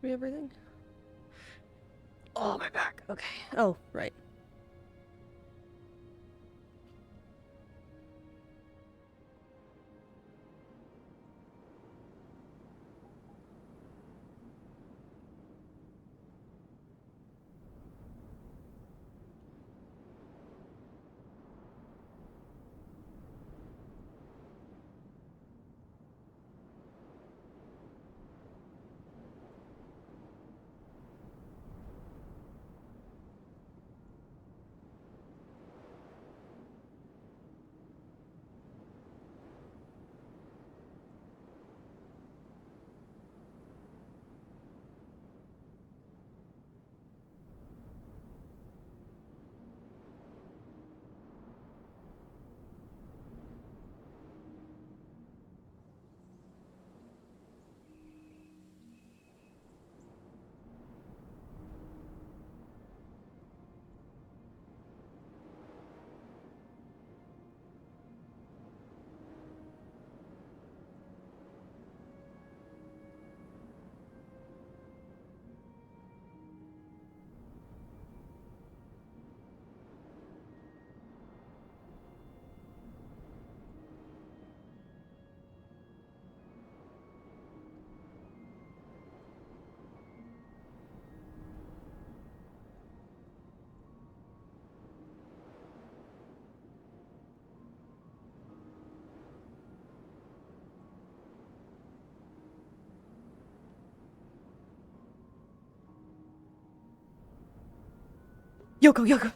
me everything? Oh, my back. Okay. Oh, right. Yoko, Yoko!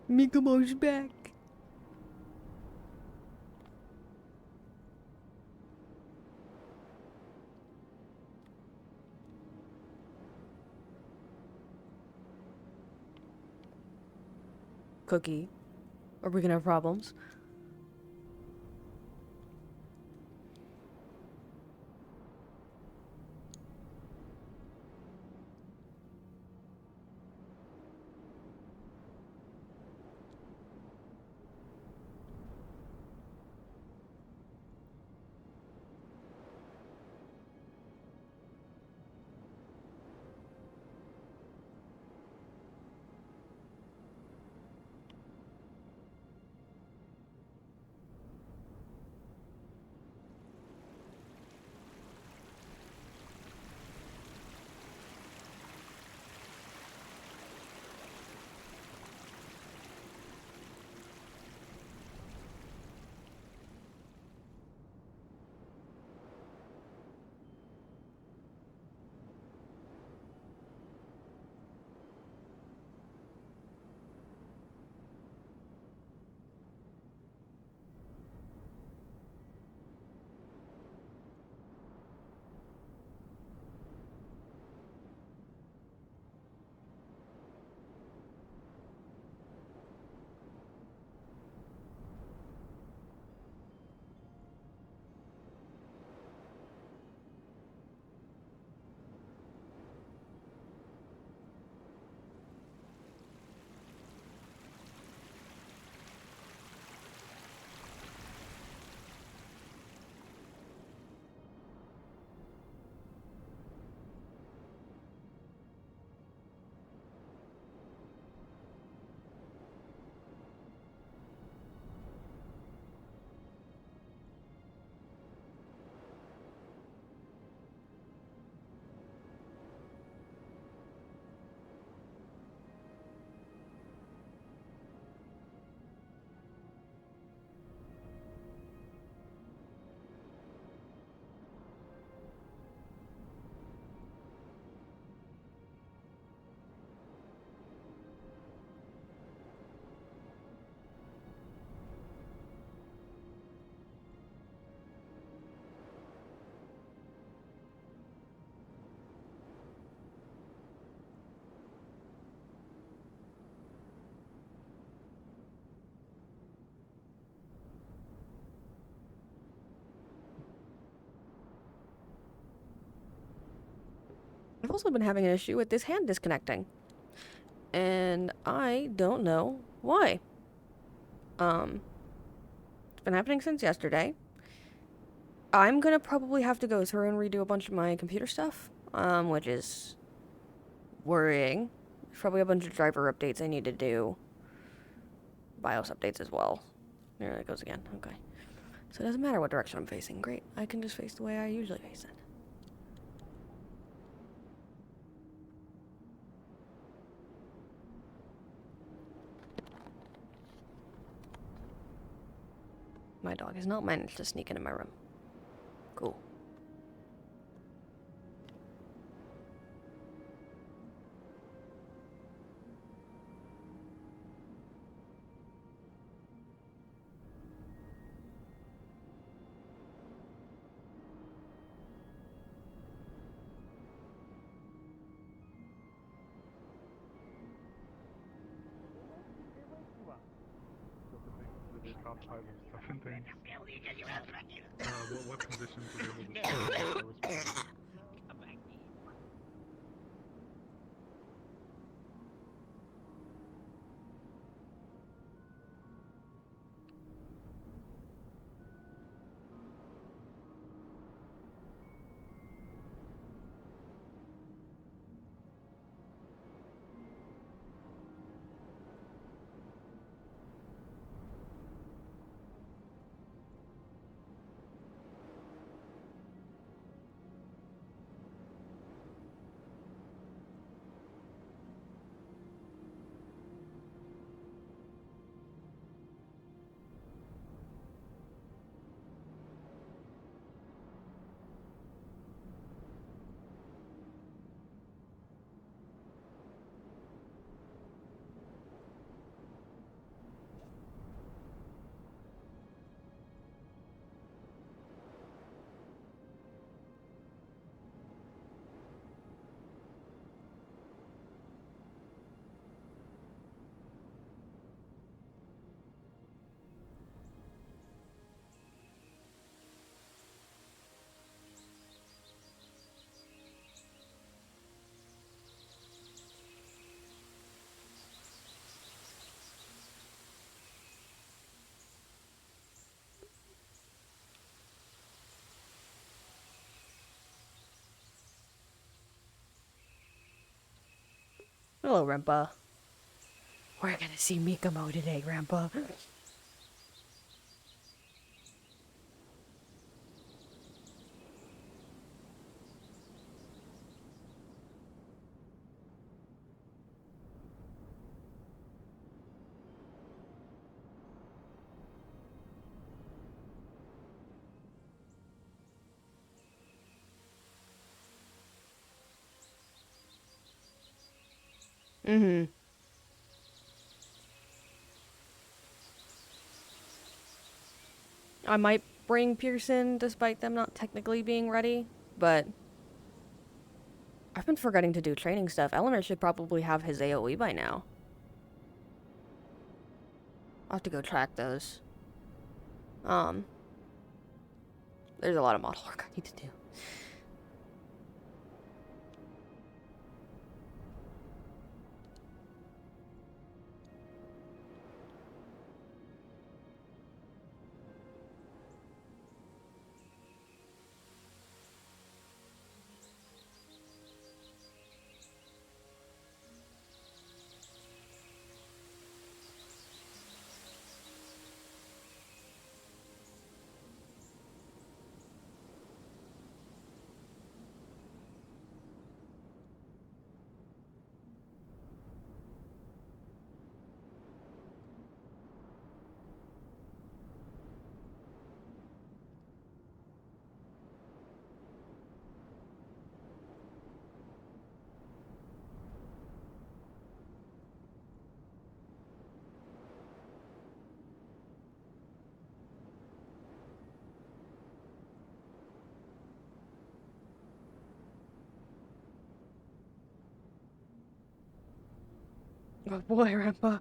Mikumo's back. Cookie, are we gonna have problems? I've also been having an issue with this hand disconnecting. And I don't know why. It's been happening since yesterday. I'm gonna probably have to go through and redo a bunch of my computer stuff, which is worrying. There's probably a bunch of driver updates I need to do. BIOS updates as well. There it goes again. Okay. So it doesn't matter what direction I'm facing. Great. I can just face the way I usually face it. My dog has not managed to sneak into my room. Cool. Stuff and things. What conditions were they able to show? Hello, Grandpa. We're gonna see Mikamo today, Grandpa. Mm-hmm. I might bring Pearson despite them not technically being ready, but I've been forgetting to do training stuff. Elemmire should probably have his AoE by now. I'll have to go track those. There's a lot of model work I need to do. Oh boy, Grandpa.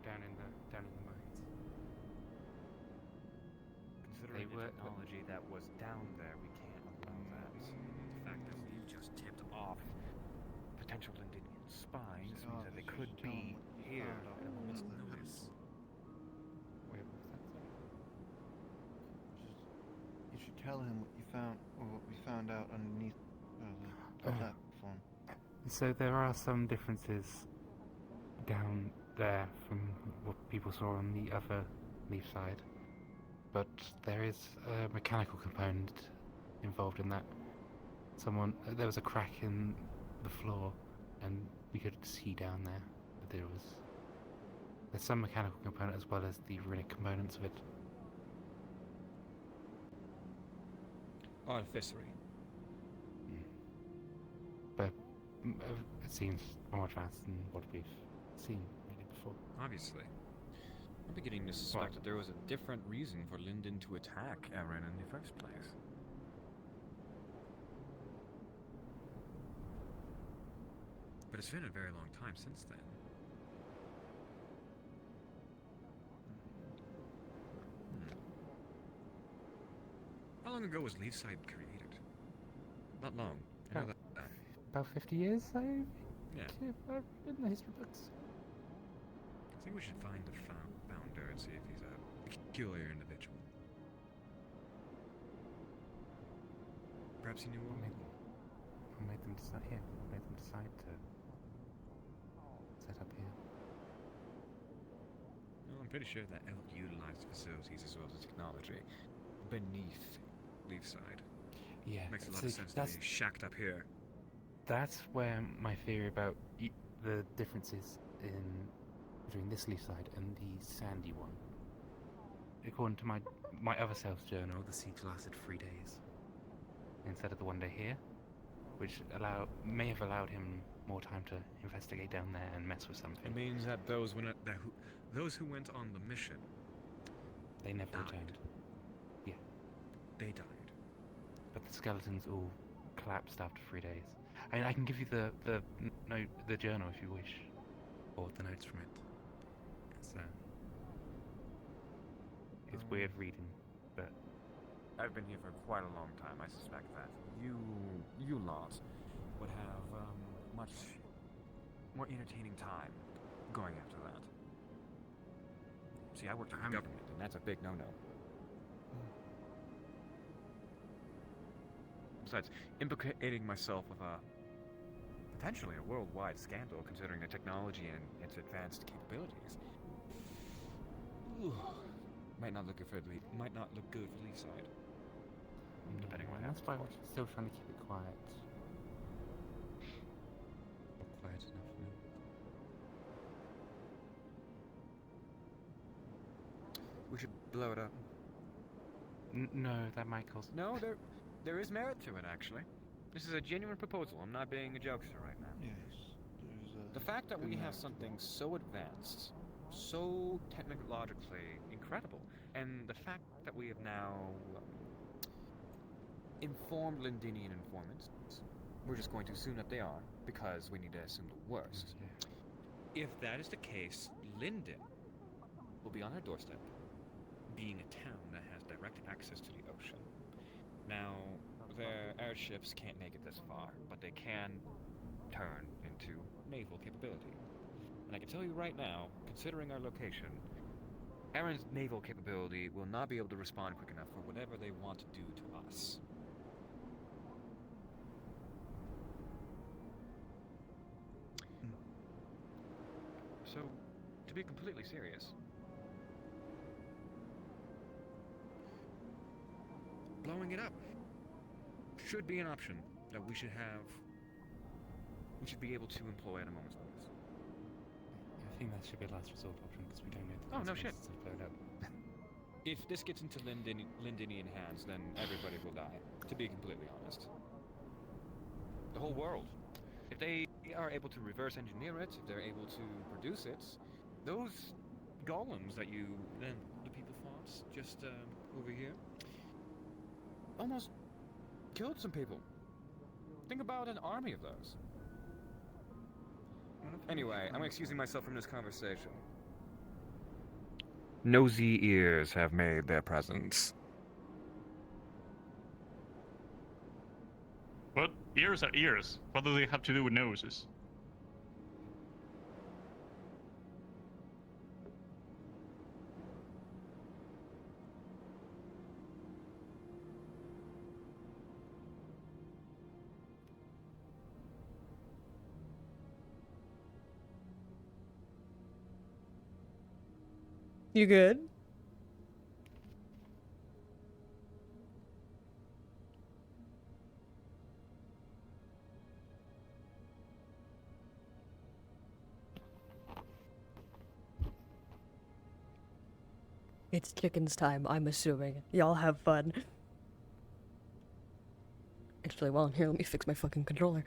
down in the mines. Considering They the were- technology that was down there, we can't allow that. The fact that we've just tipped off potential Lindinian spies means that they could be here at a moment's notice. Wait, what was that? Sorry? You should tell him what you found, or what we found out underneath the platform. So there are some differences down there from what people saw on the other leaf side, but there is a mechanical component involved in that. There was a crack in the floor, and we could see down there that there's some mechanical component as well as the runic components of it. Artificery. But it seems more advanced than what we've seen really before. Obviously. I'm beginning to suspect that there was a different reason for Linden to attack Eren in the first place. But it's been a very long time since then. How long ago was Leafside created? Not long. I know that. About 50 years, I think, Yeah. in the history books. I think we should find the founder and see if he's a peculiar individual. Perhaps he knew What all. made them decide? Yeah, what made them decide to set up here? Well, I'm pretty sure that Elk utilized facilities as well as technology beneath Leafside. Yeah, Makes a lot so of sense to be shacked up here. that's where my theory about the differences between this leaf side and the sandy one. According to my other self's journal, the siege lasted 3 days instead of the 1 day here, which may have allowed him more time to investigate down there and mess with something. It means that those who went on the mission, They never died. returned. Yeah, they died. but the skeletons all collapsed after 3 days. I mean, I can give you the note, the journal if you wish, or the notes from it. It's weird reading, but I've been here for quite a long time. I suspect that you lot would have much more entertaining time going after that. See, I worked for the government, and that's a big no-no. Besides, implicating myself with potentially a worldwide scandal, considering the technology and its advanced capabilities, might not look good for Leafside. Depending on what that's happens, why of we're course. still trying to keep it quiet. Not quiet enough for me. We should blow it up. No, that might cause. No, there is merit to it, actually. This is a genuine proposal. I'm not being a jokester right now. Yes, there's The fact that good we merit have to something that. so advanced, so technologically incredible, and the fact that we have now informed Lindinian informants, we're just going to assume that they are, because we need to assume the worst. Yeah. If that is the case, Linden will be on our doorstep, being a town that has direct access to the ocean. Now, their airships can't make it this far, but they can turn into naval capability. And I can tell you right now, considering our location, Eren's naval capability will not be able to respond quick enough for whatever they want to do to us. So, to be completely serious, blowing it up should be an option that we should be able to employ at a moment's notice. I think that should be a last resort option because we don't know the Oh, no shit. consequences of blowing up. If this gets into Lindinian hands, then everybody will die, to be completely honest. The whole world. If they are able to reverse engineer it, if they're able to produce it, those golems that the people fought just over here, almost killed some people. Think about an army of those. Anyway, I'm excusing myself from this conversation. nosy ears have made their presence. But ears are ears. What do they have to do with noses? You good? It's chickens time, I'm assuming. Y'all have fun. Actually, while I'm here, let me fix my fucking controller.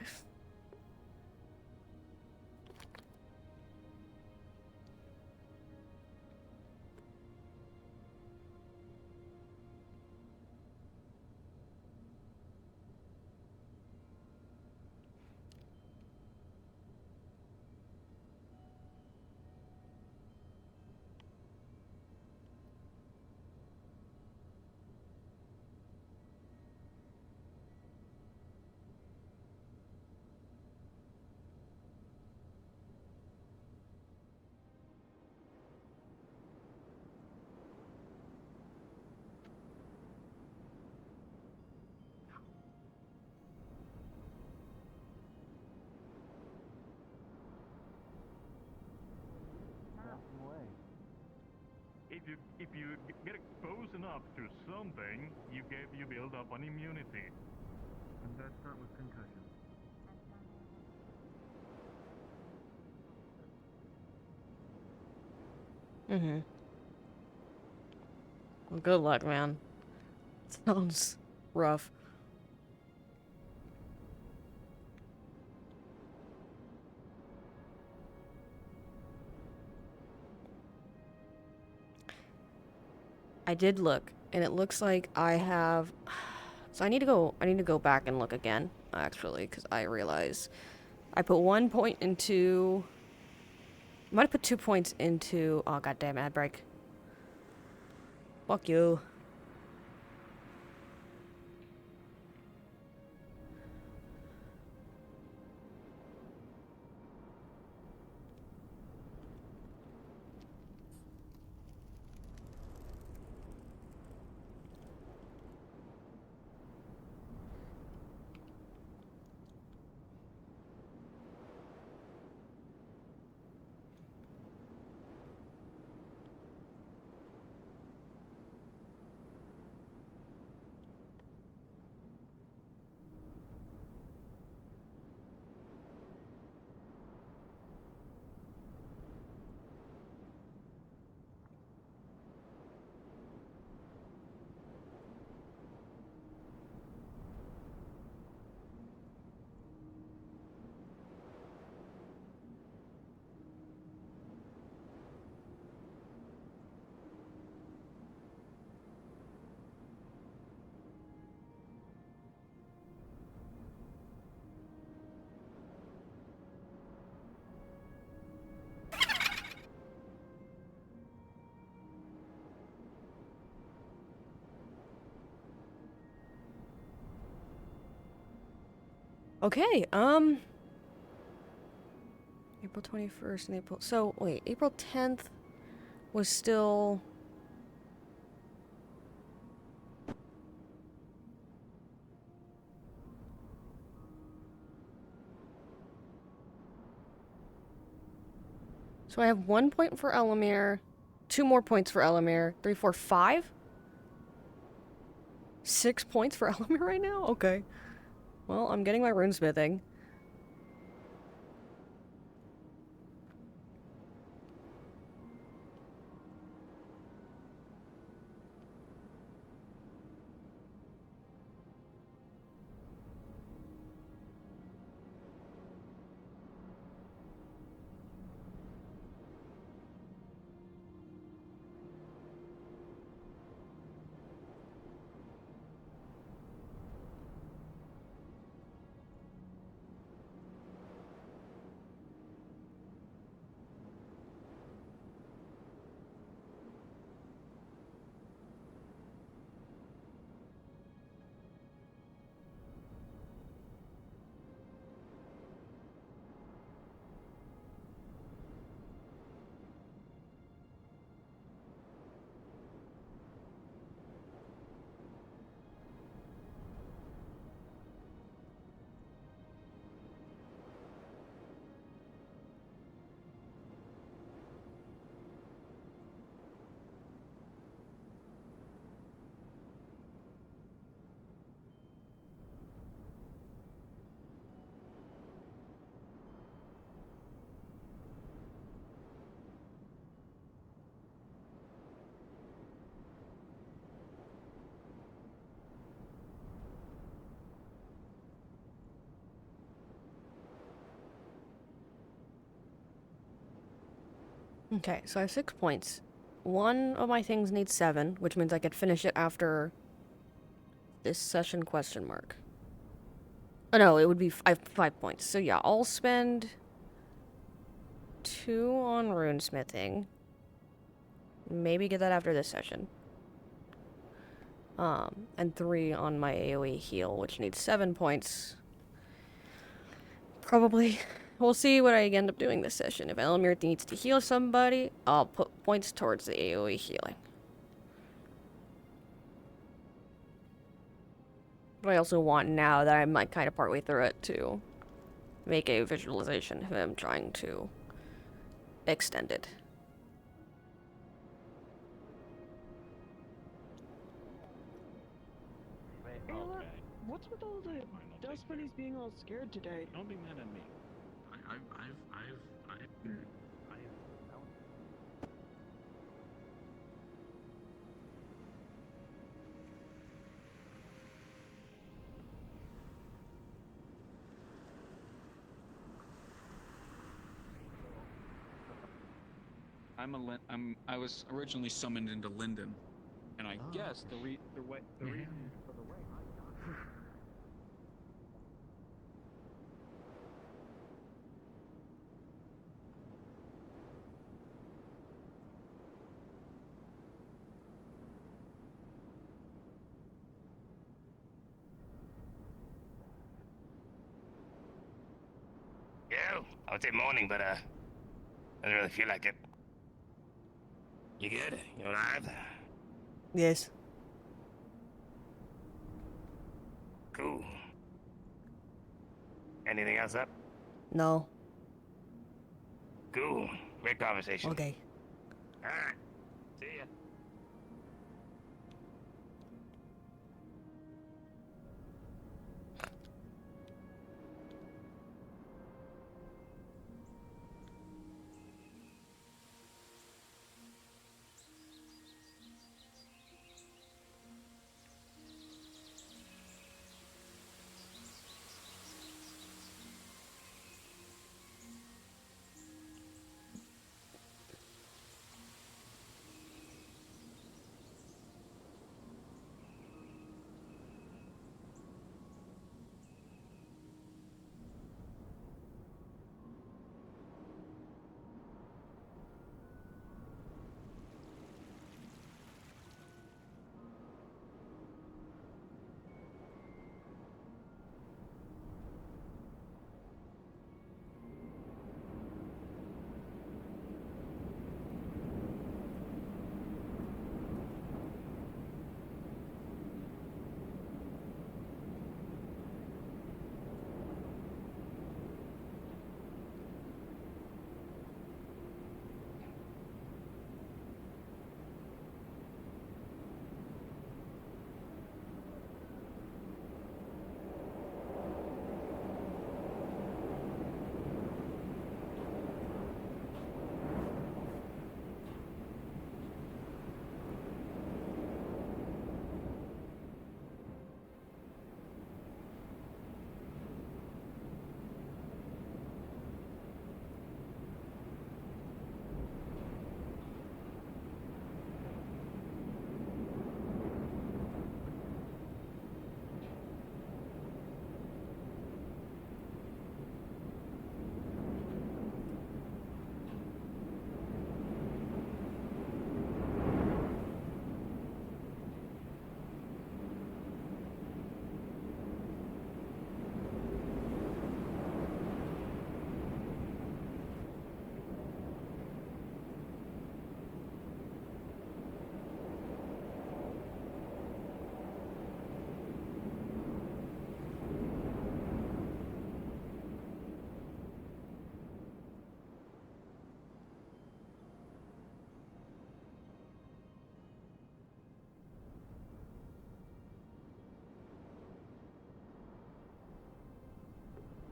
If you get exposed enough to something, you build up an immunity. And that start with concussion. Mm-hmm. Well, good luck, man. Sounds rough. I did look, and it looks like I have... So I need to go back and look again, actually, because I realize I put 1 point into... I might have put 2 points into... Oh, goddamn ad break. Fuck you. Okay, April 21st and April... So, wait, April 10th was still... So I have 1 point for Elemmire, 2 more points for Elemmire, 3, 4, 5? 6 points for Elemmire right now? Okay. Well, I'm getting my runesmithing. Okay, so I have 6 points. One of my things needs 7, which means I could finish it after this session question mark. Oh no, it would be I have 5 points. So yeah, I'll spend 2 on runesmithing. Maybe get that after this session. And 3 on my AoE heal, which needs 7 points. Probably. We'll see what I end up doing this session. If Elemmire needs to heal somebody, I'll put points towards the AoE healing. But I also want, now that I'm like kind of partway through it, to make a visualization of him trying to extend it. Ayla, what's with all the dust bunnies being all scared today? Don't be mad at me. I was originally summoned into Linden, and I guess the reason for the way. Yeah, I would say morning, but I don't really feel like it. You good? You alive? Yes. Cool. Anything else up? No. Cool. Great conversation. Okay. Alright. See ya.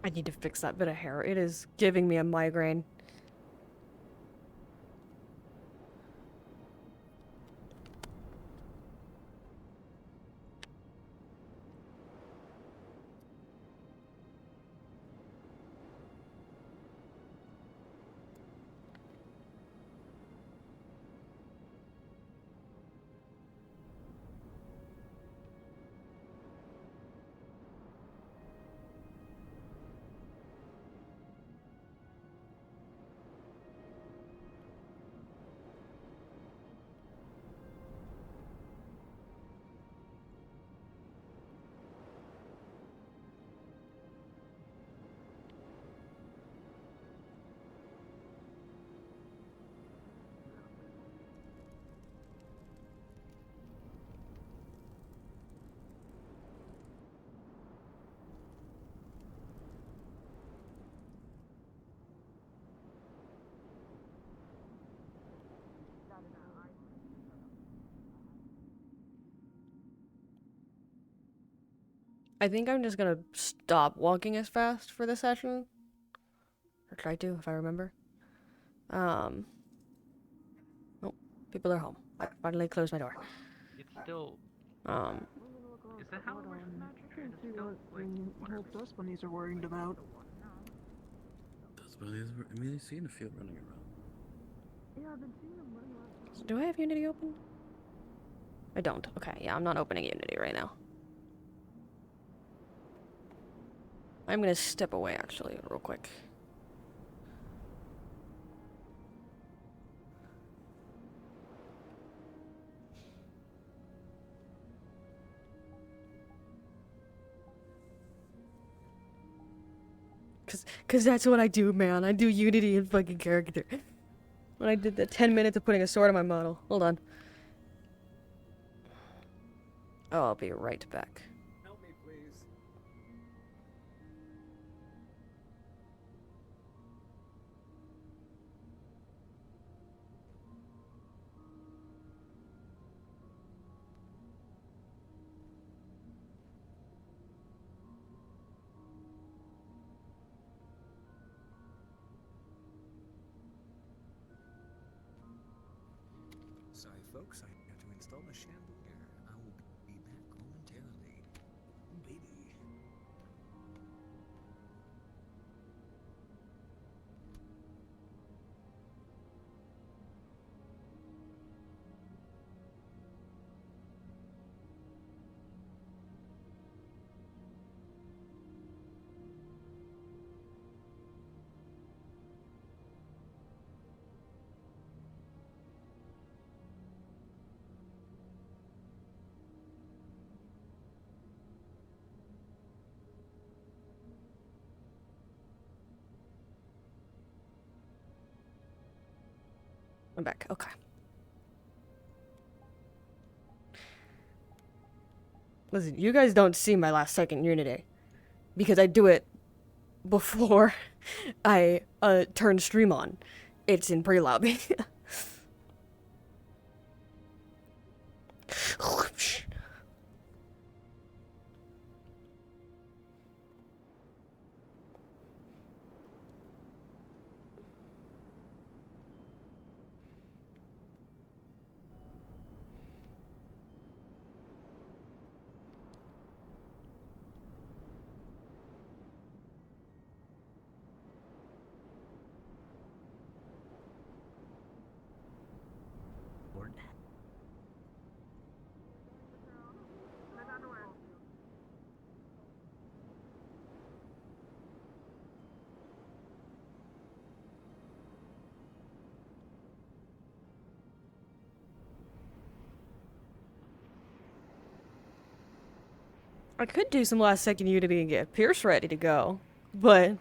I need to fix that bit of hair. It is giving me a migraine. I think I'm just gonna stop walking as fast for this session. Or try to, if I remember. Oh, people are home. I finally closed my door. It's still. Um, Is that how it works with magic? Or is it See still what like whatever? whole dust bunnies are worried about. That's what it is. I mean, I've seen a few running around. Yeah, I've been seeing them running around. do I have Unity open? I don't. Okay, yeah, I'm not opening Unity right now. I'm gonna step away, actually, real quick. Cause that's what I do, man. I do Unity and fucking character. When I did the 10 minutes of putting a sword on my model. Hold on. Oh, I'll be right back. Help me, please. Sorry, folks. I have to install the chandelier. I will be back momentarily. Baby. I'm back. Okay. Listen, you guys don't see my last second Unity. Because I do it before I turn stream on. It's in pre-lobby. I could do some last second Unity and get Pierce ready to go, but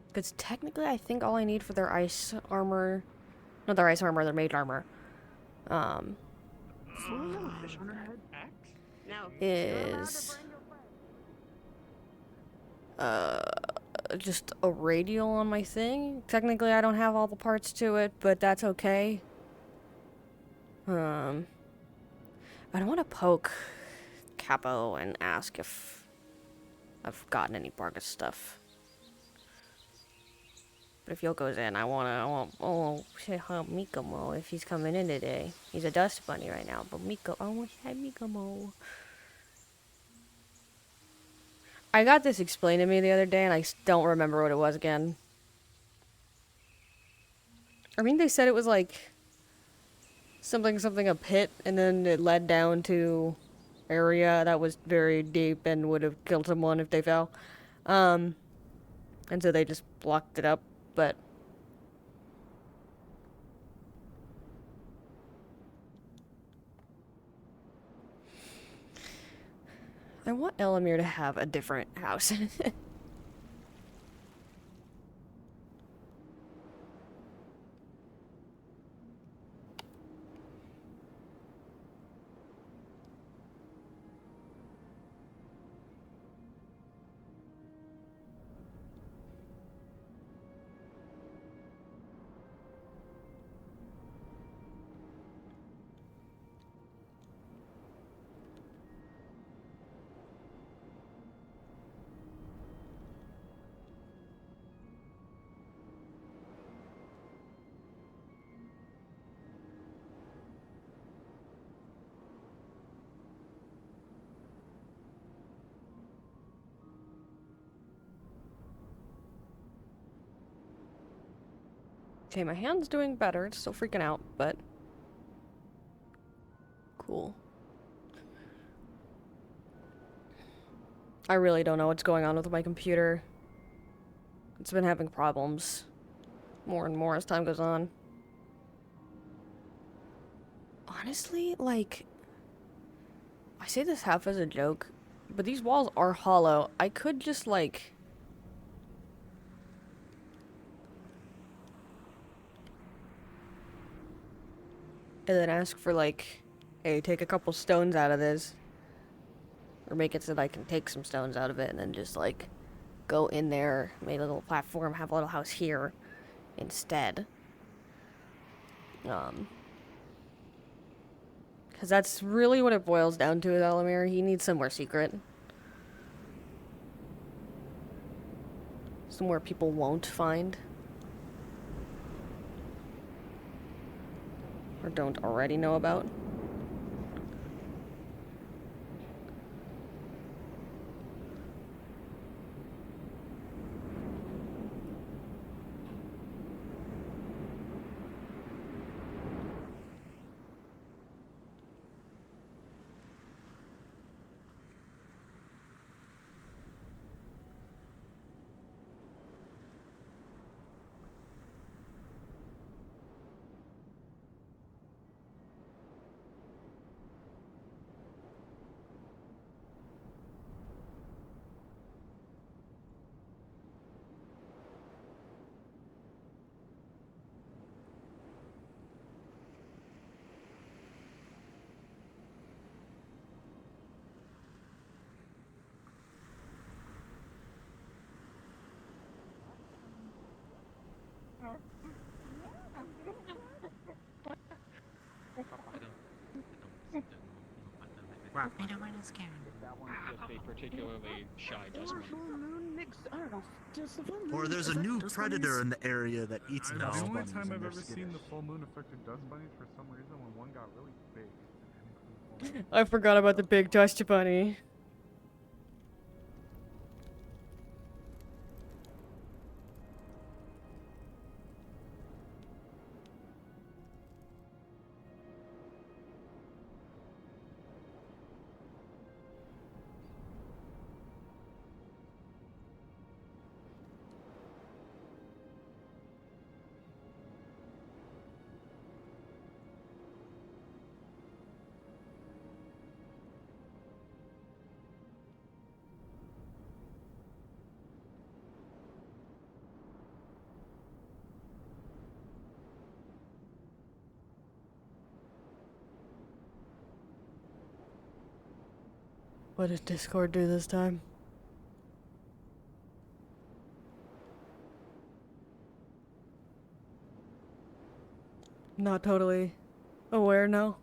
because technically I think all I need for their ice armor, not their ice armor, their mage armor, Fish on her head. is just a radial on my thing. Technically I don't have all the parts to it, but that's okay. I don't want to poke Capo and ask if I've gotten any Bargus stuff. But if Yoko's in, I want say hi Mikomo if he's coming in today. He's a dust bunny right now, but I want to say Mikomo. I got this explained to me the other day, and I don't remember what it was again. I think they said it was like something a pit, and then it led down to area that was very deep and would have killed someone if they fell. And so they just blocked it up. But I want Elemmire to have a different house. Okay, my hand's doing better. It's still freaking out, but... Cool. I really don't know what's going on with my computer. It's been having problems. More and more as time goes on. Honestly, like... I say this half as a joke, but these walls are hollow. I could just, like... and then ask for, like, hey, take a couple stones out of this. Or make it so that I can take some stones out of it and then just, like, go in there, make a little platform, have a little house here instead. Because that's really what it boils down to with Elemmire. He needs somewhere secret. Somewhere people won't find. Or don't already know about. That one's just a particularly shy dustman. Or there's a new predator in the area that eats The dust only bunnies time and I've they're ever seen skittish. the full moon affected dust bunnies for some reason when one got really big. I forgot about the big dust bunny. What did Discord do this time? Not totally aware now.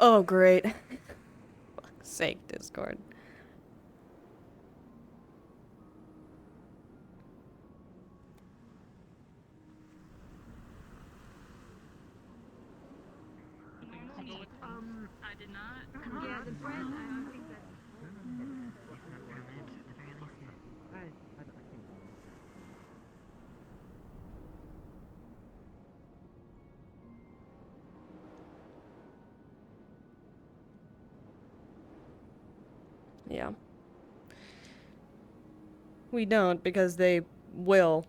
Oh, great. Fuck's sake, Discord. I did not. Yeah, the bread, I think that... Yeah. We don't, because they will.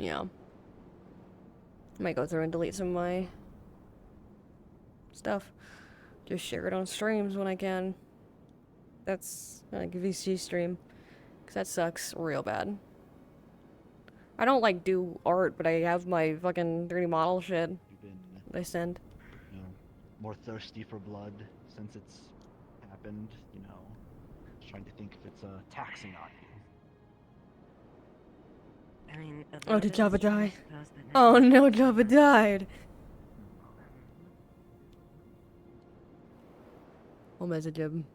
Yeah. I might go through and delete some of my stuff. Just share it on streams when I can. That's like a VC stream. Because that sucks real bad. I don't like do art, but I have my fucking 3D model shit You've been, I send. you know, more thirsty for blood since it's happened, you know. Just trying to think if it's taxing on you. I mean, Oh, did Jabba die? Oh no, Jabba died! I'll message him.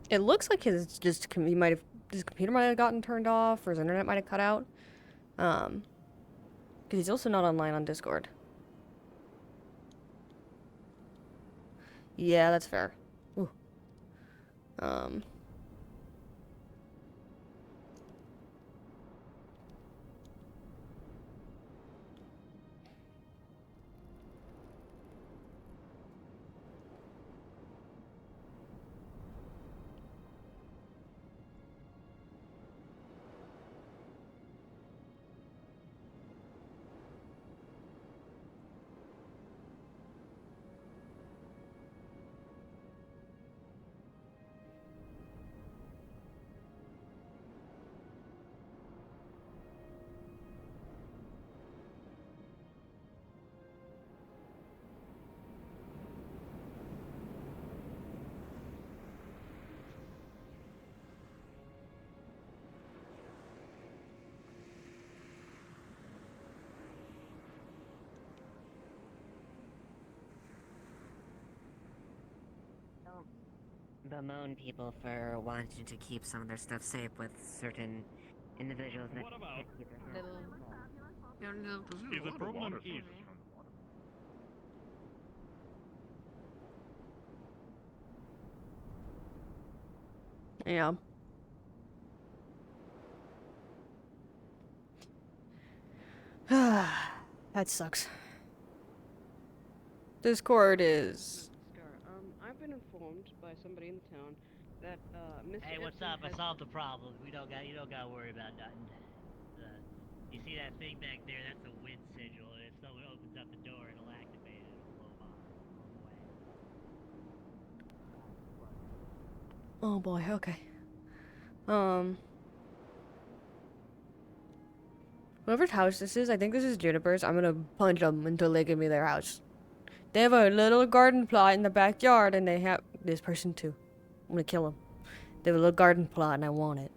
It looks like his his computer might have gotten turned off, or his internet might have cut out. Because he's also not online on Discord. Yeah, that's fair. Ooh. Bemoan people for wanting to keep some of their stuff safe with certain individuals that What about can't keep their stuff. Is the problem is Yeah. That sucks. Discord is... I've been informed by somebody in town that, Mr. Hey, what's Ibsen up? I has- solved the problem. You don't gotta worry about nothing. You see that thing back there? That's a wind sigil, and if someone opens up the door, it'll activate it. It'll blow by. Oh boy, okay. Whoever's house this is, I think this is Juniper's. I'm gonna punch them until they give me their house. They have a little garden plot in the backyard, and they have this person too. I'm gonna kill them. They have a little garden plot, and I want it.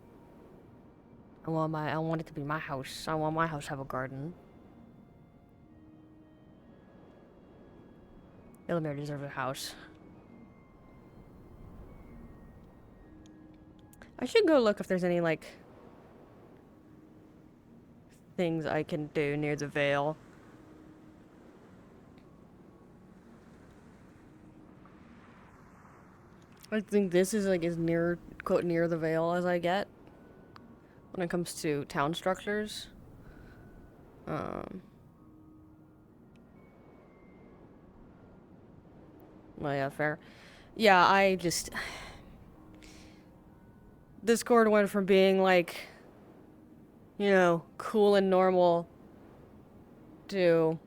I want it to be my house. I want my house to have a garden. Elemmire deserves a house. I should go look if there's any, like, things I can do near the Vale. I think this is, like, as near, quote, near the Vale as I get when it comes to town structures. Well, yeah, fair. Yeah, I just... Discord went from being, like, you know, cool and normal to...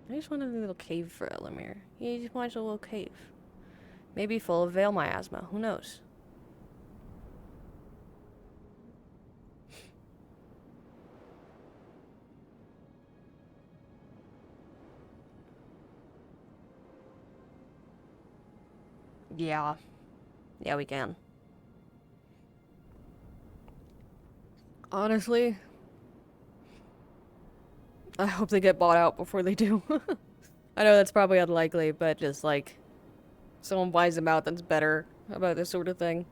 I just wanted a little cave for Elemmire. He just wants a little cave. Maybe full of veil miasma. Who knows? Yeah. Yeah, we can. Honestly, I hope they get bought out before they do. I know that's probably unlikely, but just like, someone buys them out, that's better about this sort of thing.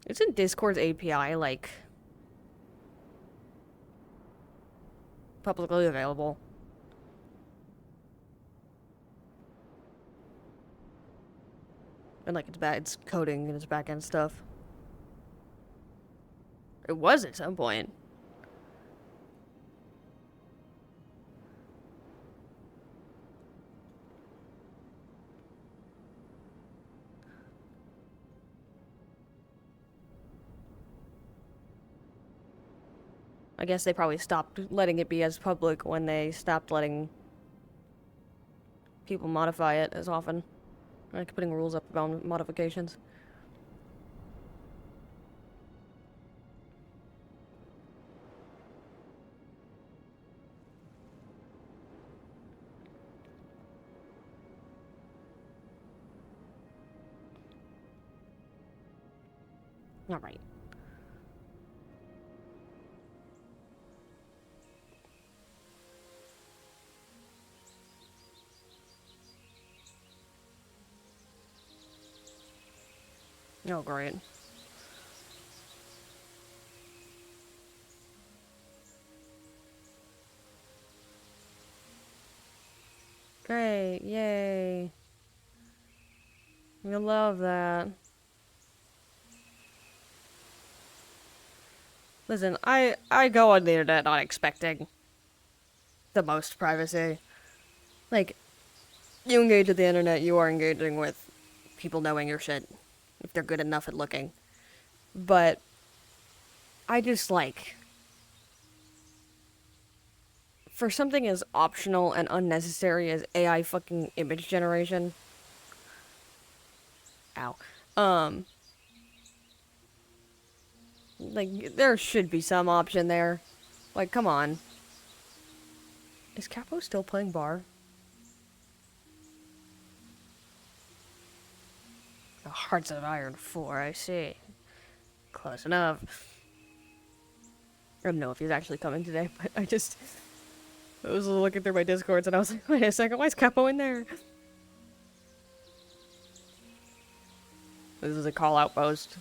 Isn't Discord's API, like, publicly available? And, like, it's coding and it's backend stuff. It was at some point. I guess they probably stopped letting it be as public when they stopped letting people modify it as often. Like putting rules up about modifications. Alright. Oh, great. Great, yay. We love that. Listen, I go on the internet not expecting the most privacy. Like, you engage with the internet, you are engaging with people knowing your shit, if they're good enough at looking. But I just like, for something as optional and unnecessary as AI fucking image generation. Ow. Like, there should be some option there. Like, come on. Is Capo still playing bar? Oh, Hearts of Iron 4, I see. Close enough. I don't know if he's actually coming today, but I was looking through my Discords and I was like, wait a second, why is Capo in there? This is a call out post.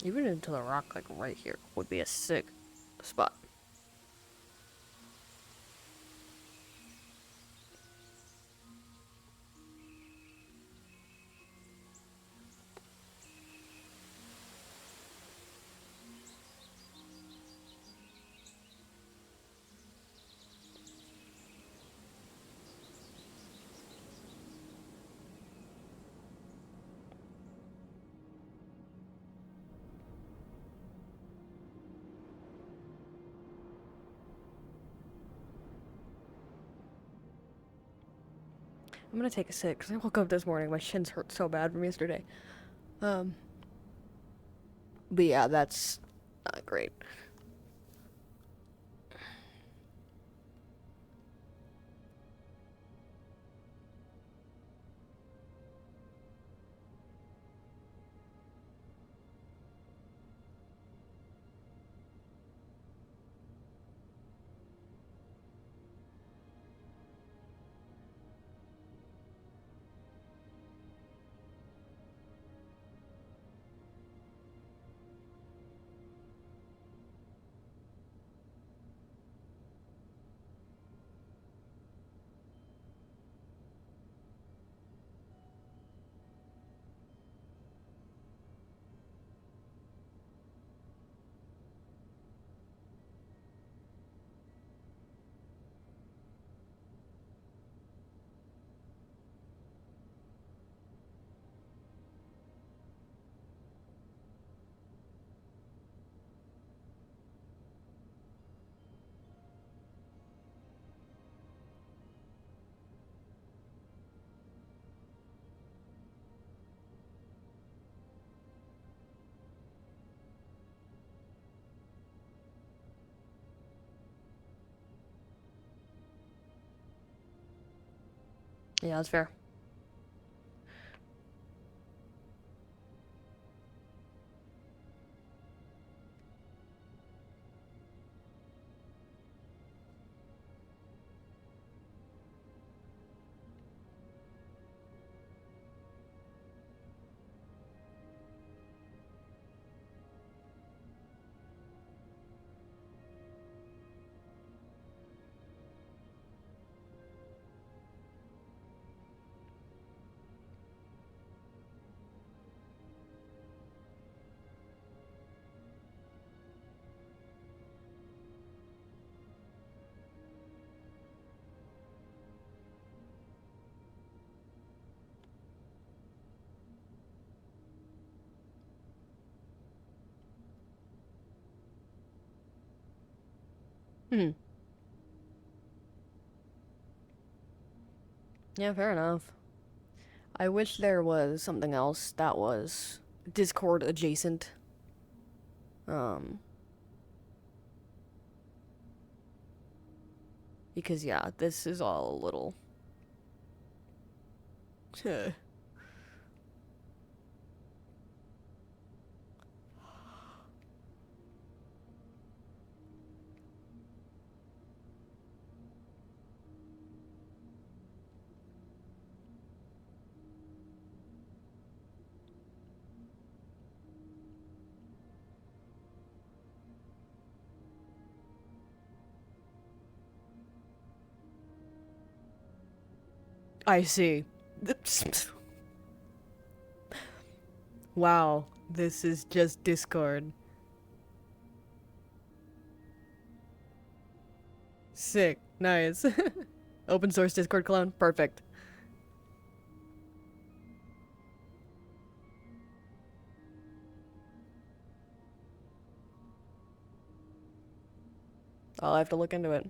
Even into the rock, like right here, would be a sick spot. I'm gonna take a sip because I woke up this morning. My shins hurt so bad from yesterday. But yeah, that's not great. Yeah, that's fair. Hmm. Yeah, fair enough. I wish there was something else that was Discord adjacent. Um, because yeah, this is all a little. I see. Wow, this is just Discord. Sick. Nice. Open source Discord clone. Perfect. I'll have to look into it.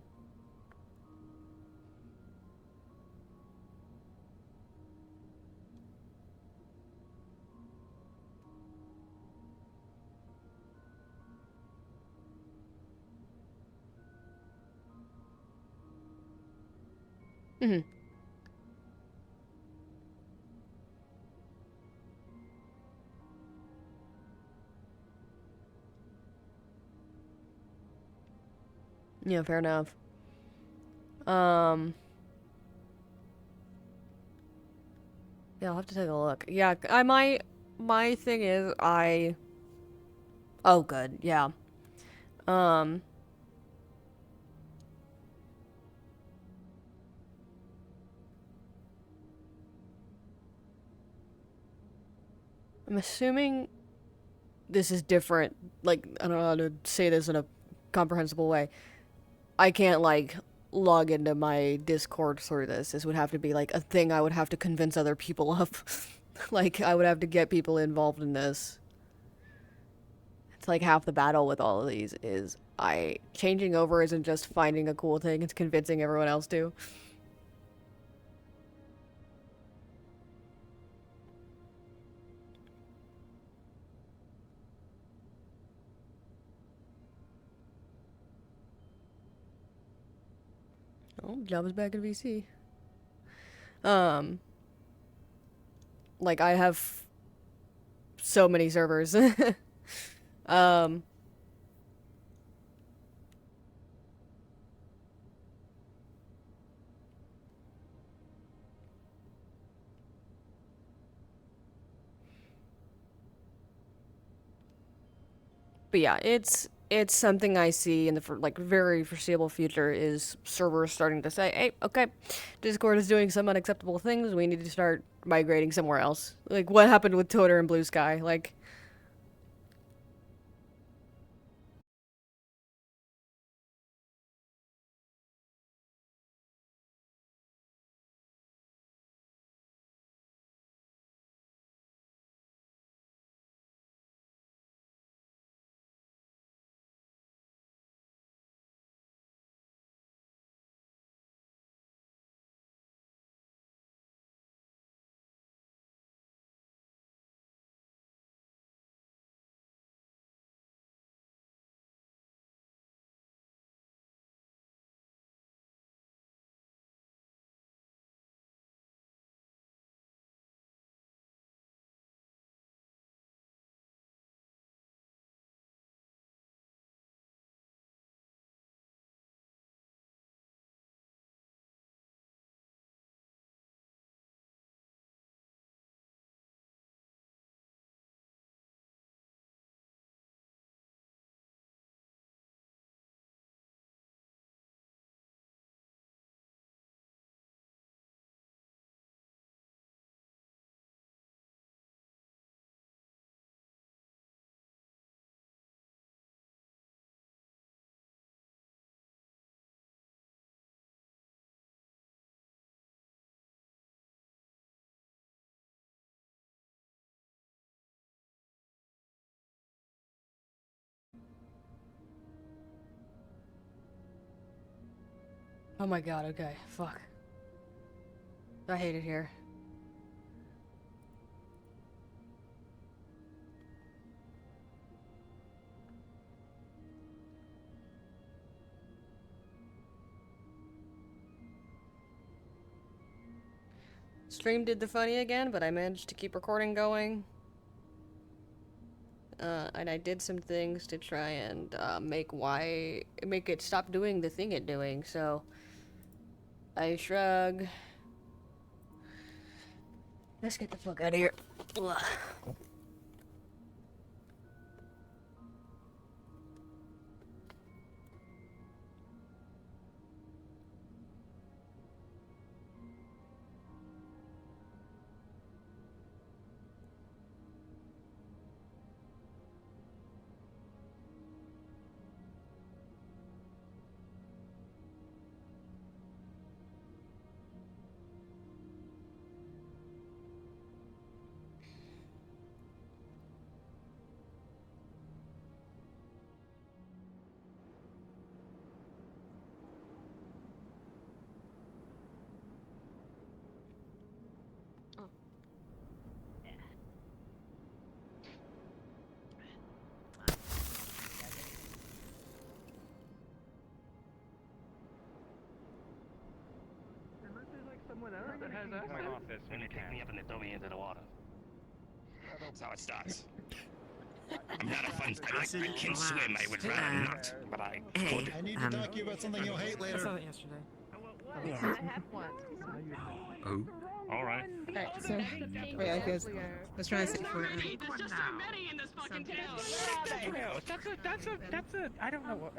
Hmm. Yeah, fair enough. Um. Yeah, I'll have to take a look. Yeah, I might. My thing is, I. Oh, good. Yeah. Um. I'm assuming this is different. Like, I don't know how to say this in a comprehensible way. I can't, like, log into my Discord through this. This would have to be, like, a thing I would have to convince other people of. Like, I would have to get people involved in this. It's like half the battle with all of these is changing over isn't just finding a cool thing, it's convincing everyone else to. Oh, Java's back in VC. Um, like I have so many servers. um, but yeah, it's something I see in the like very foreseeable future is servers starting to say, "Hey, okay, Discord is doing some unacceptable things. We need to start migrating somewhere else." Like what happened with Toter and Blue Sky? Like Oh my god, okay. Fuck. I hate it here. Stream did the funny again, but I managed to keep recording going. And I did some things to try and make it stop doing the thing it's doing, so I shrug. Let's get the fuck out of here. Ugh. Someone else that has access. My office when they pick me up and they throw me into the water. That's how it starts. I'm not a fun. I can swim. I would rather not, but I could. I need to talk to you about something you'll hate later. I saw that yesterday. Yeah. I have one. Oh. All right. Alright, so wait, I guess I was trying to say for There's just so many in this fucking town. That's a. I don't know what.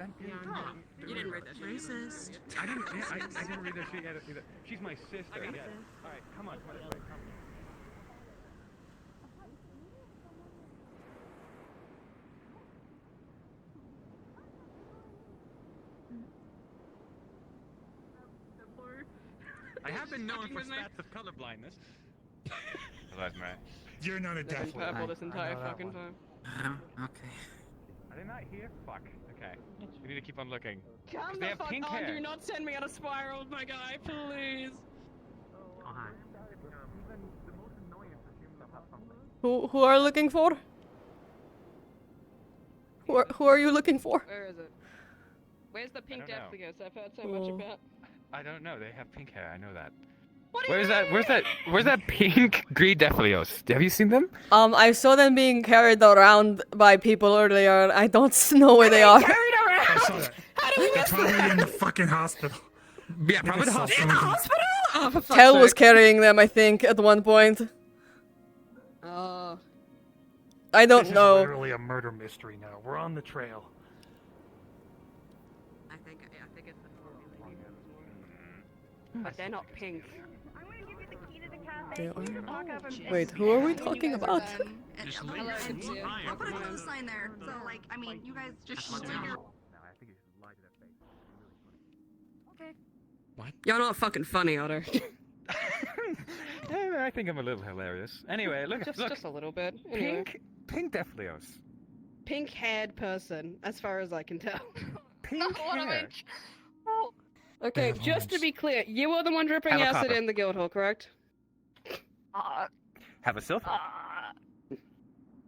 you didn't read that shit. Racist. I didn't read that shit either. She's my sister. Yes. All right, come on. I have been known for stats of colorblindness. Elemmire. You're not a deaf purple this entire fucking time. Okay. Are they not here? Fuck. Okay. We need to keep on looking. Come They the have fuck pink on, hair. do not send me on a spiral, my guy, please. Who are you looking for? Who are you looking for? Where is it? Where's the pink I don't know. Deathly Ghost I've heard so much about? I don't know. They have pink hair. I know that. Where's that pink green Deathlios? Have you seen them? I saw them being carried around by people earlier. I don't know where they are. I saw that. They're probably in the fucking hospital. Yeah, probably the hospital. In the hospital? Oh, for fuck's Kel was sake. carrying them, I think, at one point. I don't This know. is literally a murder mystery now. We're on the trail. I think it's But they're not pink. They are? Wait, who are we talking about? I'll put a close sign there. So, like, I mean, you guys just shoot your... Okay. What? You're not fucking funny, Otter. I think I'm a little hilarious. Anyway, look. Just a little bit. Anyway. Pink Deathlios. Pink-haired person, as far as I can tell. Pink hair. Okay, just to be clear, you were the one dripping Have a acid copper. in the guild hall, correct? Have a silver.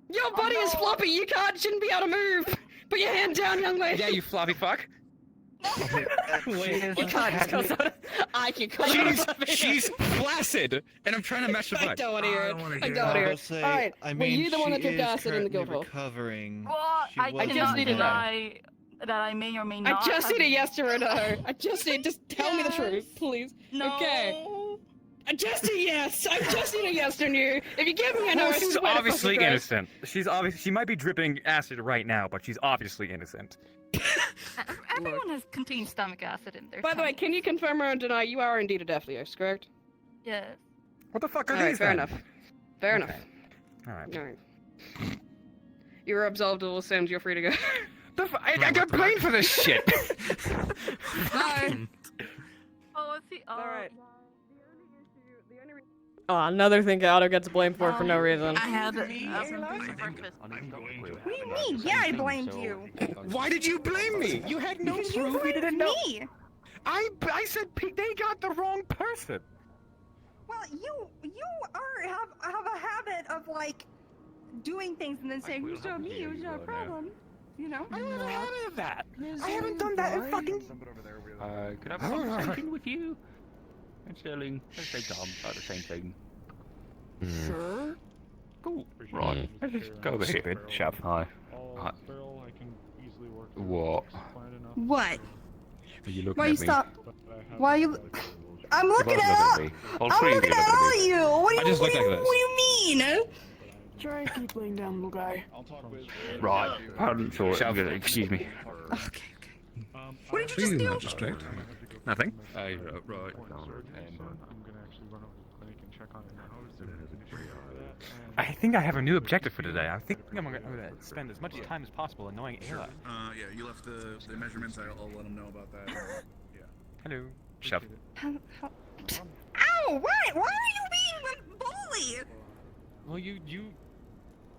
Your body is floppy. You shouldn't be able to move. Put your hand down, young lady. Yeah, you floppy fuck. Wait, you can't just call someone. I can call She's flaccid, and I'm trying to match the I butt. don't want to hear it. I don't want to hear it. Say, All right, I were mean, you the one that she dripped is acid in the guild currently hall? recovering. Well, She I was cannot need to know. deny that I may or may I not. just need a have- yes or a no. I just need, just tell me the truth, please. No. Okay. Just a yes. I just need a yes or no. If you give me a no, Well, I she's swear to obviously fucking Christ. innocent. She might be dripping acid right now, but she's obviously innocent. Everyone has contained stomach acid in their By the way, can you confirm or deny you are indeed a Deathlios, correct? Yes. What the fuck are All right, these? fair then? enough. Fair Okay. enough. All right. All right. You were absolved of all sins. You're free to go. I got blamed for this shit. Bye. Oh, let's see. All right. Oh, another thing Otto gets blamed for no reason. I had breakfast. What do you mean? Yeah, I blamed you. Why did you blame me? You had no proof. You didn't know. Me. I said they got the wrong person. Well, you have a habit of like doing things and then saying, "Who's not me? Who's not a problem?" You know. I don't have a habit of that. I haven't done that in fucking. Could I have a conversation with you? And Sterling, let's say Tom, about the same thing. Sure. Cool. Right. Let's just go over here. Shove. Hi. Hi. What? What? Are you looking Why at you me? stop? Why you? I'm looking both at look at me. all. All I'm three of looking you at look at all me. of you. What do I you? just What look do like you? this. What do you mean? Try and keep laying down, little guy. Right. Pardon, sorry. Excuse me. Okay. What did you just do? Magistrate. Nothing. Right. I'm gonna actually run over to the clinic and check on it now. I think I have a new objective for today. I think I'm gonna spend as much time as possible annoying Ayla. Yeah, you left the measurements. I'll let them know about that. Yeah. Hello. Shove. Ow! Why are you being a bully? Well, you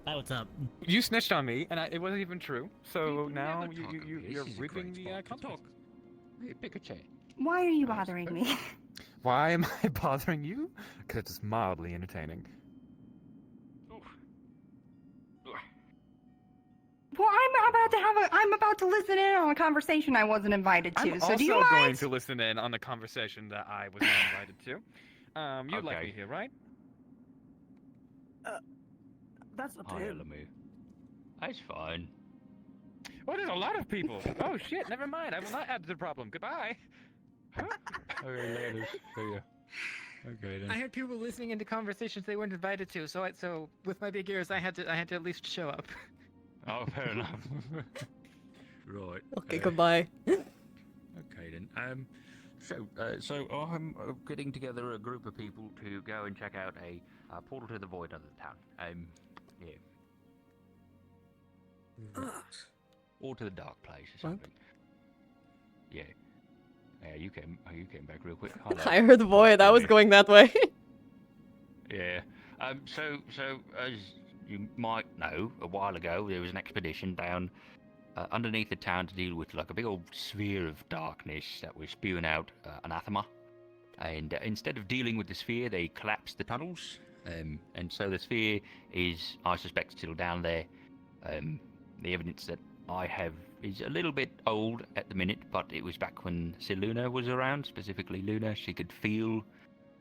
Hi, what's up? you snitched on me, and it wasn't even true. So now you're reaping the consequences. Hey, pick a chair. Why are you bothering me? Why am I bothering you? Because it's mildly entertaining. Well, I'm about to listen in on a conversation I wasn't invited to. I'm so also do you mind? going to listen in on the conversation that I was not invited to. You'd like me here, right? That's up to Hi, him. Elemmire. That's fine. Well, there's a lot of people. Oh shit! Never mind. I will not add to the problem. Goodbye. Okay, later. See ya. Okay then. I had people listening into conversations they weren't invited to, so with my big ears, I had to at least show up. Oh, fair enough. Right. Okay, goodbye. Okay then. So I'm getting together a group of people to go and check out a portal to the void under the town. Yeah. Or to the dark place or something. Yeah. Yeah, you came back real quick. I heard the void. I was going that way. Yeah. So as you might know, a while ago there was an expedition down underneath the town to deal with like a big old sphere of darkness that was spewing out anathema. And instead of dealing with the sphere, they collapsed the tunnels. And so the sphere is, I suspect, still down there. The evidence that I have is a little bit old at the minute, but it was back when Luna was around, specifically Luna. She could feel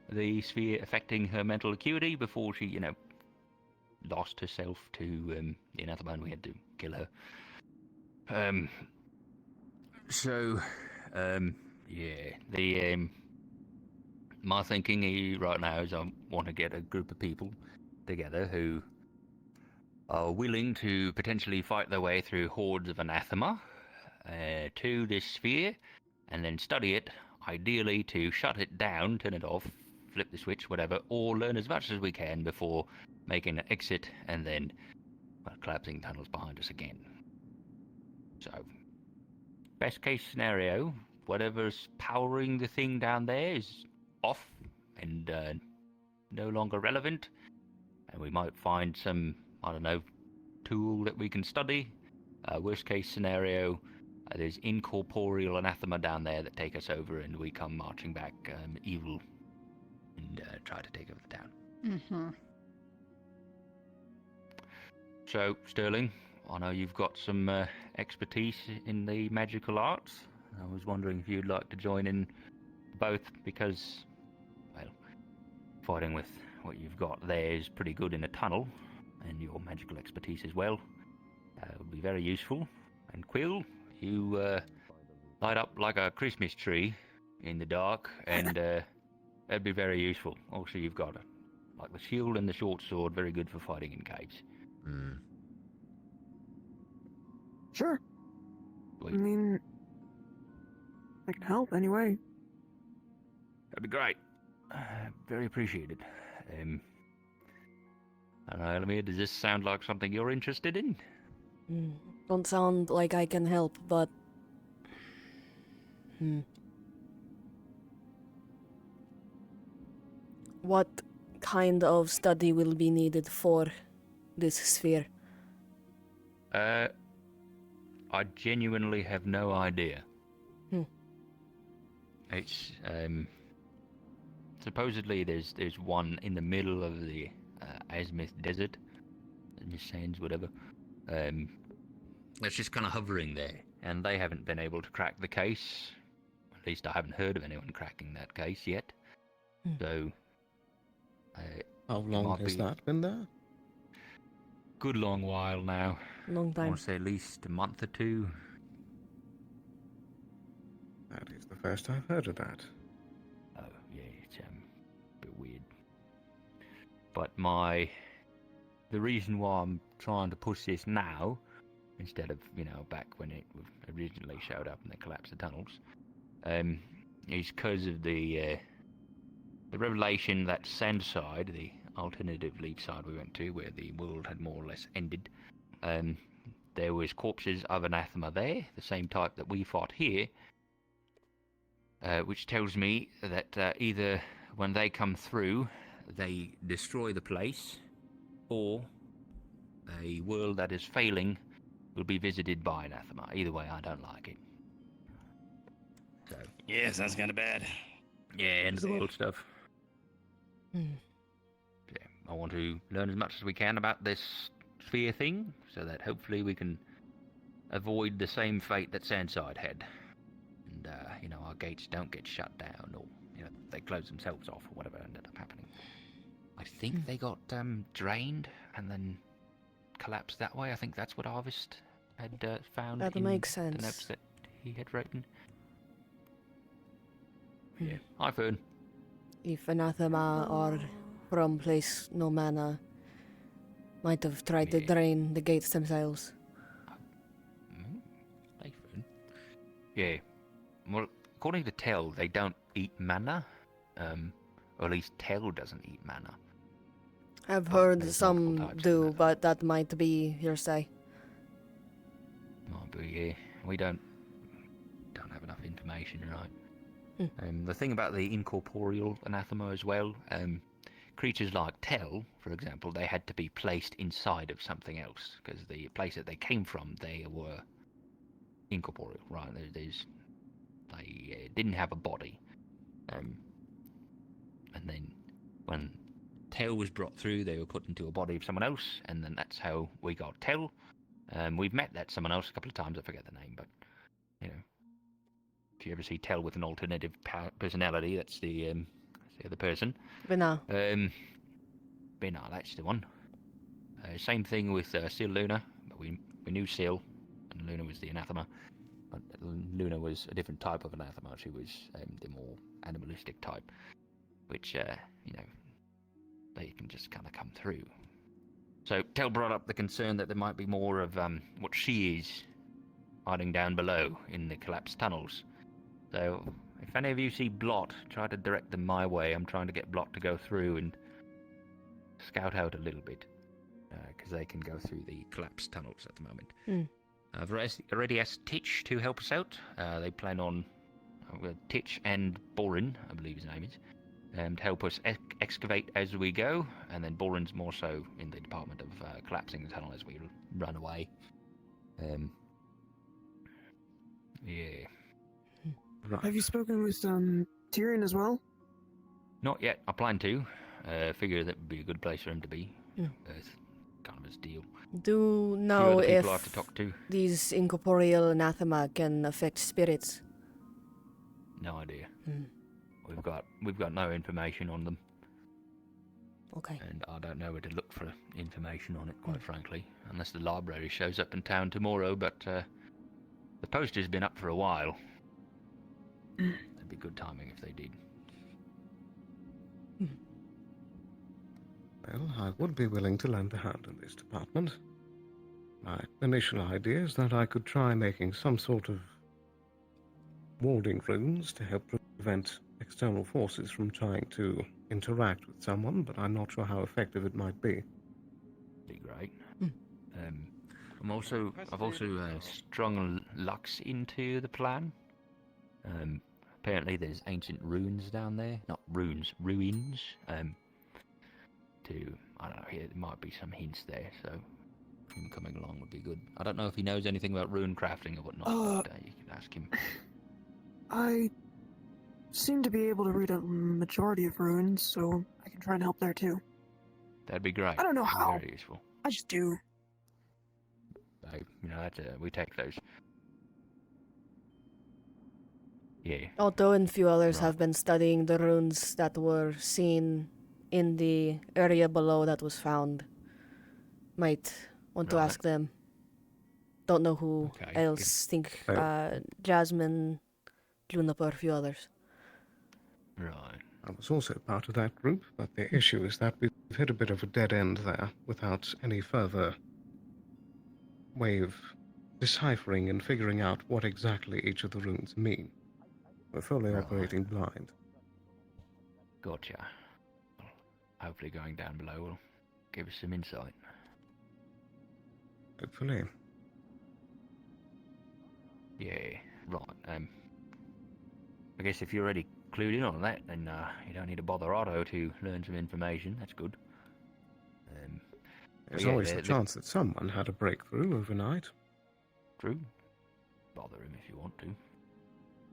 the sphere affecting her mental acuity before she, lost herself to the anathema and we had to kill her. My thinking right now is I want to get a group of people together who are willing to potentially fight their way through hordes of anathema to this sphere, and then study it, ideally to shut it down, turn it off, flip the switch, whatever, or learn as much as we can before making an exit and then collapsing tunnels behind us again. So, best case scenario, whatever's powering the thing down there is off and no longer relevant, and we might find some, I don't know, tool that we can study. Worst case scenario, there's incorporeal anathema down there that take us over and we come marching back evil and try to take over the town. Mm-hmm. So, Sterling, I know you've got some expertise in the magical arts. I was wondering if you'd like to join in both, because, well, fighting with what you've got there is pretty good in a tunnel, and your magical expertise as well would be very useful. And Quill, you light up like a Christmas tree in the dark, and that'd be very useful. Also, you've got like the shield and the short sword, very good for fighting in caves. Sure. Sweet. I mean, I can help anyway. That'd be great. Very appreciated. I don't know, Elemmire, does this sound like something you're interested in? Don't sound like I can help, but... What kind of study will be needed for this sphere? I genuinely have no idea. It's supposedly there's one in the middle of the Azimuth Desert, Azimuth Sands, whatever. That's just kind of hovering there, and they haven't been able to crack the case. At least I haven't heard of anyone cracking that case yet. So, how long has that been there? Good long while now. Long I time. want to say at least a month or two. That is the first I've heard of that. Oh yeah, it's a bit weird. But the reason why I'm trying to push this now, instead of back when it originally showed up and they collapsed the tunnels, is because of the revelation that Sandside, the alternative leap side we went to, where the world had more or less ended, there was corpses of anathema there, the same type that we fought here, which tells me that either when they come through, they destroy the place, or a world that is failing will be visited by anathema. Either way, I don't like it. So. Yeah, sounds kind of bad. Yeah, end of the world stuff. Yeah, I want to learn as much as we can about this sphere thing, so that hopefully we can avoid the same fate that Sandside had. And, our gates don't get shut down, or, they close themselves off, or whatever ended up happening. I think they got drained and then collapsed that way. I think that's what Harvest had found That in makes the sense. notes that he had written. Yeah, I've heard. If anathema or from place no mana might have tried to drain the gates themselves. I've heard. Yeah. Well, according to Tell, they don't eat mana. Or at least Tell doesn't eat mana. I've But heard there's some multiple types do, but that might be hearsay. Might be, yeah. We don't have enough information, right? The thing about the incorporeal anathema as well, creatures like Tell, for example, they had to be placed inside of something else, because the place that they came from, they were incorporeal, right? They didn't have a body. And then when Tell was brought through, they were put into a body of someone else, and then that's how we got Tell. We've met that someone else a couple of times, I forget the name, but, if you ever see Tell with an alternative personality, that's the other person. Bina. Bina, that's the one. Same thing with Seal Luna, but we knew Seal, and Luna was the anathema. But Luna was a different type of anathema. She was the more animalistic type, which, they can just kind of come through. So Tell brought up the concern that there might be more of what she is hiding down below in the collapsed tunnels. So if any of you see Blot, try to direct them my way. I'm trying to get Blot to go through and scout out a little bit, because they can go through the collapsed tunnels at the moment. I've already asked Titch to help us out. They plan on Titch and Borin, I believe his name is, to help us excavate as we go, and then Borin's more so in the department of collapsing the tunnel as we run away. Yeah. Right. Have you spoken with Tyrion as well? Not yet. I plan to. Figure that would be a good place for him to be. It's kind of his deal. Do know if I have to talk to. these incorporeal anathema can affect spirits. No idea. We've got no information on them. Okay. And I don't know where to look for information on it, quite frankly, unless the library shows up in town tomorrow. But the poster's been up for a while. It'd be good timing if they did. Well, I would be willing to lend a hand in this department. My initial idea is that I could try making some sort of warding runes to help prevent external forces from trying to interact with someone, but I'm not sure how effective it might be. Be great. I've also strung Lux into the plan. Apparently there's ancient ruins down there. Not ruins, ruins. I don't know, there might be some hints there, so him coming along would be good. I don't know if he knows anything about rune crafting or whatnot, but you can ask him. I seem to be able to read a majority of runes, so I can try and help there too. That'd be great. I don't know That'd be how. Very useful. I just do. That's we take those. Yeah. Otto and a few others Right. have been studying the runes that were seen in the area below that was found. Might want to Right. ask them. Don't know who Okay. else. Think Oh. Jasmine, Juniper, a few others. Right. I was also part of that group, but the issue is that we've hit a bit of a dead end there without any further way of deciphering and figuring out what exactly each of the runes mean. We're fully Right. operating blind. Gotcha. Hopefully going down below will give us some insight. Hopefully. Yeah, right. I guess if you're already clued in on that, then you don't need to bother Otto to learn some information. That's good. There's yeah, always the chance that someone had a breakthrough overnight. True. Bother him if you want to.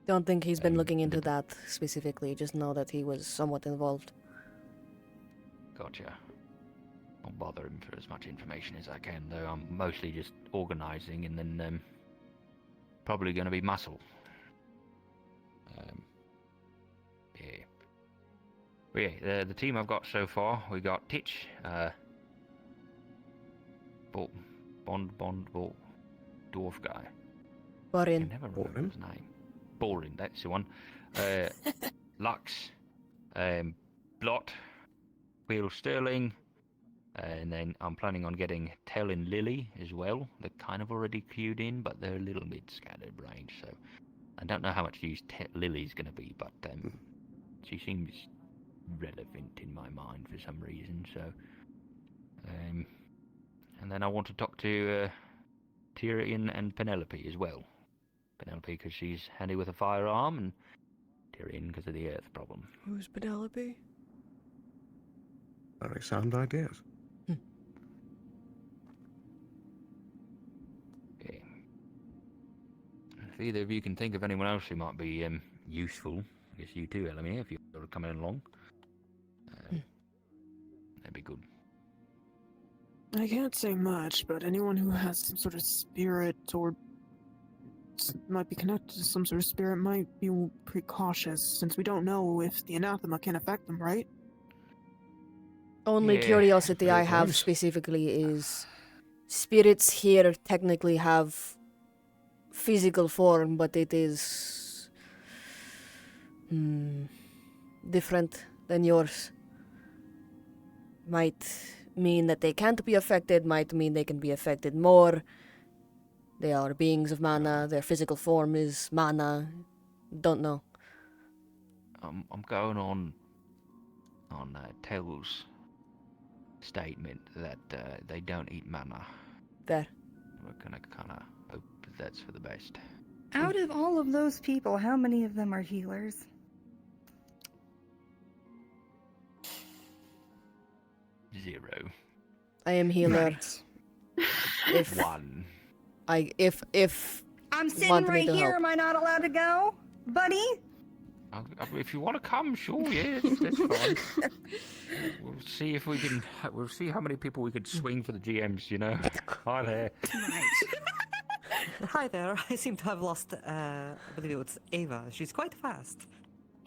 Don't think he's been looking into that specifically. Just know that he was somewhat involved. Gotcha. I'll bother him for as much information as I can, though I'm mostly just organising and then probably going to be muscle. Yeah. But yeah, the team I've got so far, we got Titch, Bond, dwarf guy. I Borin. can never remember his name. Boring, that's the one. Lux, Blot, Wheel Sterling, and then I'm planning on getting Tell and Lily as well. They're kind of already queued in, but they're a little bit scatterbrained, so I don't know how much use Lily's going to be, but she seems relevant in my mind for some reason, so... and then I want to talk to Tyrion and Penelope as well. Penelope because she's handy with a firearm, and Tyrion because of the earth problem. Who's Penelope? Very sound ideas. Yeah. If either of you can think of anyone else who might be useful, I guess you too, Elemmire, if you're coming along, that'd be good. I can't say much, but anyone who has some sort of spirit or might be connected to some sort of spirit might be precautious, since we don't know if the anathema can affect them, right? Only Yeah, curiosity I makes have sense. specifically is spirits here technically have physical form, but it is different than yours. Might mean that they can't be affected, might mean they can be affected more. They are beings of mana, their physical form is mana. Don't know. I'm going on Tell's statement that they don't eat mana. There. We're gonna kind of hope that's for the best. Out of all of those people, how many of them are healers? Zero. I am healer. If One. if I'm sitting want me right to here. help. Am I not allowed to go, buddy? If you want to come, sure, yeah, that's fine. We'll see if we can. We'll see how many people we could swing for the GMs. You know. Hi there. Hi there. I seem to have lost, I believe it was Ava. She's quite fast.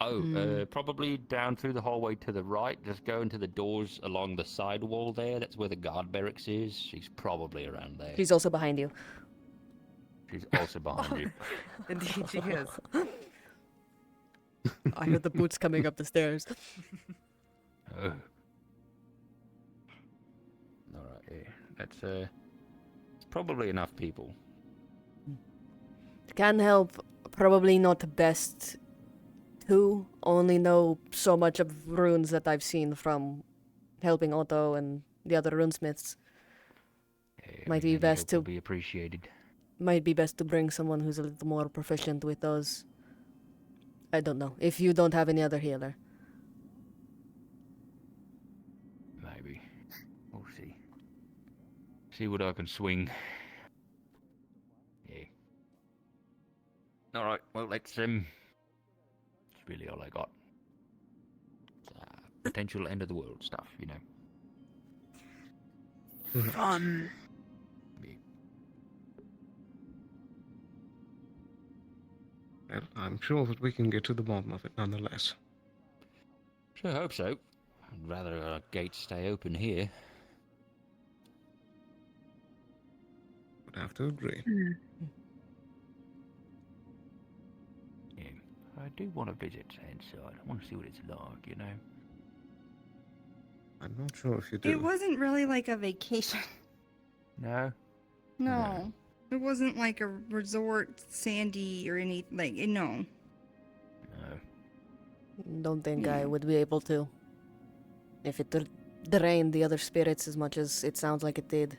Oh, probably down through the hallway to the right. Just go into the doors along the side wall there. That's where the guard barracks is. She's probably around there. She's also behind you. She's also behind you. Indeed, she is. I heard the boots coming up the stairs. Oh. Alright, yeah. That's, it's probably enough people. Can help, probably not best to. Only know so much of runes that I've seen from helping Otto and the other runesmiths. Might be best to be appreciated. Might be best to bring someone who's a little more proficient with those. I don't know. If you don't have any other healer. Maybe. We'll see. See what I can swing. Yeah. Alright, well, let's really all I got. Potential end of the world stuff, you know. Fun. Well, I'm sure that we can get to the bottom of it nonetheless. Sure hope so. I'd rather our gates stay open here. Would have to agree. Yeah, I do want to visit inside. I want to see what it's like, you know. I'm not sure if you do. It wasn't really like a vacation. No? No. It wasn't like a resort, sandy, or anything. Like, no. Don't think I would be able to. If it drained the other spirits as much as it sounds like it did,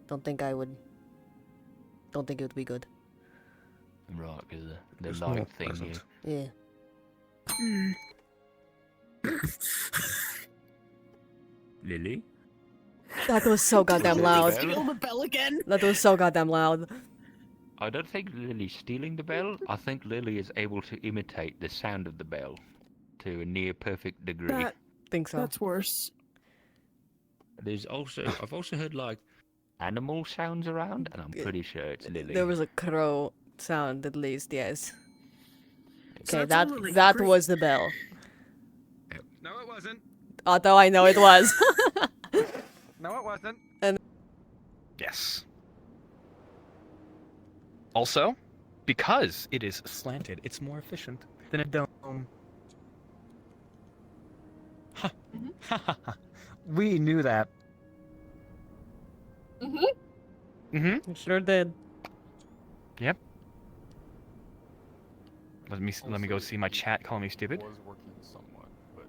don't think I would. Don't think it would be good. Right, because the It's light not thing pleasant. here. Yeah. Lily? That was so goddamn loud. Steal the bell again. That was so goddamn loud. I don't think Lily's stealing the bell. I think Lily is able to imitate the sound of the bell to a near perfect degree. Think so. That's worse. There's also I've also heard like animal sounds around, and I'm pretty sure it's Lily. There was a crow sound at least, yes. So Okay, that's really that great. was the bell. No, it wasn't. Although I know it was. No, it wasn't. And Yes. Also, because it is slanted, it's more efficient than a dome. Ha. We knew that. it sure did. Yep. Let me go see my chat call me stupid. Was working somewhat, but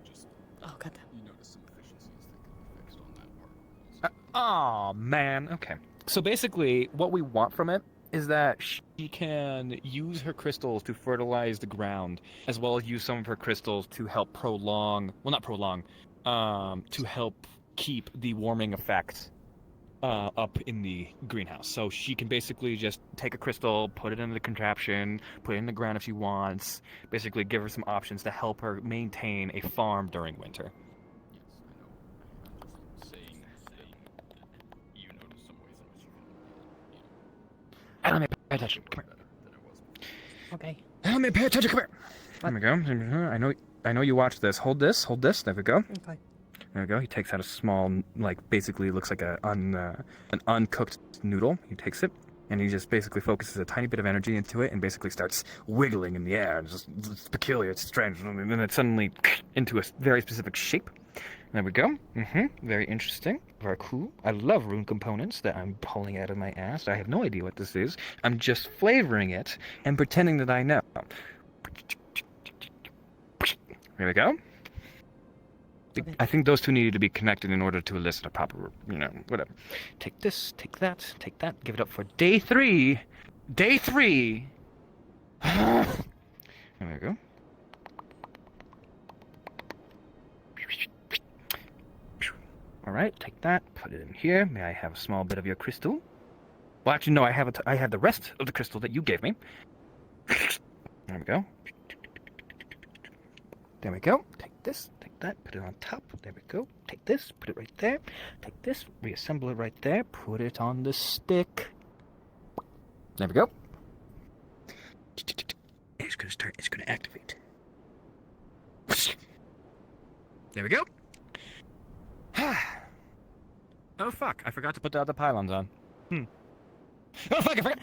just oh god. You notice some efficiencies that can be fixed on that part. Oh man. Okay. So basically, what we want from it is that she can use her crystals to fertilize the ground, as well as use some of her crystals to help prolong. Well, not prolong. To help keep the warming effect up in the greenhouse. So she can basically just take a crystal, put it in the contraption, put it in the ground if she wants. Basically, give her some options to help her maintain a farm during winter. Saying that you notice some ways in which you can, Elemmire, pay attention. Come here. Okay. Elemmire, pay attention. Come here. There we go. I know you watched this. Hold this. Hold this. There we go. Okay. There we go. He takes out a small, like, basically looks like an uncooked noodle. He takes it, and he just basically focuses a tiny bit of energy into it, and basically starts wiggling in the air. It's peculiar. It's strange. And then it's suddenly into a very specific shape. There we go. Very interesting. Very cool. I love rune components that I'm pulling out of my ass. I have no idea what this is. I'm just flavoring it and pretending that I know. There we go. I think those two needed to be connected in order to elicit a proper, whatever. Take this, take that, give it up for day 3. Day 3! There we go. Alright, take that, put it in here. May I have a small bit of your crystal? Well, actually, no, I have the rest of the crystal that you gave me. There we go. There we go. Take this, take that, put it on top. There we go. Take this, put it right there. Take this, reassemble it right there. Put it on the stick. There we go. It's gonna start. It's gonna activate. There we go. Oh fuck! I forgot to put the other pylons on. Oh fuck! I forgot.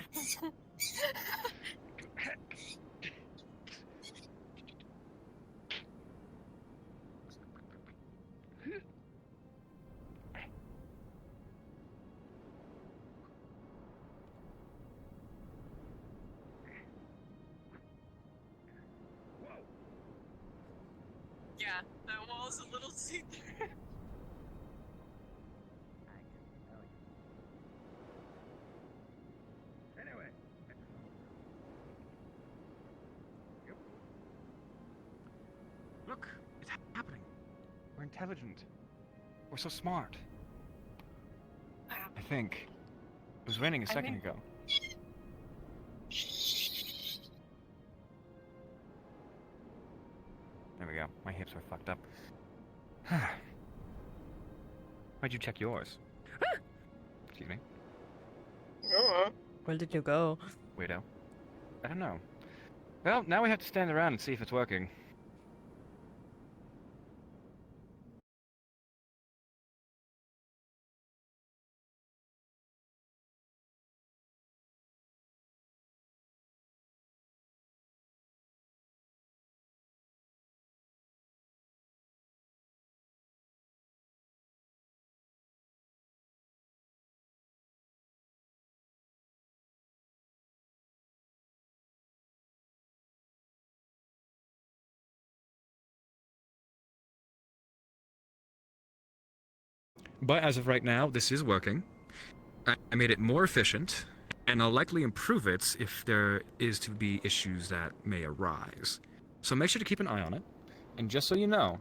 Yeah, that wall's a little see-through. Anyway. Yep. Look, it's happening. We're intelligent. We're so smart. I think. It was raining a second ago. fucked up. Why'd you check yours? Excuse me. Where did you go? Weirdo. I don't know. Well, now we have to stand around and see if it's working. But as of right now, this is working. I made it more efficient, and I'll likely improve it if there is to be issues that may arise. So make sure to keep an eye on it. And just so you know,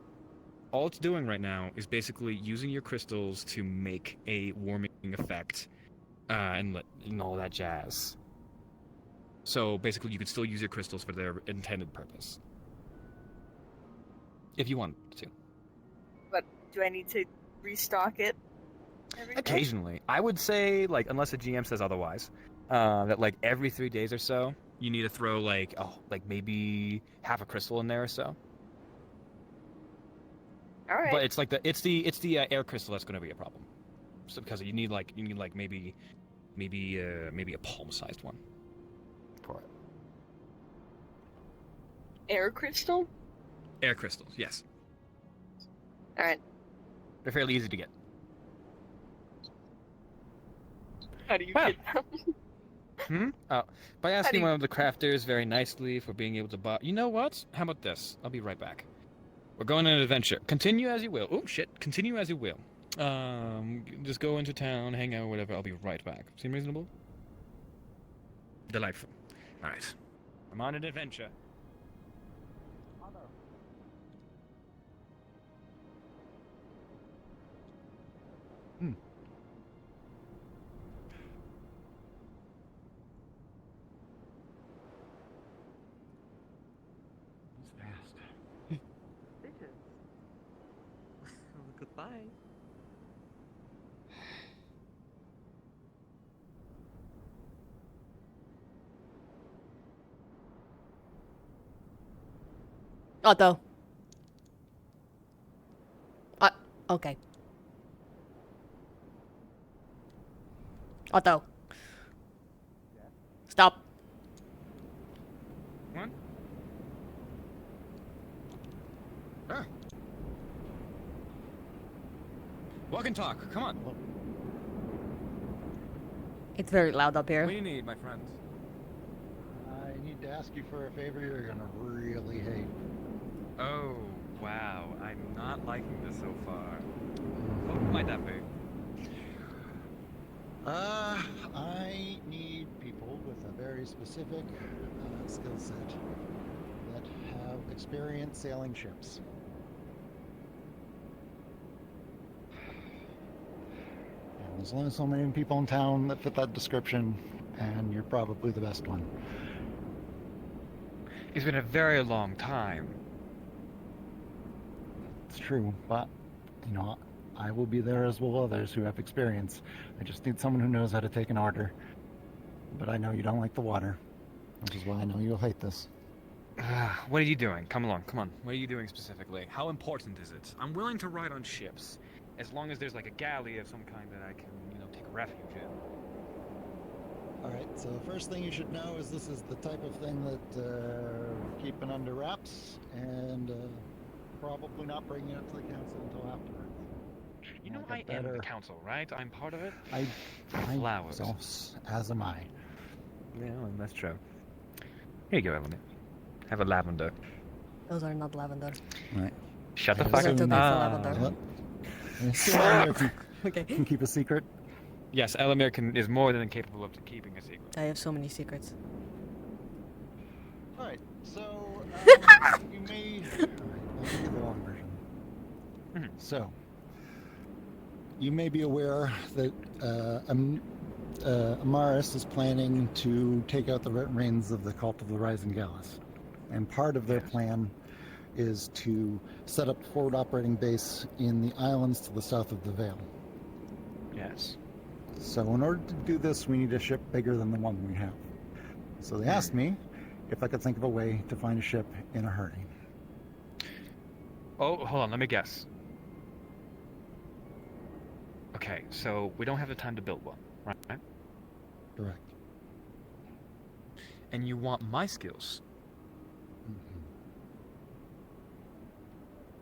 all it's doing right now is basically using your crystals to make a warming effect, and all that jazz. So basically, you could still use your crystals for their intended purpose. If you want to. But do I need to restock it every day? Occasionally. I would say, like, unless the GM says otherwise, that, like, every 3 days or so, you need to throw, like, maybe half a crystal in there or so. All right. But it's like it's the air crystal that's going to be a problem. So because you need maybe a palm-sized one for it. Air crystal? Air crystals, yes. All right. They're fairly easy to get. How do you get them? By asking one of the crafters very nicely for being able to buy. You know what? How about this? I'll be right back. We're going on an adventure. Continue as you will. Oh shit! Continue as you will. Just go into town, hang out, whatever. I'll be right back. Seem reasonable? Delightful. All right. I'm on an adventure. Goodbye. Otto. Okay. Otto. Stop. What? Ah. Walk and talk. Come on. It's very loud up here. What do you need, my friend? I need to ask you for a favor you're gonna really hate. Oh, wow. I'm not liking this so far. What might that be? I need people with a very specific skill set that have experience sailing ships. And there's only so many people in town that fit that description, and you're probably the best one. It's been a very long time. It's true, but, you know, I will be there as will others who have experience. I just need someone who knows how to take an order. But I know you don't like the water, which is why I know you'll hate this. What are you doing? Come along, come on. What are you doing specifically? How important is it? I'm willing to ride on ships, as long as there's like a galley of some kind that I can, take refuge in. Alright, so the first thing you should know is this is the type of thing that we're keeping under wraps, and probably not bringing it up to the council until afterwards. You know I am the council, right? I'm part of it. I Flowers. So, as am I. Yeah, well, that's true. Here you go, Elemmire. Have a lavender. Those are not lavender. Right. Shut the Those fuck are up. too big for lavender. If you Okay. can keep a secret. Yes, Elemmire is more than capable of keeping a secret. I have so many secrets. Alright, so you may... I'll give you the long version. So, you may be aware that Amaris is planning to take out the reins of the Cult of the Rising Gallus. And part of their plan is to set up forward operating base in the islands to the south of the Vale. Yes. So in order to do this, we need a ship bigger than the one we have. So they asked me if I could think of a way to find a ship in a hurry. Oh, hold on, let me guess. Okay, so we don't have the time to build one, right? Correct. And you want my skills.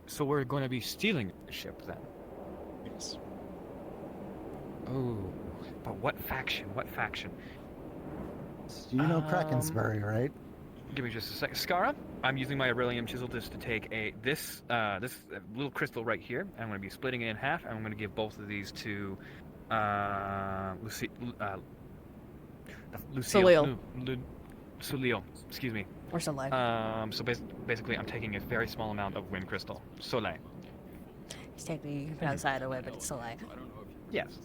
So we're going to be stealing the ship then? Yes. Oh, but what faction? What faction? You know Krakensbury, right? Give me just a second. Skara, I'm using my beryllium chisel just to take this little crystal right here. I'm going to be splitting it in half, and I'm going to give both of these to Lucille. Soleil, excuse me. Or Soleil. So basically, I'm taking a very small amount of wind crystal. Soleil. It's technically outside of it, but it's Soleil. Yes.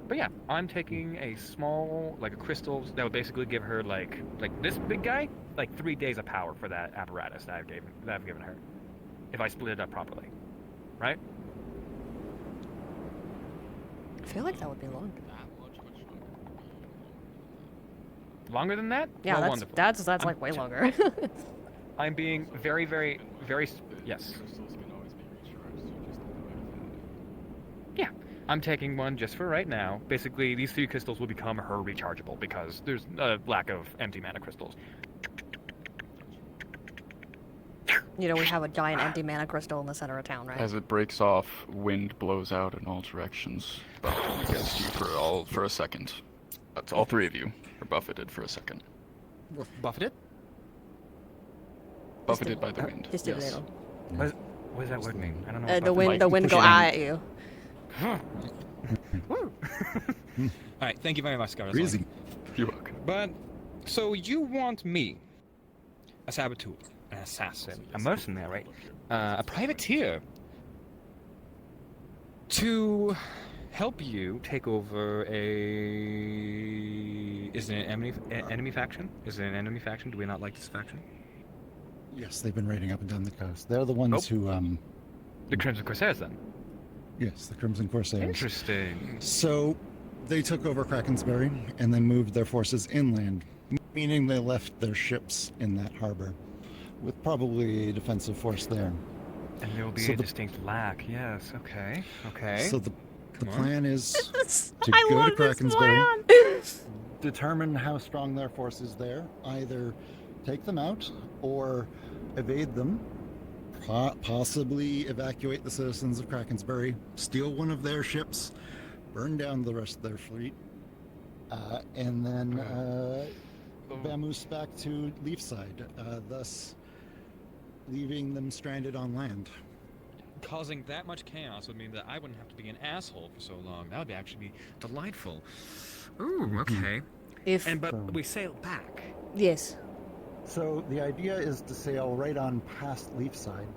But yeah, I'm taking a small, like a crystal that would basically give her like this big guy, like 3 days of power for that apparatus that I've given her, if I split it up properly, right? I feel like that would be long. Longer than that? Yeah, Well, that's wonderful. like way longer. I'm being very, very, very yes. Yeah, I'm taking one just for right now. Basically, these 3 crystals will become her rechargeable because there's a lack of empty mana crystals. You know, we have a giant empty mana crystal in the center of town, right? As it breaks off, wind blows out in all directions, buffeting against you for a second. That's all 3 of you are buffeted for a second. Buffeted? Buffeted by the wind. Just a yes. little. What does that word mean? I don't know. The wind go at you. All right, thank you very much, Skara. Easy. You're welcome. But so you want me, a saboteur, an assassin, a mercenary, a privateer, to help you take over Is it an enemy faction? Is it an enemy faction? Do we not like this faction? Yes, they've been raiding up and down the coast. They're the ones who The Crimson Corsairs, then. Yes, the Crimson Corsairs. Interesting. So they took over Krakensbury and then moved their forces inland, meaning they left their ships in that harbor, with probably a defensive force there. And there will be a distinct lack. Yes. Okay. Okay. So the plan is to I go love to this Krakensbury, determine how strong their force is there, either take them out or evade them, possibly evacuate the citizens of Krakensbury, steal one of their ships, burn down the rest of their fleet, and then vamoose back to Leafside, thus leaving them stranded on land. Causing that much chaos would mean that I wouldn't have to be an asshole for so long. That would actually be delightful. Ooh, okay. But we sail back. Yes. So the idea is to sail right on past Leafside,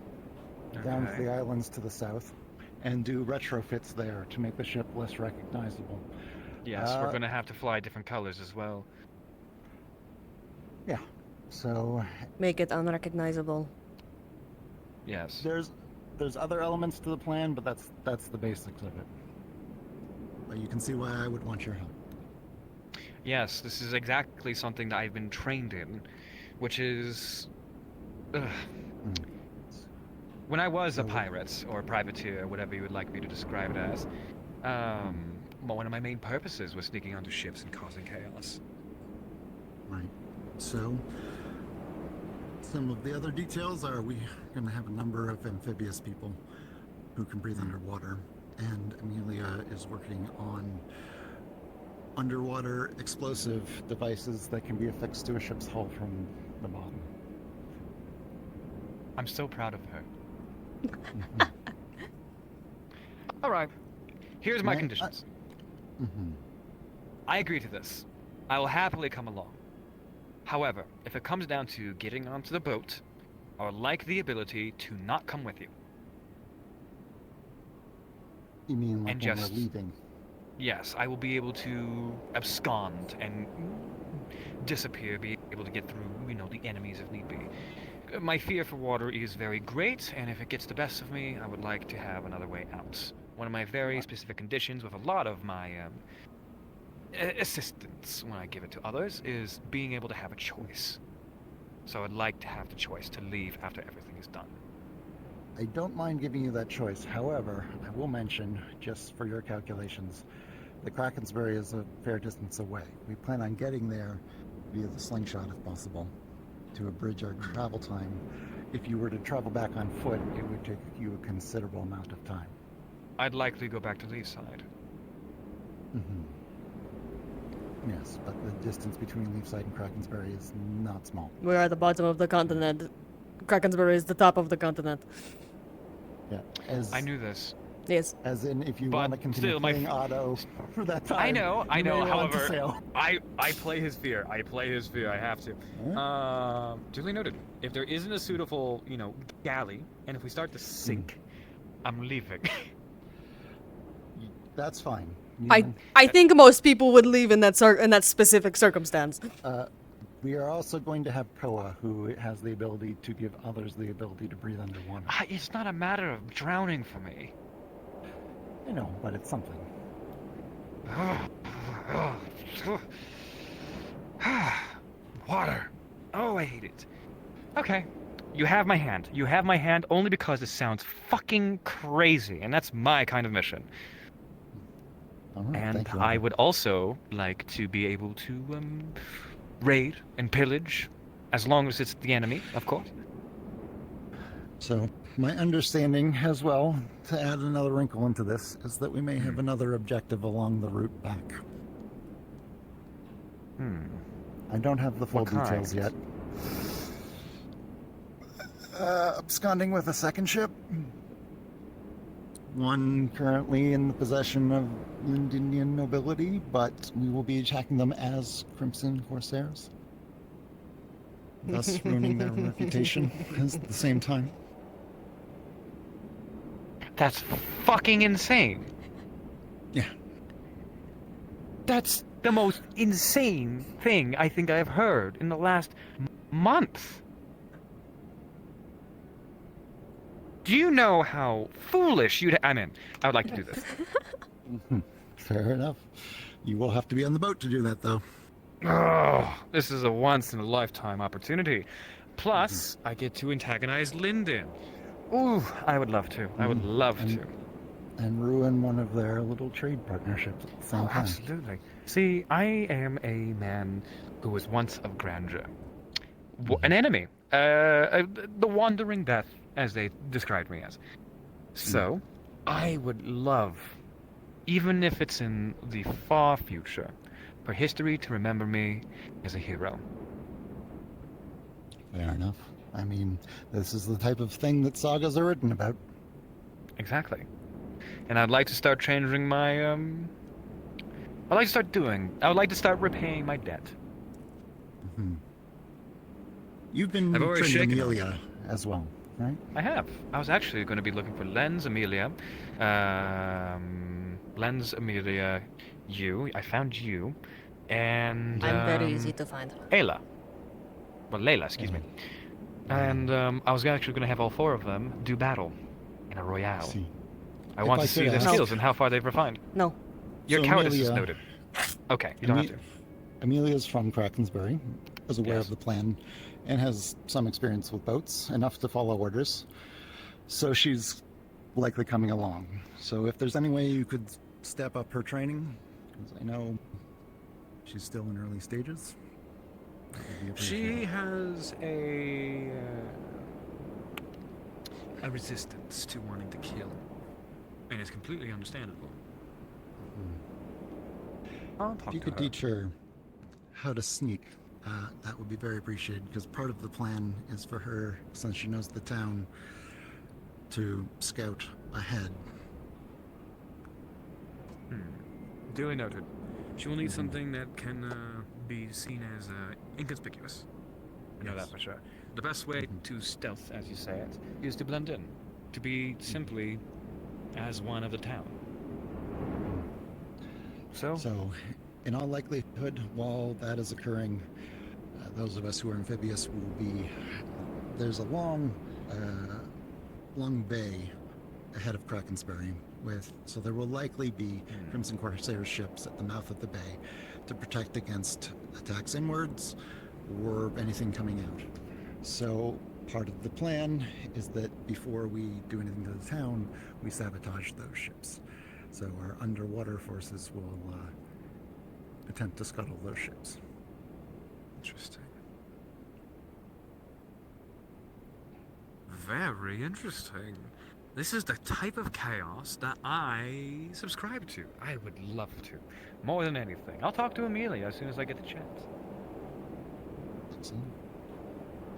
down to the islands to the south, and do retrofits there to make the ship less recognizable. Yes, we're going to have to fly different colors as well. Yeah. So make it unrecognizable. Yes. There's other elements to the plan, but that's the basics of it. But you can see why I would want your help. Yes, this is exactly something that I've been trained in, which is when I was a pirate or a privateer, whatever you would like me to describe it as, one of my main purposes was sneaking onto ships and causing chaos. Right. So some of the other details are we're going to have a number of amphibious people who can breathe underwater, and Amelia is working on underwater explosive devices that can be affixed to a ship's hull from the bottom. I'm so proud of her. All right. Here's my conditions. I agree to this. I will happily come along. However, if it comes down to getting onto the boat, I would like the ability to not come with you. You mean like and when just we're leaving? Yes, I will be able to abscond and disappear, be able to get through, the enemies if need be. my fear for water is very great, and if it gets the best of me, I would like to have another way out. One of my very specific conditions with a lot of my assistance when I give it to others is being able to have a choice. So I'd like to have the choice to leave after everything is done. I don't mind giving you that choice. However, I will mention, just for your calculations, the Krakensbury is a fair distance away. We plan on getting there via the slingshot if possible, to abridge our travel time. If you were to travel back on foot, it would take you a considerable amount of time. I'd likely go back to Leafside. Yes, but the distance between Leafside and Krakensbury is not small. We're at the bottom of the continent. Krakensbury is the top of the continent. Yeah, I knew this. Yes. As in, if you But want to continue still, playing Auto for that time. I know. you may want to However, sail. I play his fear. I have to. Duly noted. If there isn't a suitable, galley, and if we start to sink, I'm leaving. That's fine. I think most people would leave in that specific circumstance. We are also going to have Koa, who has the ability to give others the ability to breathe underwater. It's not a matter of drowning for me. I know, but it's something. Water. Oh, I hate it. Okay. You have my hand. You have my hand only because it sounds fucking crazy, and that's my kind of mission. And I would also like to be able to raid and pillage, as long as it's the enemy, of course. So, my understanding as well, to add another wrinkle into this, is that we may have another objective along the route back. I don't have the full What kind? details yet. Absconding with a second ship. One currently in the possession of Lindinian nobility, but we will be attacking them as Crimson Corsairs, thus ruining their reputation at the same time. That's fucking insane. Yeah. That's the most insane thing I think I've heard in the last month. Do you know how foolish I would like to do this. Fair enough. You will have to be on the boat to do that, though. Oh, this is a once-in-a-lifetime opportunity. Plus, I get to antagonize Lyndon. Ooh, I would love to. I would love to. And ruin one of their little trade partnerships at the same time. Absolutely. See, I am a man who was once of grandeur. An enemy. The wandering death, as they described me as. So, I would love, even if it's in the far future, for history to remember me as a hero. Fair enough. I mean, this is the type of thing that sagas are written about. Exactly. And I'd like to start changing my, I would like to start repaying my debt. You've been I've already training shaken Amelia as well, right? I have. I was actually going to be looking for Lens, Amelia, you. I found you, and I'm very easy to find. Ayla. Well, Layla, excuse me. And I was actually going to have all four of them do battle in a royale. I want to see their skills and how far they've refined. No. Your So cowardice is Amelia- noted. Okay, you don't have to. Amelia's from Krakensbury, is aware of the plan, and has some experience with boats, enough to follow orders. So she's likely coming along. So if there's any way you could step up her training, because I know she's still in early stages. that would be appreciated. She has a resistance to wanting to kill, and it's completely understandable. I'll talk If you to could her. teach her how to sneak, that would be very appreciated, because part of the plan is for her, since she knows the town, to scout ahead. Duly noted. She will need something that can be seen as inconspicuous. I know that for sure. The best way to stealth, as you say it, is to blend in. To be simply as one of the town. So, in all likelihood, while that is occurring, those of us who are amphibious will be there's a long bay ahead of Krakensbury, so there will likely be Crimson Corsair ships at the mouth of the bay to protect against attacks inwards or anything coming out. So part of the plan is that before we do anything to the town, we sabotage those ships. So our underwater forces will attempt to scuttle those ships. Interesting. Very interesting. This is the type of chaos that I subscribe to. I would love to. More than anything. I'll talk to Amelia as soon as I get the chance. Excellent.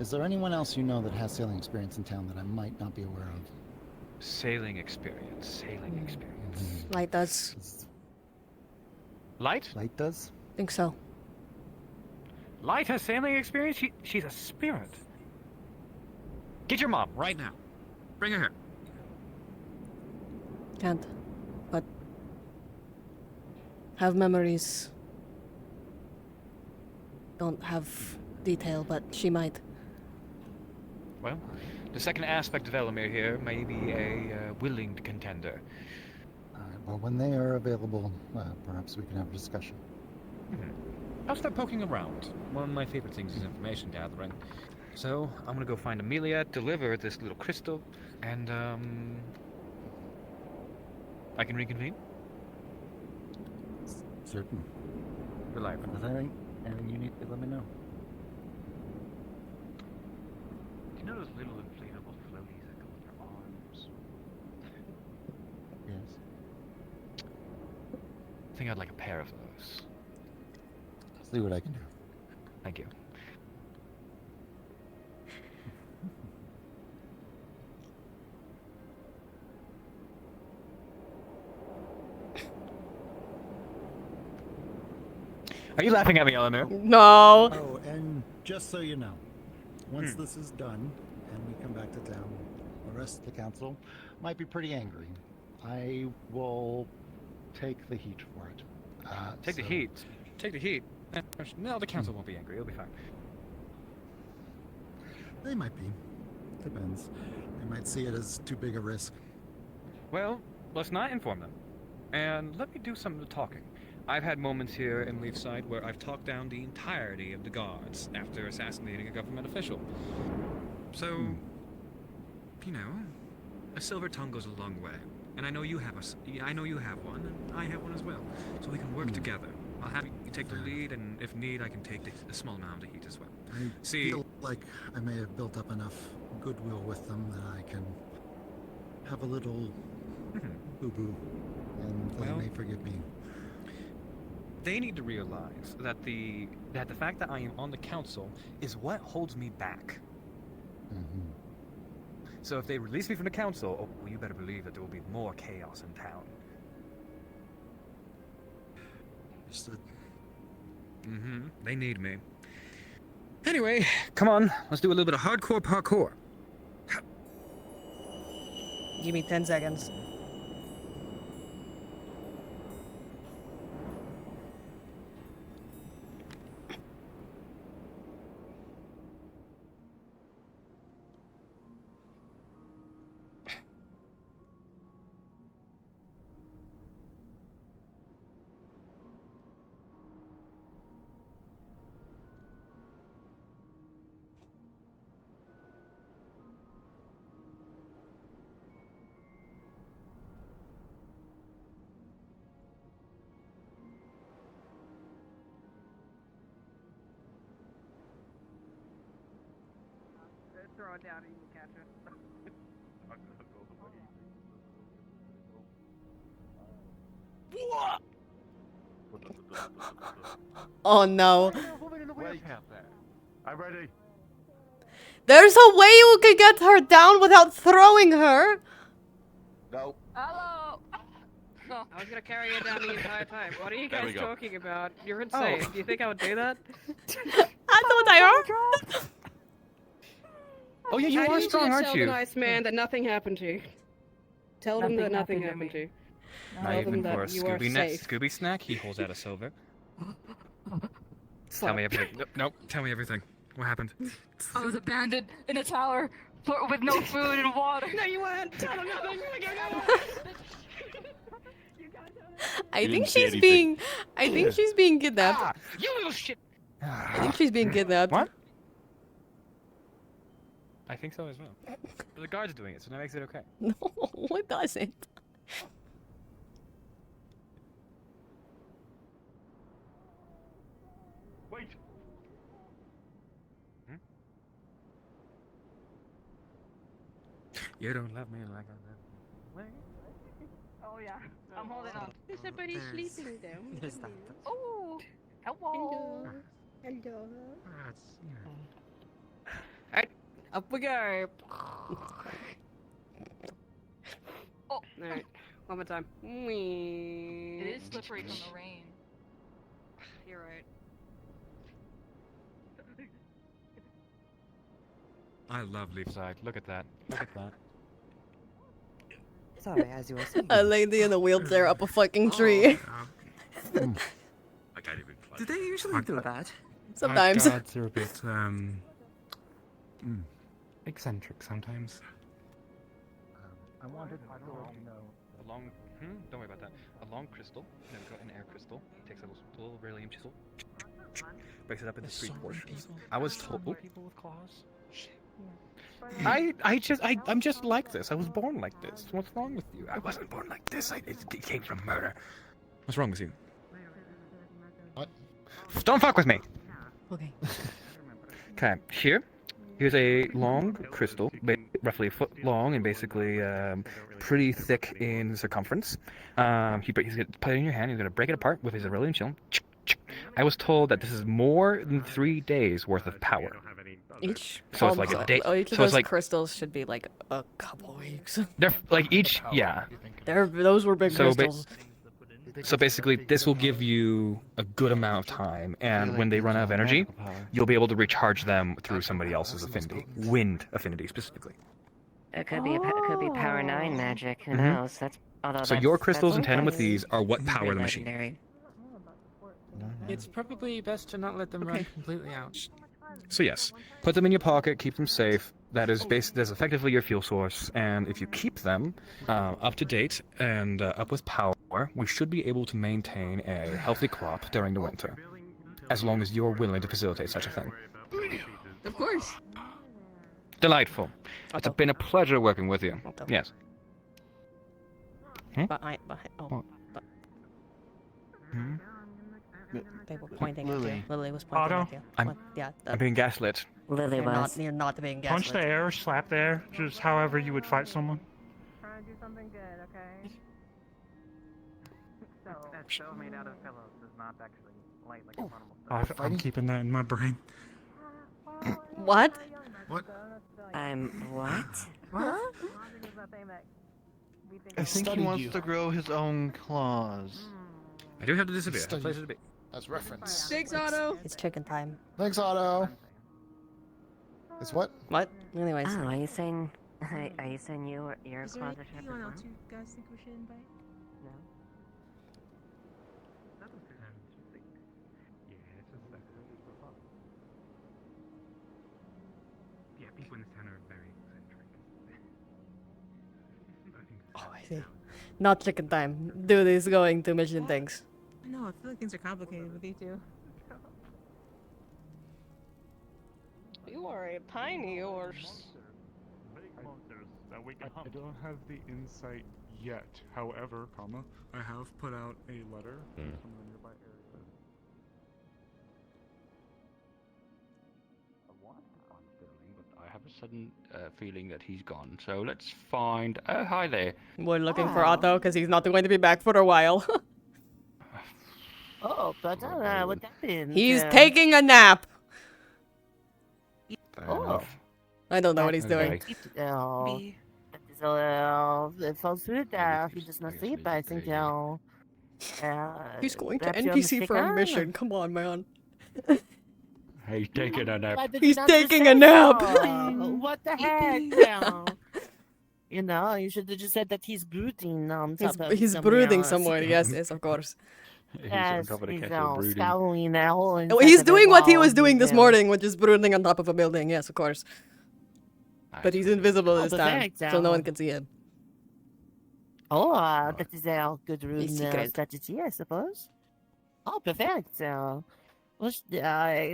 Is there anyone else you know that has sailing experience in town that I might not be aware of? Sailing experience. Light does. Light? Light does? Think so. Light has sailing experience? She's a spirit. Get your mom right now. Bring her here. Can't. But have memories. Don't have detail, but she might. Well, the second aspect of Elemmire here may be a willing contender. Well, when they are available, perhaps we can have a discussion. I'll start poking around. One of my favorite things is information gathering. So, I'm gonna go find Amelia, deliver this little crystal, and, I can reconvene? Certain. Good life. If there's anything you need, let me know. Do you know those little inflatable floaties that go in your arms? Yes. I think I'd like a pair of those. See what I can do. Thank you. Are you laughing at me, Elemmire? No. Oh, and just so you know, once this is done and we come back to town, the rest of the council might be pretty angry. I will take the heat for it. Take the heat. Take the heat. No, the council won't be angry. It'll be fine. They might be. Depends. They might see it as too big a risk. Well, let's not inform them. And let me do some of the talking. I've had moments here in Leafside where I've talked down the entirety of the guards after assassinating a government official. So, you know, a silver tongue goes a long way. And I know you have I know you have one, and I have one as well. So we can work together. I'll have you take the lead, and if need, I can take a small amount of heat as well. I feel like I may have built up enough goodwill with them that I can have a little boo-boo, and they may forgive me. They need to realize that the fact that I am on the council is what holds me back. So if they release me from the council, well, you better believe that there will be more chaos in town. They need me. Anyway, come on, let's do a little bit of hardcore parkour. Give me 10 seconds. Throw it down and you can catch it. Oh no. I'm ready. There's a way you can get her down without throwing her. No. Hello. No, I was gonna carry you down the entire time. What are you There we guys go. talking about? You're insane. Do you think I would do that? I thought I heard. Oh yeah, you I are need strong, to aren't tell you? the nice man that nothing happened to you. Tell them that nothing happened to you. Not Tell them even for a that you are safe. Scooby snack, he holds out a silver. Tell me everything. Nope, tell me everything. What happened? I was abandoned in a tower with no food and water. No, you weren't. I You think didn't see she's anything. being. I think she's being kidnapped. Ah, you little shit. I think she's being kidnapped. What? I think so as well. But the guard's doing it, so that makes it okay. No, it doesn't. Wait. You don't love me like I love Oh yeah, I'm holding on. Is somebody sleeping there? There's that. Oh, hello. Hello. Alright, up we go. Oh. Alright, one more time. It is slippery from the rain. You're right. I love Leafside. Look at that. Look at that. Sorry, as you were saying. A lady in a wheelchair up a fucking tree. I can't even. Do they usually do that? Sometimes. Our guards are a bit eccentric sometimes. I wanted to know. A long. Don't worry about that. A long crystal. There we go. An air crystal. Takes a little beryllium chisel. Breaks it up into three portions. I was told. People with claws. I'm just like this. I was born like this. What's wrong with you? I wasn't born like this. It came from murder. What's wrong with you? What? Don't fuck with me. Okay. Okay, here's a long crystal, roughly a foot long and basically pretty thick in circumference. He's gonna put it in your hand. He's gonna break it apart with his beryllium shield. I was told that this is more than 3 days worth of power. Each. So it's like a day. Each of So those it's like crystals should be like a couple weeks. they're like each, yeah. Those were big So crystals. So basically, this will give you a good amount of time, and when they run out of energy, you'll be able to recharge them through somebody else's affinity, wind affinity specifically. It could be could be power 9 magic. Who Mhm. knows? That's although So that's, your crystals in that's tandem with pretty these are what power the machine. legendary. It's probably best to not let them run completely out. So yes, put them in your pocket, keep them safe. That is that's effectively your fuel source, and if you keep them up to date and up with power, we should be able to maintain a healthy crop during the winter, as long as you're willing to facilitate such a thing. Of course. Delightful. It's been a pleasure working with you. Yes. But they were pointing at you. Lily was pointing Otto? at you. I'm being gaslit. Lily You're not being gaslit. Punch the air, slap the air, just however you would fight someone. Trying to do something good, okay? So That shell made out of pillows is not actually light like a normal stone. I'm keeping that in my brain. What? What? What? What? I think he wants to grow his own claws. I do have to disappear. Study. Place to be. As reference. Thanks, Otto. It's chicken time. Thanks, Otto. It's what? What? Anyways. Oh, are you saying your Is there claws are anyone else sharper? you guys think we should invite? No. Yeah, people in this town are very eccentric. Oh, I see. Not chicken time. Dude is going to mission things. No, I feel like things are complicated with you two. You are a tiny horse. I don't have the insight yet. However, I have put out a letter from the nearby area. I want to find Sterling, but I have a sudden feeling that he's gone. So let's find. Oh, hi there. We're looking for Otto because he's not going to be back for a while. Oh, but what happened? He's taking a nap. Oh. I don't know what he's doing. Oh. Falls through there. He does not sleep. I think He's going to perhaps you're NPC for a mistaken? mission. Come on, man. He's taking a nap. Why did He's you not taking just a say nap. so? What the heck? You know, you should have just said that he's brooding on top of He's somewhere brooding else. somewhere. Yes, yes, of course. He's on Yes, top of the he's kettle brooding. scowling that hole Oh, inside he's the doing what he wall. was doing He's, this morning, which is brooding on top of a building. Yes, of course. But he's invisible Oh, this time, perfect, so no one can see him. Oh, that is a good Yes, rune secret. strategy, I suppose. Oh, perfect. Well,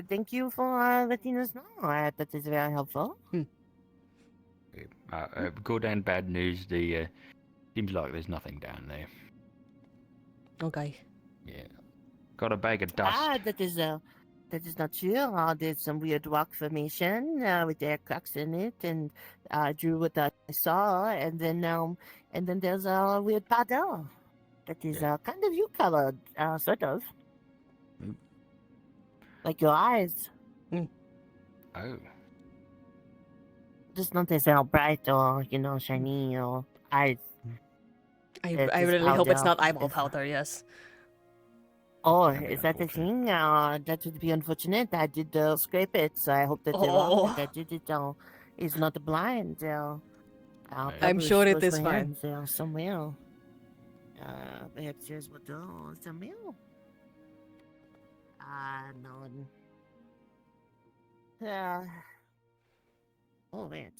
thank you for letting us know. That is very helpful. Good and bad news. The seems like there's nothing down there. Okay. Yeah. Got a bag of dust. That is not true. There's some weird rock formation with air cracks in it, and I drew what I saw, and then there's a weird pattern that is kind of you colored, sort of, like your eyes. Oh. Just not as bright or shiny or eyes. I really hope it's not eyeball powder. Yes. Oh, is that a thing? That would be unfortunate. I did scrape it, so I hope that the rock that I did it is not blind. I'm sure it is fine. Somewhere. Perhaps there's what somewhere. No. Oh, wait.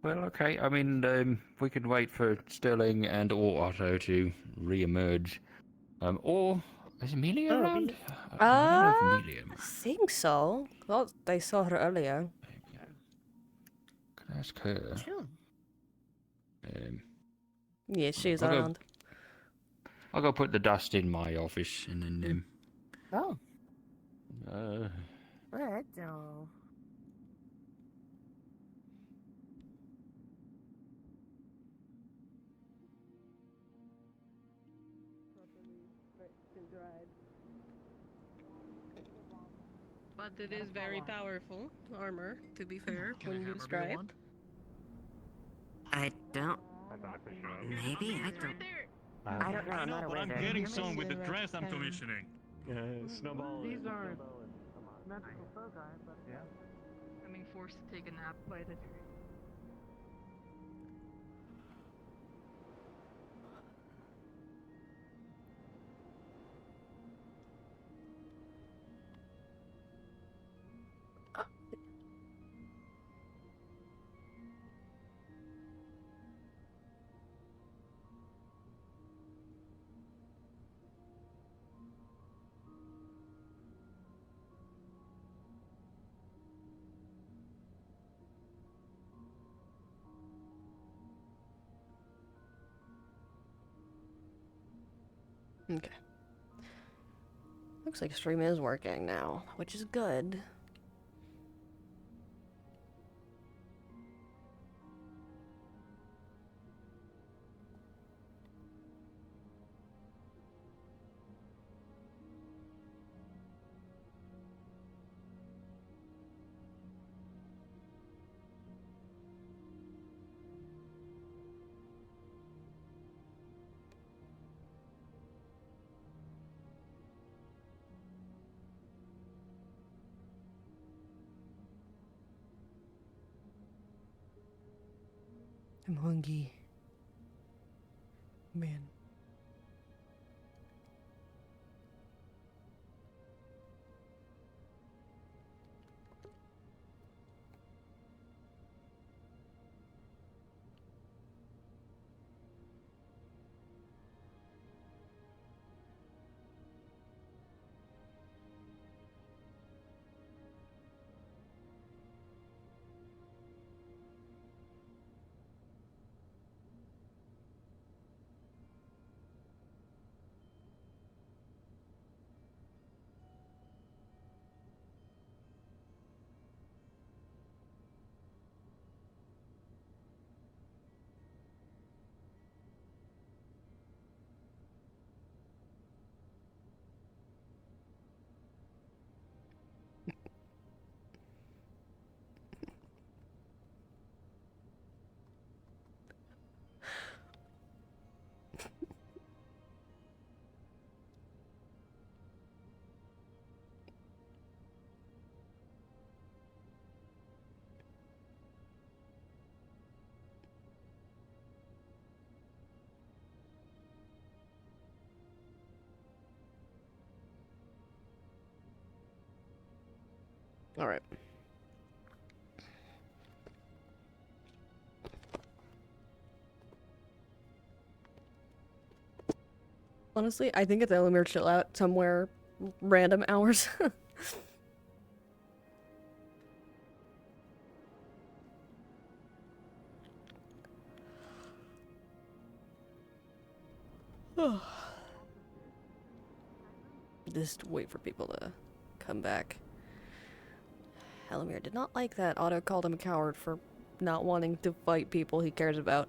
Well, okay. I mean, we can wait for Sterling and/or Otto to re-emerge. Or is Amelia around? I don't know if Amelia. I think so. Well, I saw her earlier. Can I ask her? Sure. Yeah, she's I'll around. I'll go put the dust in my office and then. Oh. Uh, But it is very powerful armor, to be fair, when used right. I don't. Maybe I don't. I don't know. I'm not a but I'm wizard. getting some with the dress I'm commissioning. Snowball. These are magical foci, but I'm being forced to take a nap by the tree. Okay. Looks like stream is working now, which is good. I'm hungry. Man. Alright. Honestly, I think it's Elemmire chill out somewhere random hours. Just wait for people to come back. Elemmire did not like that Otto called him a coward for not wanting to fight people he cares about.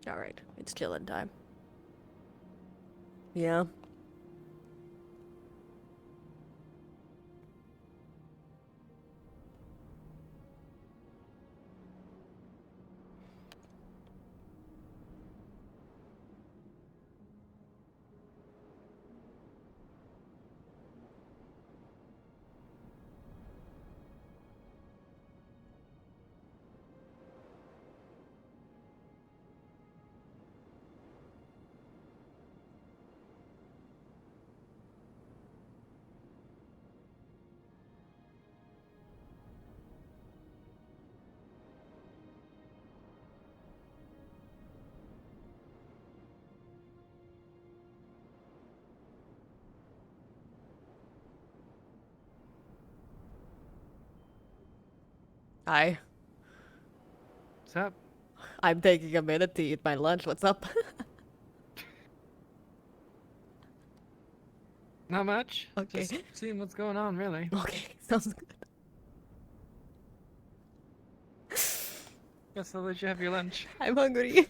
Alright, it's chillin' time. Yeah. Hi. What's up? I'm taking a minute to eat my lunch. What's up? Not much. Okay. Just seeing what's going on, really. Okay, sounds good. Guess I'll let you have your lunch. I'm hungry.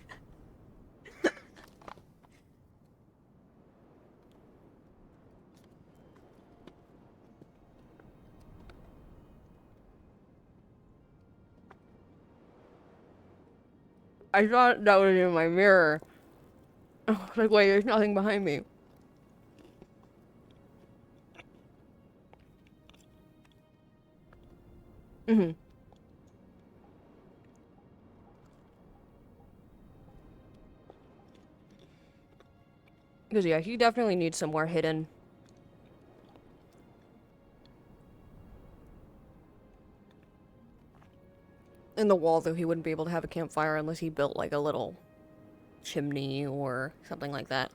I thought that was in my mirror. I was like, wait, there's nothing behind me. Mm-hmm. Because, yeah, he definitely needs somewhere hidden. In the wall, though, he wouldn't be able to have a campfire unless he built, like, a little chimney or something like that.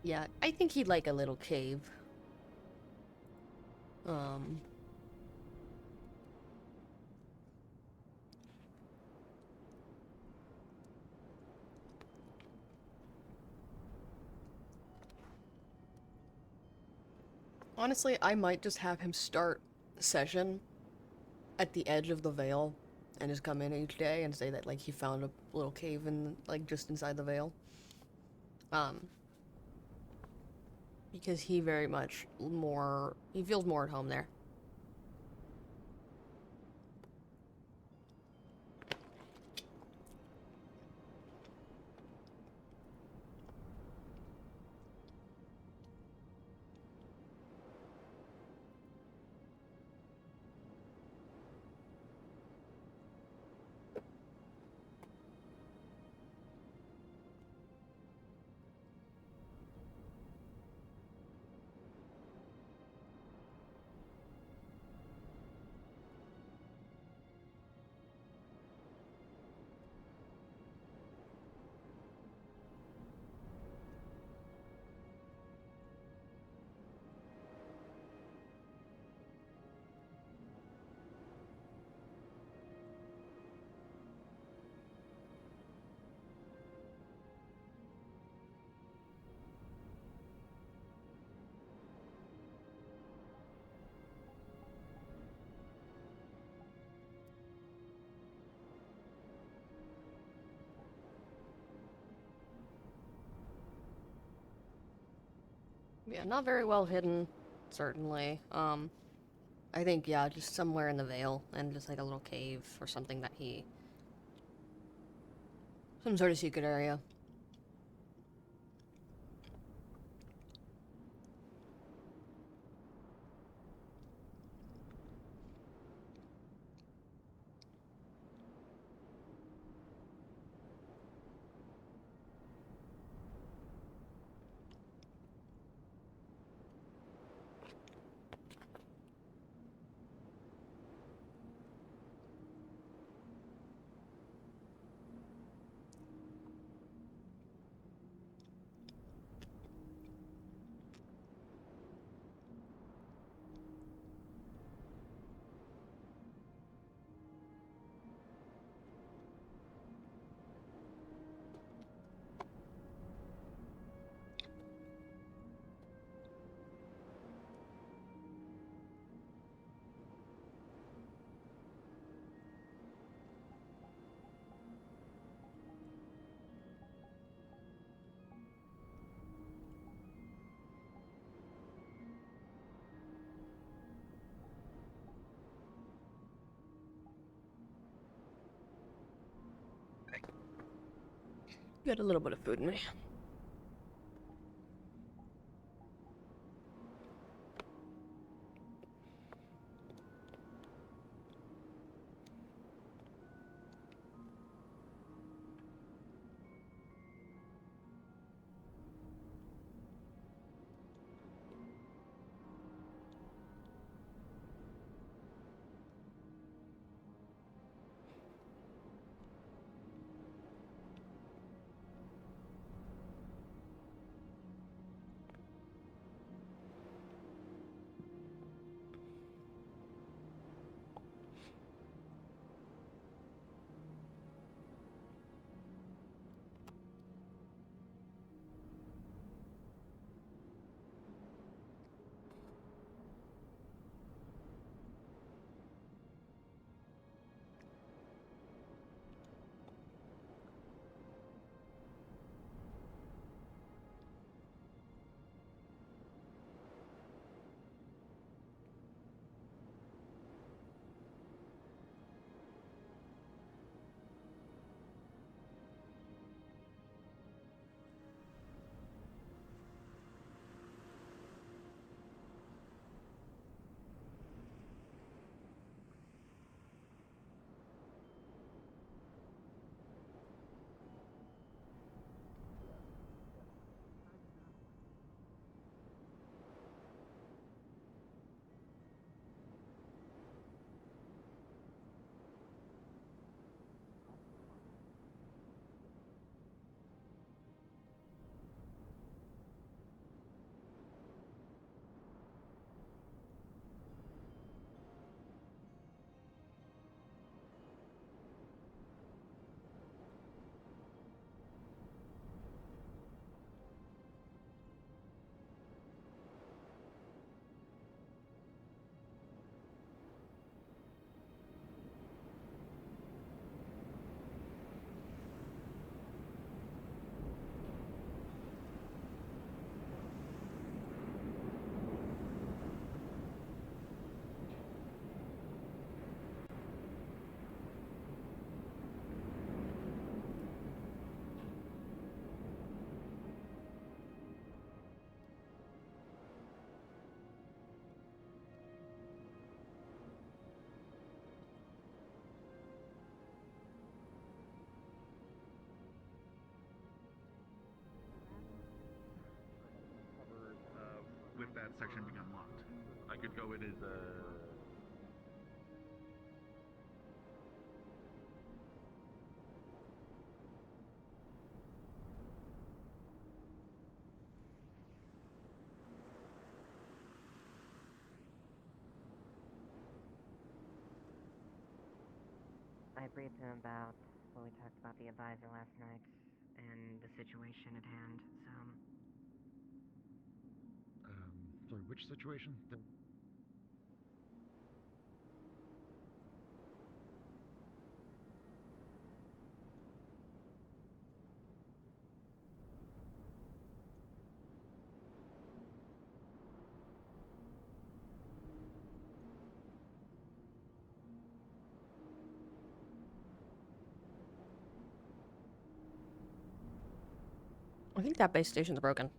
Yeah, I think he'd like a little cave. Honestly, I might just have him start the session at the edge of the Vale and just come in each day and say that, like, he found a little cave in, like, just inside the Vale. Because he very much he feels more at home there. Yeah, not very well hidden, certainly. I think, yeah, just somewhere in the Vale, and just like a little cave or something that some sort of secret area. Got a little bit of food in me. that section being unlocked. I could go in as I briefed him about what we talked about the advisor last night and the situation at hand, so... Sorry, which situation? I think that base station's broken.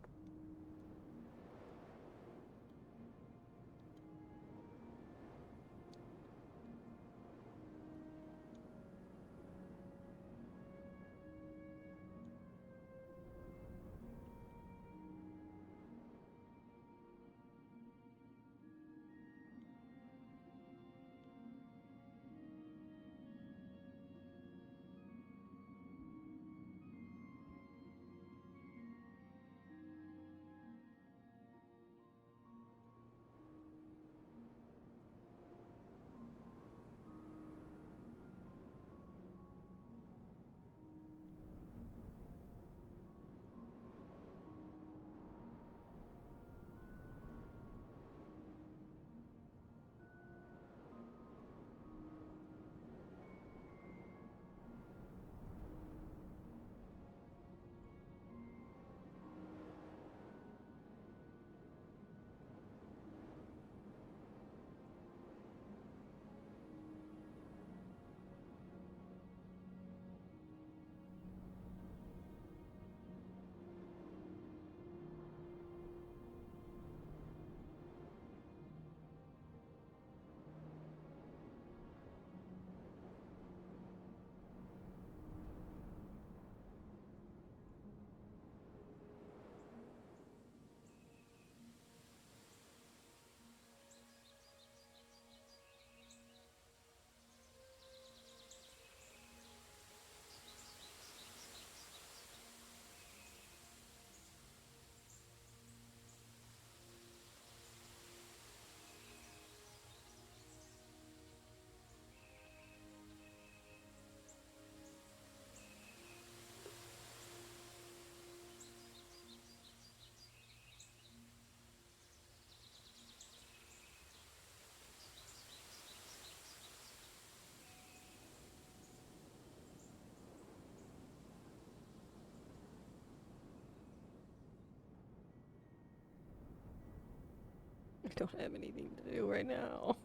I don't have anything to do right now.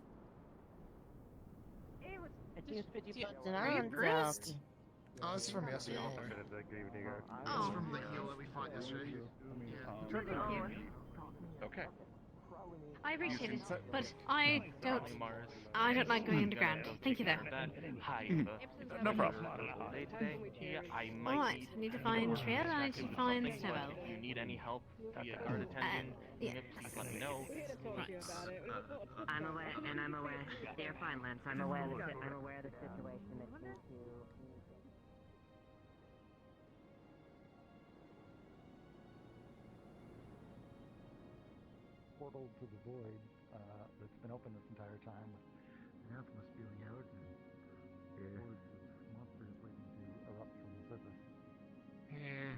Are you bruised? Oh, this is from yesterday. Good evening. This is from the heel that we fought yesterday. Yeah. Okay. I appreciate it, but I don't like going underground. Thank you though. No problem. Alright, I need to find Triad and I need to find Snowbell. If you need any help via guard attendant, yeah. please let me know. Right. I'm aware, and I'm aware. They're fine, Lance. I'm aware of the situation that seems to... Portal to the void that's been open this entire time with anathema spewing out and hordes of monsters waiting to erupt from the surface. Yeah.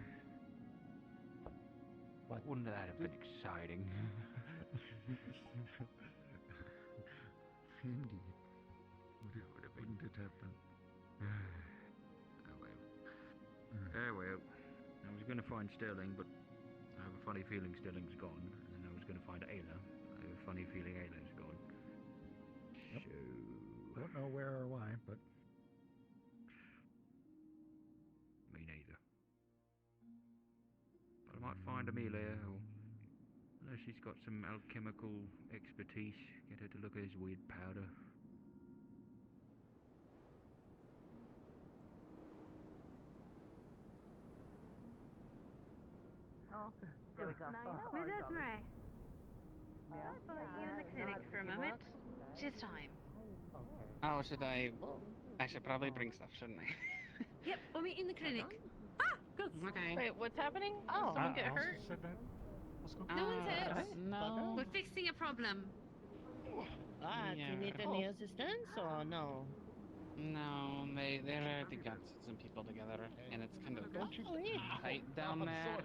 But wouldn't that have been exciting? Indeed. Wouldn't it have been? Oh well. I was going to find Sterling, but I have a funny feeling Sterling's gone. And then I was going to find Ayla. I have a funny feeling Ayla's gone. Yep. So... Don't know where or why, but... Me neither. But I might find Amelia, or... unless she's got some alchemical expertise, get her to look at his weird powder. Oh, there we go. Where's Elemmire? is time. Oh, I should probably bring stuff, shouldn't I? Yep, we'll meet in the clinic. Okay. Wait, what's happening? Oh. Did someone get hurt? No one's hurt. No. We're fixing a problem. Do you need any assistance or no? No, they already got some people together, and it's kind of tight down there.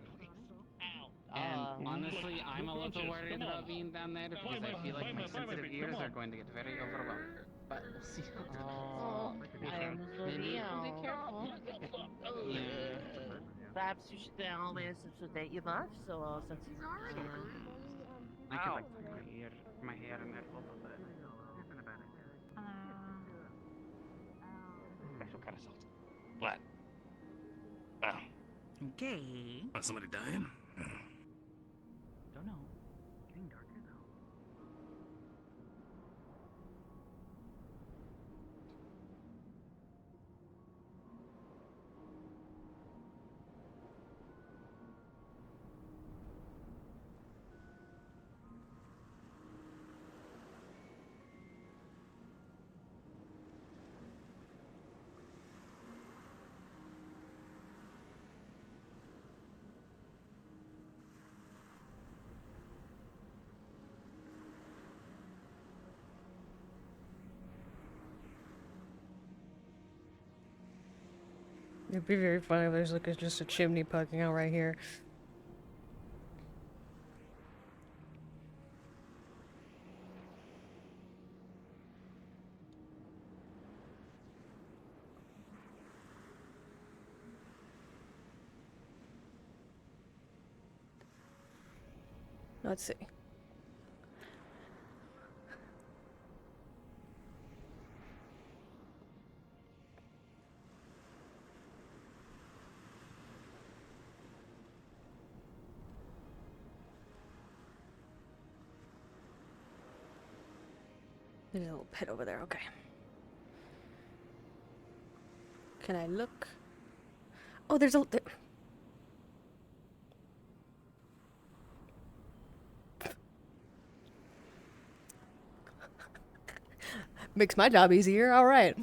And honestly, I'm a little worried about being down there because I feel like my sensitive ears are going to get very overwhelmed. But we'll see how it goes. I am sorry. Be careful. Yeah. Perhaps you should always sedate your buff, so since I could like tuck my hair in there a little bit. Special kind of salt. What? Oh. Okay. Oh, somebody dying? Don't know. Getting darker though. It'd be very funny if there's like just a chimney poking out right here. Let's see. There's a little pit over there, okay. Can I look? Oh, there's a... Makes my job easier, alright.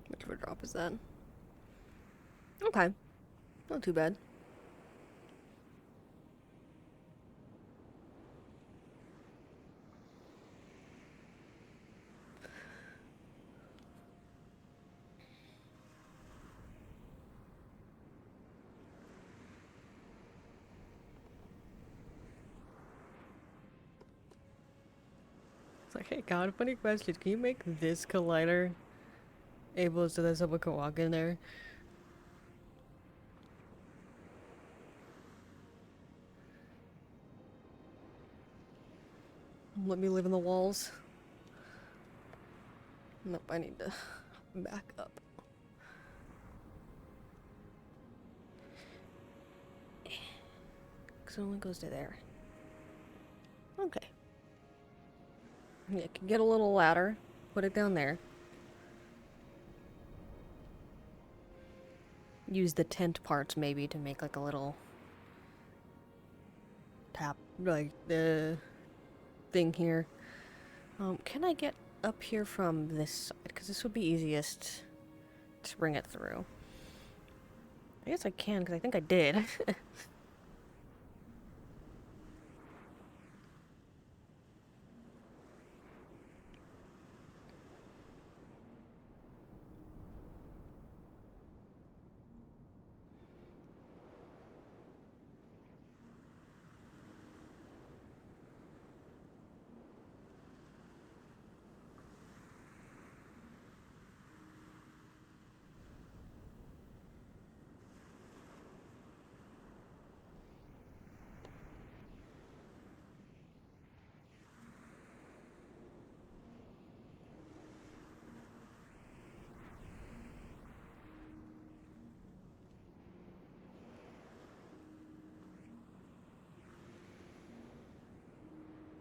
Much of a drop is that? Okay. Not too bad. It's like, hey God, funny question. Can you make this collider able so that someone can walk in there? Let me live in the walls. Nope, I need to back up. Because it only goes to there. Okay. Yeah, can get a little ladder, put it down there. Use the tent parts maybe to make like a little tap, like the thing here. Can I get up here from this side? Because this would be easiest to bring it through. I guess I can, because I think I did.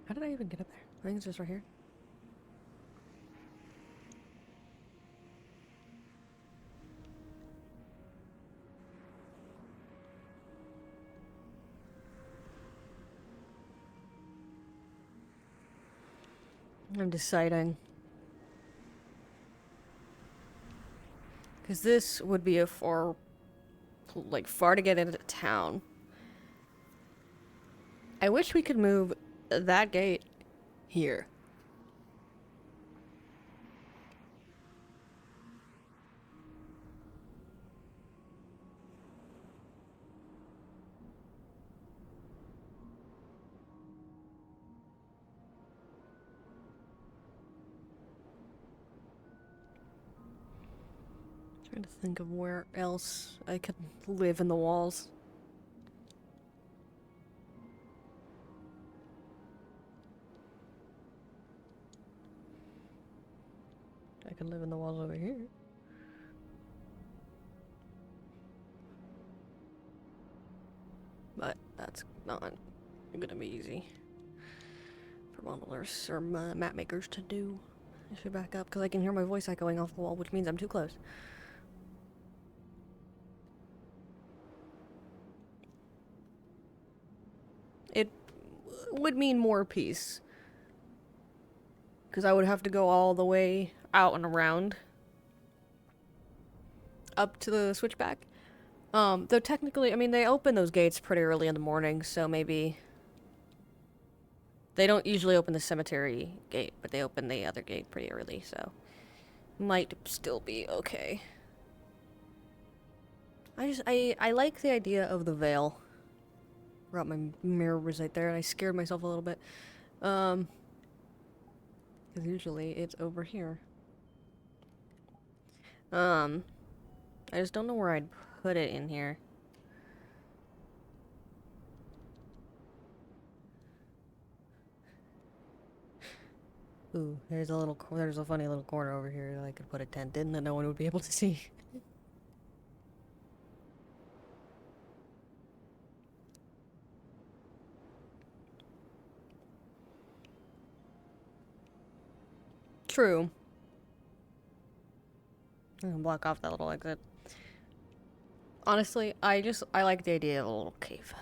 How did I even get up there? I think it's just right here. I'm deciding. Because this would be a far to get into town. I wish we could move that gate here. Trying to think of where else I could live in the walls. I could live in the walls over here. But that's not gonna be easy for modelers or map makers to do. I should back up because I can hear my voice echoing off the wall, which means I'm too close. It would mean more peace. Because I would have to go all the way out and around. Up to the switchback. Though technically, I mean, they open those gates pretty early in the morning, so maybe... They don't usually open the cemetery gate, but they open the other gate pretty early, so... Might still be okay. I like the idea of the veil. Forgot my mirror was right there, and I scared myself a little bit. Because usually it's over here. I just don't know where I'd put it in here. Ooh, there's a funny little corner over here that I could put a tent in that no one would be able to see. True. I can block off that little exit. Honestly, I like the idea of a little cave.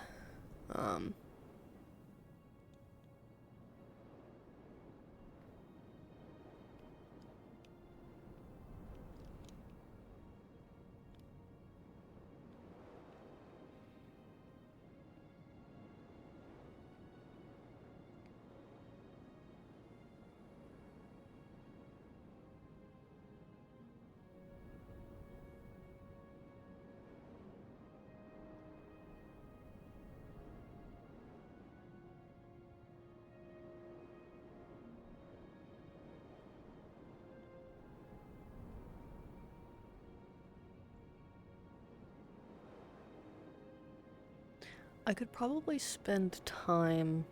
I could probably spend time,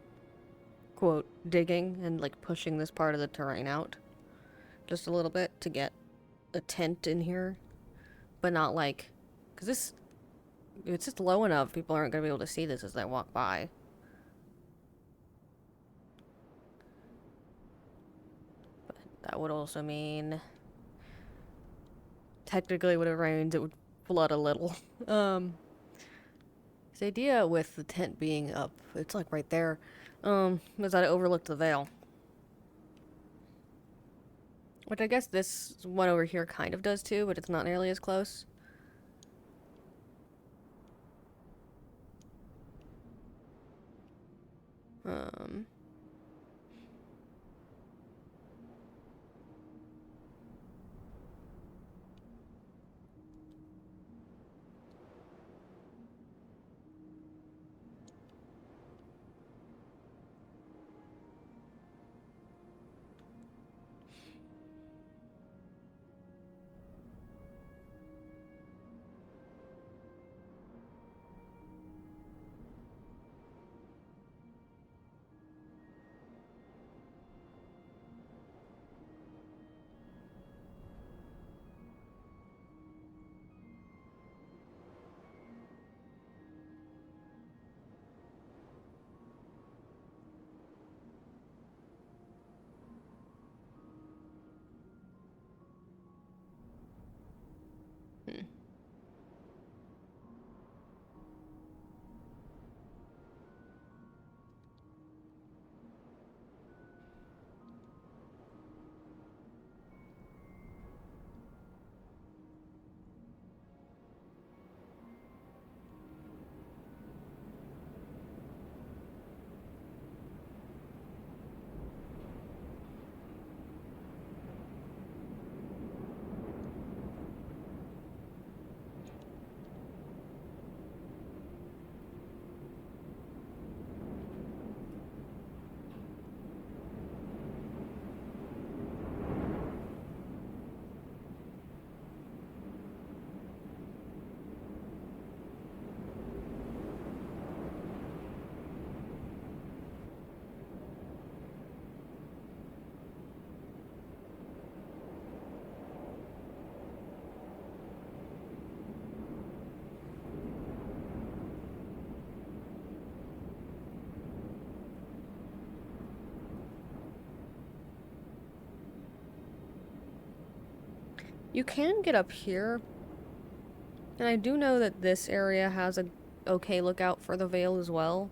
quote, digging and, like, pushing this part of the terrain out just a little bit to get a tent in here, but not, like, because it's just low enough, people aren't going to be able to see this as they walk by. But that would also mean, technically when it rains, it would flood a little. The idea with the tent being up, it's like right there, is that it overlooked the veil. Which I guess this one over here kind of does too, but it's not nearly as close. You can get up here. And I do know that this area has a okay lookout for the Vale as well.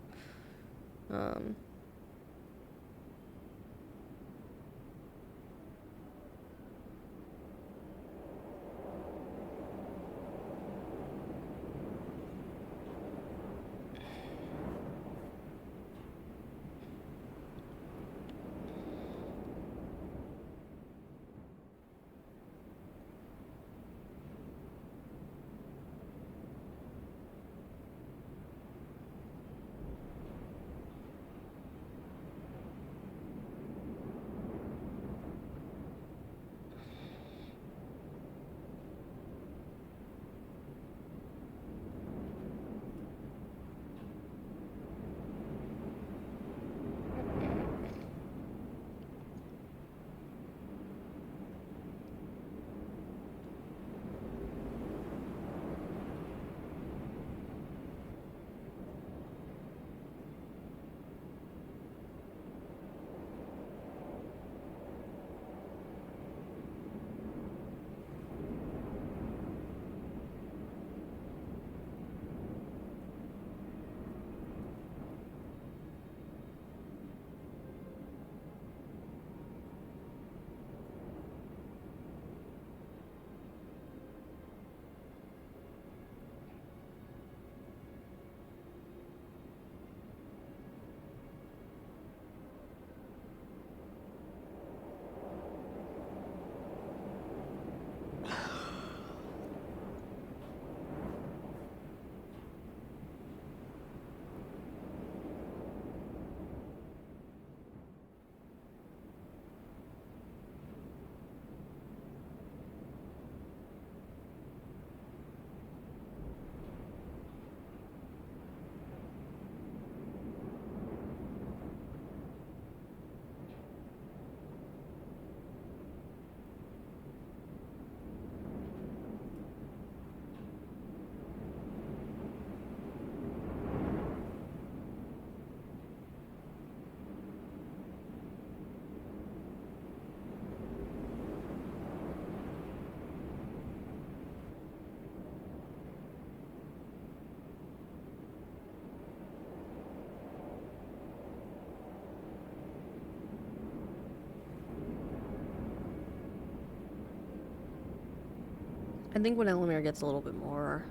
I think when Elemmire gets a little bit more,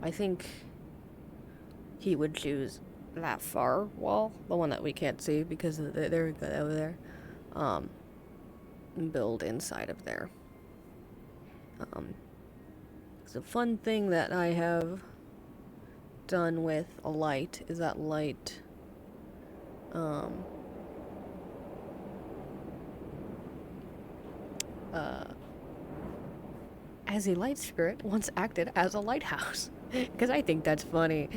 I think he would choose that far wall, the one that we can't see because they're over there, and build inside of there. It's a fun thing that I have done with a light is that light, as a light spirit once acted as a lighthouse. Because I think that's funny.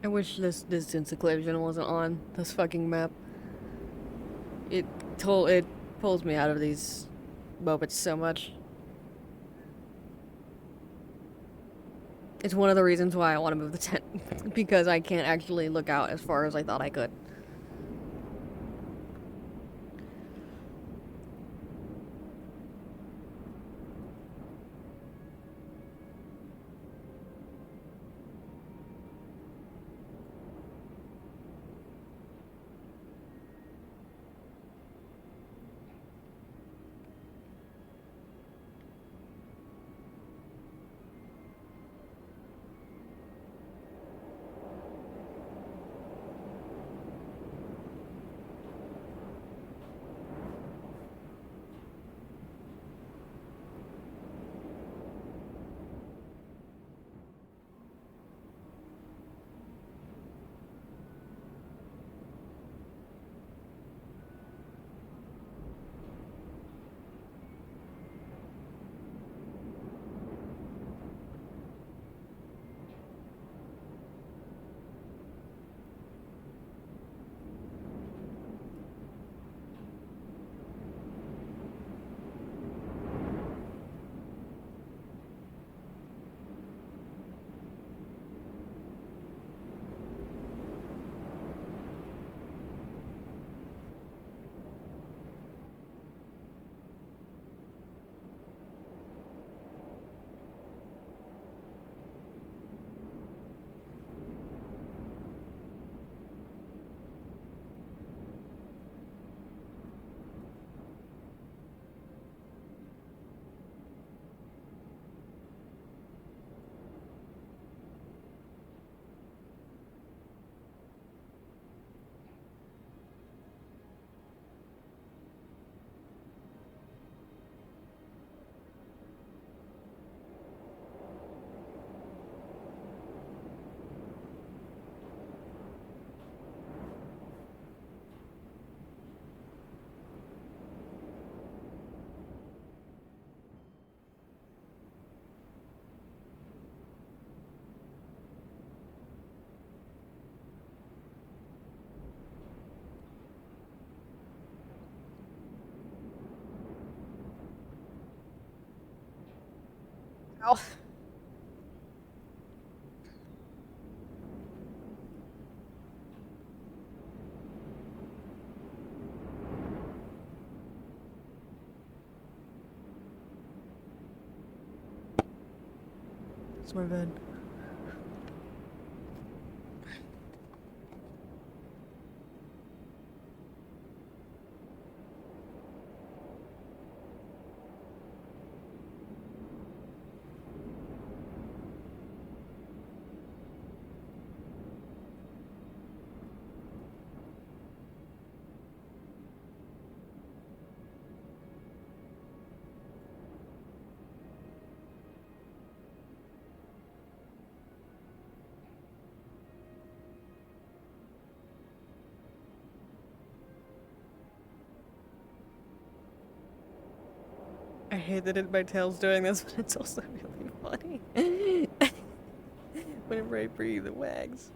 I wish this distance equation wasn't on this fucking map. It pulls me out of these moments so much. It's one of the reasons why I want to move the tent, because I can't actually look out as far as I thought I could. Ow. It's my bed. I hate that my tail's doing this, but it's also really funny. Whenever I breathe, it wags.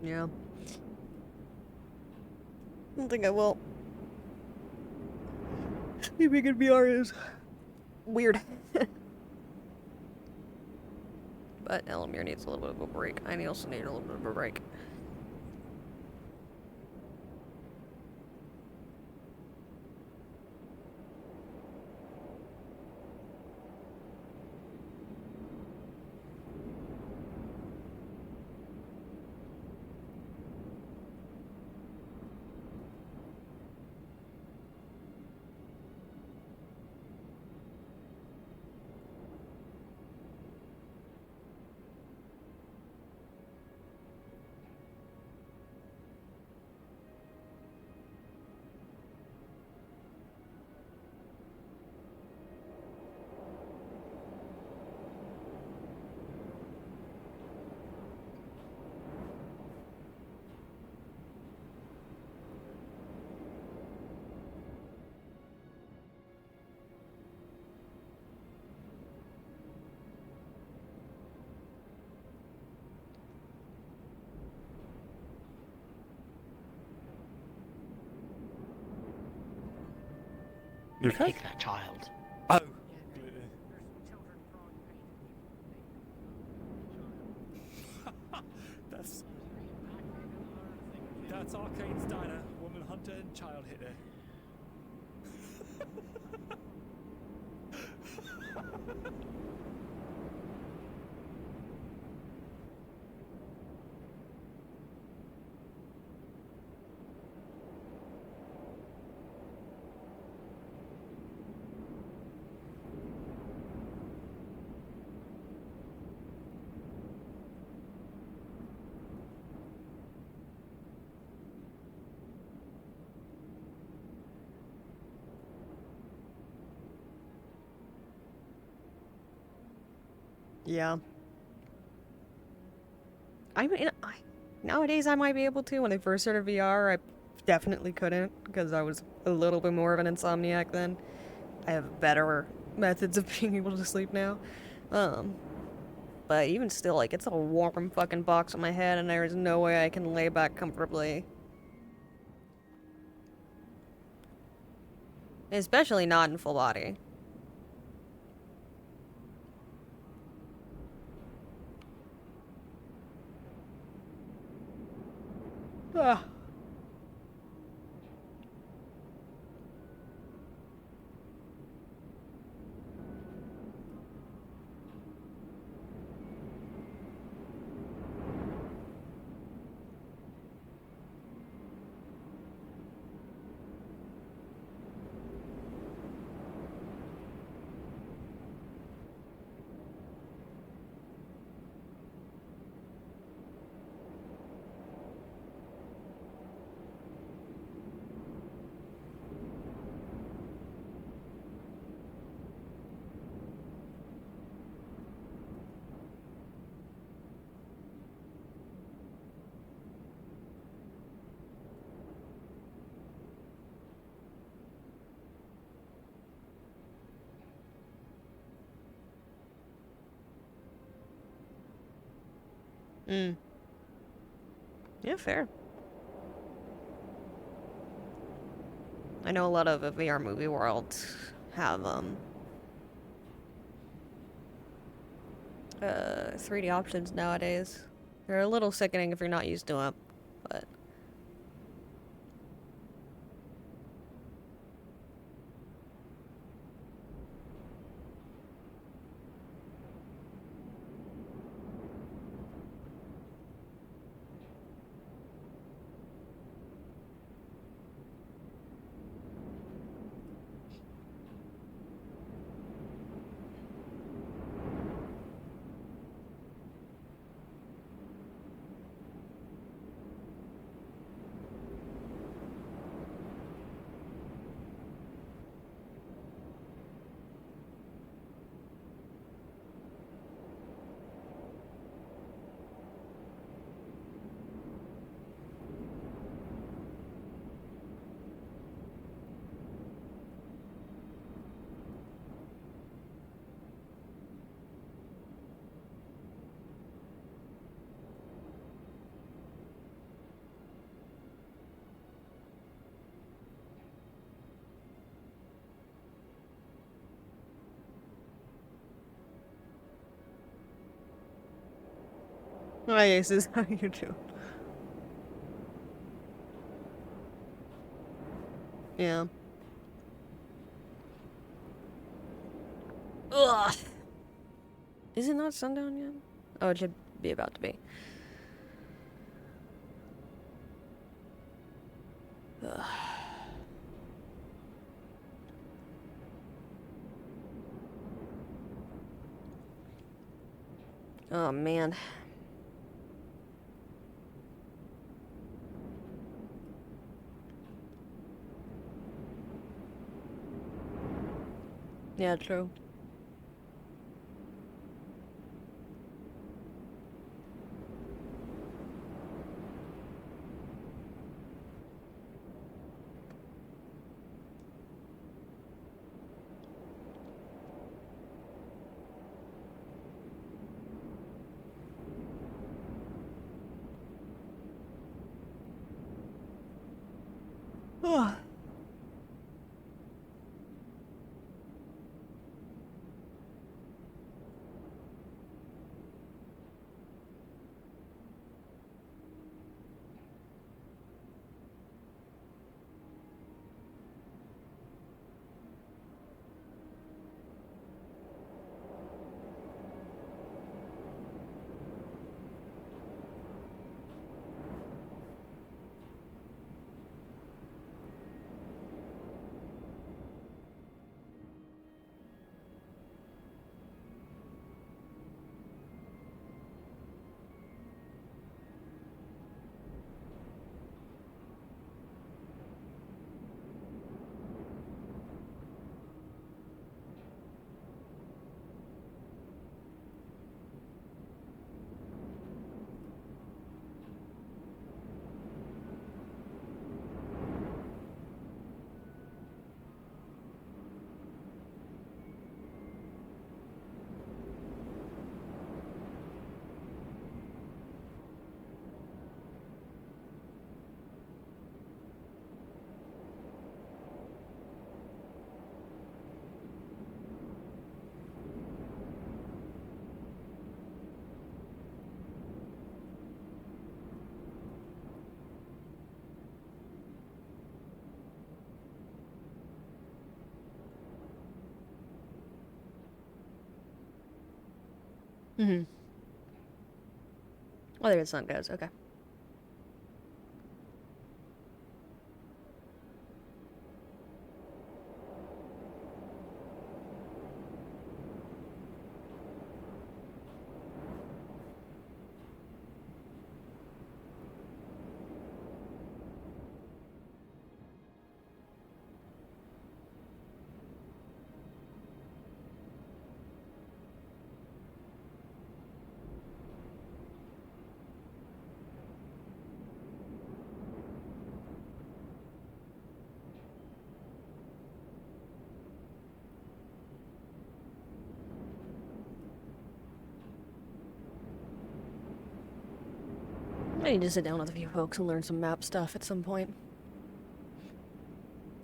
Yeah. I don't think I will. Sleeping in VR is weird. But Elemmire needs a little bit of a break. I also need a little bit of a break. You okay? Take that child. Oh. That's Arcane's diner. Woman hunter and child hitter. Yeah. I mean, nowadays I might be able to. When I first started VR, I definitely couldn't because I was a little bit more of an insomniac then. I have better methods of being able to sleep now. But even still, like, it's a warm fucking box on my head and there is no way I can lay back comfortably. Especially not in full body. Ah. Mm. Yeah, fair. I know a lot of VR movie worlds have 3D options nowadays. They're a little sickening if you're not used to them, but Hi, Aces. How you doing? Yeah. Ugh. Is it not sundown yet? Oh, it should be about to be. Ugh. Oh, man. Yeah, true. Ugh. Mm-hmm. Oh, there the sun goes. Okay. I need to sit down with a few folks and learn some map stuff at some point.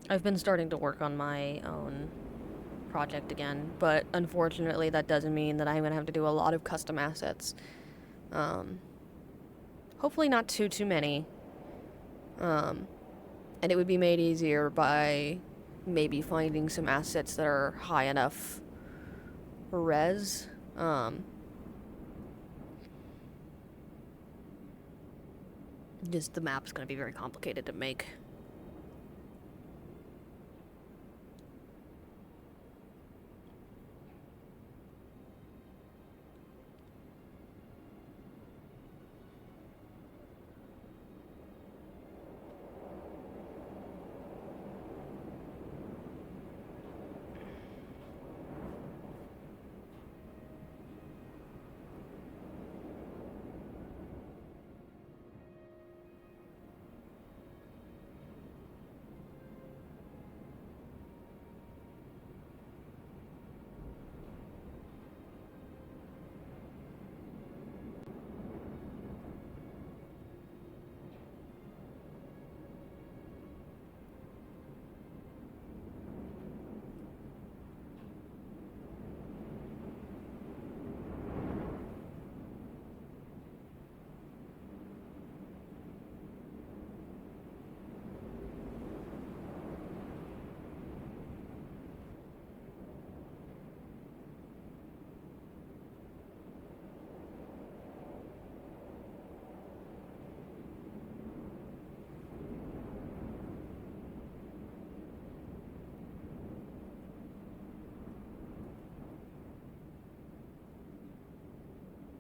I've been starting to work on my own project again, but unfortunately that doesn't mean that I'm gonna have to do a lot of custom assets. Hopefully not too many. And it would be made easier by maybe finding some assets that are high enough res. Just the map's gonna be very complicated to make.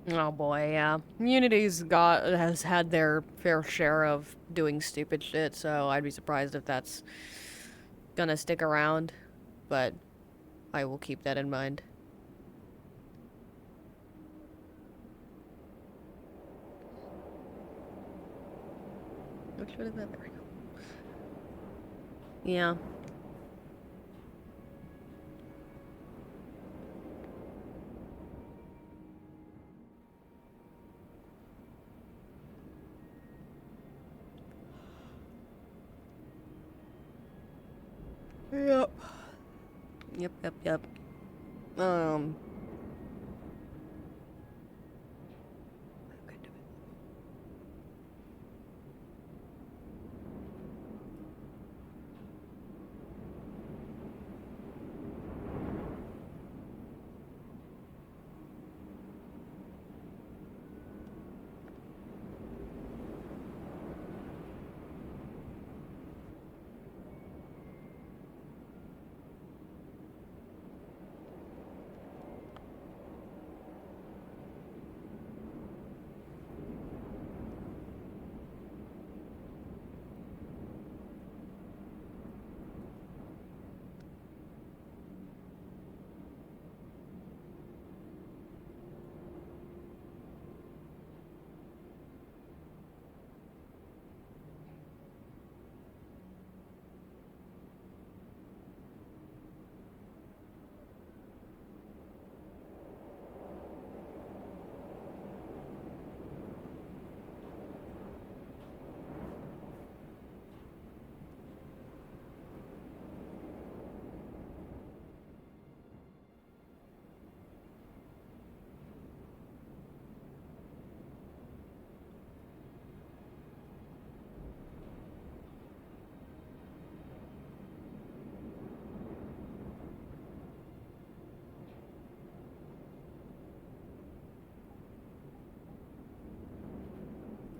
Oh boy, yeah. Has had their fair share of doing stupid shit, so I'd be surprised if that's gonna stick around, but I will keep that in mind. Which one is that? There we go. Yeah. Yep. Yep. Um.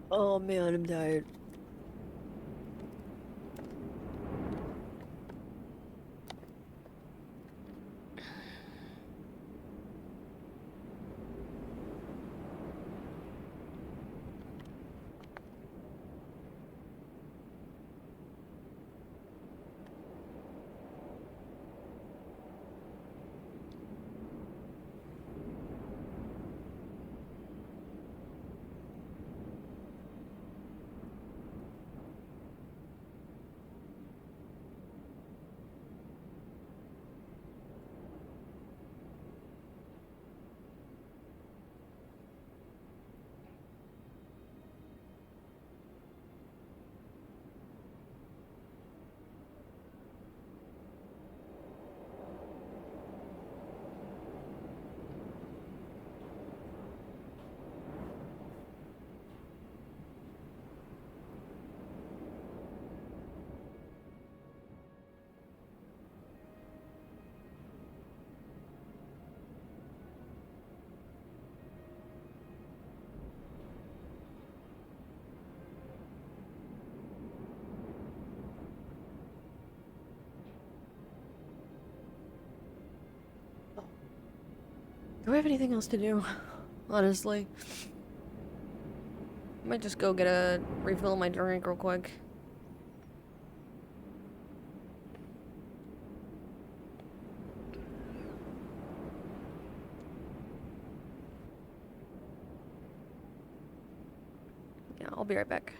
Oh man, I'm tired. Do I have anything else to do? Honestly. I might just go get a refill of my drink real quick. Yeah, I'll be right back.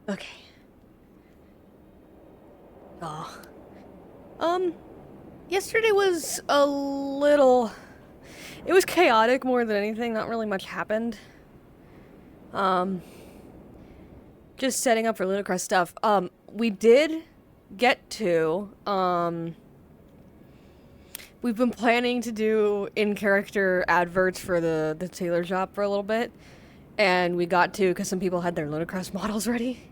Okay. Yesterday was a little... It was chaotic more than anything. Not really much happened. Just setting up for ludicrous stuff. We did get to, we've been planning to do in-character adverts for the tailor shop for a little bit. And we got to, because some people had their ludicrous models ready.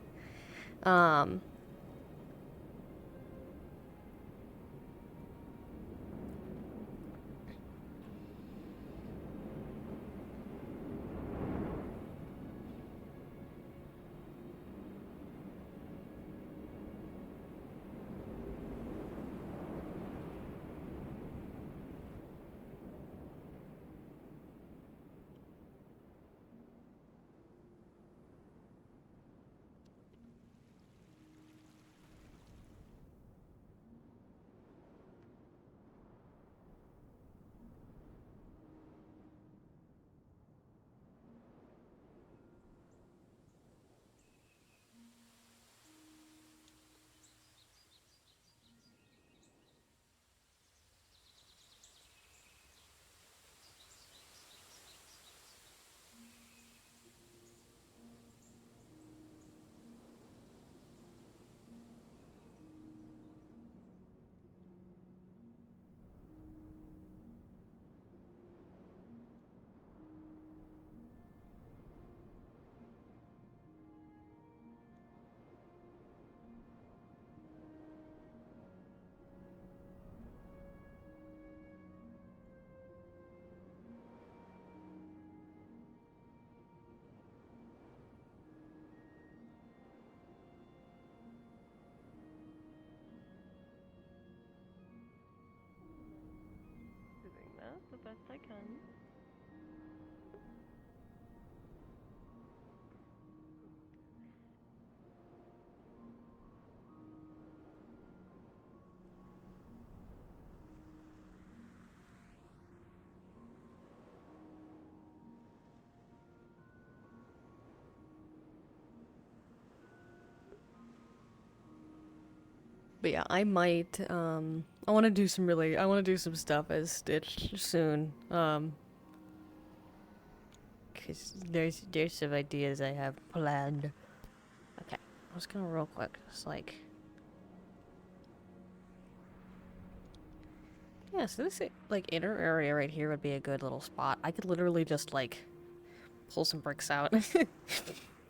Doing that the best I can. But yeah, I might, I want to do some stuff as Stitch soon, cause there's some ideas I have planned. Okay, I was gonna real quick, just like... Yeah, so this, like, inner area right here would be a good little spot. I could literally just, like, pull some bricks out.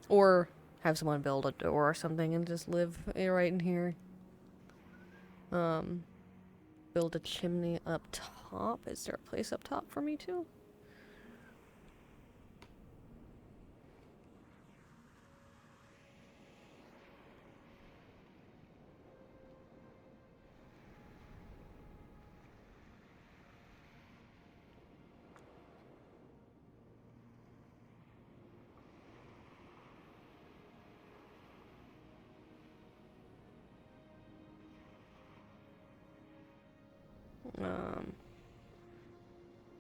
Or have someone build a door or something and just live right in here. Build a chimney up top. Is there a place up top for me too?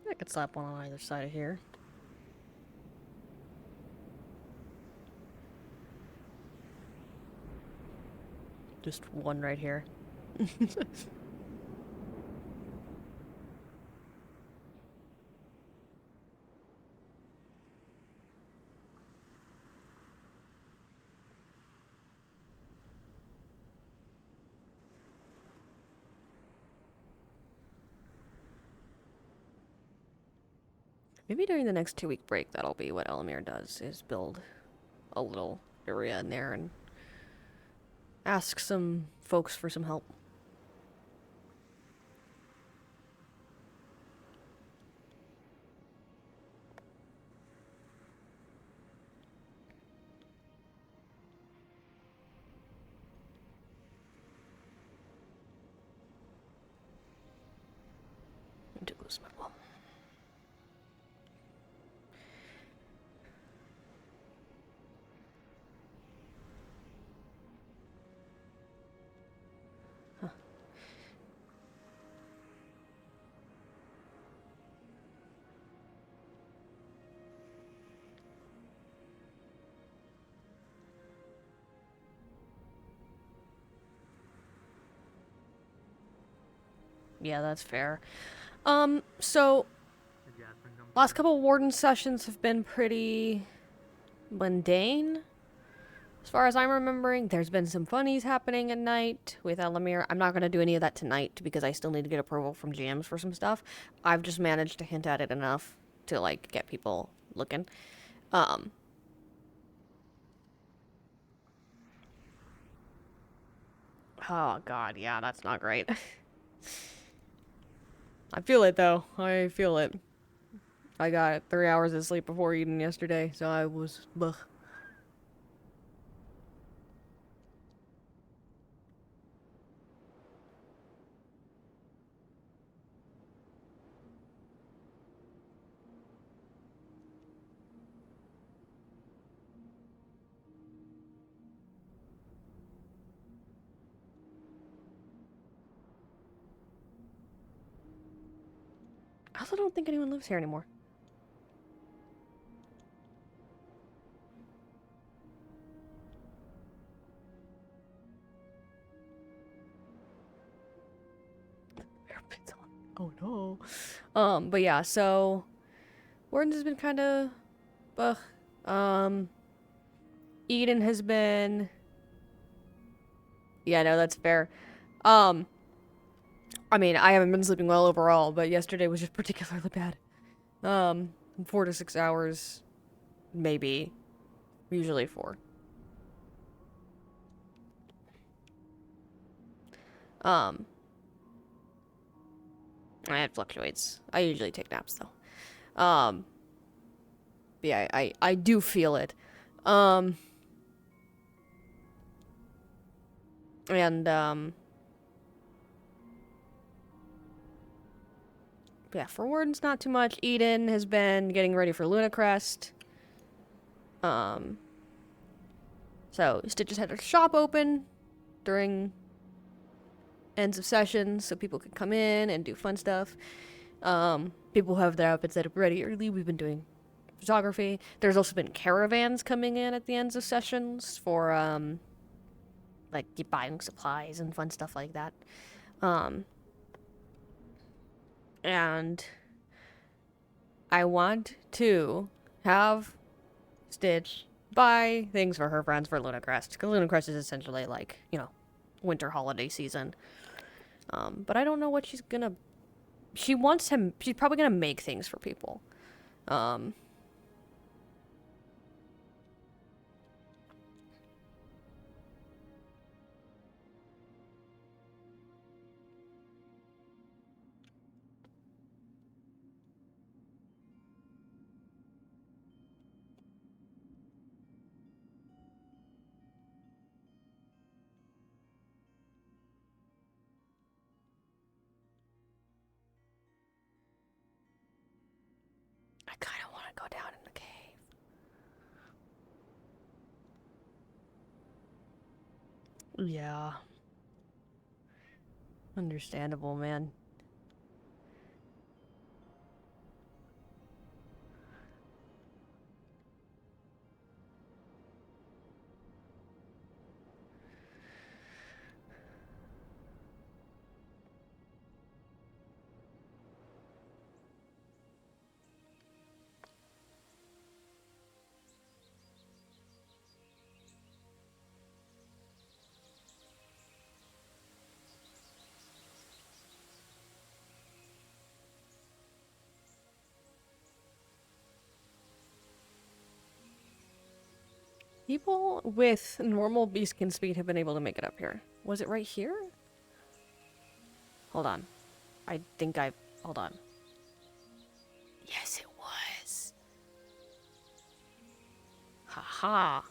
I could slap one on either side of here. Just one right here. Maybe during the next 2-week break, that'll be what Elemmire does, is build a little area in there and ask some folks for some help. To lose my wall. Yeah, that's fair. So last couple Warden sessions have been pretty mundane. As far as I'm remembering, there's been some funnies happening at night with Elemmire. I'm not going to do any of that tonight because I still need to get approval from GMs for some stuff. I've just managed to hint at it enough to, like, get people looking. Oh, God, yeah, that's not great. I feel it, though. I feel it. I got 3 hours of sleep before eating yesterday, so I was... Ugh. I also don't think anyone lives here anymore. Oh no. But yeah, so Wardens has been kind of Eden has been, yeah, no, that's fair. I mean, I haven't been sleeping well overall, but yesterday was just particularly bad. 4 to 6 hours, maybe. Usually 4. It fluctuates. I usually take naps though. Yeah, I do feel it. Yeah, for Warden's not too much. Eden has been getting ready for Lunacrest. So Stitches had her shop open during ends of sessions so people could come in and do fun stuff. People who have their outfits set up ready early. We've been doing photography. There's also been caravans coming in at the ends of sessions for, like, buying supplies and fun stuff like that. And I want to have Stitch buy things for her friends for Lunacrest, because Lunacrest is essentially like, you know, winter holiday season. But I don't know what she's gonna... She's probably gonna make things for people. I kind of want to go down in the cave. Yeah. Understandable, man. People with normal beastkin speed have been able to make it up here. Was it right here? Hold on. Hold on. Yes, it was. Haha.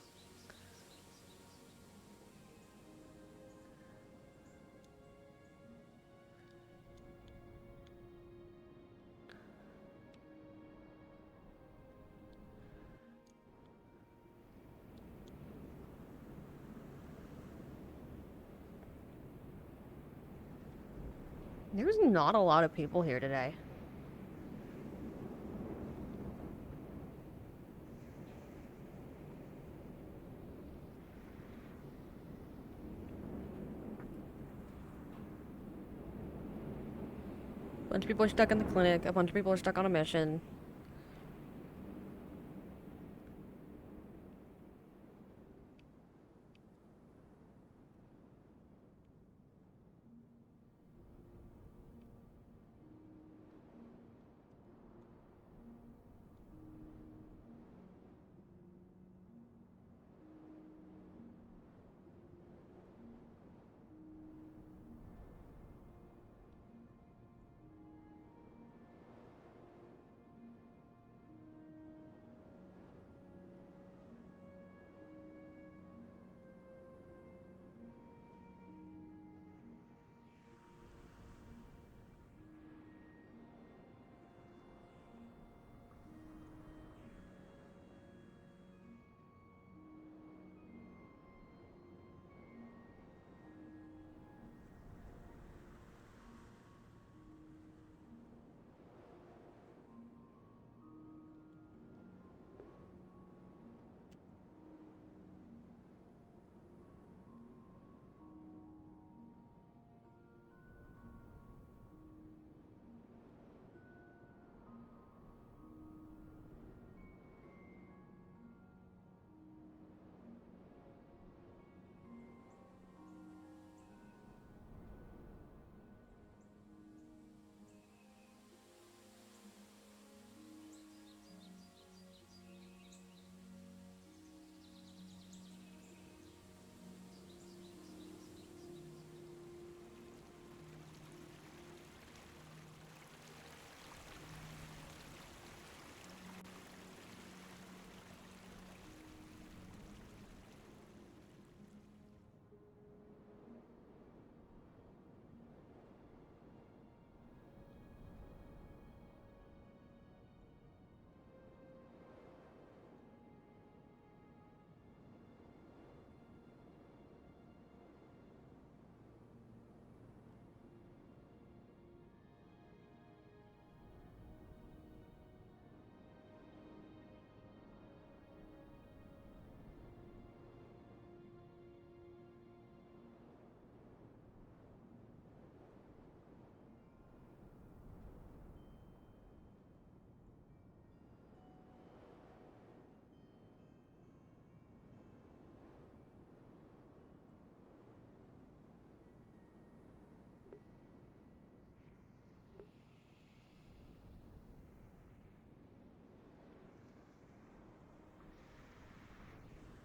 There's not a lot of people here today. bunch of people are stuck in the clinic. A bunch of people are stuck on a mission.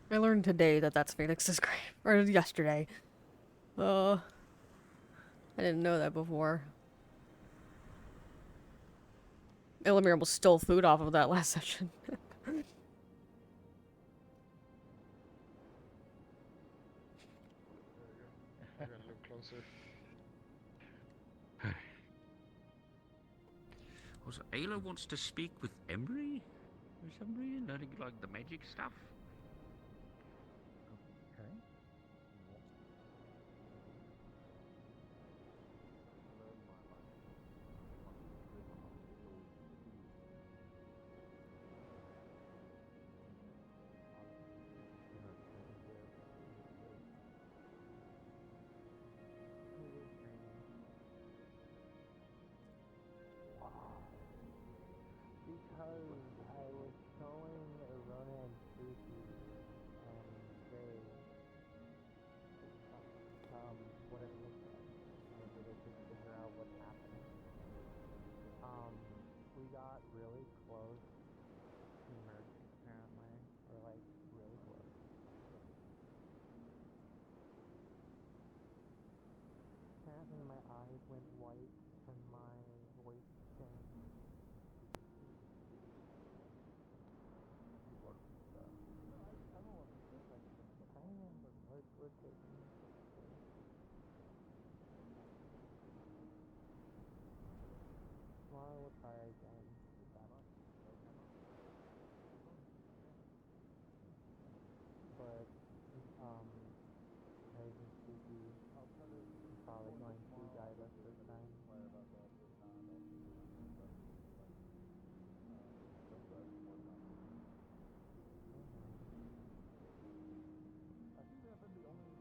I learned today that that's Phoenix's grave. Or yesterday. I didn't know that before. Elemmire almost stole food off of that last session. I gotta look closer. Also, Ayla wants to speak with Embry for some reason, learning like the magic stuff. Okay. Because I was showing Rona and Stacy, and they, what it looked like, and so they could figure out what's happening. We got really close to merging, apparently, or like, really close. Apparently my eyes went white, and my voice changed. I'm a little sick, like, I am, but we're taking this upstairs. Tomorrow we'll try again. But, Meg and Spooky are probably going to guide us this time. I think they've been the only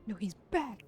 No, he's back.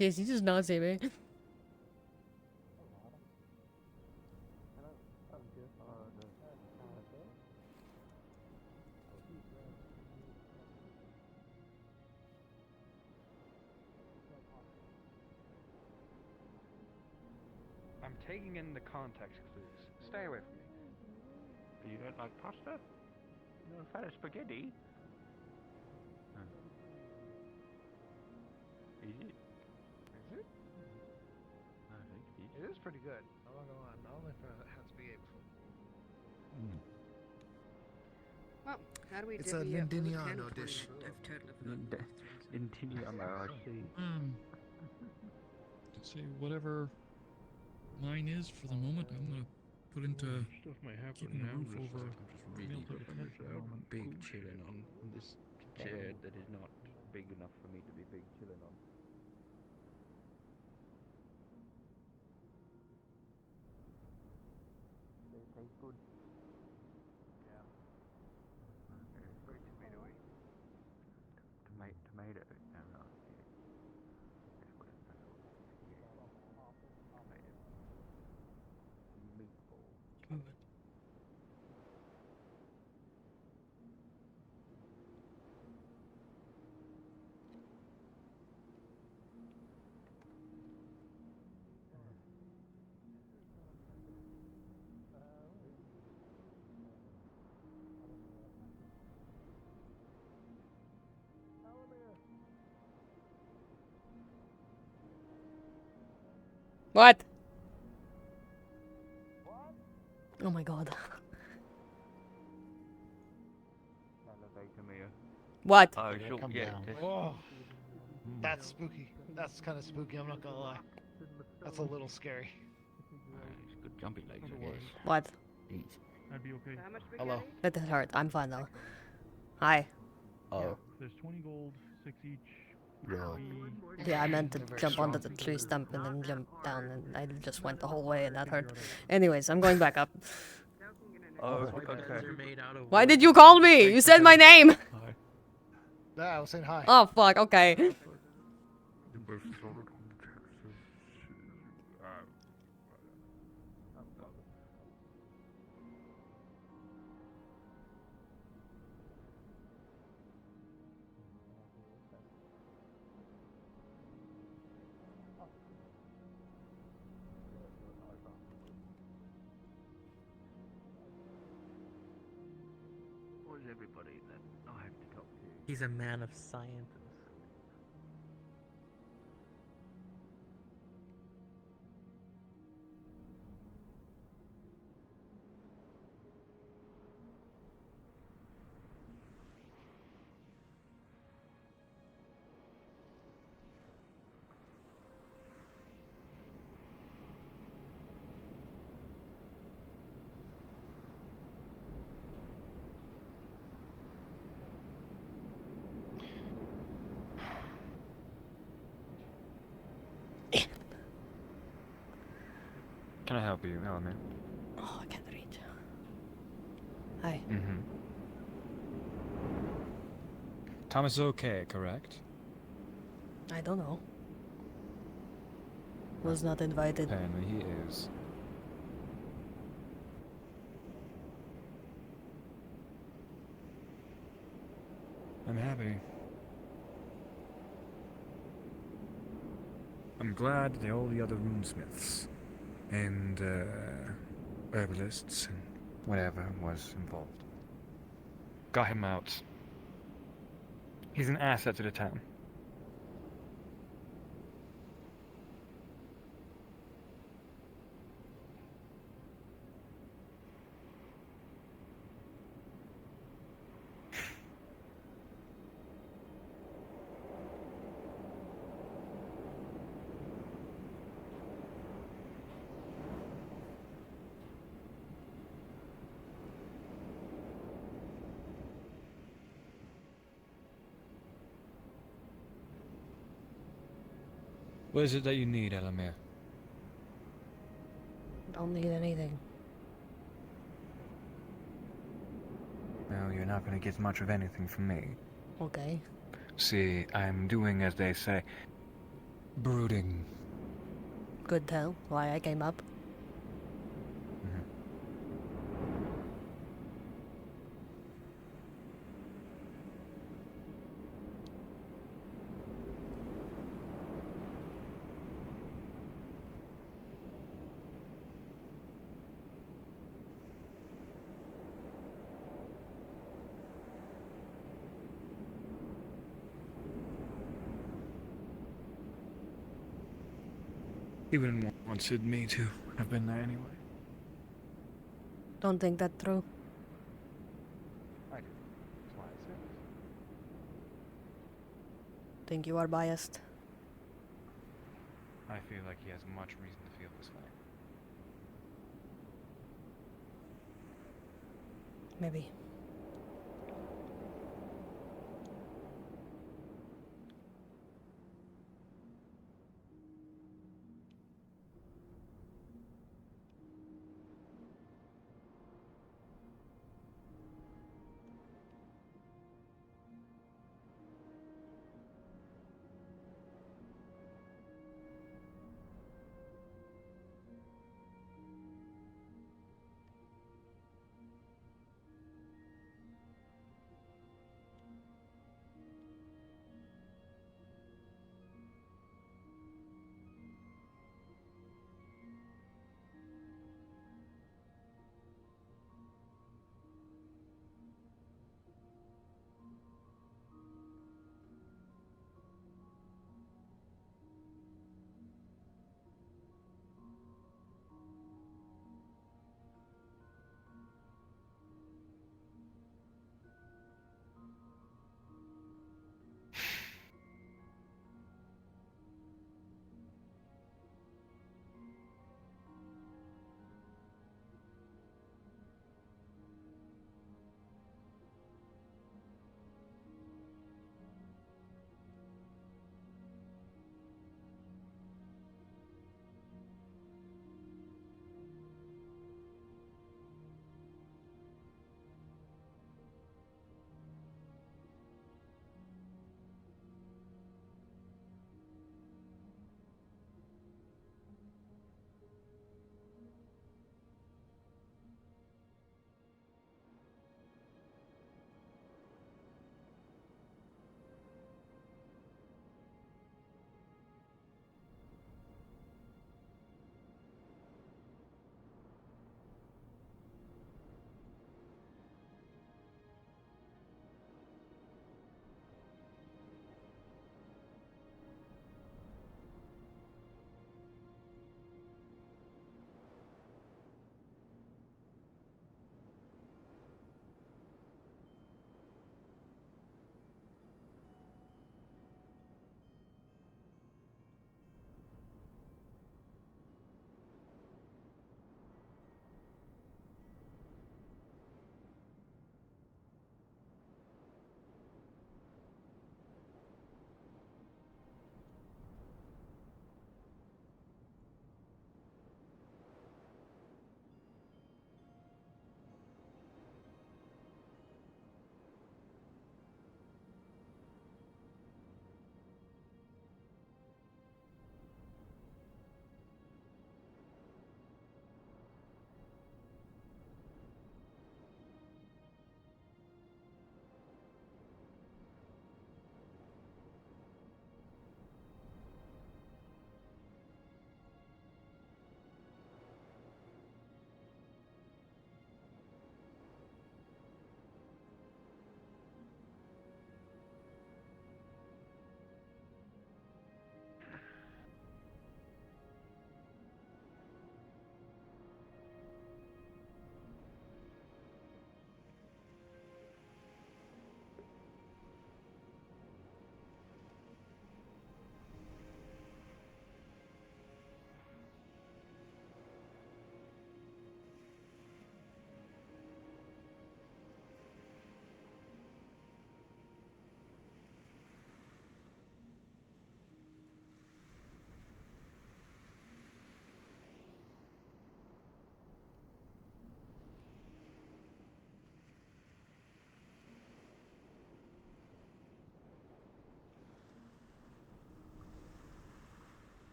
Yes, he does not say me. I'm taking in the context clues. Stay away from me. You don't like pasta? You're a fan of spaghetti? Is it? Is it? I think it is. It is pretty good. I'm not gonna lie. Not only for had spaghetti before. Well, how do we It's a divvy up those Lindiniano 10 dish. points? I've totally Lindiniano, I see. Let's see, whatever mine is for the moment, I'm gonna put into Stuff might happen keeping a now. roof Just, over I'm just really meal looking tickets. at the moment. Big chilling on this chair that is not big enough for me to be big chilling on. They taste good. Yeah. Very tomatoey. Tomato. No, no. That's what it is. Yeah. Tomato. Meatball. Move it. What? Oh my god. Elevator mirror. What? Oh, sure. Come Yeah. down. Oh, that's spooky. That's kind of spooky. I'm not gonna lie. That's a little scary. It's good jumpy legs, I guess. What? Jeez. I'd be okay. How much Hello. That did hurt. I'm fine though. Hi. Oh. There's 20 gold, 6 each. Yeah, I meant to jump onto the tree stump and then jump down, and I just went the whole way, and that hurt. Anyways, I'm going back up. Oh, okay. Why did you call me? You said my name! Yeah, I was saying hi. Oh, fuck, okay. Where's everybody that I have to talk to? He's a man of science. Can I help you, Elemmire? Oh, I can't reach. Hi. Mm-hmm. Thomas is okay, correct? I don't know. Was not invited. Apparently he is. I'm happy. I'm glad that all the other runesmiths and herbalists and whatever was involved got him out. He's an asset to the town. What is it that you need, Elemmire? Don't need anything. No, you're not going to get much of anything from me. Okay. See, I'm doing as they say, brooding. Good tell why I came up. He wouldn't have wanted me to have been there anyway. Don't think that through. I do. That's why I said it. Think you are biased. I feel like he has much reason to feel this way. Maybe.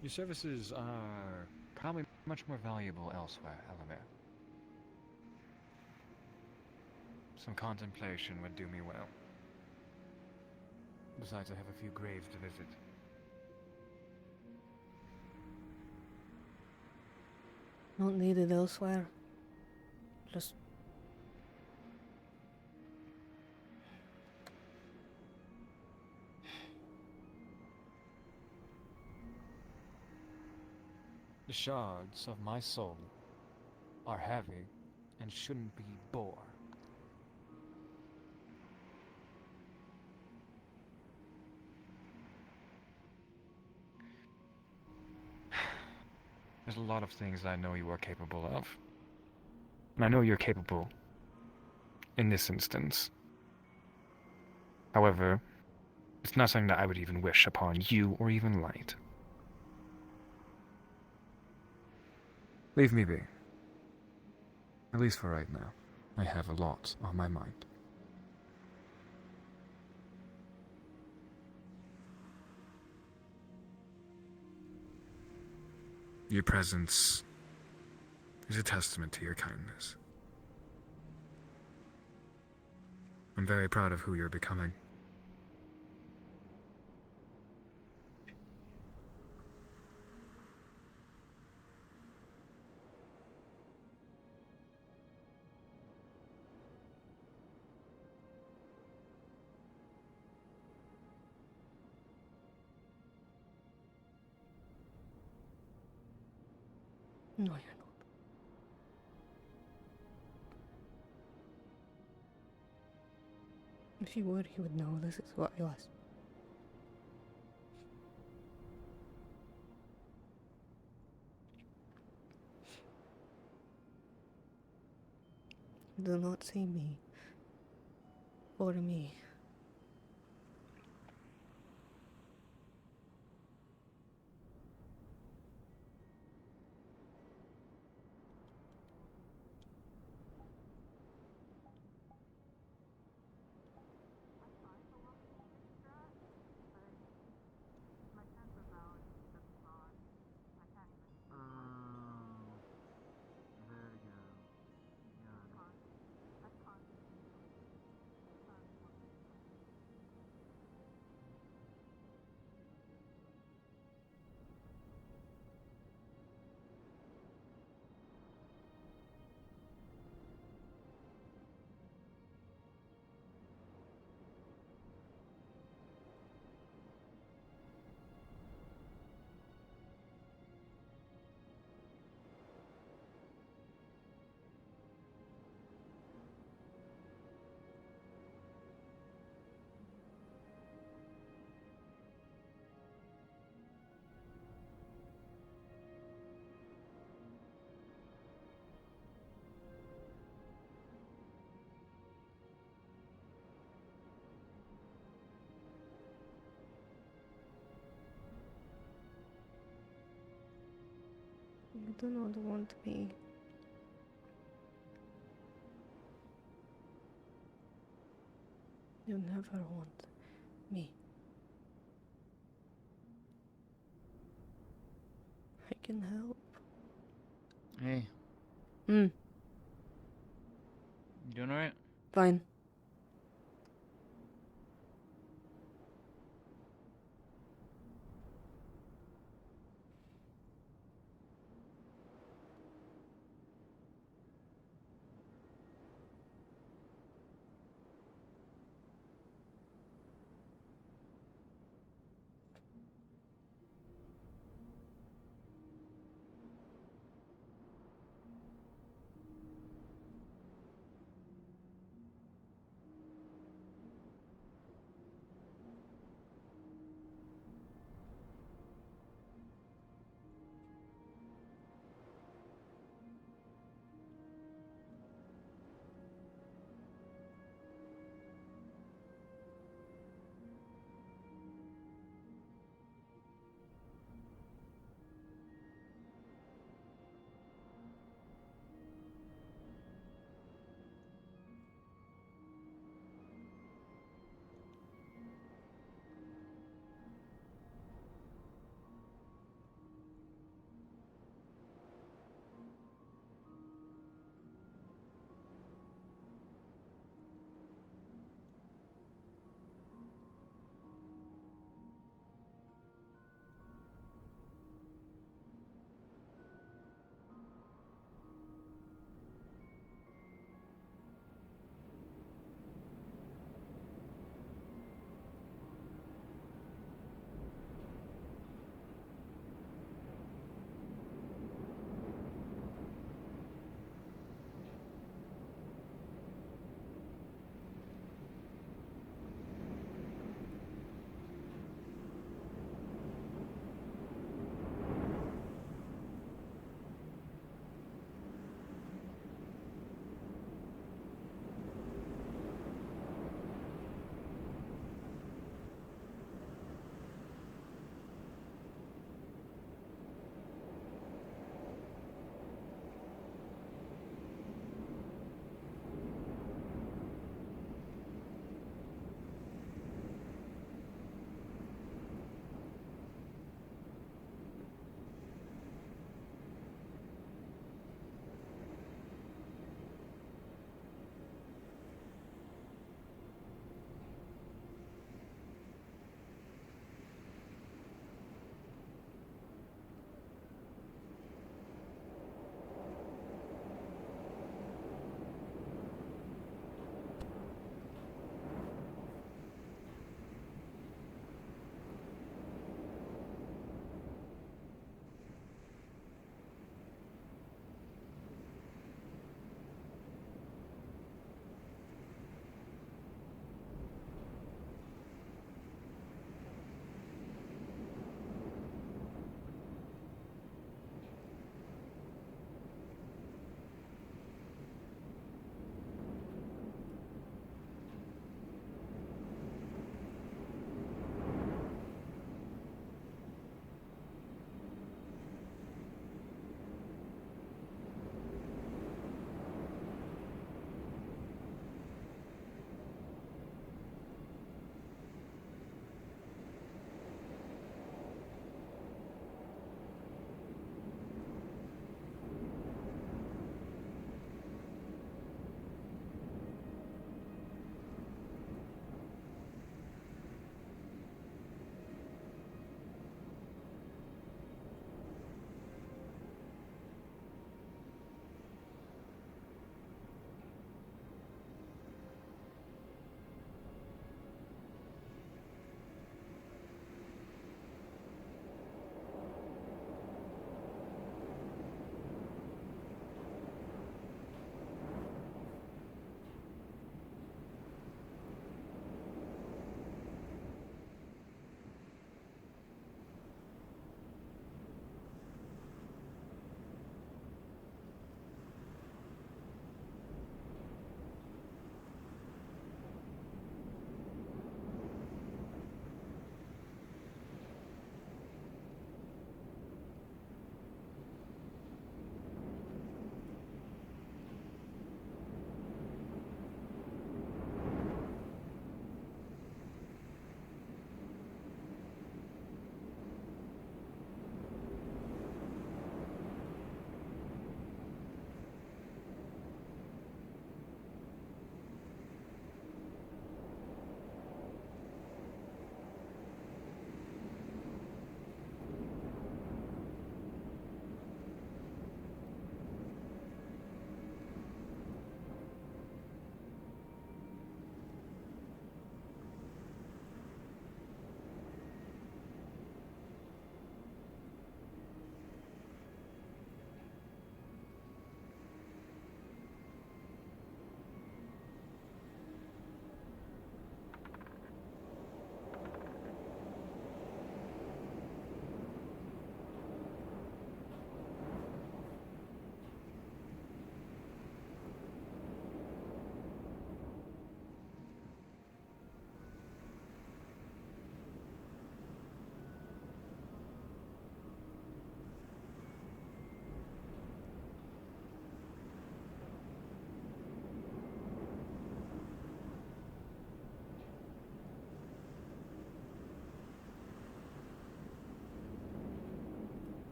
Your services are probably much more valuable elsewhere, Elemmire. Some contemplation would do me well. Besides, I have a few graves to visit. Not needed elsewhere. Just... The shards of my soul are heavy and shouldn't be bore. There's a lot of things I know you are capable of. And I know you're capable in this instance. However, it's not something that I would even wish upon you or even Light. Leave me be. At least for right now. I have a lot on my mind. Your presence is a testament to your kindness. I'm very proud of who you're becoming. No, you're not. If you would, he would know this is what I was. Do not see me or me. You do not want me. You never want me. I can help. Hey. You doing alright? Fine.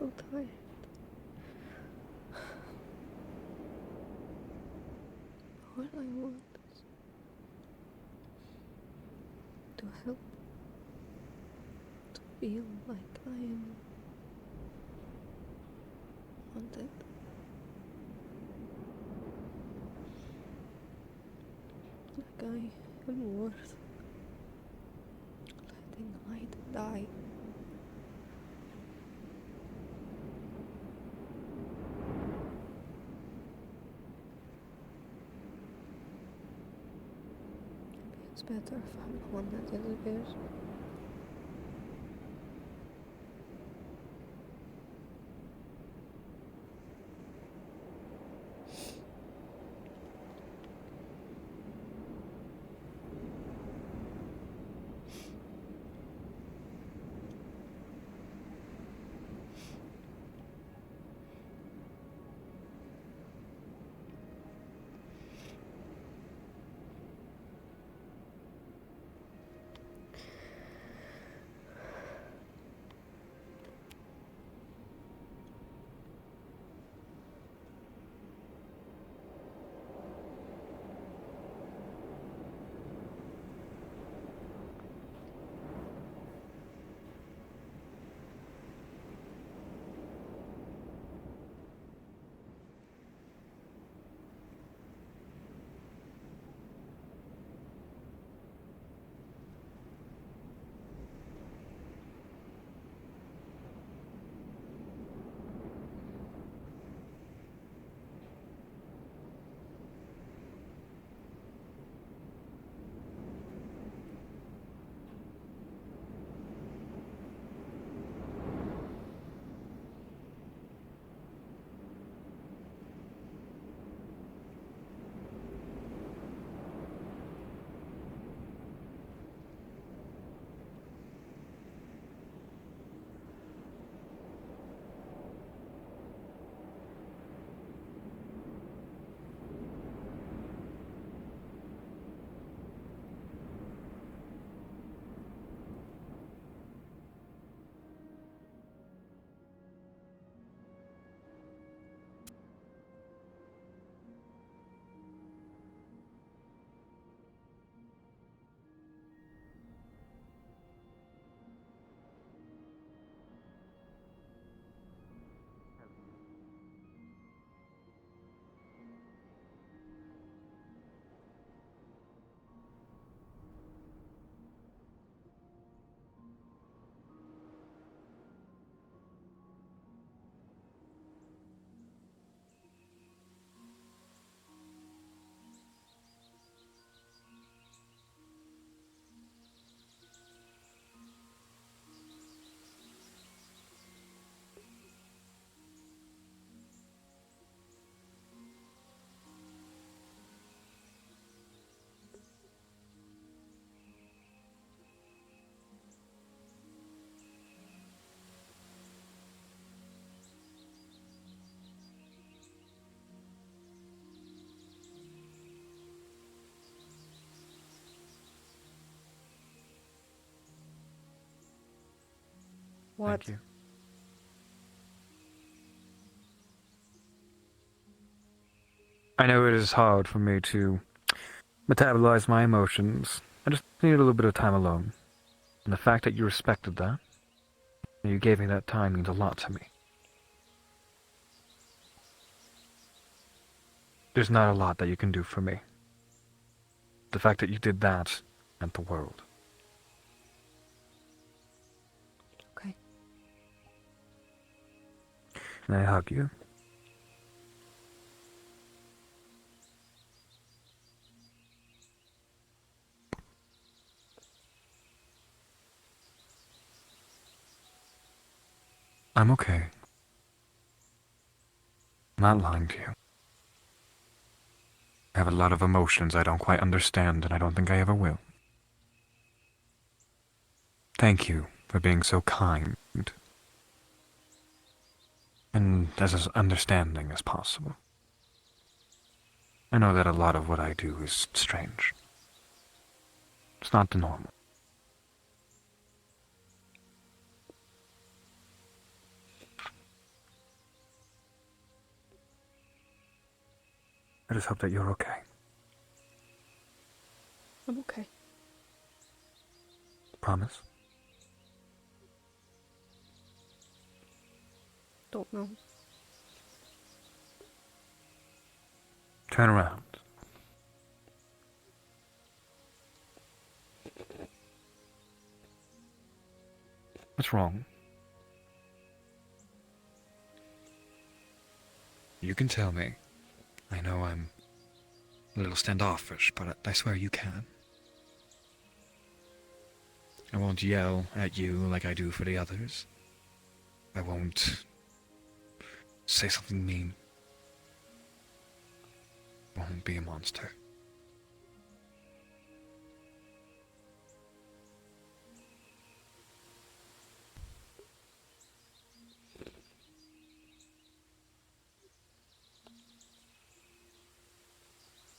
so tired. What I want is to help, to feel like I am wanted. Like I am worth letting light die. Maybe it's better if I'm the one that disappears. What? Thank you. I know it is hard for me to metabolize my emotions. I just need a little bit of time alone. And the fact that you respected that, and you gave me that time means a lot to me. There's not a lot that you can do for me. The fact that you did that meant the world. Okay. May I hug you? I'm okay. I'm not lying to you. I have a lot of emotions I don't quite understand, and I don't think I ever will. Thank you for being so kind and as understanding as possible. I know that a lot of what I do is strange. It's not the normal. just hope that you're okay. I'm okay. Promise? Don't know. Turn around. What's wrong? You can tell me. I know I'm a little standoffish, but I swear you can. I won't yell at you like I do for the others. I won't say something mean. I won't be a monster.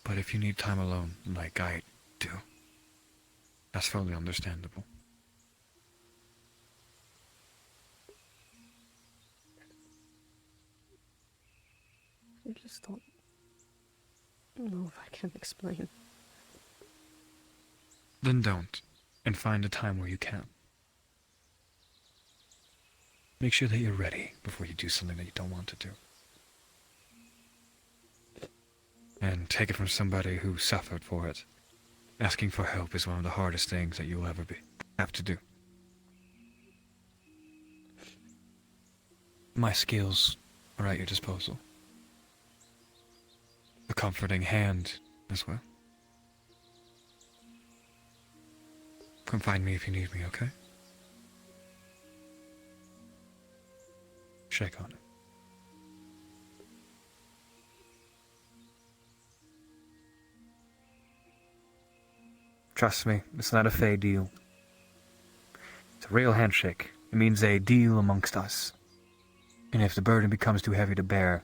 But if you need time alone, like I do, that's fully understandable. I just don't know if I can explain. Then don't, and find a time where you can. Make sure that you're ready before you do something that you don't want to do. And take it from somebody who suffered for it. Asking for help is one of the hardest things that you'll ever have to do. My skills are at your disposal. A comforting hand as well. Come find me if you need me, okay? Shake on it. Trust me, it's not a fake deal. It's a real handshake. It means a deal amongst us. And if the burden becomes too heavy to bear,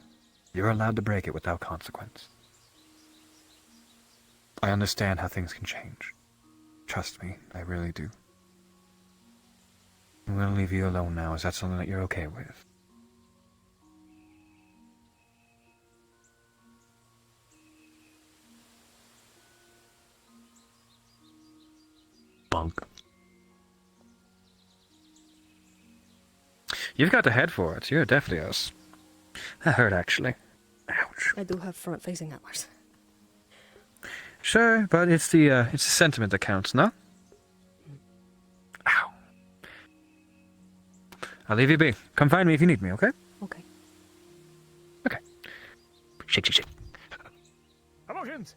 you're allowed to break it without consequence. I understand how things can change. Trust me, I really do. I'm gonna leave you alone now. Is that something that you're okay with? Bunk. You've got the head for it. You're definitely us. That hurt, actually. Ouch. I do have front-facing antlers. Sure, but it's the sentiment that counts, no? Ow. I'll leave you be. Come find me if you need me, okay? Okay. Okay. Shake, shake, shake. Emotions!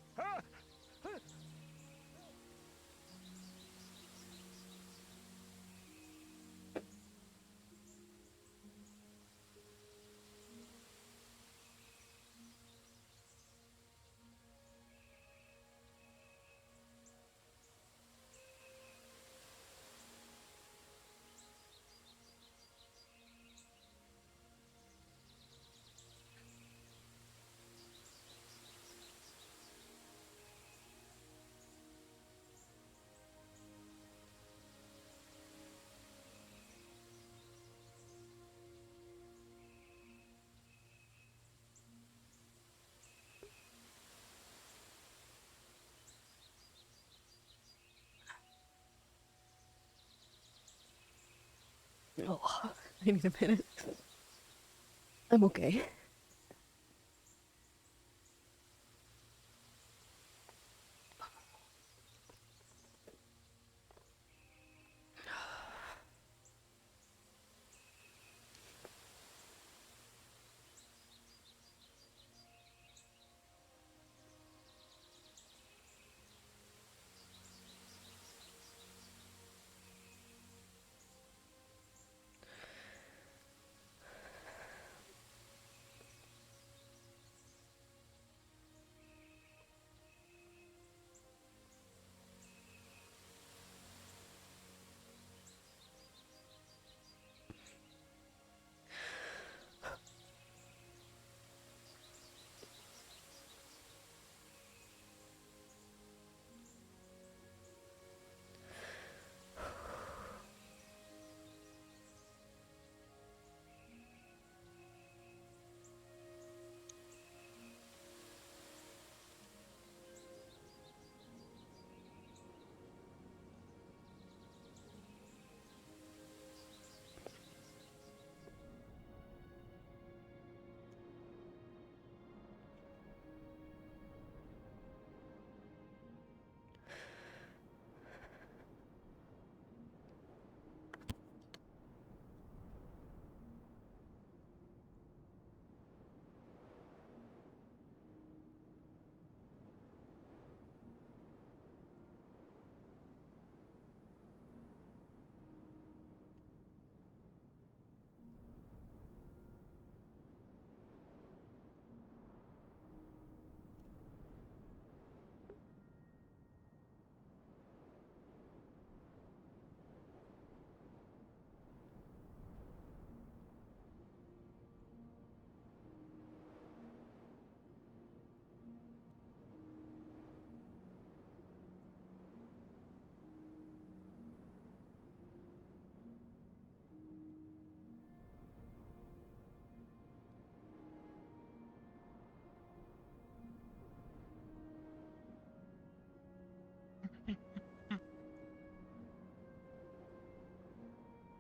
Oh, I need a minute. I'm okay.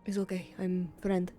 It's okay. I'm friend.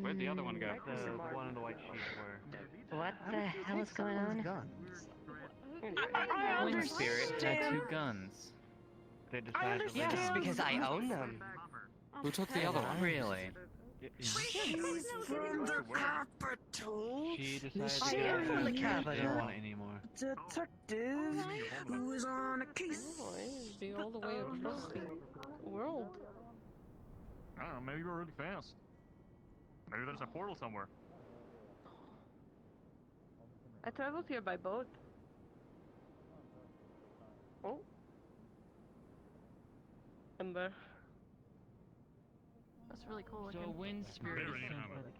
Where'd the other one go? The one in the white sheets were. What the hell is going on? Wind Spirit had 2 guns. They decided to Yes, because I own them. Who took the other one? Really? She's from the capital. She decided She's to get from the She didn't capital. want it anymore. Detective who is on a case. Be all the way across the world. I don't know, maybe you were really fast. Maybe there's a portal somewhere. I traveled here by boat. Oh. Ember. That's really cool. So Wind Spirit is Very sent ammo. by the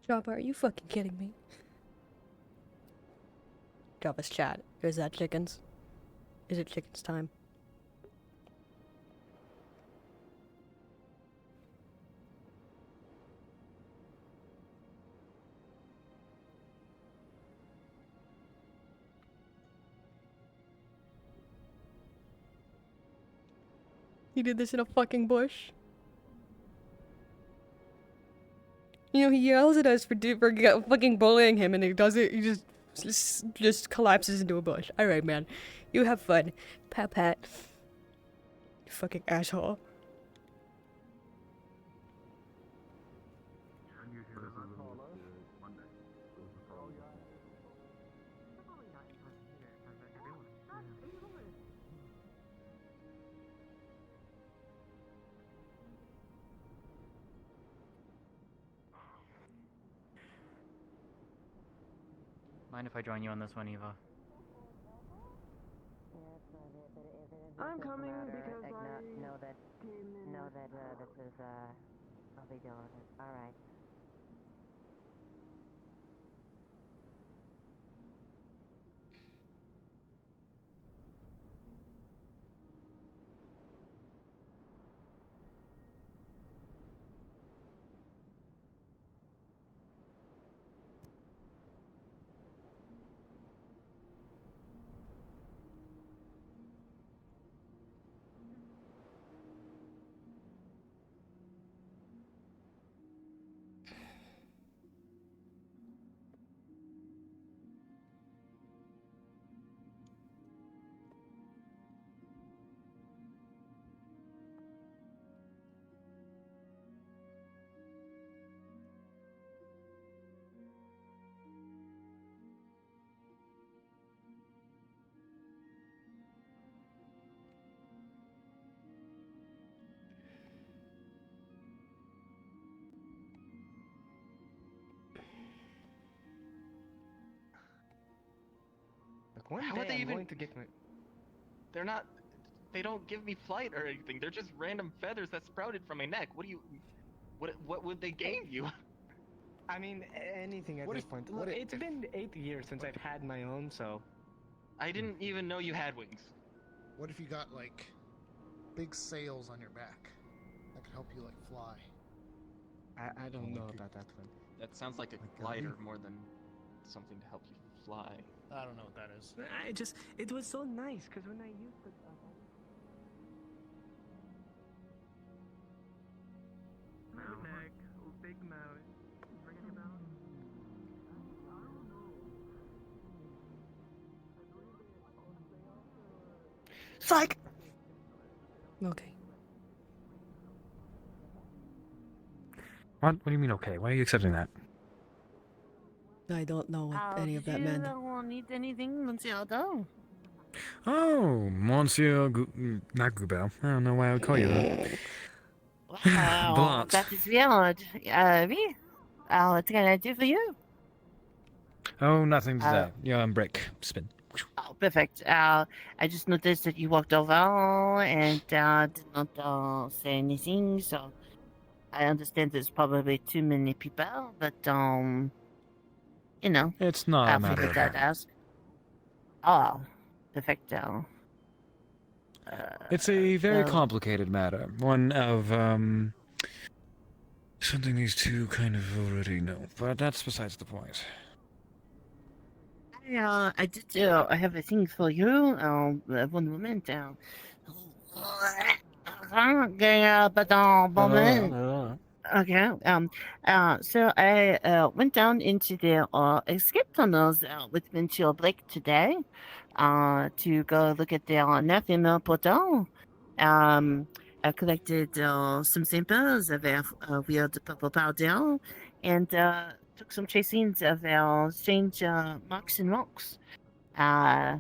capital. Jabba, are you fucking kidding me? Jabba's chat. Is that chickens? Is it chickens time? He did this in a fucking bush. You know, he yells at us for fucking bullying him, and he does it. He just collapses into a bush. All right, man. You have fun. Pat pat. You fucking asshole. Mind if I join you on this one, Eva? I'm coming because I know that this is I'll be doing it. All right. One How day are they I'm even going to get my... They're not. They don't give me flight or anything. They're just random feathers that sprouted from my neck. What do you? What would they gain you? I mean, anything at What this if- point. what Look, if- it's been 8 years since I've had my own, so... I didn't even know you had wings. What if you got like big sails on your back that could help you like fly? I don't know about that one. That sounds like a glider more than something to help you fly. I don't know what that is. It was so nice because when I used it. Neck, big mouth. Ring any bells? Psych! Okay. What do you mean, okay? Why are you accepting that? I don't know what any of that Did meant. you need anything, Monsieur Otto? Oh, Monsieur not Goubel. I don't know why I would call you that. Wow, Blunt. that is weird. Oui. What can I do for you? Oh, nothing today. You're on break. Spin. Oh, perfect. I just noticed that you walked over and did not say anything, so I understand there's probably too many people, but you know, It's not I a matter figured of I'd that. ask. Oh, perfecto. It's a very so- complicated matter. One of, something these two kind of already know. But that's besides the point. I did. I have a thing for you. One moment. But moment. Okay. So I went down into the escape tunnels with Monsieur Blake today, to go look at the Anathema portal. I collected some samples of our weird purple powder, and took some tracings of our strange marks and rocks. I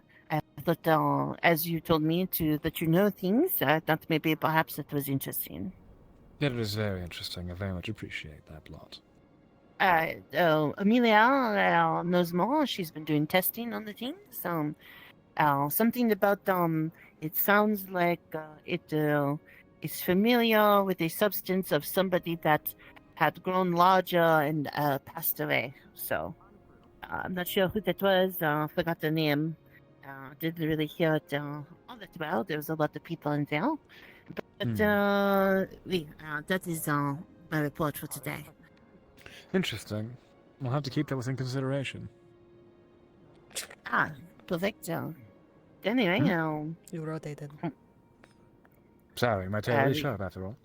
thought, as you told me that you know things, I thought maybe perhaps it was interesting. It is very interesting. I very much appreciate that, Blot. Amelia knows more. She's been doing testing on the things. Something about it sounds like it is familiar with a substance of somebody that had grown larger and passed away. So I'm not sure who that was. Forgot the name. Didn't really hear it all that well. There was a lot of people in there. But that is my report for today. Interesting. We'll have to keep that within consideration. Perfect. Anyway, You rotated. Sorry, my tail is sharp after all.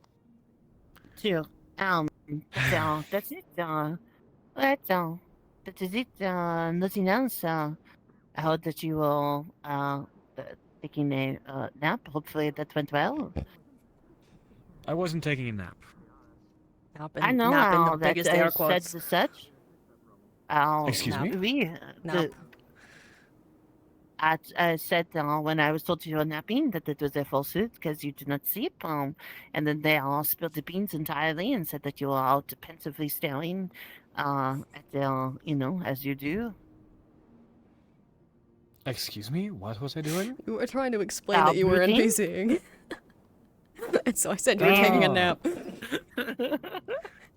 Sure. That's it. That is it. Nothing else. I heard that you were taking a nap. Hopefully that went well. I wasn't taking a nap. I know nap in the that biggest I air said quotes. the such. Excuse me? Oui, Nap. I said when I was told you were napping that it was a falsehood because you did not sleep. And then they all spilled the beans entirely and said that you were out pensively staring at as you do. Excuse me? What was I doing? You were trying to explain that you were breathing? NPCing. And so I said you were taking a nap.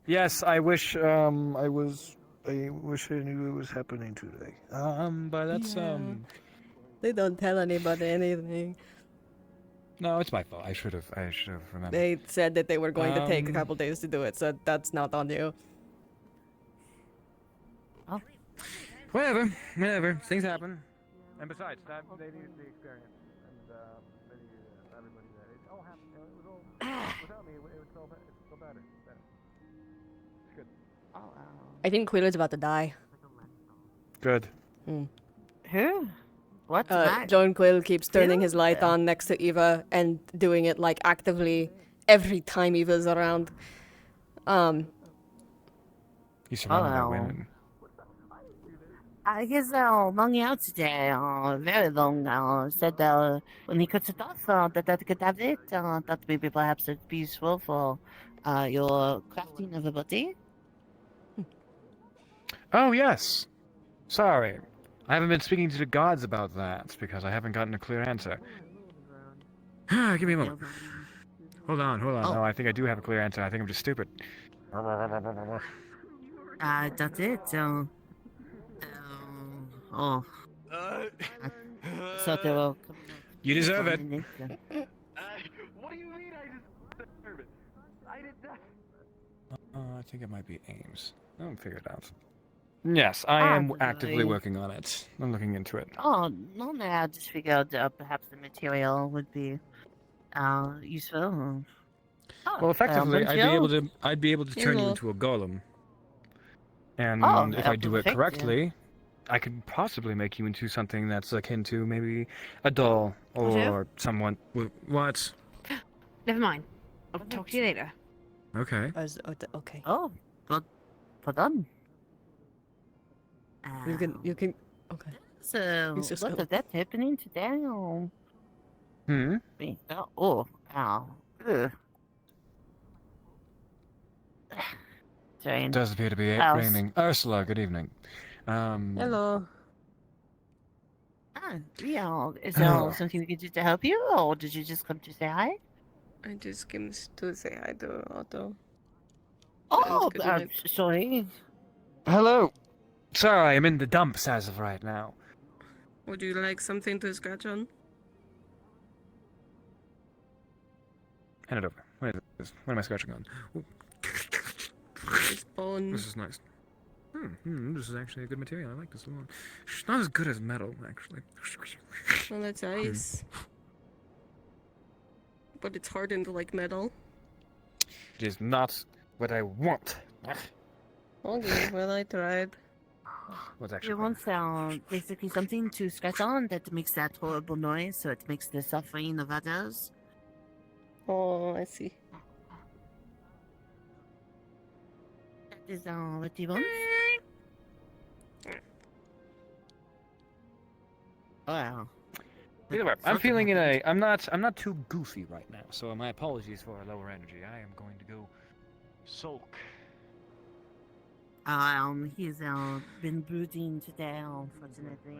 Yes, I wish I wish I knew it was happening today. But that's They don't tell anybody anything. No, it's my fault. I should have remembered. They said that they were going to take a couple days to do it, so that's not on you. Whatever. Things happen. And besides, that they needed the experience, and they needed everybody there. It all happened. It was all without me. It was still better. It's good. I think Quilla's about to die. Good. Who? What? John Quill keeps turning his light on next to Eva and doing it like actively every time Eva's around. He's surrounded by women. He's long out today, very long. Said when he cuts it off, that could have it. That maybe perhaps it'd be useful for your crafting of a body. Oh yes. Sorry, I haven't been speaking to the gods about that because I haven't gotten a clear answer. Give me a moment. Hold on. No, I think I do have a clear answer. I think I'm just stupid. That's it. So they will come You deserve it. What do you mean I deserve it? I did that. I think it might be Ames. I'll figure it out. Yes, I am actively Absolutely. working on it. I'm looking into it. Oh, no, I just figured perhaps the material would be useful. Oh, Well, effectively, bonjour. I'd be able to turn you Hello. into a golem. And Oh, if I do it perfect, correctly, I could possibly make you into something that's akin to maybe a doll or someone. What? Never mind. I'll talk to you later. Okay. Okay. Oh, well done. You can. Okay. So, Use your what skill. is that happening today? Hmm. Ow. Ugh. Sorry. It does appear to be House. raining. Ursula, good evening. Hello. Yeah. Is there something we can do to help you, or did you just come to say hi? I just came to say hi to Otto. Oh, good night. sorry. Hello. Sorry, I'm in the dumps as of right now. Would you like something to scratch on? Hand it over. What is this? What am I scratching on? Ooh. It's bone. This is nice. This is actually a good material. I like this one. It's not as good as metal, actually. Well, that's ice. But it's hardened like metal. It is not what I want. Okay, well, I tried. What's actually You want basically something to scratch on that makes that horrible noise, so it makes the suffering of others. Oh, I see. That is what you want? Wow. Either way, I'm feeling I'm not too goofy right now, so my apologies for our lower energy. I am going to go sulk. He's been brooding today, unfortunately.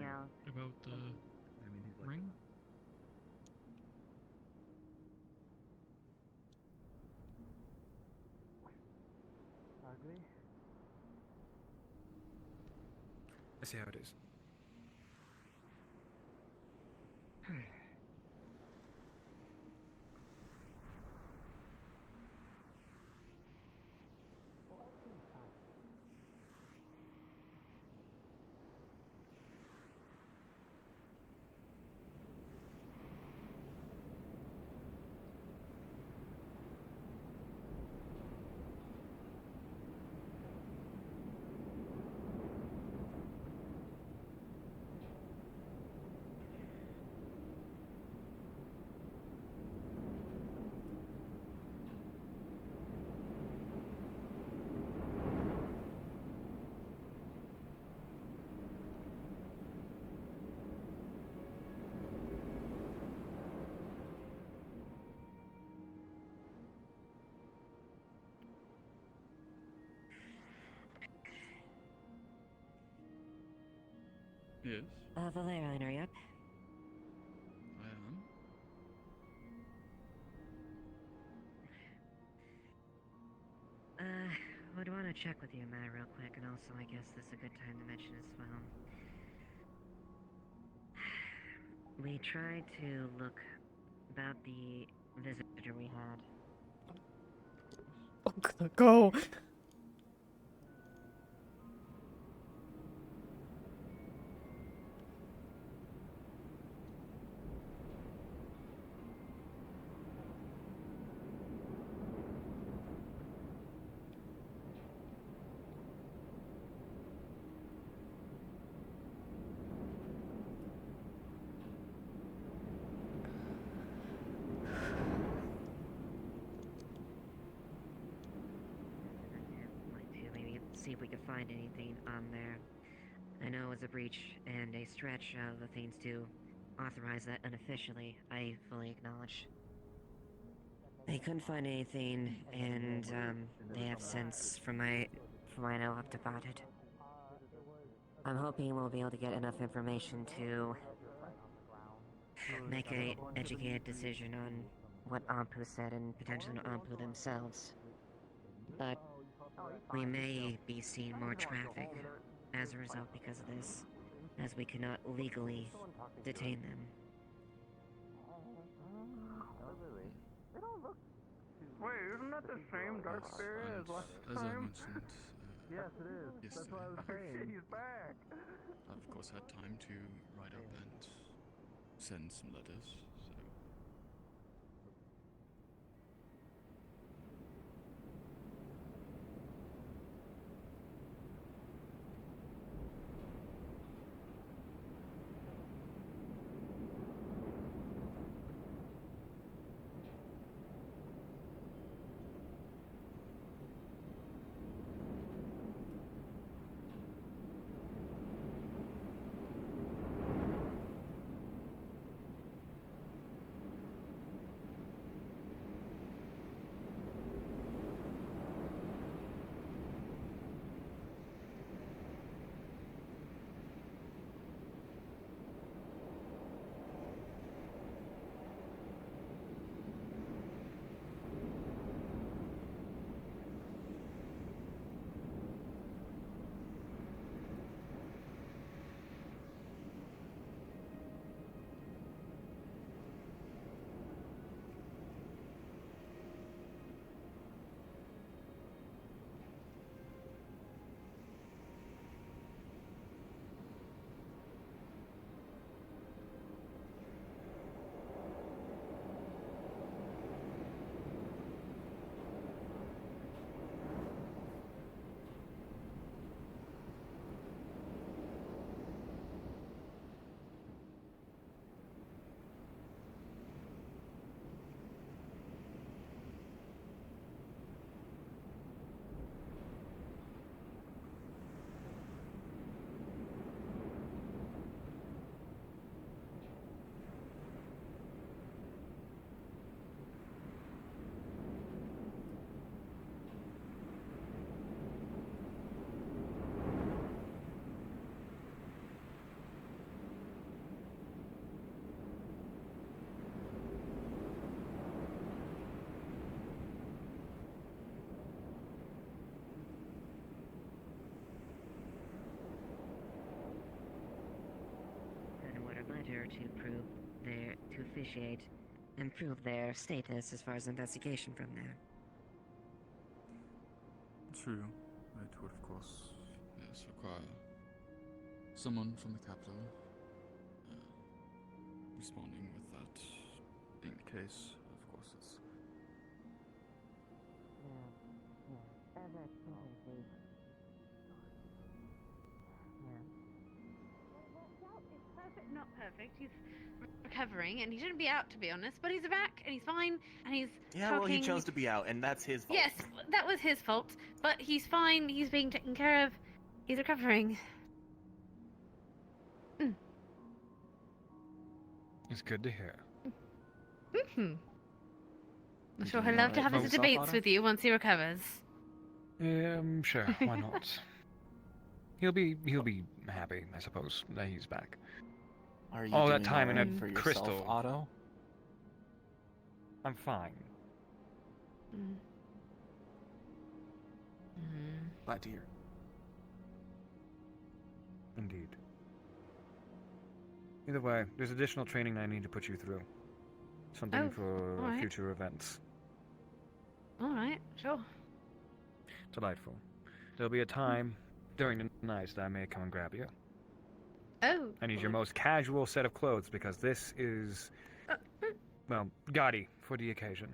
About the ring? Ugly. I see how it is. Yes, The ley liner, yep. I am. Would want to check with you, Matt, real quick, and also I guess this is a good time to mention as well. We tried to look about the visitor we had. I'm gonna go. Maybe see if we could find anything on there. I know it was a breach and a stretch of the things to authorize that unofficially, I fully acknowledge. They couldn't find anything, and they have since, from what I know, have departed. I'm hoping we'll be able to get enough information to make a educated decision on what Ampu said and potentially Ampu themselves. But we may be seeing more traffic as a result because of this. as we cannot legally detain them. Wait, isn't that the same dark spirit as last As I time? mentioned, Yes, it is. That's yesterday, what I was saying. He's back. I've of course had time to write up and send some letters, so And what a letter to officiate and prove their status as far as investigation from there. true. It would, of course, yes, require someone from the capital responding with that being the case. Of course, it's Perfect, not perfect. He's recovering, and he shouldn't be out, to be honest. But he's back, and he's fine, and he's Yeah, talking. well, he chose to be out, and that's his fault. Yes, that was his fault. But he's fine. He's being taken care of. He's recovering. It's good to hear. I'm sure Do he'll you love to wanna have his vote debates Otto? with you once he recovers. Sure, why not? He'll be happy, I suppose, that he's back. Are you All that doing time in alright a for yourself, crystal. Otto? I'm fine. Glad to hear. Indeed. Either way, there's additional training I need to put you through. Something for alright. future events. Alright, sure. Delightful. There'll be a time during the night that I may come and grab you. Oh. I need your most casual set of clothes because this is, well, gaudy for the occasion.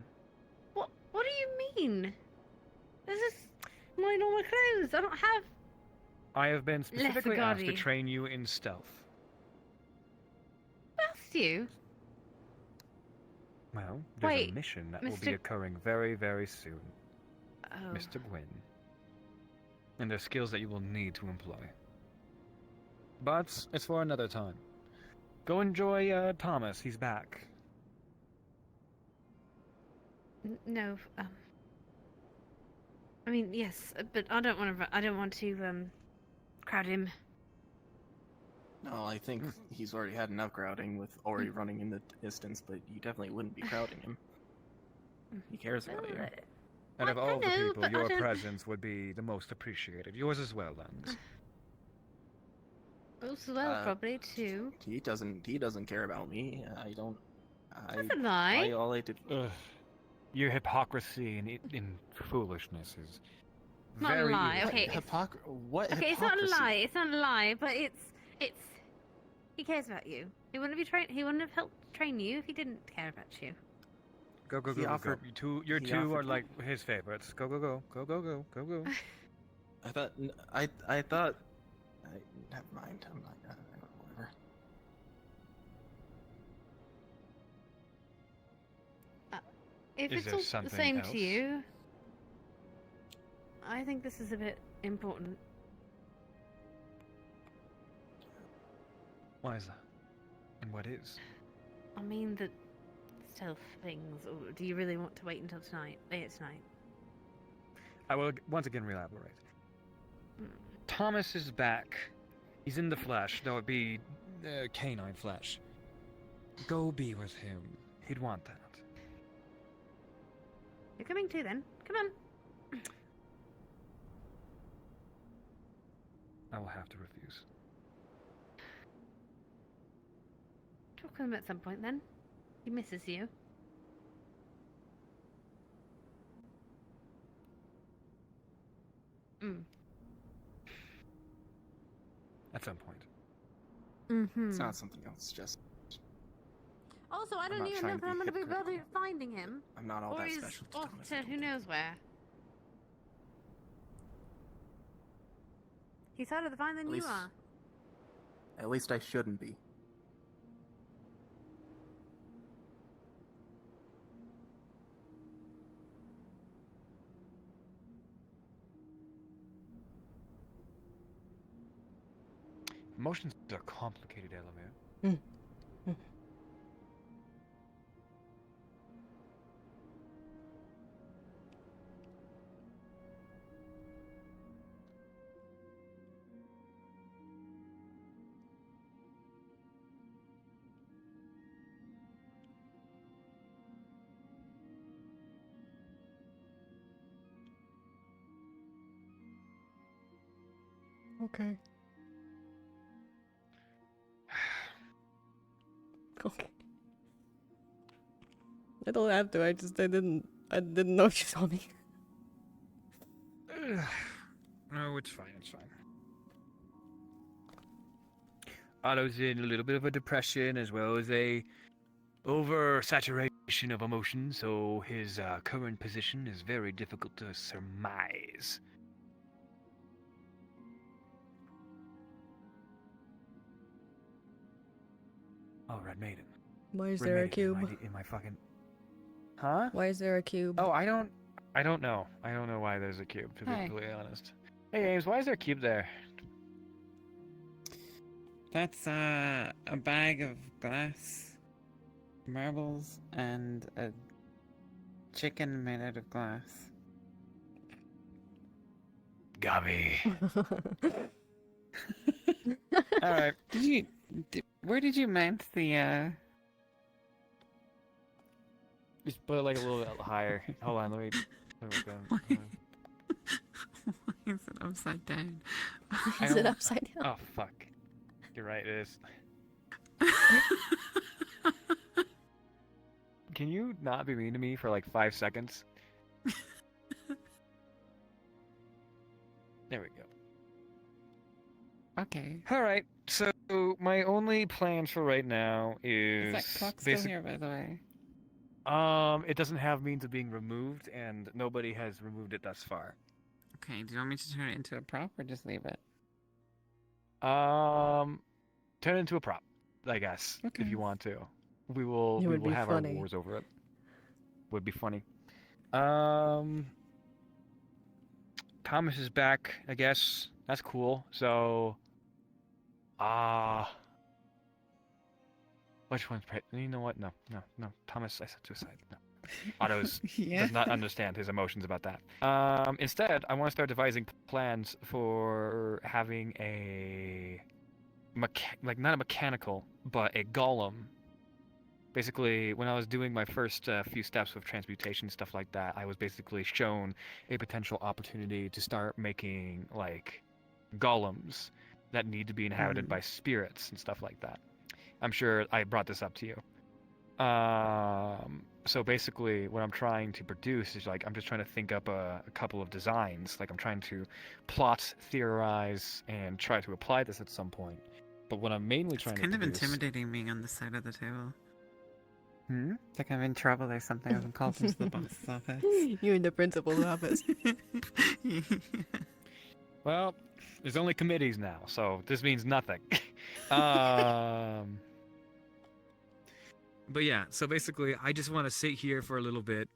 What do you mean? This is my normal clothes. I don't have... I have been specifically asked to gaudy. train you in stealth. Asked you? Well, there's Wait, a mission that will be Mr. occurring very, very soon. Oh. Mr. Gwyn. And there's skills that you will need to employ. But it's for another time. Go enjoy Thomas. He's back. No, I mean, yes, but I don't want to crowd him. No, I think he's already had enough crowding with Ori running in the distance, but you definitely wouldn't be crowding him. He cares about you. Out of I all the know, people, but I your don't- presence would be the most appreciated. Yours as well, Lens. Us as well, probably too. He doesn't care about me. I don't. That's a lie. All I did. Ugh. Your hypocrisy in foolishness is Not very a lie. Okay. What? Okay, it's not a lie. It's not a lie, but it's. He cares about you. He wouldn't have helped train you if he didn't care about you. Go. Your two are like his favorites. Go. I thought. I thought. Never mind. I'm not. Whatever. If Is it's there all the something same else? to you, I think this is a bit important. Why is that? And what is? I mean the stealth things, or do you really want to wait until tonight? Later tonight? I will once again elaborate. Thomas is back. He's in the flesh, though it be canine flesh. Go be with him. He'd want that. You're coming too, then. Come on. I will have to refuse. Talk to him at some point, then. He misses you. At some point. Mm-hmm. It's not something else. Just. Also, I I'm don't not even know trying if to be I'm going to be hypocritical. bothered finding him. I'm not all or that he's special to off Thomas. to who knows where. He's harder to find than At you least- are. At least I shouldn't be. Emotions are complicated, Elemmire. Okay. Okay. I don't have to. I didn't know if you saw me. No, it's fine. It's fine. Otto's in a little bit of a depression as well as a oversaturation of emotion, so his current position is very difficult to surmise. Oh, Red Maiden. Why is Red there a Maiden, cube? Am I fucking... Huh? Why is there a cube? Oh, I don't know. I don't know why there's a cube, to be Hi. completely honest. Hey, James, why is there a cube there? That's a bag of glass, marbles, and a chicken made out of glass. Gabby. Alright. Where did you mount the, Just put it like a little bit higher. Hold on, let me go. Why is it upside down? Is it upside down? Oh, fuck. You're right, it is. Can you not be mean to me for like 5 seconds? There we go. Okay. Alright, so my only plans for right now is... Is that clock still here, by the way? It doesn't have means of being removed, and nobody has removed it thus far. Okay, do you want me to turn it into a prop or just leave it? Turn it into a prop, I guess, Okay. if you want to. We will It would be have funny. our wars over it. Would be funny. Thomas is back, I guess. That's cool. So, which one's you know what? No. Thomas, I set to aside. No. Otto's Yeah. does not understand his emotions about that. Instead, I want to start devising plans for having a not a mechanical, but a golem. Basically, when I was doing my first few steps of transmutation stuff like that, I was basically shown a potential opportunity to start making like golems that need to be inhabited by spirits and stuff like that. I'm sure I brought this up to you. So basically, what I'm trying to produce is like I'm just trying to think up a couple of designs. Like I'm trying to plot, theorize, and try to apply this at some point. But what I'm mainly trying to Kind of produce... intimidating being on the side of the table. Hmm? It's like I'm in trouble or something. I've been called into the boss's office. You're in the principal's office. Well, there's only committees now, so this means nothing. But yeah, so basically, I just want to sit here for a little bit,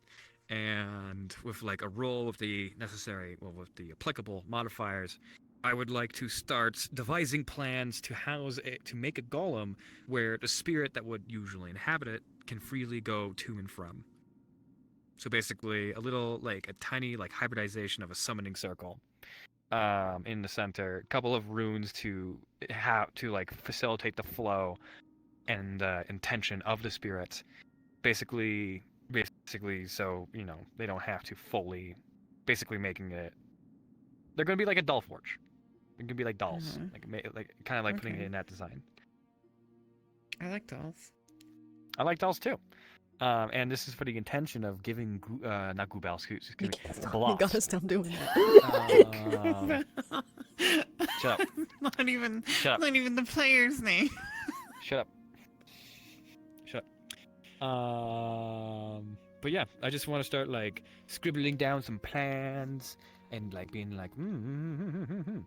and with like a roll with the necessary, well, with the applicable modifiers, I would like to start devising plans to house it, to make a golem where the spirit that would usually inhabit it can freely go to and from. So basically, a little, like, a tiny, like, hybridization of a summoning circle in the center. A couple of runes to like, facilitate the flow and intention of the spirits. Basically, so, you know, they don't have to fully, basically making it... They're going to be like a doll forge. They're going to be like dolls. Like kind of like putting it in that design. I like dolls. I like dolls too. And this is for the intention of giving, not Goobals, excuse me, You Bluffs. gotta stop doing that. Shut up. Not even Shut up. Not even the player's name. Shut up. Shut up. But yeah, I just want to start like scribbling down some plans and like being like, and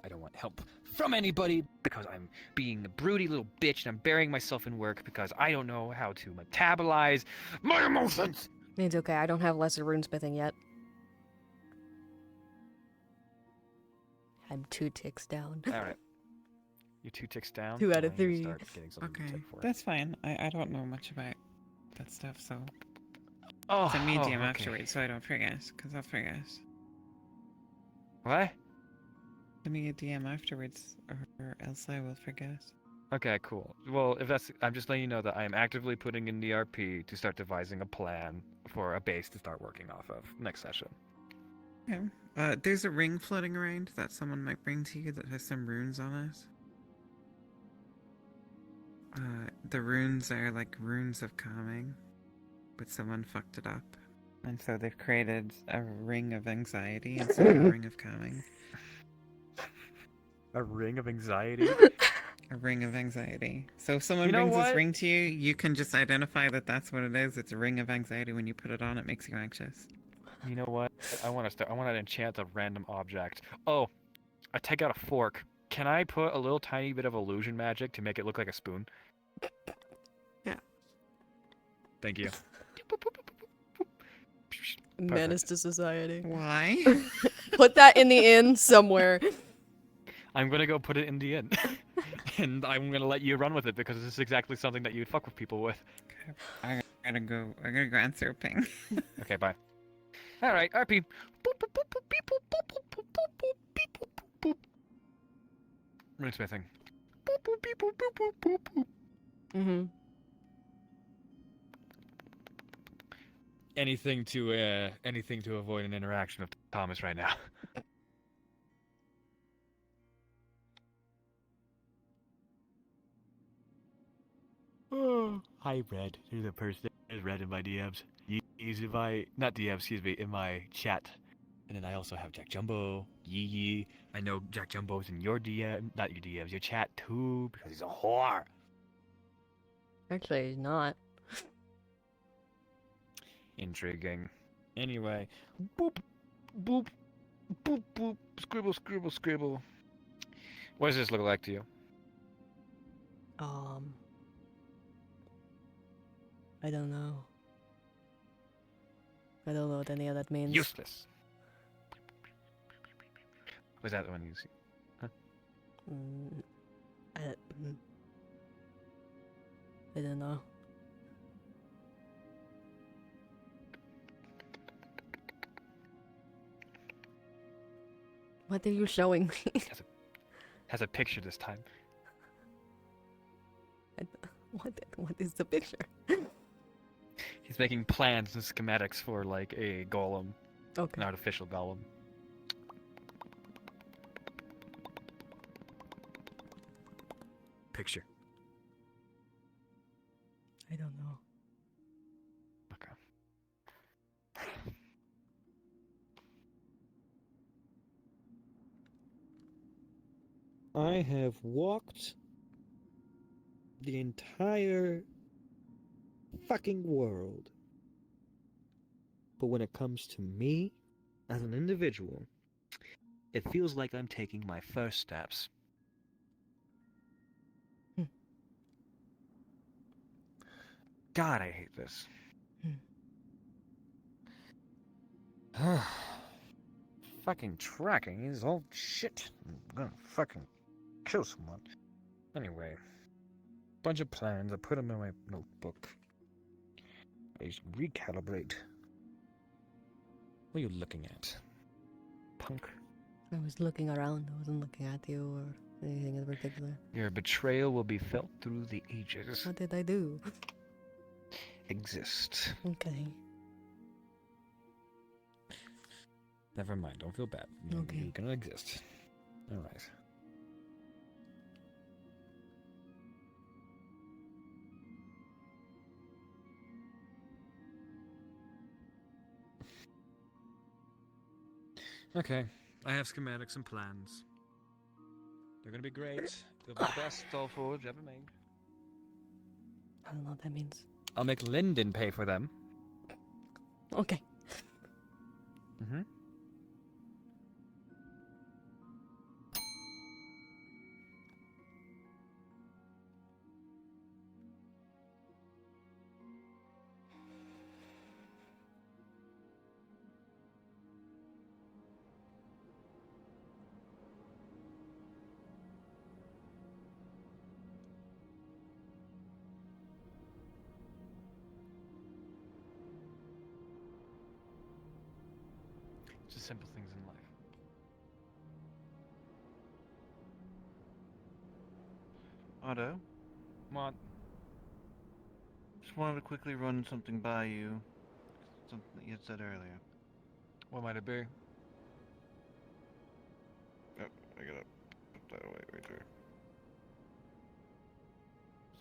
I don't want help from anybody because I'm being a broody little bitch and I'm burying myself in work because I don't know how to metabolize my emotions. It's okay, I don't have lesser runesmithing yet. I'm 2 ticks down. Alright. You're 2 ticks down? 2 out of I'm gonna 3. start getting something to Okay, tick for. that's fine. I don't know much about that stuff, so... Oh, send me a DM okay. afterwards so I don't forget, because I'll forget. What? Send me a DM afterwards, or else I will forget. Okay, cool. Well, if that's, I'm just letting you know that I am actively putting in the RP to start devising a plan for a base to start working off of next session. Okay. There's a ring floating around that someone might bring to you that has some runes on it. The runes are like runes of calming, but someone fucked it up. And so they've created a ring of anxiety instead of a ring of calming. A ring of anxiety? A ring of anxiety. So if someone You know brings this what? ring to you, you can just identify that that's what it is. It's a ring of anxiety. When you put it on, it makes you anxious. You know what? I want to enchant a random object. Oh, I take out a fork. Can I put a little tiny bit of illusion magic to make it look like a spoon? Yeah. Thank you. Menace to society. Why? Put that in the inn somewhere. I'm gonna go put it in the inn. And I'm gonna let you run with it because this is exactly something that you'd fuck with people with. I gotta go answer a ping. Okay, bye. Alright, RP. Runesmithing. Mm-hmm. Anything to avoid an interaction with Thomas right now. Oh, hi, Red. You're the person that is Red in my DMs. He's in my, not DMs, excuse me, in my chat. And then I also have Jack Jumbo, Yee. I know Jack Jumbo's in your DM, not your DMs, your chat too, because he's a whore. Actually, he's not. Intriguing. Anyway, boop, boop, boop, boop, scribble, scribble, scribble. What does this look like to you? I don't know. I don't know what any of that means. Useless. Was that the one you see? Huh? I don't know. What are you showing me? Has a picture this time. What is the picture? He's making plans and schematics for like a golem. Okay. An artificial golem. picture? I don't know. I have walked the entire fucking world. But when it comes to me, as an individual, it feels like I'm taking my first steps. God, I hate this. Fucking tracking is all shit. I'm gonna fucking kill someone. Anyway, bunch of plans. I put them in my notebook. I just recalibrate. What are you looking at, punk? I was looking around. I wasn't looking at you or anything in particular. Your betrayal will be felt through the ages. What did I do? Exist. Okay. Never mind. Don't feel bad. Okay. You're gonna exist. All right. Okay. I have schematics and plans. They're gonna be great. They'll be the best Forge ever made. I don't know what that means. I'll make Lyndon pay for them. Okay. Mm-hmm. Just simple things in life. Otto? What? Just wanted to quickly run something by you. Something that you had said earlier. What might it be? Oh, I gotta put that away right there.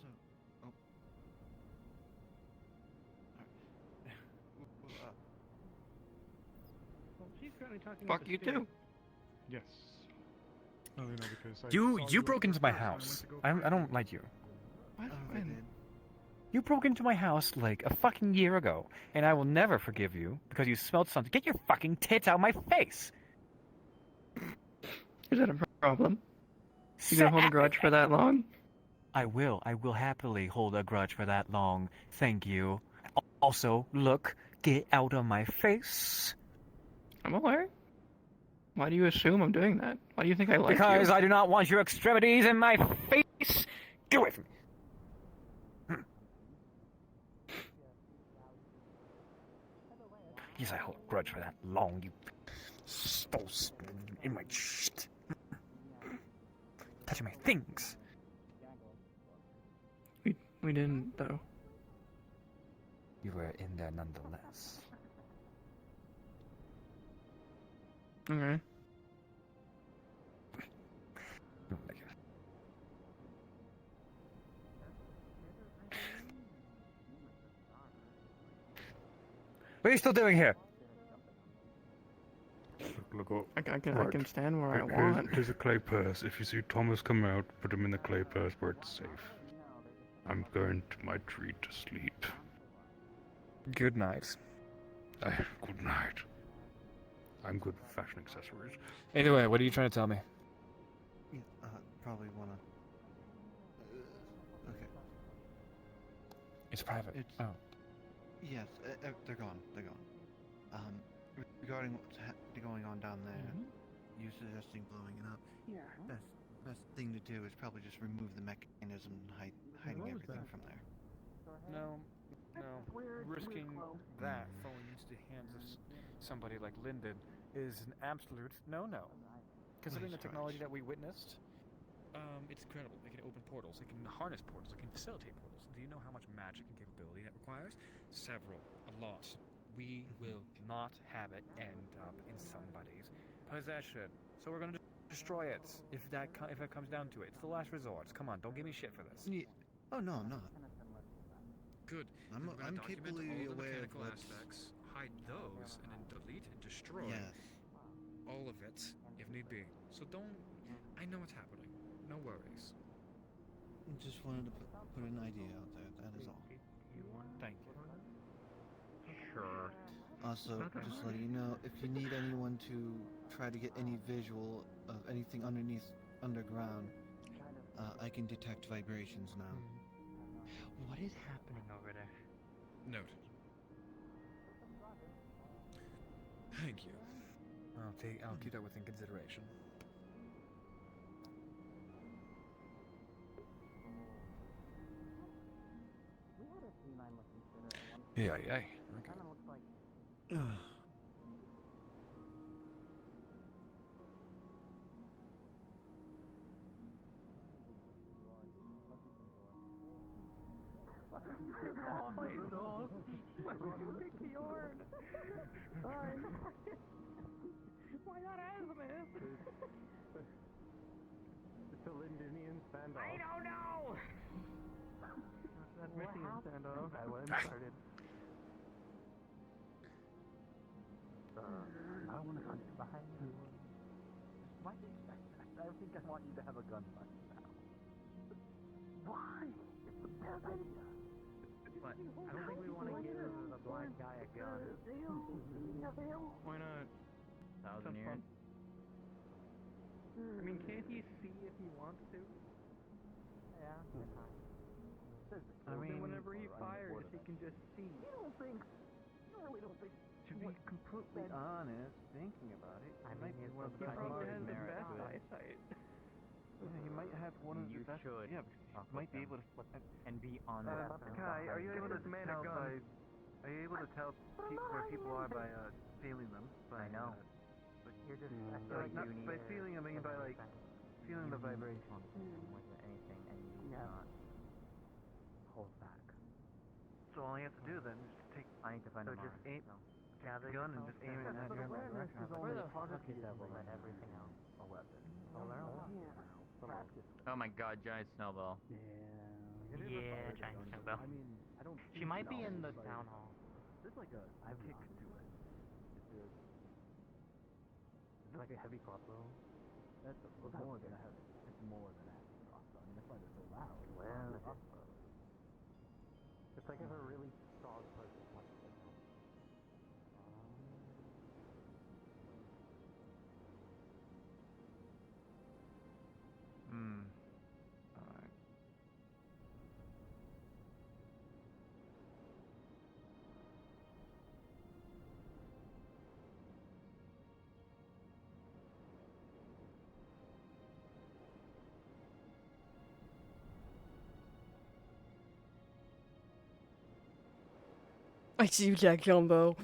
So, oh. Well, she's currently talking Fuck about the you spirit. too. Yes. Oh, you know, because I You saw broke look into my first, and I went house. to go I find don't you. like you. What? I did. You broke into my house like a fucking year ago, and I will never forgive you because you smelled something. Get your fucking tits out of my face! Is that a problem? You gonna hold a grudge for that long? I will. I will happily hold a grudge for that long. Thank you. Also, look, get out of my face. I'm aware. Why do you assume I'm doing that? Why do you think I like Because you? I do not want your extremities in my face. Get away from me. Yes, I hold a grudge for that long. You stole in my shit. Touching my things. We didn't, though. You were in there nonetheless. Okay. What are you still doing here? Look, I can stand where I want. Here's a clay purse. If you see Thomas come out, put him in the clay purse where it's safe. I'm going to my tree to sleep. Good night. Good night. I'm good with fashion accessories. Either way, what are you trying to tell me? Yeah, probably wanna. Okay. It's private. It's, oh. Yes, they're gone. They're gone. Regarding what's going on down there, you suggesting blowing it up. Yeah. Best thing to do is probably just remove the mechanism and hiding everything from there. No. Risking that falling into the hands of somebody like Lyndon is an absolute no-no. Considering the technology that we witnessed, it's incredible. It can open portals. It can harness portals. It can facilitate portals. Do you know how much magic and capability that requires? Several. A lot. We will not have it end up in somebody's possession. So we're going to Destroy it. If it comes down to it, it's the last resort. Come on, don't give me shit for this. Yeah. Oh no, I'm not. Good. I'm We're gonna document capably all the aware of mechanical what's. aspects, hide those, and then delete and destroy Yes. all of it if need be. So don't. I know what's happening. No worries. Just wanted to put an idea out there. That is all. Thank you. Sure. Also, just letting you know, if you need anyone to try to get any visual of anything underground, I can detect vibrations now. What is happening over there? Noted. Thank you. I'll keep that within consideration. Yeah. Okay. Why not Azimuth? It's a Lindinian standoff. I don't know! That Michigan standoff. I went and started. I want to hunt behind you. Why? I think I want you to have a gun fight now. Why? It's the best idea. But I don't think we want to give the black guy a gun. Why not? Thousand years. I mean, can't he see if he wants to? Yeah. I mean, whenever he fires, he can just see. You don't think? You really don't think? To be completely honest, thinking about it, I might be one of the best. He probably has the best eyesight. Yeah, he might have one of the best. Yeah, because he might be able to and be on that. Kai, are you able to tell by? Are you able to tell where people are by feeling them? I know. You're just not by feeling. I mean by like feeling the vibration. More than anything, and you not hold back. So all you have to do then is just take. I need to find a just aim. Take the gun and just aim it at your direction. Where the fuck is everyone? Everything else a weapon. Oh my god, giant snowball. Yeah, giant snowball. I mean, I don't. She might be in the town hall. There's like a kick to it. Is it like a heavy crossbow? That's more than a heavy. It's more than a heavy crossbow. I mean, that's why they're so loud. Well, it's like if a really strong person wants to. Alright. I see you, Jack Jumbo.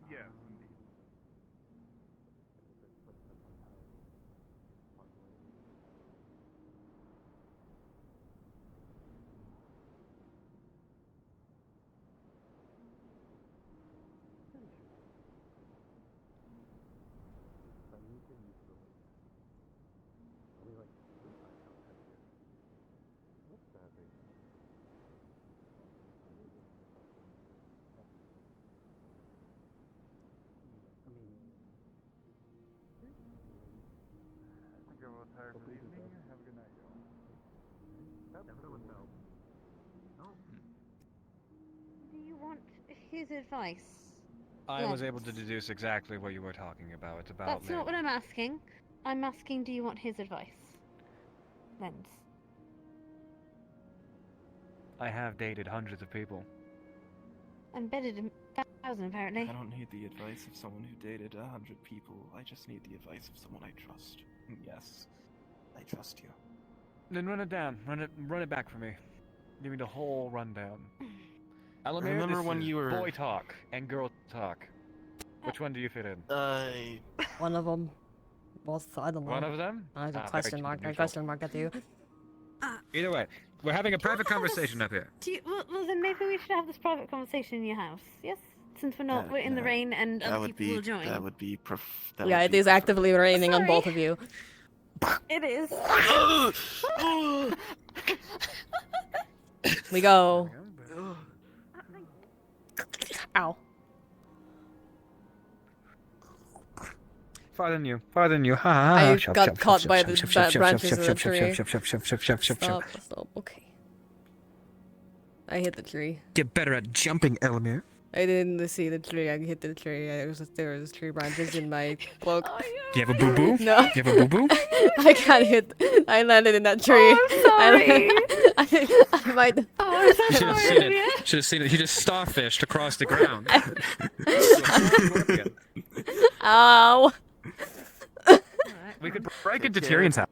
Yeah, indeed. Tired for the evening. Have a good night, y'all. No. Do you want his advice? I was able to deduce exactly what you were talking about. It's about That's not what I'm asking. I'm asking, do you want his advice? Lens. I have dated hundreds of people. embedded in 1,000 apparently. I don't need the advice of someone who dated 100 people. I just need the advice of someone I trust. And yes, I trust you. Then run it down. Run it back for me. Give me the whole rundown. Elemmire, Remember this when is you were boy talk and girl talk. Which one do you fit in? One of them. Both, I don't know. One of them? I have a Ah, question very mark. A neutral. question mark at you. Either way, we're having a private conversation up here. Well, then maybe we should have this private conversation in your house. Yes, since we're in the rain and other people will join. That would be Yeah, it is actively raining on both of you. It is. We go. Ow. Farther than you. Farther than you. Ha ha ha. I got caught by the branches of the tree. Stop. Okay. I hit the tree. Get better at jumping, Elemmire. I didn't see the tree. I hit the tree. There was tree branches in my cloak. Do you have a boo boo? No. Do you have a boo boo? I can't hit. I landed in that tree. Oh, I'm sorry. I might. Oh, I'm so Should have sorry. seen it. Should have seen it. He just starfished across the ground. Ow. We could break into Tyrion's house.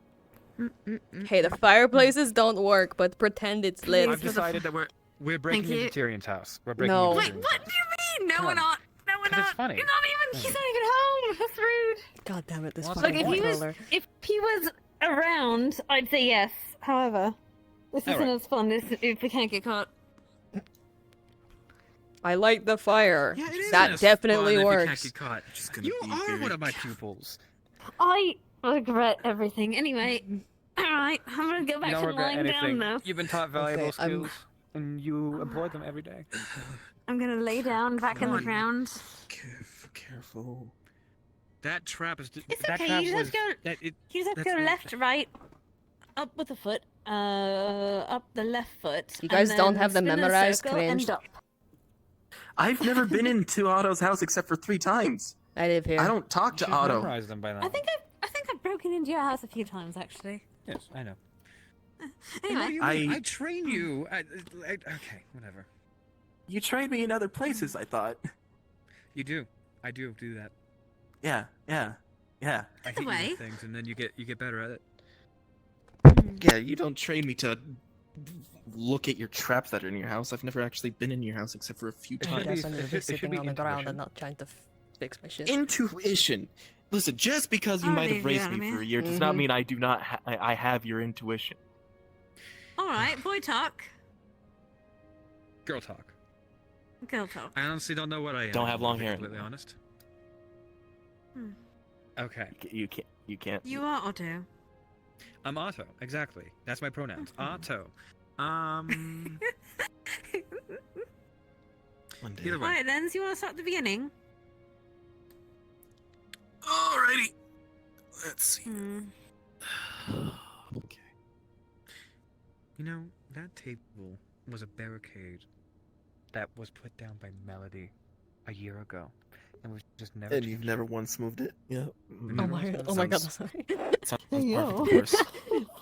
Hey, the fireplaces don't work, but pretend it's lit. I've decided that we're breaking Thank into you. Tyrion's house. We're breaking No. into Wait, Tyrion's what house. do you mean? No, Come we're on. not. No, we're 'Cause not. it's funny. You're not even. He's not even home. That's rude. God damn it! This Well, fucking Like controller. if he was around, I'd say yes. However, this isn't Alright. as fun if we can't get caught. I light the fire. Yeah, it is That as definitely fun if you can't works. get caught. Just gonna You be are very one of my pupils. I regret everything. Anyway, alright, I'm gonna go back You don't to regret lying anything. down now. You've been taught valuable Okay, I'm- skills, and you employ them every day. I'm gonna lay down back in the ground. Careful. That trap is. It's that okay. trap You was. just go. That, it, You just have to that's go not- left, right, up with the foot, up the left foot. You guys and don't then have them spin in a memorized? circle Cringe. and up. I've never been into Otto's house except for 3 times. I live here. I don't talk to You should Otto. memorize them by now. I think I've broken into your house a few times actually. Yes, I know. Anyway, I- I train you. Okay, whatever. You trained me in other places, I thought. You do. I do that. Yeah. I hit you Anyway. with things, and then you get better at it. Yeah, you don't train me to look at your traps that are in your house. I've never actually been in your house except for a few It should I times. guess I need to it be should sitting be on the ground intuition. and not trying to fix my shit. Intuition. Listen, just because you I'll might have leave raised you, me Elemmire. for a year does not mean I do not. I have your intuition. alright, boy talk, Girl talk. girl talk. I honestly don't know what I am. Don't have long to be hair completely anymore. honest. Hmm. Okay. You can't. You can't. You are Otto. I'm Otto. Exactly. That's my pronouns. Otto. One day. Either way. Alright then, so you want to start at the beginning? Alrighty. Let's see. Hmm. Okay. You know, that table was a barricade that was put down by Melody a year ago, and we've just never. And you've never once moved it. Yeah. Oh my god, sorry. Sounds Hey, par for the yo. course.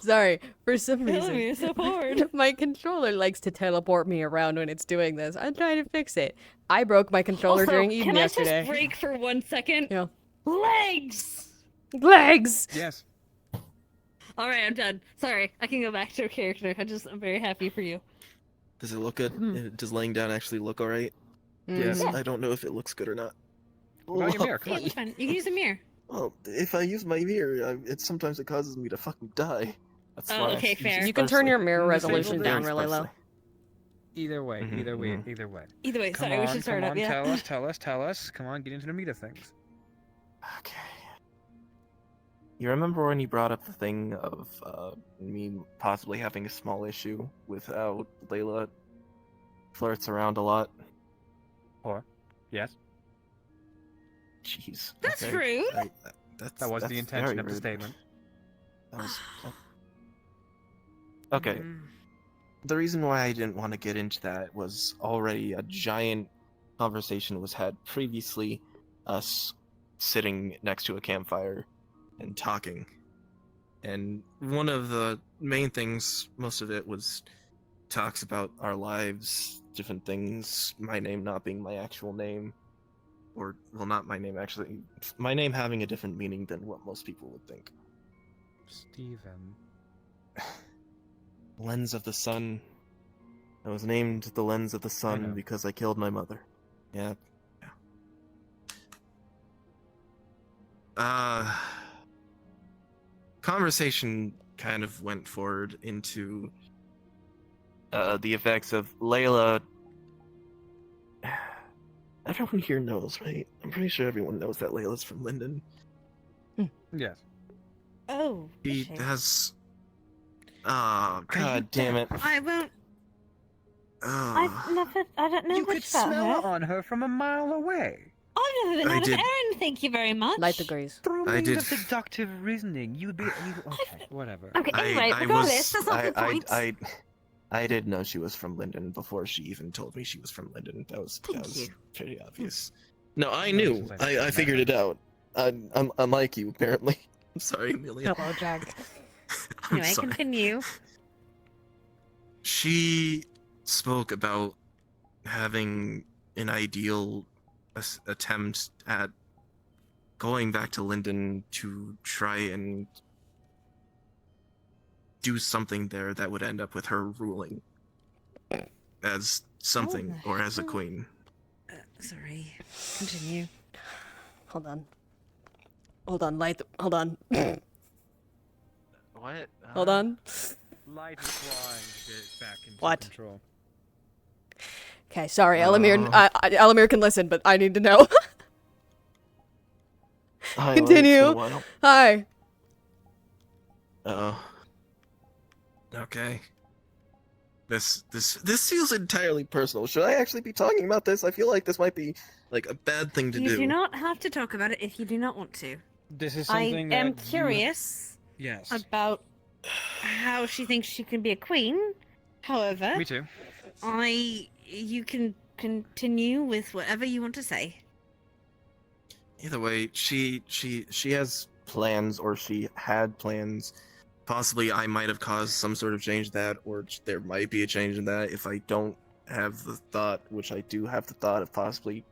Sorry, for some reason. Elemmire, so bored. My controller likes to teleport me around when it's doing this. I'm trying to fix it. I broke my controller Also, during Eden can I yesterday. just break for 1 second? Yeah. Legs! Legs! Yes. Alright, I'm done. Sorry, I can go back to a character. I'm very happy for you. Does it look good? Does laying down actually look alright? Yes. I don't know if it looks good or not. What about your mirror? Come Yeah, on. it's fine. You can use a mirror. Well, if I use my mirror, sometimes it causes me to fucking die. That's Oh, why I okay, use fair. it You can turn your sparsely. mirror Disable resolution the down Very really low. sparsely. Either way. Mhm, Either way. mhm. Either way. Either way, Come sorry, on, we should start come up, on, yeah. Tell us. Come on, get into the meat of things. Okay. You remember when you brought up the thing of me possibly having a small issue with how Layla flirts around a lot? Or, yes. Jeez. That's okay. rude. That was the that's intention very of the rude. statement. That was. Okay. The reason why I didn't want to get into that was already a giant conversation was had previously, us sitting next to a campfire and talking. And one of the main things, most of it was talks about our lives, different things, my name not being my actual name. Or, well, not my name, actually. My name having a different meaning than what most people would think. Steven. Lens of the Sun. I was named the Lens of the Sun because I killed my mother. Yeah. Conversation kind of went forward into the effects of Layla. Everyone here knows, right? I'm pretty sure everyone knows that Layla's from Linden. Yes. Oh. She has. Oh, god damn it. I won't. Oh. I don't know You much could about smell her. on her from a mile away. I've never been I out of did- Erin, thank you very much. Light degrees. Through I means did- of deductive reasoning, you'd be. Okay, whatever. Okay, anyway, regardless, that's not the point. I did know she was from Linden before she even told me she was from Linden. That was pretty obvious. No, I knew. I figured it out. I'm unlike you, apparently. I'm sorry, Amelia. Hello, Jack. I'm Anyway, sorry. continue. She spoke about having an ideal attempt at going back to Linden to try and do something there that would end up with her ruling as something or as a queen. Sorry. Continue. Hold on. Hold on, hold on. What? Hold on. Light is flying to get back into What? control. Okay, sorry, Elemmire. Elemmire can listen, but I need to know. Hi, Continue. Light, it's been a while. Hi. Oh. Okay. This feels entirely personal. Should I actually be talking about this? I feel like this might be like a bad thing to You do. do not have to talk about it if you do not want to. This is I something am that curious Yes. about how she thinks she can be a queen. However, Me too. You can continue with whatever you want to say. Either way, she has plans, or she had plans. Possibly I might have caused some sort of change in that, or there might be a change in that if I don't have the thought, which I do have the thought of possibly.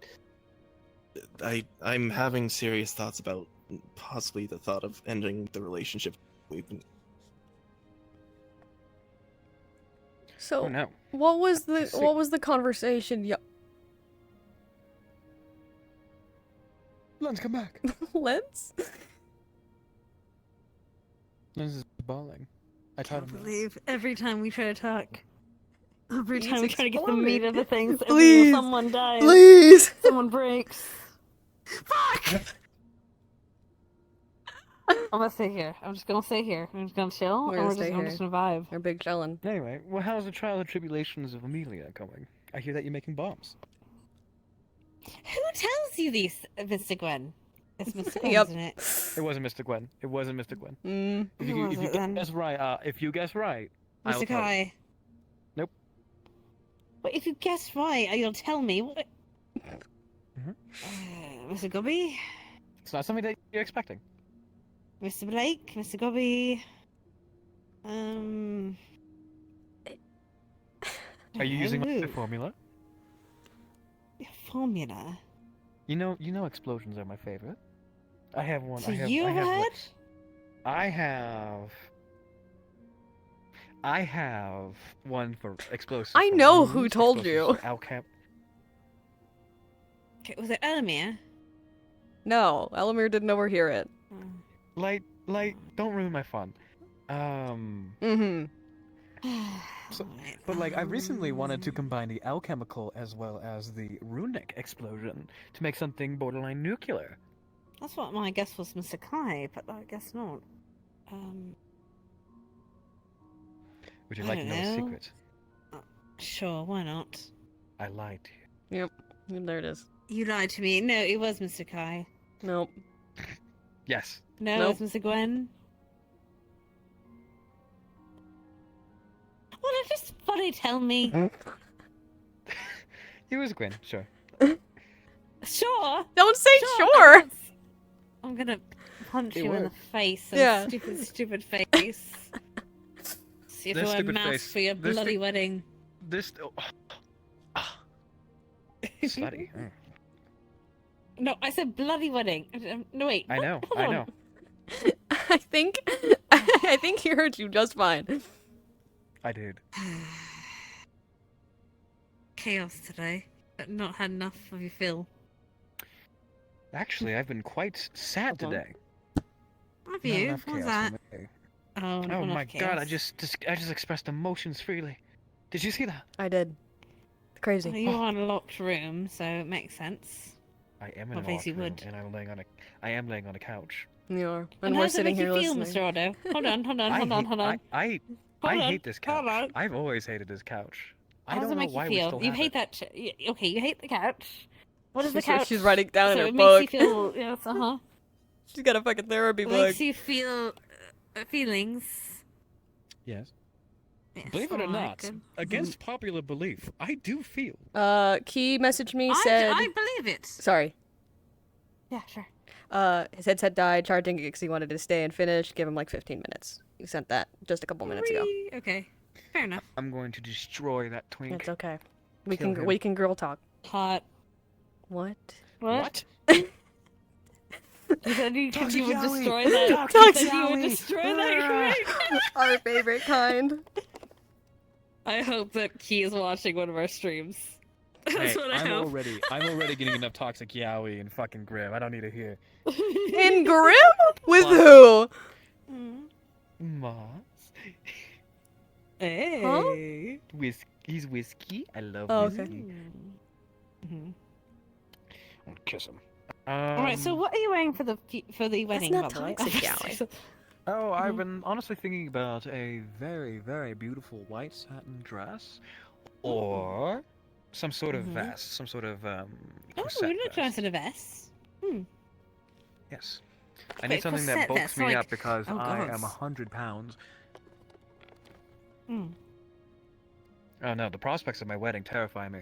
I'm having serious thoughts about possibly the thought of ending the relationship we've been. So, Oh, no. what was the conversation? Lens, come back. Lens? Lens is bawling. I I taught can't him. believe every time we try to talk, every Please time we try to get the meat of the things, Please. someone dies. Please. Someone breaks. Fuck! I'm gonna stay here. I'm just gonna stay here. I'm just gonna chill. We're and gonna stay I'm here. just gonna vibe. We're big chillin'. Anyway, well, how's the trial and tribulations of Amelia going? I hear that you're making bombs. Who tells you these, Mr. Gwen? It's Mr. Gwen, Yep. isn't it? It wasn't Mr. Gwen. It wasn't Mr. Gwen. If Who you, was if you it then? guess right, I'll Mr. tell you. Kai. Nope. But if you guess right, you'll tell me. What? Mr. Gubby? It's not something that you're expecting. Mr. Blake? Mr. Gubby? Are you using Hello. my formula? Formula? You know explosions are my favorite. I have one. So I have, you I have had? one. I have one for explosives. I for know who runes, told explosives you. for Alchem. Okay, was it Elemmire? No, Elemmire didn't overhear it. Light, don't ruin my fun. So, but like, I recently wanted to combine the alchemical as well as the runic explosion to make something borderline nuclear. That's what my guess was, Mr. Kai, but I guess not. Would you I like to don't know a know. secret? Sure, why not? I lied to you. Yep. There it is. You lied to me. No, it was Mr. Kai. Nope. Yes. No, Nope. it was Mr. Gwen. Well, just funny tell me. It was Gwen, sure. Sure. Don't say sure. I'm gonna punch It you in the worked. face. Yeah. Stupid face. You have to wear a mask for your bloody wedding. This. Slutty. No, I said bloody wedding. No, wait. I know. Hold I on. know. I think he heard you just fine. I did. Chaos today, but not had enough of your fill. Actually, I've been quite sad Hold on. today. Have Not you? enough What's chaos that? for me. Oh, not Oh enough my chaos. god! I just expressed emotions freely. Did you see that? I did. Crazy. Well, you are in a locked room, so it makes sense. I am in a Obviously locked room, would. and I am laying on a couch. You are. And And how we're does it sitting make here you feel, listening. Mr. Otto? Hold on. Hold on. I hate this couch. Hold on. I've always hated this couch. I How does don't it know make why you we feel? still You have hate it. that. Okay, you hate the couch. What is the She's- couch? she's writing down in so her it book. makes you feel. Yes, She's got a fucking therapy book. Makes you feel feelings. Yes. Yes, Believe it or alright, not, good. against popular belief, I do feel. Key messaged me, I said... believe it. Sorry. Yeah, sure. His headset died, charging it because he wanted to stay and finish. Give him like 15 minutes. He sent that just a couple minutes ago. Okay, fair enough. I'm going to destroy that twink. It's okay. Kill him. We can girl talk. Hot. What? What? You said you would Toxic yaoi! destroy that. Toxic You said you would yaoi! destroy that. Our favorite kind. I hope that Key is watching one of our streams. That's what I I'm hope. already getting enough toxic yaoi and fucking Grim. I don't need to hear. In Grim? With who? Moss. Hey. He's whiskey. I love Oh, okay. whiskey. Mhm. I'll kiss him. All right. So, what are you wearing for the wedding? not by the way? toxic yaoi. Oh, I've been honestly thinking about a very, very beautiful white satin dress, or some sort of vest, some sort of Oh, corset we look vest. nice in a vest. Yes. I Wait, need something that corset bulks vest, me like- up because oh, I God. am 100 pounds. Hmm. Oh no, the prospects of my wedding terrify me.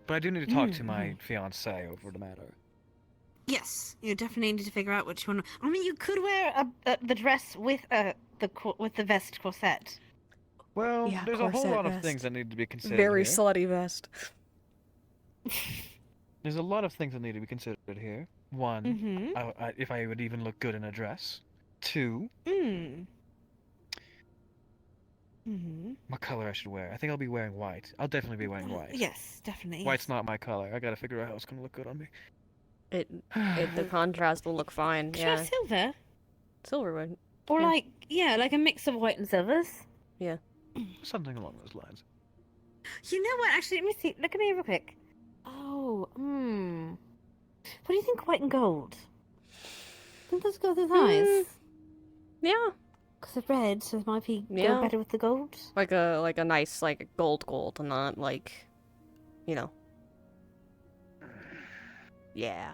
But I do need to talk to my fiancée over the matter. Yes, you definitely need to figure out which one. I mean, you could wear the dress with the vest corset. Well, Yeah, there's a whole corset lot of vest. things that need to be considered Very here. slutty vest. There's a lot of things that need to be considered here. One, if I would even look good in a dress. Two, what color I should wear. I think I'll be wearing white. I'll definitely be wearing white. Yes, definitely. White's not my color. I gotta figure out how it's gonna look good on me. The contrast will look fine. Could you have Yeah. silver? Silver would. Or Yeah. like a mix of white and silvers. Yeah. Something along those lines. You know what? Actually, let me see. Look at me real quick. Oh, What do you think, white and gold? I think those go with his eyes. Yeah. Because they're red, so it might be Yeah. go better with the gold. Like a nice gold, and not like, you know. Yeah.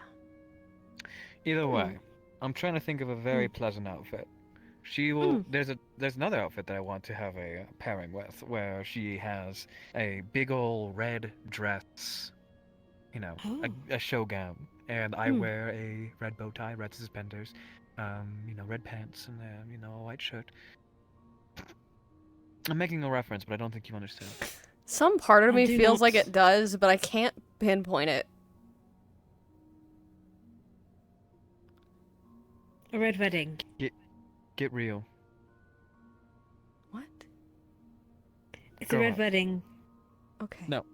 Either way, I'm trying to think of a very pleasant outfit. She will. There's another outfit that I want to have a pairing with, where she has a big ol' red dress, you know, a show gown, and I wear a red bow tie, red suspenders, you know, red pants, and you know, a white shirt. I'm making a reference, but I don't think you understand. Some part of I me do feels like not- it does, but I can't pinpoint it. A red wedding. Get real. What? It's Grow a red up. wedding. Okay. No.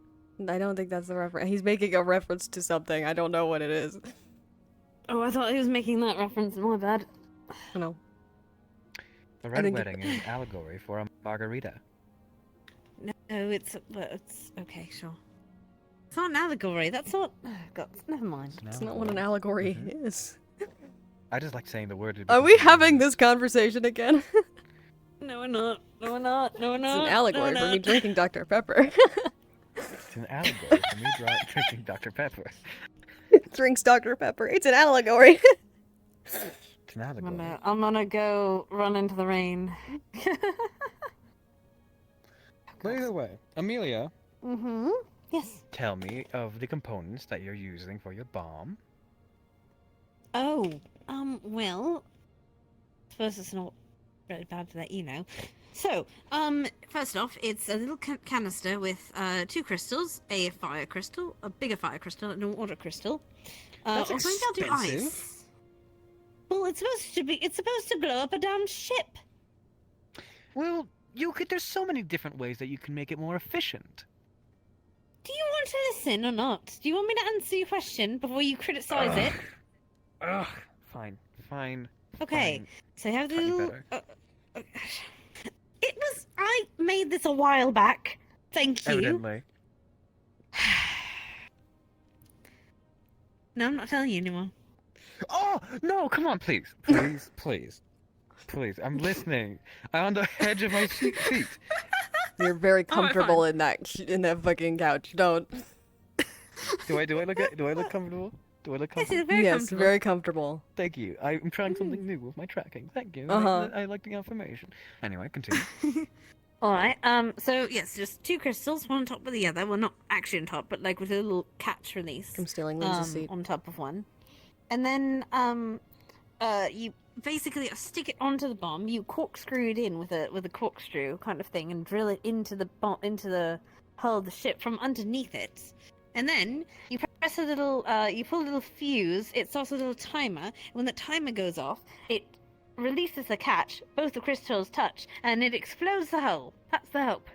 I don't think that's the reference. He's making a reference to something. I don't know what it is. Oh, I thought he was making that reference. My bad. No. A red think- wedding is an allegory for a margarita. No, it's okay, sure. It's not an allegory. That's not. Oh, God, never mind. It's not what an allegory is. I just like saying the word. Are we having this conversation again? No, we're not. No, we're not. No, we're not. It's an allegory no, for we're me not. drinking Dr. Pepper. It's an allegory for me drinking Dr. Pepper. Drinks Dr. Pepper. It's an allegory. It's an allegory. I'm gonna go run into the rain. But either way, Amelia, Yes. tell me of the components that you're using for your bomb. Oh, well, I suppose it's not really bad to let you know. So, first off, it's a little canister with 2 crystals, a fire crystal, a bigger fire crystal, and an water crystal. That's or something I'll do expensive. ice. Well, it's supposed to blow up a damn ship. Well, there's so many different ways that you can make it more efficient. Do you want to listen or not? Do you want me to answer your question before you criticize it? Ugh. Fine. Okay, fine. so you have the Try little... better. I made this a while back. Thank you. Evidently. No, I'm not telling you anymore. Oh, no, come on, please. Please. I'm listening. I'm on the edge of my seat. You're very comfortable in that fucking couch. Don't. Do I look comfortable? Do I look Yes, comfortable? it's very Yes, comfortable. very comfortable. Thank you. I'm trying something new with my tracking. Thank you. Uh-huh. I like the information. Anyway, continue. Alright, so yes, just 2 crystals, one on top of the other. Well, not actually on top, but like with a little catch release. I'm stealing Lindsay's seat. On top of one. And then, you basically stick it onto the bomb, you corkscrew it in with a corkscrew kind of thing, and drill it into the hull of the ship from underneath it. And then you press a little, you pull a little fuse, it starts a little timer, and when the timer goes off, it releases the catch, both the crystals touch, and it explodes the hull. That's the hope.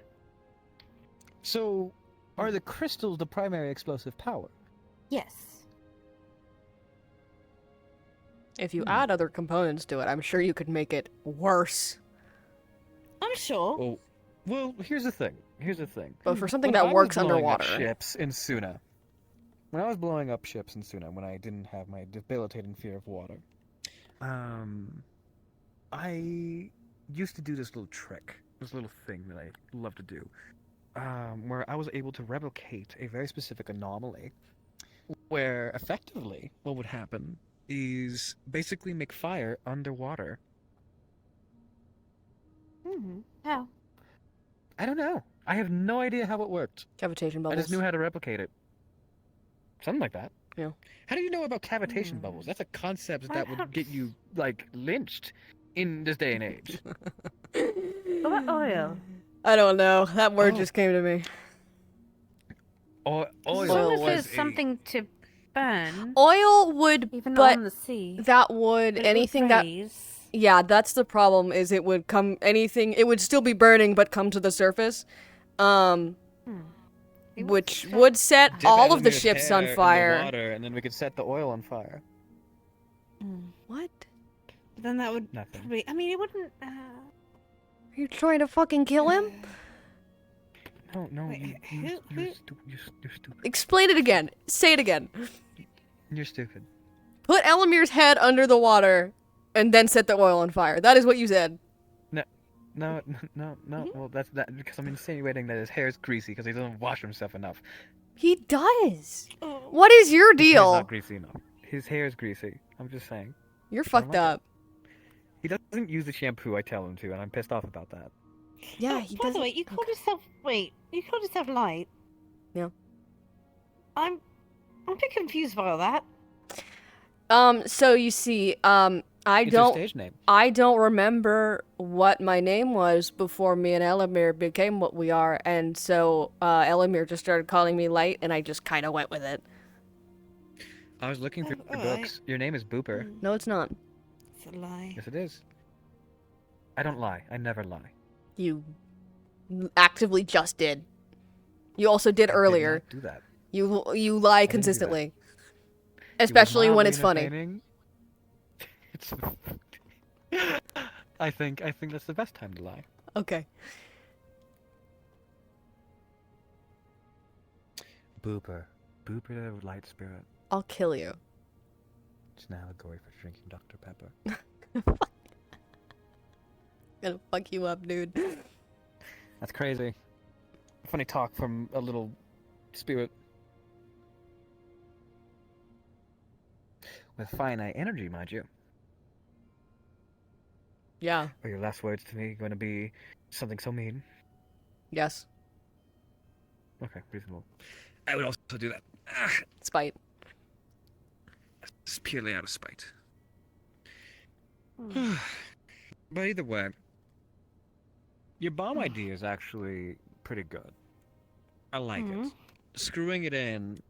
So, are the crystals the primary explosive power? Yes. If you add other components to it, I'm sure you could make it worse. I'm sure. Well, here's the thing. But for something When that I was works blowing up underwater. ships in Suna. When I was blowing up ships in Suna, when I didn't have my debilitating fear of water, I used to do this little trick, this little thing that I love to do, where I was able to replicate a very specific anomaly, where effectively what would happen is basically make fire underwater. How? I don't know. I have no idea how it worked. Cavitation bubbles. I just knew how to replicate it. Something like that. Yeah. How do you know about cavitation bubbles? That's a concept that would get you, like, lynched in this day and age. What about oil? I don't know. That word just came to me. Oil As long as was there's something to burn. Oil would, Even but on the sea. that would It would anything that. freeze. Yeah, that's the problem. Is it would come anything? It would still be burning, but come to the surface, which would set Dip all of the Elemire's ships hair on in the fire. water, and then we could set the oil on fire. What? But then that would Nothing. probably. I mean, it wouldn't. Are you trying to fucking kill him? No, Wait, you're stupid. Explain it again. Say it again. You're stupid. Put Elemire's head under the water, and then set the oil on fire. That is what you said. No. Well, that's that because I'm insinuating that his hair is greasy because he doesn't wash himself enough. He does. What is your His hair's deal? not greasy enough. His hair is greasy. I'm just saying. You're I don't fucked like up. He doesn't use the shampoo I tell him to, and I'm pissed off about that. Yeah, he By doesn't. the way, you called yourself. Wait, you called yourself Light. Yeah. I'm a bit confused by all that. So you see, I It's your don't. stage name. I don't remember what my name was before me and Elemmire became what we are, and so Elemmire just started calling me Light, and I just kind of went with it. I was looking through the alright. books. Your name is Booper. No, it's not. It's a lie. Yes, it is. I don't lie. I never lie. You actively just did. You also did I earlier. Did not do that. You lie do that. consistently, It was especially when mildly it's funny. entertaining. It's. I think that's the best time to lie. Okay. Booper the light spirit. I'll kill you. It's an allegory for drinking Dr. Pepper. Gonna fuck you up, dude. That's crazy. Funny talk from a little spirit. With finite energy, mind you. Yeah. Are your last words to me going to be something so mean? Yes. Okay, reasonable. I would also do that. Spite. It's purely out of spite. But either way, Your bomb idea is actually pretty good. I like it. Screwing it in,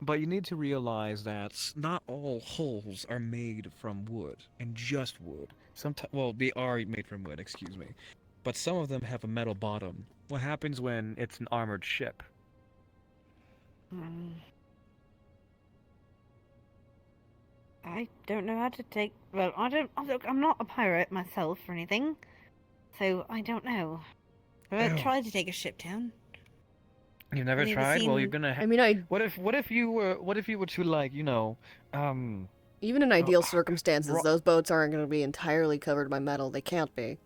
but you need to realize that not all hulls are made from wood, and just wood. Well, they are made from wood, excuse me. But some of them have a metal bottom. What happens when it's an armored ship? I don't know how to take. Well, Look, I'm not a pirate myself or anything, so I don't know. I've tried to take a ship down. You've never tried? Well, you're gonna. What if you were to, like, even in ideal circumstances, those boats aren't going to be entirely covered by metal. They can't be.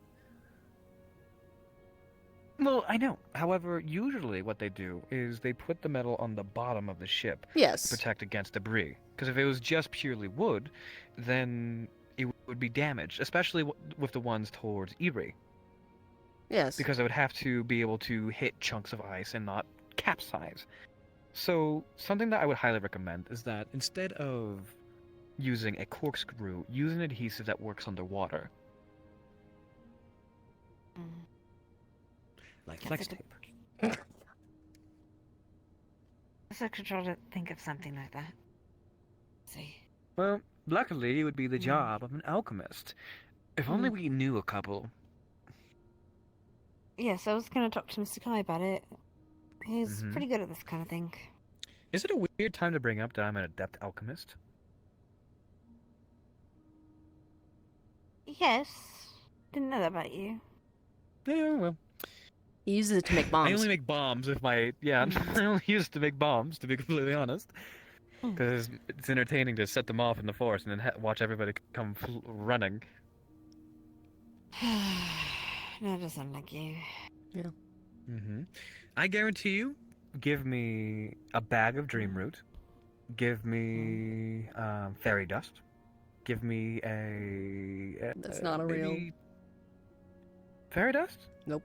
Well, I know. However, usually what they do is they put the metal on the bottom of the ship Yes. to protect against debris. Because if it was just purely wood, then it would be damaged, especially with the ones towards Erie. Yes. Because it would have to be able to hit chunks of ice and not capsize. So, something that I would highly recommend is that instead of using a corkscrew, use an adhesive that works underwater. Like flex tape. I could try to think of something like that. See. Well, luckily, it would be the job of an alchemist. If only we knew a couple. Yes, I was going to talk to Mr. Kai about it. He's pretty good at this kind of thing. Is it a weird time to bring up that I'm an adept alchemist? Yes. Didn't know that about you. Yeah, well. He uses it to make bombs. I only make bombs if my... Yeah, I only use it to make bombs, to be completely honest. Because it's entertaining to set them off in the forest and then watch everybody come running. That doesn't sound like you. Yeah. I guarantee you, give me a bag of dream root, give me fairy dust, give me a... That's not a real... Fairy dust? Nope.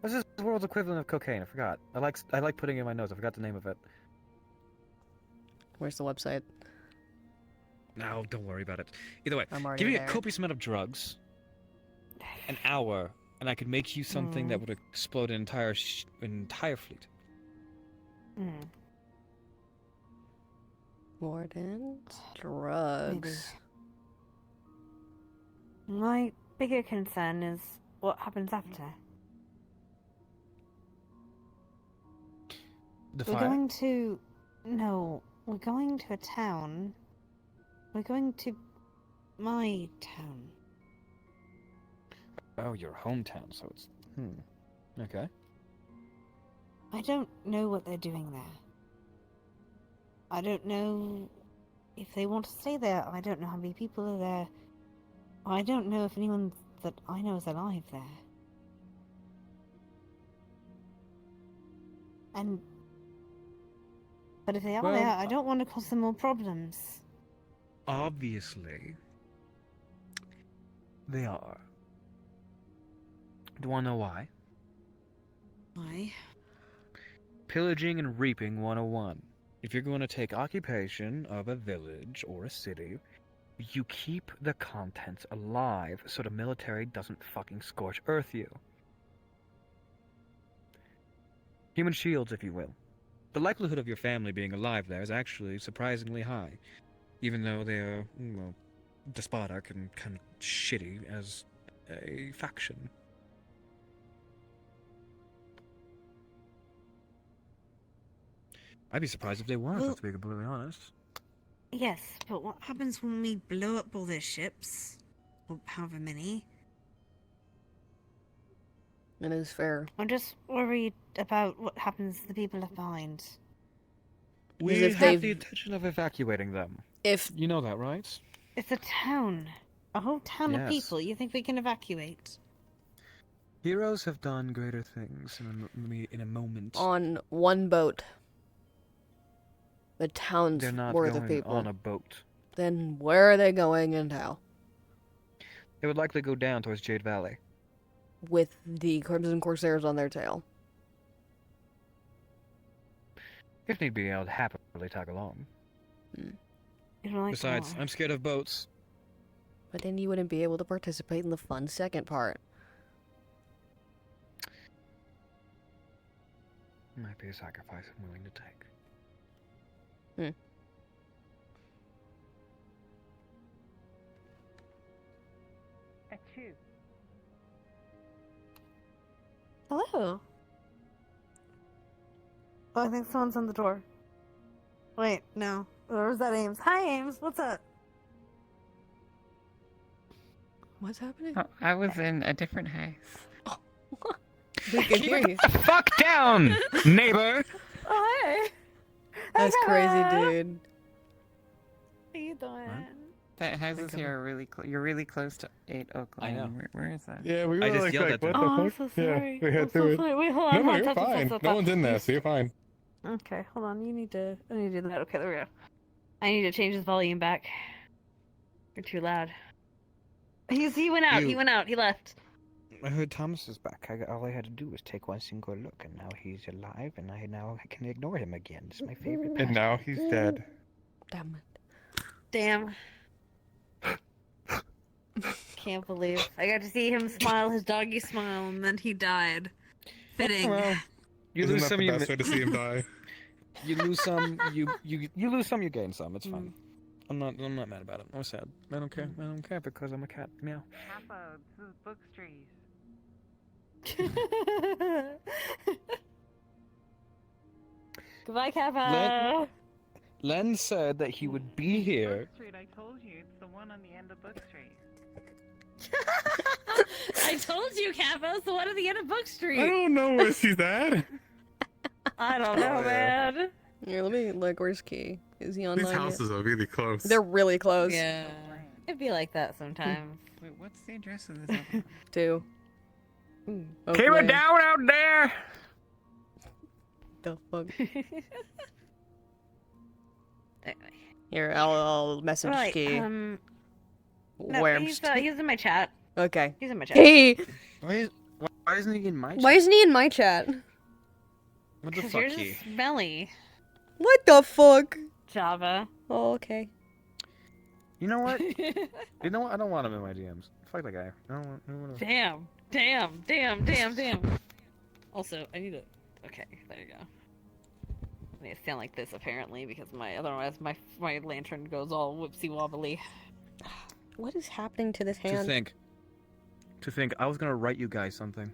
What's this world's equivalent of cocaine? I forgot. I like putting it in my nose. I forgot the name of it. Where's the website? No, don't worry about it. Either way, I'm already give me there. a copious amount of drugs, an hour, and I could make you something that would explode an entire fleet. Wardens, drugs. Maybe. My bigger concern is what happens after. The we're fire? going to... No, we're going to a town. We're going to my town. Oh, your hometown, so it's... Okay. I don't know what they're doing there. I don't know if they want to stay there. I don't know how many people are there. I don't know if anyone that I know is alive there. But if they are there, I don't want to cause them more problems. Obviously, they are. Do you want to know why? Why? Pillaging and reaping 101. If you're going to take occupation of a village or a city, you keep the contents alive so the military doesn't fucking scorch earth you. Human shields, if you will. The likelihood of your family being alive there is actually surprisingly high, even though they are, well, despotic and kind of shitty as a faction. I'd be surprised if they weren't, to be completely honest. Yes, but what happens when we blow up all their ships? Or however many? It is fair. I'm just worried about what happens to the people left behind. We have the intention of evacuating them. You know that, right? It's a town. A whole town of Yes. people. You think we can evacuate? Heroes have done greater things in a moment. On one boat. The town's They're not worth going of people. on a boat. Then where are they going and how? They would likely go down towards Jade Valley. With the Crimson Corsairs on their tail. If need be, I'll happily tag along. Besides, I'm scared of boats. But then you wouldn't be able to participate in the fun second part. Might be a sacrifice I'm willing to take. Achoo. Hello. Oh, I think someone's on the door. Wait, no. Or was that Ames? Hi, Ames. What's up? What's happening? Oh, I was in a different house. We can hear you. Fuck down, neighbor! Oh, hey. That's crazy, Hello. dude. How you doing? That houses here are really you're really close to 8 Oak I Lane. know. Where is that? Yeah, we were I just like, yelled like at what them. the Oh, I'm fuck? so Yeah, sorry. we had I'm to. so sorry. Wait, hold on. No, hold no, on. you're Stop, stop, fine. stop, No stop. one's in there, so you're fine. Okay, hold on. I need to do that. Okay, there we go. I need to change his volume back. You're too loud. He went out. He You- went out. He left. I heard Thomas is back. All I had to do was take one single look, and now he's alive, and I can ignore him again. It's my favorite. And now he's dead. Damn it. Damn. Can't believe I got to see him smile his doggy smile, and then he died. Fitting. Well, you Isn't lose that some, the you best way to see him die? You lose some, you lose some, you gain some. It's fine. I'm not mad about it. I'm sad. I don't care. I don't care because I'm a cat. Meow. Kappa, this is Book Street. Goodbye, Kappa. Len said that he would be here. Book Street, I told you, it's the one on the end of Book Street. I told you, Kappa. It's the one at the end of Book Street. I don't know where she's at. I don't know, Oh, yeah. man. Here, let me look. Where's Key? Is he online These yet? houses are really close. They're really close. Yeah. It'd be like that sometimes. Wait, what's the address of this? other one? 2. Keep it down out there. The fuck? Here, I'll message Right, Key. no, Where? he's in my chat. Okay. He's in my chat. Hey! Why isn't he in my chat? Why isn't he in my chat? What the Because fuck, you're Key? just smelly, What the fuck? Java. Oh, okay. You know what? You know what? I don't want him in my DMs. Fuck that guy. I don't want to. Damn. Also, I need to. Okay, there you go. I need to sound like this apparently because otherwise my lantern goes all whoopsie wobbly. What is happening to this hand? To think, I was gonna write you guys something.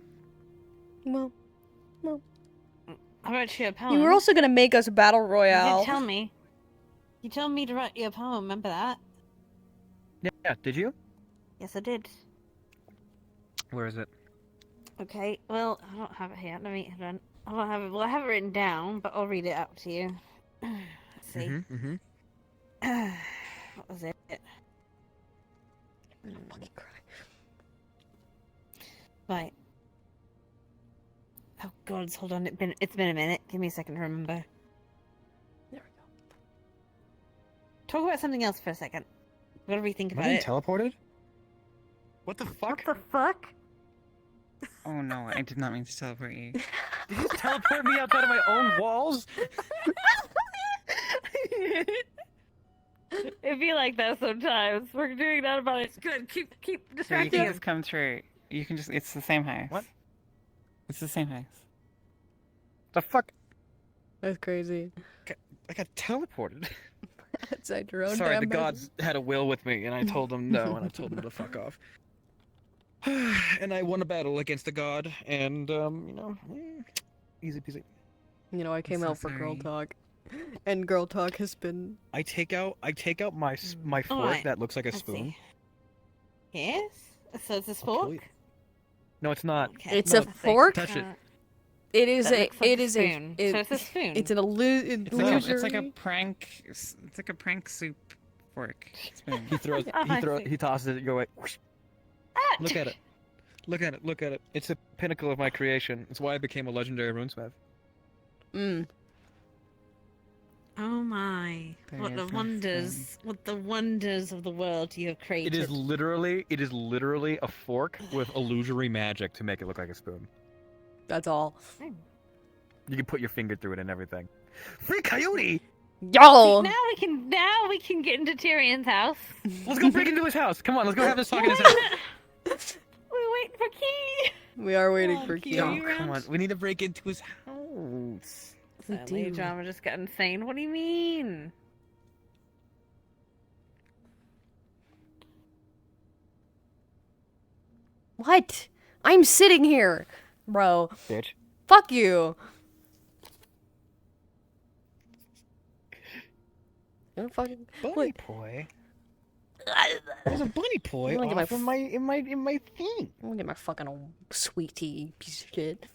Well. How about you a poem? You were also gonna make us a battle You royale. did tell me. You told me to write you a poem. Remember that? Yeah. Did you? Yes, I did. Where is it? Okay. Well, I don't have it here. Let me. Hold on. I don't have it. Well, I have it written down, but I'll read it out to you. Let's see. Mm-hmm. What was it? Fucking cry. Right. Oh God, hold on. It's been a minute. Give me a second to remember. There we go. Talk about something else for a second. We gotta rethink Am I about being it. teleported? What the fuck? What the fuck? Oh no, I did not mean to teleport you. Did you just teleport me outside of my own walls? It'd be like that sometimes. We're doing that about it. It's good. Keep So you distracting can him. just come through. You can just. It's the same house. What? It's the same house. The fuck? That's crazy. I got teleported. Outside your own Sorry, damn the bedroom. gods had a will with me, and I told them no, and I told them to fuck off. And I won a battle against the god, and easy peasy. You know, I came so out for girl sorry. talk, and girl talk has been. I take out my fork Alright, that looks like a let's spoon. see. Yes? So it's a I'll kill you. fork? No, it's not. Okay. It's No, a fork. Touch it. It is That a. looks like It a is a. spoon. It, So it's a spoon. It's an illusion. It's like a prank. It's like a prank soup fork spoon. He throws. Oh, I see. He tosses it. You go away. Whoosh. Ah! Look at it. Look at it. Look at it. It's the pinnacle of my creation. It's why I became a legendary runesmith. Oh my. There What the is my wonders. What the wonders of the world you have created. It is literally a fork with illusory magic to make it look like a spoon. That's all. You can put your finger through it and everything. Free coyote! Yo. Now we can get into Tyrion's house. Let's go break into his house. Come on, let's go have this talk in his house. We're waiting for Key. We are waiting Come on, for Key, Key. are you Come on, around? we need to break into his house. Suddenly, drama just got insane. What do you mean? What? I'm sitting here, bro. Bitch. Fuck you. You don't fucking Bunny poi. There's a bunny poi I'm gonna get off in my thing. I'm gonna get my fucking old sweet tea, piece of shit.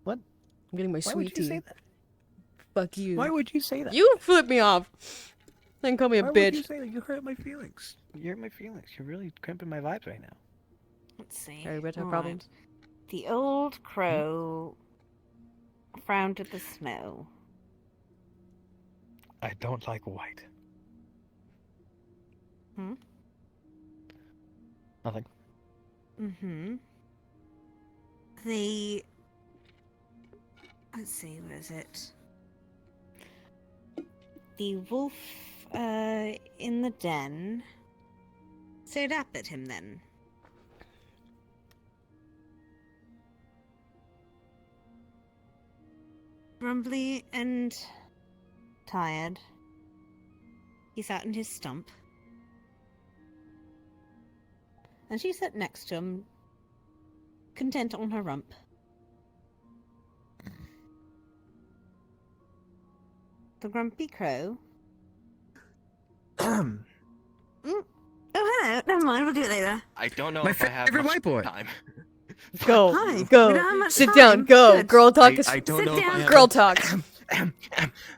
What? I'm getting my Why sweet would you tea. say that? Fuck you. Why would you say that? You flip me off. Then call me a Why bitch. would you say that? You hurt my feelings. You hurt my feelings. You're really crimping my vibes right now. Let's see. Are you about to have All problems? right. The old crow frowned at the snow. I don't like white. Hmm? Nothing. Mm-hmm. The... Let's see, where is it? The wolf, in the den stared up at him then. Grumbly and tired, he sat in his stump. And she sat next to him, content on her rump. The grumpy crow. Oh, hello. Never mind. We'll do it later. I don't know My if I have favorite much white boy. time. Go. Hi. Go. We don't have much Sit time. down. Go. Good. Girl talk. I don't Sit know if I down. have Girl much- talk.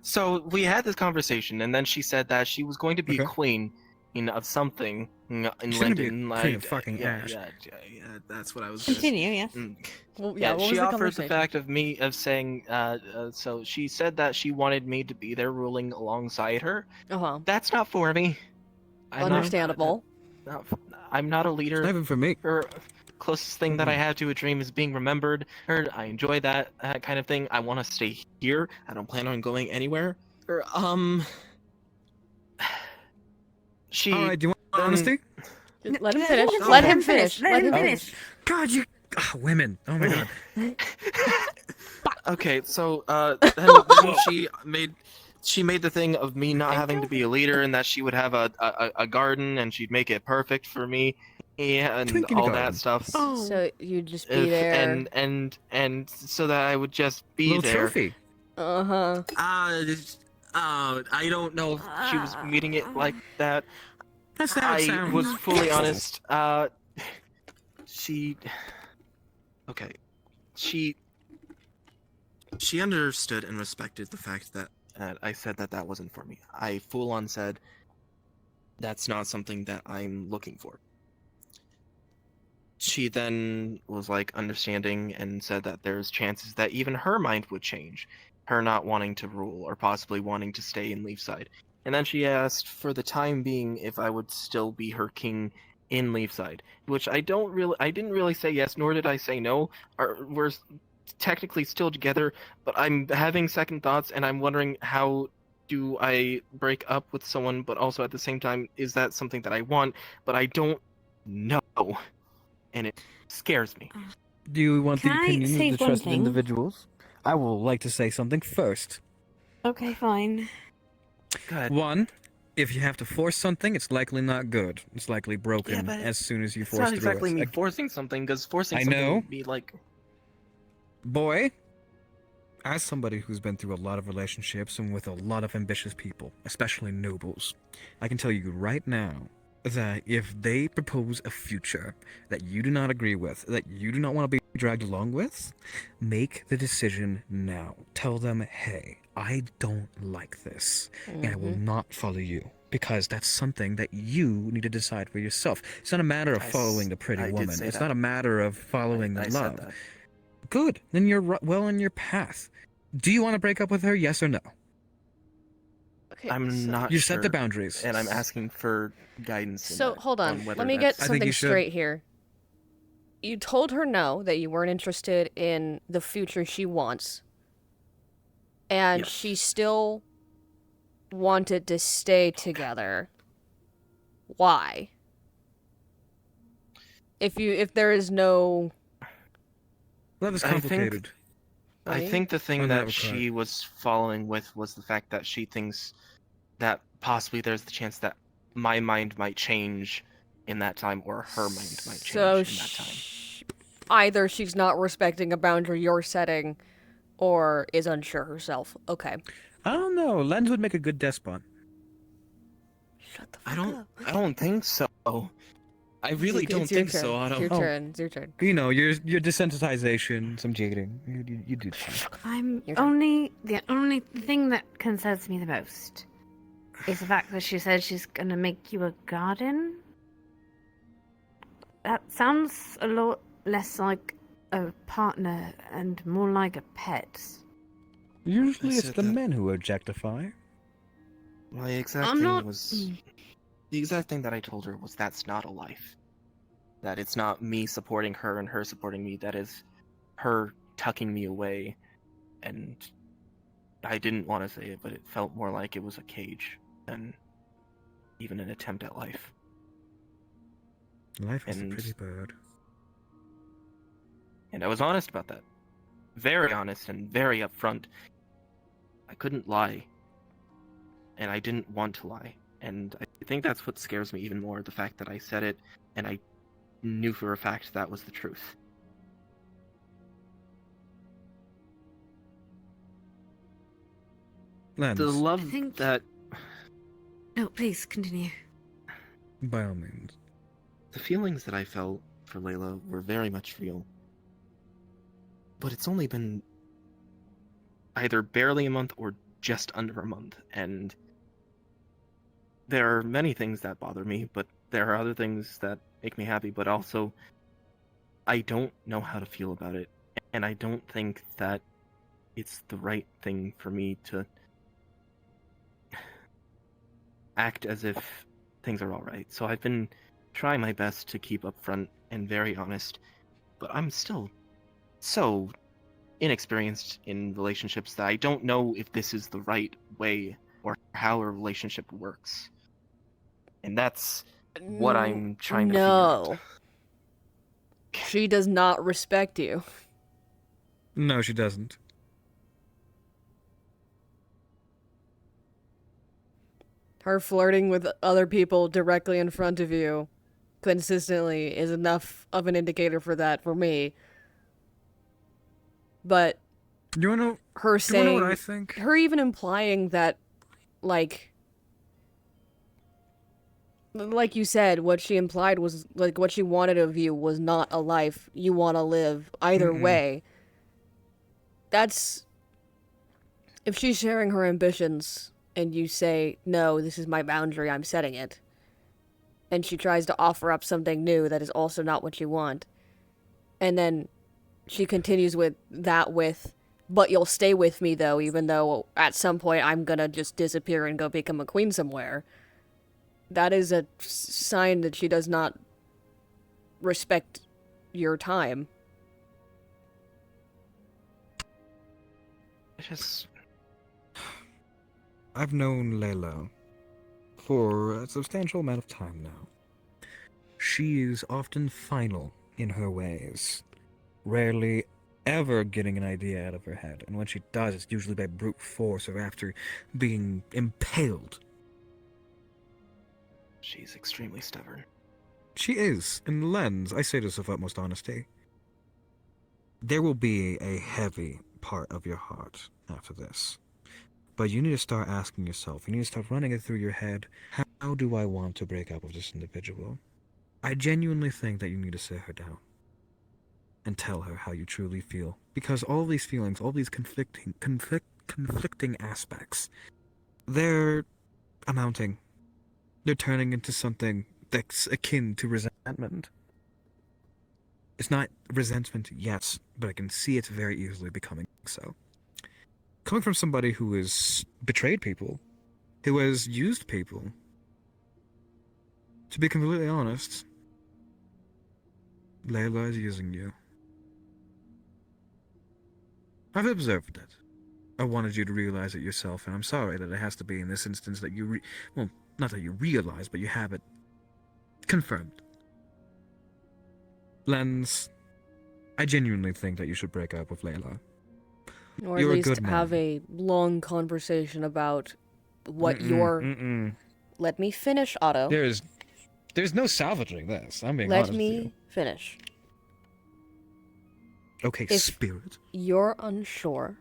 So we had this conversation, and then she said that she was going to be a Okay. queen of something in She's gonna be a London. queen of fucking yeah, ash. yeah, that's what I was. Continue, yes. Well, Yeah, what was she the offered the conversation? fact of saying. So she said that she wanted me to be there, ruling alongside her. Uh-huh. That's not for me. Understandable. I'm not a leader. Not even for me. Her closest thing that I have to a dream is being remembered. I enjoy that kind of thing. I want to stay here. I don't plan on going anywhere. She. All right, do you want honesty? Let him finish. Let him finish. Let him finish. God, you women. Oh my god. Okay, so then she made the thing of me not having to be a leader, and that she would have a garden, and she'd make it perfect for me, and Twink in all the that garden. stuff. So you'd just be there. And so that I would just be Little there. trophy. Uh-huh. I don't know if she was meeting it like that. That's how it I sounds. was fully honest. She. Okay. She understood and respected the fact that I said that wasn't for me. I full on said that's not something that I'm looking for. She then was like understanding and said that there's chances that even her mind would change, her not wanting to rule or possibly wanting to stay in Leafside. And then she asked for the time being if I would still be her king in Leafside, which I didn't really say yes, nor did I say no. We're technically still together, but I'm having second thoughts, and I'm wondering how do I break up with someone, but also at the same time, is that something that I want? But I don't know, and it scares me. Do you want the Can I opinion say of the one trusted thing? individuals? I will like to say something first. Okay, fine. Good. One, if you have to force something, it's likely not good. It's likely broken Yeah, but as soon as you It's force not through exactly it. me forcing something, because forcing I something know. would be like... Boy, as somebody who's been through a lot of relationships and with a lot of ambitious people, especially nobles, I can tell you right now that if they propose a future that you do not agree with, that you do not want to be dragged along with, make the decision now. Tell them, hey, I don't like this, and I will not follow you. Because that's something that you need to decide for yourself. It's not a matter of following the pretty I did woman. say It's that. not a matter of following the I love. said that. Good. Then you're well on your path. Do you want to break up with her? Yes or no? Okay, I'm not You sure. set the boundaries. And I'm asking for guidance. in So that, hold on. whether Let me that's- get something straight here. You told her no, that you weren't interested in the future she wants. And Yes. she still wanted to stay together. Why? If there is no Love is I think- complicated. I Right? think the thing On that that regard. she was following with was the fact that she thinks that possibly there's the chance that my mind might change in that time, or her mind might So change in that time. either she's not respecting a boundary you're setting, or is unsure herself. Okay. I don't know. Lens would make a good despot. I don't think so. I really It's don't your think so, turn. Otto. It's your turn. It's your turn. You know, your desensitization, some jading. You do fine. The only thing that concerns me the most is the fact that she said she's gonna make you a garden. That sounds a lot less like a partner and more like a pet. Usually I it's said the that- men who objectify. My exact I'm thing not- was the exact thing that I told her was that's not a life. That it's not me supporting her and her supporting me. That is her tucking me away. And I didn't want to say it, but it felt more like it was a cage than even an attempt at life. Life is a And- pretty bird. And I was honest about that. Very honest and very upfront. I couldn't lie. And I didn't want to lie. And I think that's what scares me even more, the fact that I said it and I knew for a fact that was the truth. Lens, The love I think- that No, please continue. by all means. the feelings that I felt for Layla were very much real. But it's only been either barely a month or just under a month, and there are many things that bother me, but there are other things that make me happy, but also I don't know how to feel about it, and I don't think that it's the right thing for me to act as if things are alright. So I've been trying my best to keep upfront and very honest, but I'm still so inexperienced in relationships that I don't know if this is the right way or how a relationship works. And that's what I'm trying to figure out. No. She does not respect you. No, she doesn't. Her flirting with other people directly in front of you consistently is enough of an indicator for that for me. But you wanna know? Her Do you wanna know saying, what I think? her even implying that, like you said, what she implied was like what she wanted of you was not a life you want to live either way. That's if she's sharing her ambitions and you say, no, this is my boundary, I'm setting it, and she tries to offer up something new that is also not what you want, and then she continues with that but you'll stay with me though, even though at some point I'm gonna just disappear and go become a queen somewhere. That is a sign that she does not respect your time. I've known Layla for a substantial amount of time now. She is often final in her ways, rarely ever getting an idea out of her head, and when she does, it's usually by brute force or after being impaled. She's extremely stubborn. She is, and Lens, I say this with utmost honesty, there will be a heavy part of your heart after this. But you need to start asking yourself, you need to start running it through your head, how do I want to break up with this individual? I genuinely think that you need to sit her down and tell her how you truly feel. Because all these feelings, all these conflicting aspects, they're amounting. They're turning into something that's akin to resentment. It's not resentment yet, but I can see it very easily becoming so. Coming from somebody who has betrayed people, who has used people, to be completely honest, Layla is using you. I've observed it. I wanted you to realize it yourself, and I'm sorry that it has to be in this instance that you well, not that you realize, but you have it confirmed. Lens, I genuinely think that you should break up with Layla. Or You're at a least good man. have a long conversation about what Mm-mm, your... mm-mm. Let me finish, Otto. There's no salvaging this. I'm being Let honest with you. me finish. Okay, If spirit. you're unsure,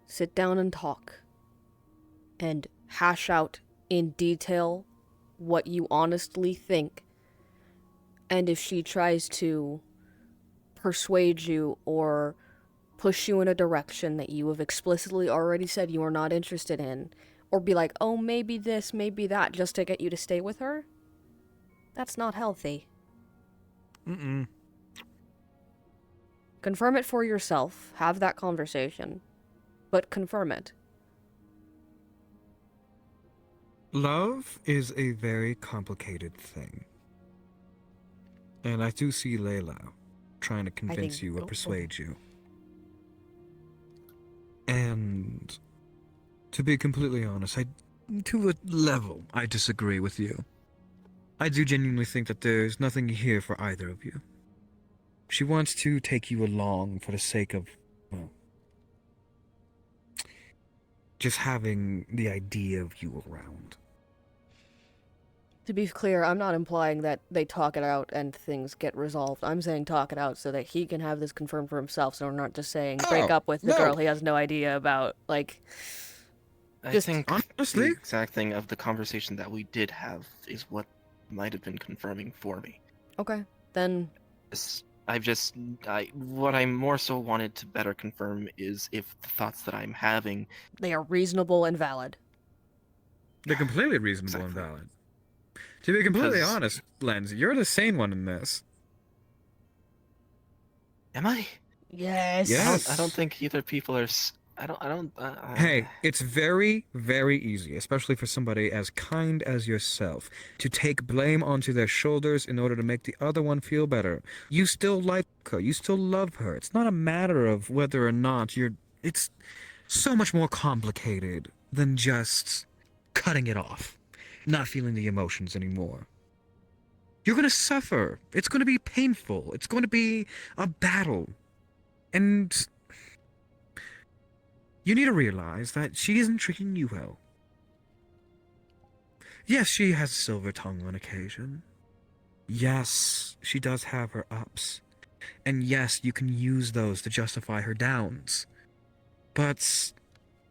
sit down and talk. And hash out in detail what you honestly think. And if she tries to persuade you or push you in a direction that you have explicitly already said you are not interested in, or be like, oh, maybe this, maybe that, just to get you to stay with her, that's not healthy. Mm-mm. Confirm it for yourself. Have that conversation. But confirm it. Love is a very complicated thing. And I do see Layla trying to convince you or persuade you. And to be completely honest, to a level, I disagree with you. I do genuinely think that there's nothing here for either of you. She wants to take you along for the sake of, well, just having the idea of you around. To be clear, I'm not implying that they talk it out and things get resolved. I'm saying talk it out so that he can have this confirmed for himself, so we're not just saying break up with the girl he has no idea about. Like, I just think honestly, the exact thing of the conversation that we did have is what might have been confirming for me. Okay, then what I more so wanted to better confirm is if the thoughts that I'm having, they are reasonable and valid. They're completely reasonable and valid. To be completely honest, Lens, you're the sane one in this. Am I? Yes. Yes. I don't think either people are. Hey, it's very, very easy, especially for somebody as kind as yourself, to take blame onto their shoulders in order to make the other one feel better. You still like her. You still love her. It's not a matter of whether or not you're... It's so much more complicated than just cutting it off, not feeling the emotions anymore. You're going to suffer. It's going to be painful. It's going to be a battle. And you need to realize that she isn't treating you well. Yes, she has a silver tongue on occasion. Yes, she does have her ups. And yes, you can use those to justify her downs. But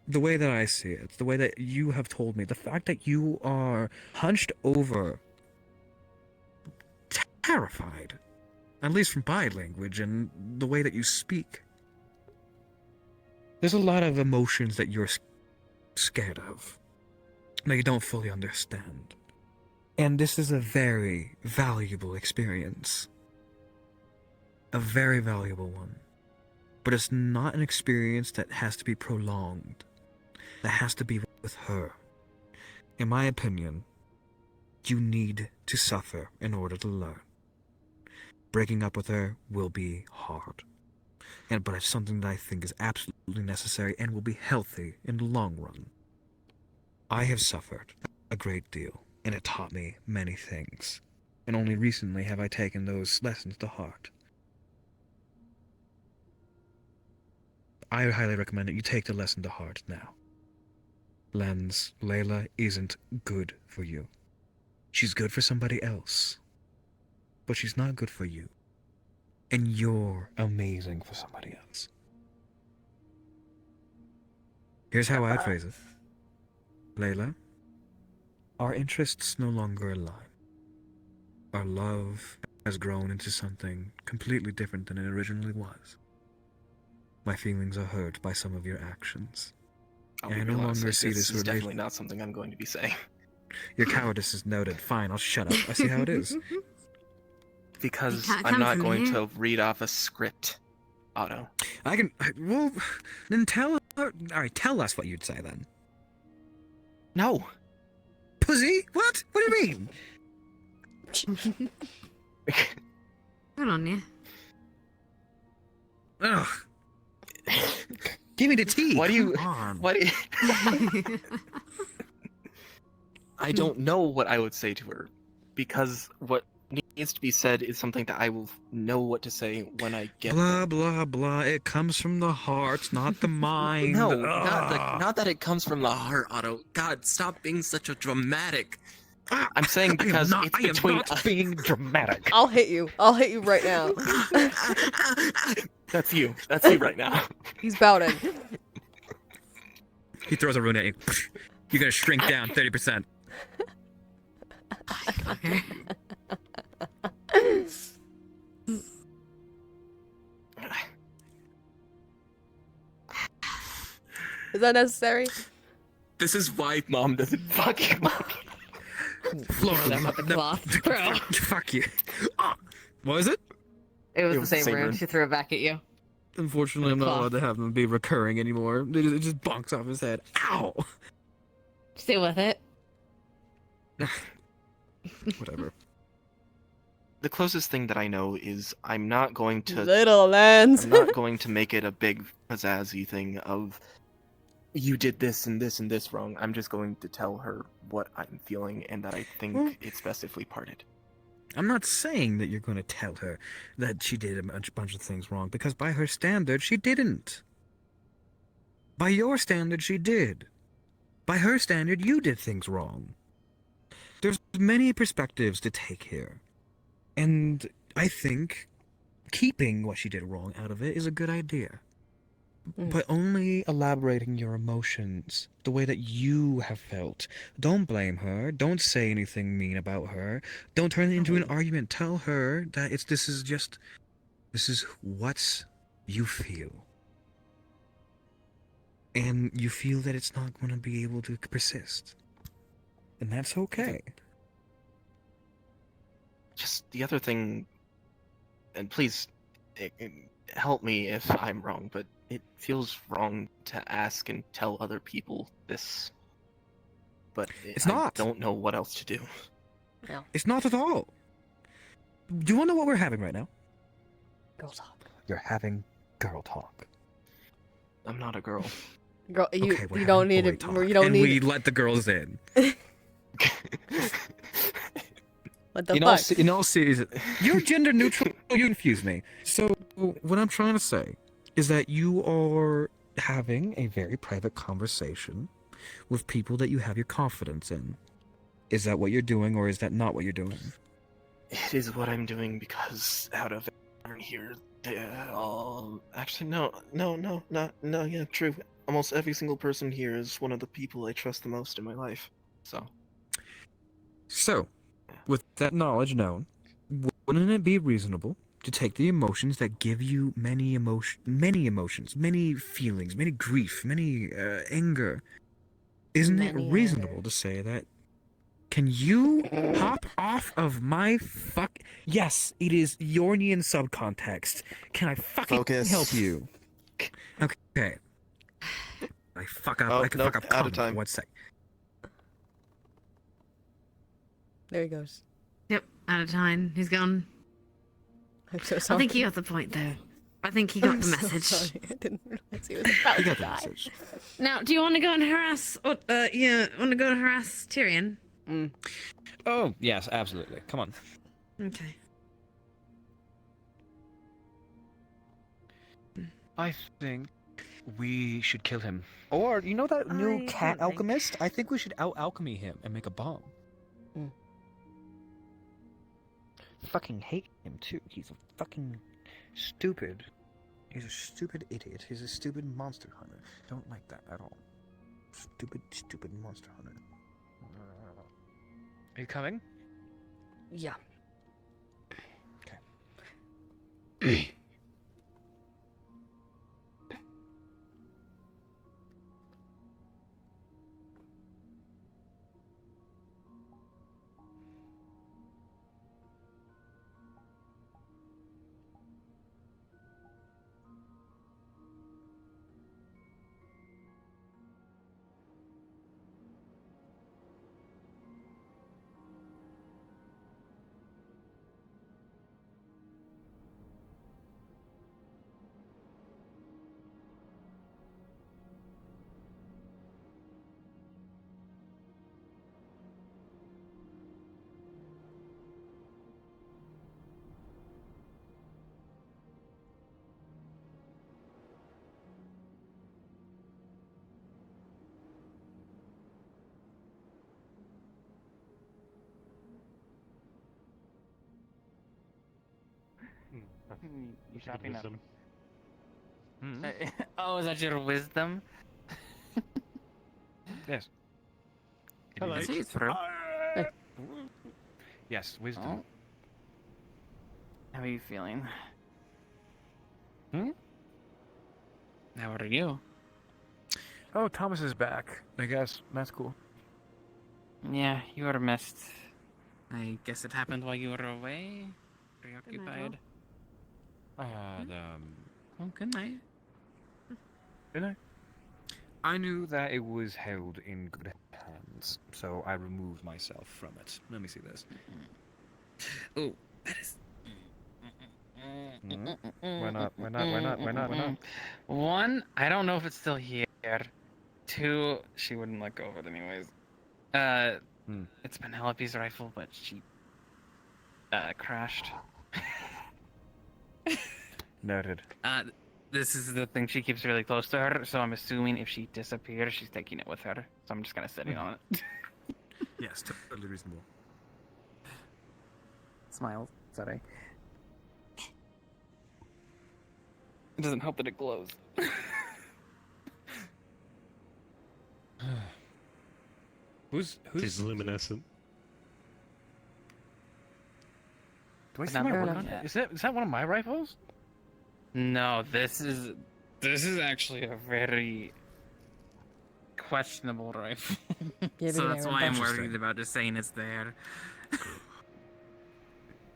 the way that I see it, the way that you have told me, the fact that you are hunched over, terrified, at least from body language and the way that you speak, there's a lot of emotions that you're scared of, that you don't fully understand. And this is a very valuable experience. A very valuable one. But it's not an experience that has to be prolonged. That has to be with her. In my opinion, you need to suffer in order to learn. Breaking up with her will be hard. But it's something that I think is absolutely necessary and will be healthy in the long run. I have suffered a great deal, and it taught me many things. And only recently have I taken those lessons to heart. I highly recommend that you take the lesson to heart now. Lens, Layla isn't good for you. She's good for somebody else. But she's not good for you. And you're amazing for somebody else. Here's how I'd phrase it. Layla, our interests no longer align. Our love has grown into something completely different than it originally was. My feelings are hurt by some of your actions. I'll And I be no real honest, longer see this this is definitely not something I'm going to be saying. Your cowardice is noted. Fine, I'll shut up. I see how it is. Because can't I'm come not from going here. to read off a script, Otto. Well, then tell her. Alright, tell us what you'd say then. No. Pussy? What? What do you mean? Good on you. Ugh. Give me the tea. Why do you... Come on. Why do you... I don't know what I would say to her. Because what needs to be said is something that I will know what to say when I get Blah there. blah blah. It comes from the heart, not the mind. No, Ugh. not that it comes from the heart, Otto. God, stop being such a dramatic. I'm saying because I it's am between not being dramatic. I'll hit you. I'll hit you right now. That's you. That's you right now. He's pouting. He throws a rune at you. You're gonna shrink down 30%. Is that necessary? This is why Mom doesn't fucking. Floor them at the cloth. Throw. Fuck you. What was it? It was the same rune. She threw it back at you. Unfortunately, I'm not allowed to have them be recurring anymore. It just bonks off his head. Ow! Stay with it. Whatever. The closest thing that I know is I'm not going to. Little Lance. I'm not going to make it a big pizzazzy thing of you did this and this and this wrong. I'm just going to tell her what I'm feeling and that I think it's best if we parted. I'm not saying that you're going to tell her that she did a bunch of things wrong, because by her standard, she didn't. By your standard, she did. By her standard, you did things wrong. There's many perspectives to take here. And I think keeping what she did wrong out of it is a good idea. But only elaborating your emotions the way that you have felt. Don't blame her. Don't say anything mean about her. Don't turn it into an argument. Tell her that this is what you feel. And you feel that it's not going to be able to persist. And that's okay. Just the other thing, and please help me if I'm wrong, but it feels wrong to ask and tell other people this. But It's not. I don't know what else to do. No. It's not at all. Do you want to know what we're having right now? Girl talk. You're having girl talk. I'm not a girl. Girl, you, Okay, we're you don't having need boy it. talk, You don't and need. we let the girls in. What the in fuck? in all seriousness, you're gender neutral. You confuse me. So what I'm trying to say is that you are having a very private conversation with people that you have your confidence in. Is that what you're doing, or is that not what you're doing? It is what I'm doing because out of everyone here, actually no, yeah, true. Almost every single person here is one of the people I trust the most in my life. So, with that knowledge known, wouldn't it be reasonable to take the emotions that give you many emotions, many feelings, many grief, many anger? Isn't it reasonable to say that? Can you hop off of my Yes, it is Yornian subcontext. Can I fucking help you? Okay. I fuck up. Oh, I can nope, fuck up out of calm time. for 1 sec. There he goes. Yep, out of time. He's gone. I'm so I sorry. think he got the point there. I think he got I'm the so message. sorry. I didn't realize he was about He to got the die. message. Now, do you want to go and harass? Want to go and harass Tyrion? Oh, yes, absolutely. Come on. Okay. I think we should kill him. Or, you know that new cat alchemist? I think we should out-alchemy him and make a bomb. Fucking hate him, too. He's a fucking stupid. He's a stupid idiot. He's a stupid monster hunter. Don't like that at all. Stupid monster hunter. Are you coming? Yeah. Okay. You shopping up? Wisdom. Oh, is that your wisdom? Yes. Hello. I see it's true. Yes, wisdom. Oh. How are you feeling? Hmm? How are you? Oh, Thomas is back. I guess that's cool. Yeah, you were missed. I guess it happened while you were away? Preoccupied? I had Oh, good night. Good night. I knew that it was held in good hands, so I removed myself from it. Let me see this. Oh, that is. Why not? Why not? Why not? Why not? Why not? One, I don't know if it's still here. Two, she wouldn't let go of it anyways. It's Penelope's rifle, but she crashed. Noted. This is the thing, she keeps really close to her, so I'm assuming if she disappears, she's taking it with her. So I'm just kind of sitting on it. Yes, totally reasonable. Smiles. Sorry. It doesn't help that it glows. Who's It's luminescent. Do I see Another my one? weapon? Is that one of my rifles? No, this is actually a very questionable rifle. Yeah, So that's why I'm Interesting. worried about just saying it's there.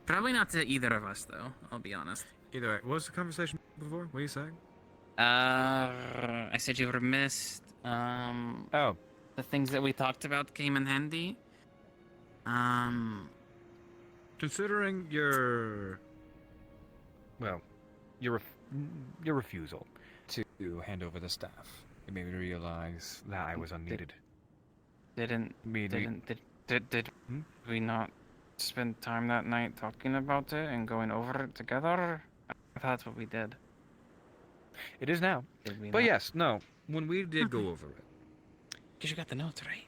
Probably not to either of us, though. I'll be honest. Either way, what was the conversation before? What are you saying? I said you were missed. Oh, The things that we talked about came in handy. considering your refusal to hand over the staff, it made me realize that I was unneeded. Did Hmm? we not spend time that night talking about it and going over it together? I thought that's what we did. It is now. Did we But not? yes, no. When we did go over it, Because you got the notes, right?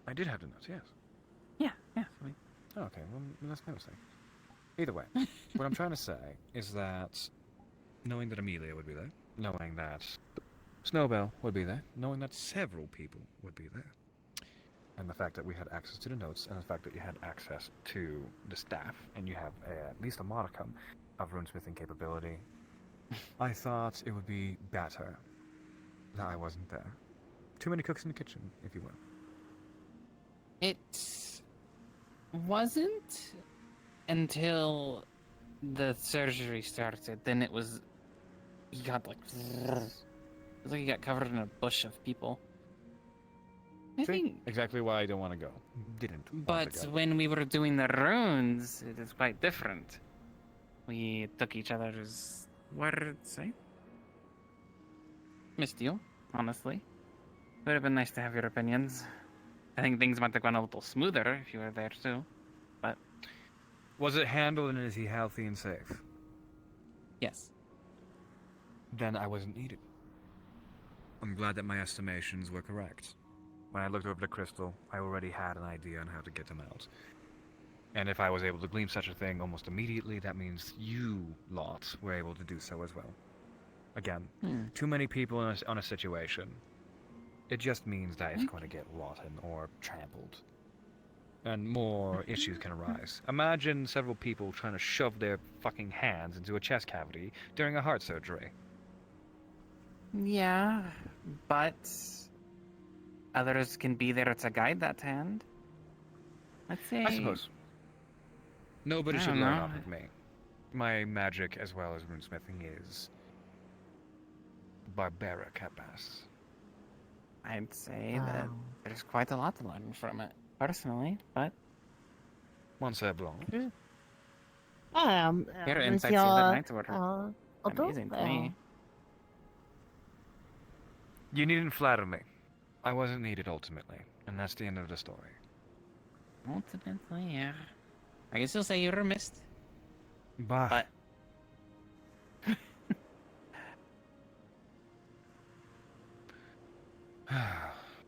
I did have the notes. Yes. Yeah. Oh, okay. Well, that's my mistake. Either way, what I'm trying to say is that knowing that Amelia would be there, knowing that Snowbell would be there, knowing that several people would be there, and the fact that we had access to the notes, and the fact that you had access to the staff, and you have at least a modicum of runesmithing capability, I thought it would be better that I wasn't there. Too many cooks in the kitchen, if you will. It wasn't until the surgery started. Then it was. He got like. It was like he got covered in a bush of people. I think. Exactly why I don't want to go. Didn't. But when we were doing the runes, it is quite different. We took each other's words, eh? Missed you, honestly. Would have been nice to have your opinions. I think things might have gone a little smoother if you were there too. But was it handled, and is he healthy and safe? Yes. Then I wasn't needed. I'm glad that my estimations were correct. When I looked over the crystal, I already had an idea on how to get them out. And if I was able to glean such a thing almost immediately, that means you lot were able to do so as well. Again, too many people on a situation. It just means that it's going to get rotten or trampled. And more issues can arise. Imagine several people trying to shove their fucking hands into a chest cavity during a heart surgery. Yeah, but others can be there to guide that hand. Let's say. I suppose. Nobody I should don't learn know. off of me. My magic, as well as runesmithing, is barbaric at best. I'd say that there's quite a lot to learn from it, personally, but. Monsieur Blanc. Your insights the other night were amazing to me. You needn't flatter me. I wasn't needed ultimately, and that's the end of the story. Ultimately, yeah. I guess you'll say you were missed. Bah. But.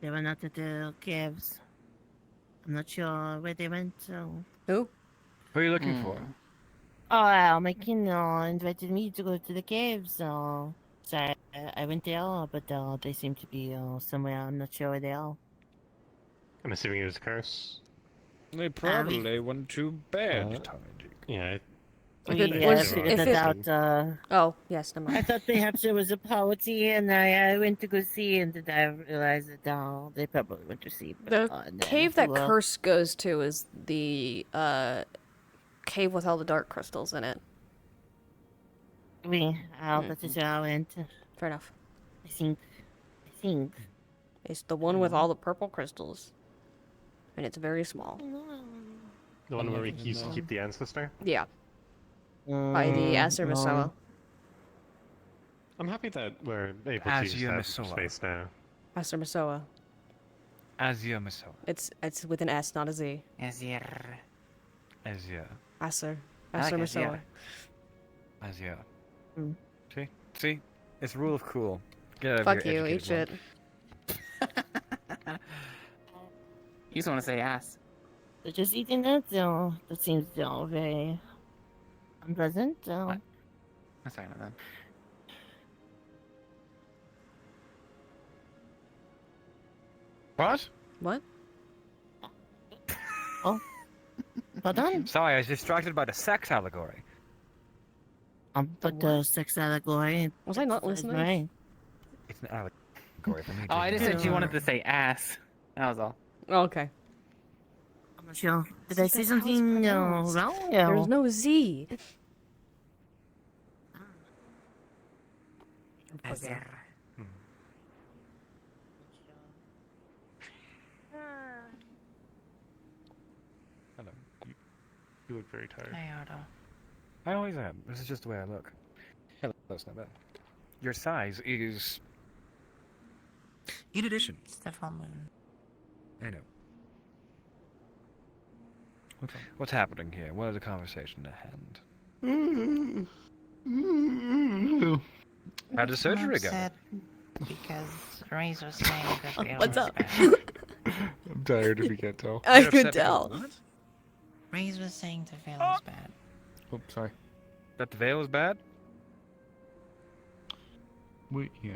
They were not at the caves. I'm not sure where they went, so. Who? Who are you looking for? well, my kin invited me to go to the caves, so I went there, but they seem to be somewhere. I'm not sure where they are. I'm assuming it was a curse. They probably went to bed, Tommy. Yeah. Figured that out. Oh, yes, never I mind. thought perhaps it was a party, and I went to go see, and then I realized that they probably went to sleep. The and then, cave that well, Curse goes to is the cave with all the dark crystals in it. that is where I went. Fair enough. I think. It's the one with all the purple crystals. And it's very small. The one where we used to keep the ancestor? Yeah. By the Acer Masoa. I'm happy that we're able to use Azure that Masoa. space now. Acer Masoa. Azure Masoa. It's with an S, not a Z. Azure. Acer. I Acer like Masoa. Azure. Mm. See? It's rule of cool. Get out of Fuck here, you, eat educated shit. You just want to say ass. So just eating that, that seems very unpleasant. That's fine then. What? What? Oh. Pardon? Sorry, I was distracted by the sex allegory. But the sex allegory. Was I not listening? Right. It's an allegory for me. Oh, I just said you wanted to say ass. That was all. Oh, okay. I'm not sure. Did I say something wrong? There's no Z. Hello. You look very tired. Hey, Otto. I always am. This is just the way I look. Hello, that's not bad. Your size is... In addition. Stefan Moon. I know. What's happening here? What is the conversation at hand? How did the surgery go? Upset because Ray's was saying that Vale What's was up? bad. I'm tired if you can't tell. I could tell. Ray's was saying the Vale was bad. Oh, sorry. That the veil is bad? Yeah.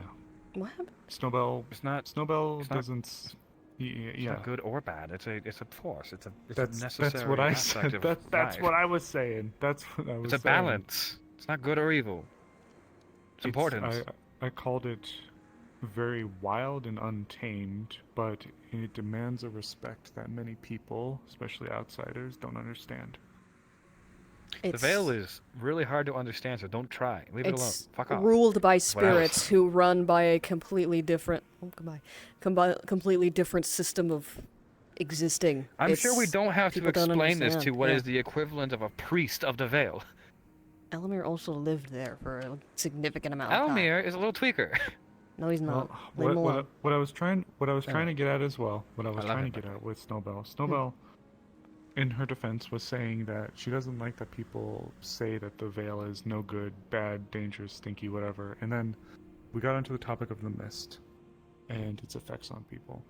What happened? Snowbell. It's not. Snowbell it's not- doesn't. Yeah. It's not good or bad. It's a force. It's a That's necessary what I aspect said. of That's life. what I was saying. That's what I was It's a saying. balance. It's not good or evil. It's important. I called it very wild and untamed, but it demands a respect that many people, especially outsiders, don't understand. The veil is really hard to understand, so don't try. Leave it alone. It's Fuck off. ruled by That's what I was spirits who run by a completely different, completely different system of existing. I'm sure we don't have to people don't explain this to understand, what yeah. is the equivalent of a priest of the veil. Elemmire also lived there for a significant amount of time. Elemmire is a little tweaker. No, he's not. Leave Well, him alone. what I was trying Alright. to get at as well. What I was I love trying it, to get at with Snowbell. Snowbell, in her defense, was saying that she doesn't like that people say that the veil is no good, bad, dangerous, stinky, whatever. And then we got onto the topic of the mist and its effects on people.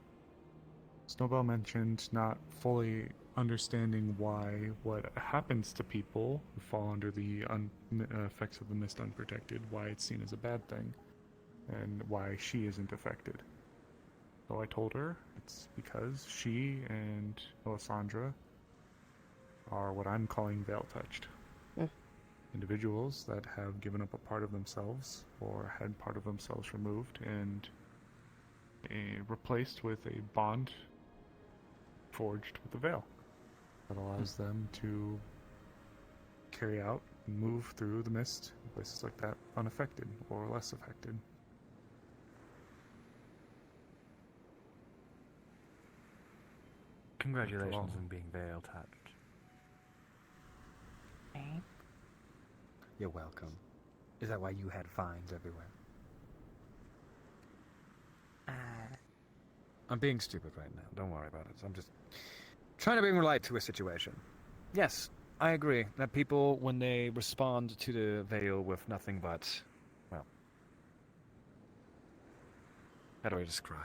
Snowbell mentioned not fully understanding why what happens to people who fall under the effects of the mist unprotected, why it's seen as a bad thing, and why she isn't affected. So I told her it's because she and Alessandra are what I'm calling veil touched. Mm. Individuals that have given up a part of themselves or had part of themselves removed and replaced with a bond forged with the veil that allows them to carry out and move through the mist in places like that unaffected or less affected. Congratulations on being veil touched. Okay. You're welcome. Is that why you had fines everywhere? I'm being stupid right now. Don't worry about it. I'm just trying to bring light to a situation. Yes, I agree that people, when they respond to the veil with nothing but, well, how do I describe?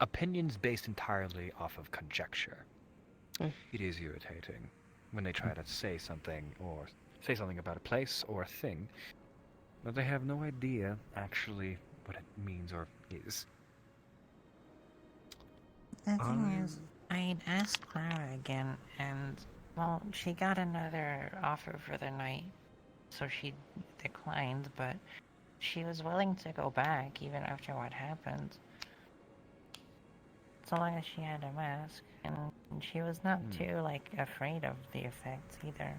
Opinions based entirely off of conjecture. Mm. It is irritating when they try to say something or say something about a place or a thing, but they have no idea actually what it means or is. The thing is, I'd asked Clara again, and, well, she got another offer for the night, so she declined, but she was willing to go back even after what happened. So long as she had a mask, and she was not too, like, afraid of the effects either.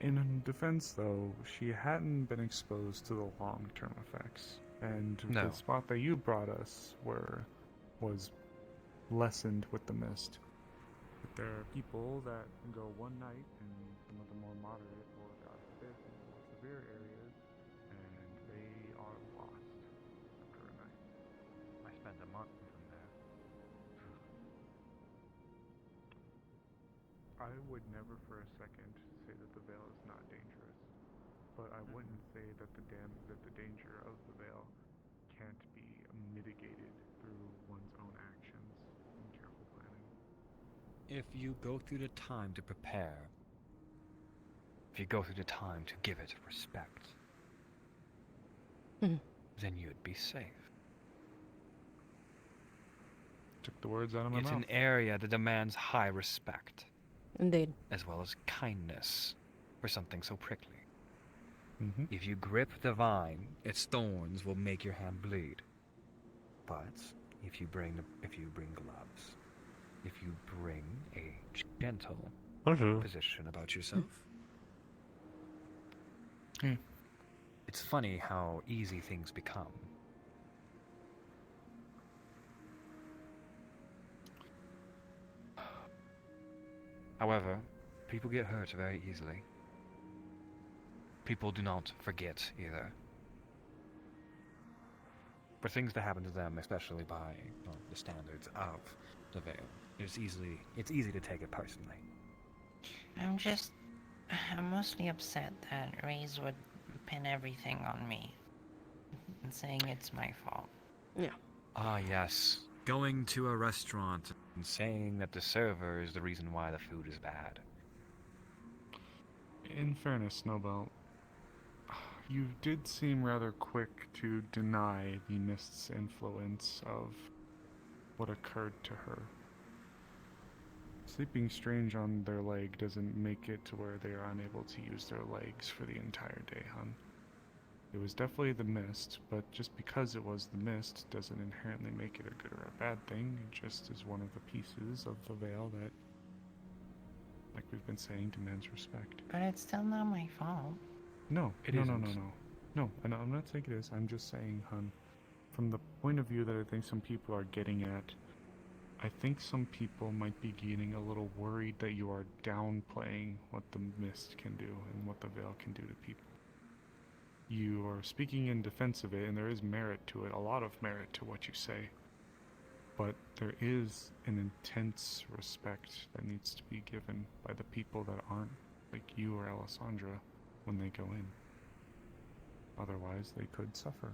In defense, though, she hadn't been exposed to the long-term effects, and No. the spot that you brought us was lessened with the mist. But there are people that can go one night in some of the more moderate or, God forbid, some of the more severe areas, and they are lost after a night. I spent a month in there. I would never for a second say that the veil is not dangerous, but I wouldn't say that the danger of the veil can't be mitigated through one's own actions and careful planning. If you go through the time to prepare, if you go through the time to give it respect, then you'd be safe. Took the words out of my It's mouth. an area that demands high respect. Indeed. As well as kindness for something so prickly. Mm-hmm. If you grip the vine, its thorns will make your hand bleed. But if you bring gloves, if you bring a gentle position about yourself, it's funny how easy things become. However, people get hurt very easily. People do not forget either. For things to happen to them, especially by the standards of the veil, it's easy to take it personally. I'm mostly upset that Reyes would pin everything on me and saying it's my fault. Yeah. Ah, yes. Going to a restaurant and saying that the server is the reason why the food is bad. In fairness, Snowbell, you did seem rather quick to deny the mist's influence of what occurred to her. Sleeping strange on their leg doesn't make it to where they are unable to use their legs for the entire day, hun. It was definitely the mist, but just because it was the mist doesn't inherently make it a good or a bad thing. It just is one of the pieces of the veil that, like we've been saying, demands respect. But it's still not my fault. No, It no, isn't. No, I'm not saying it is. I'm just saying, hun, from the point of view that I think some people are getting at, I think some people might be getting a little worried that you are downplaying what the mist can do and what the veil can do to people. You are speaking in defense of it, and there is merit to it, a lot of merit to what you say. But there is an intense respect that needs to be given by the people that aren't like you or Alessandra when they go in. Otherwise, they could suffer.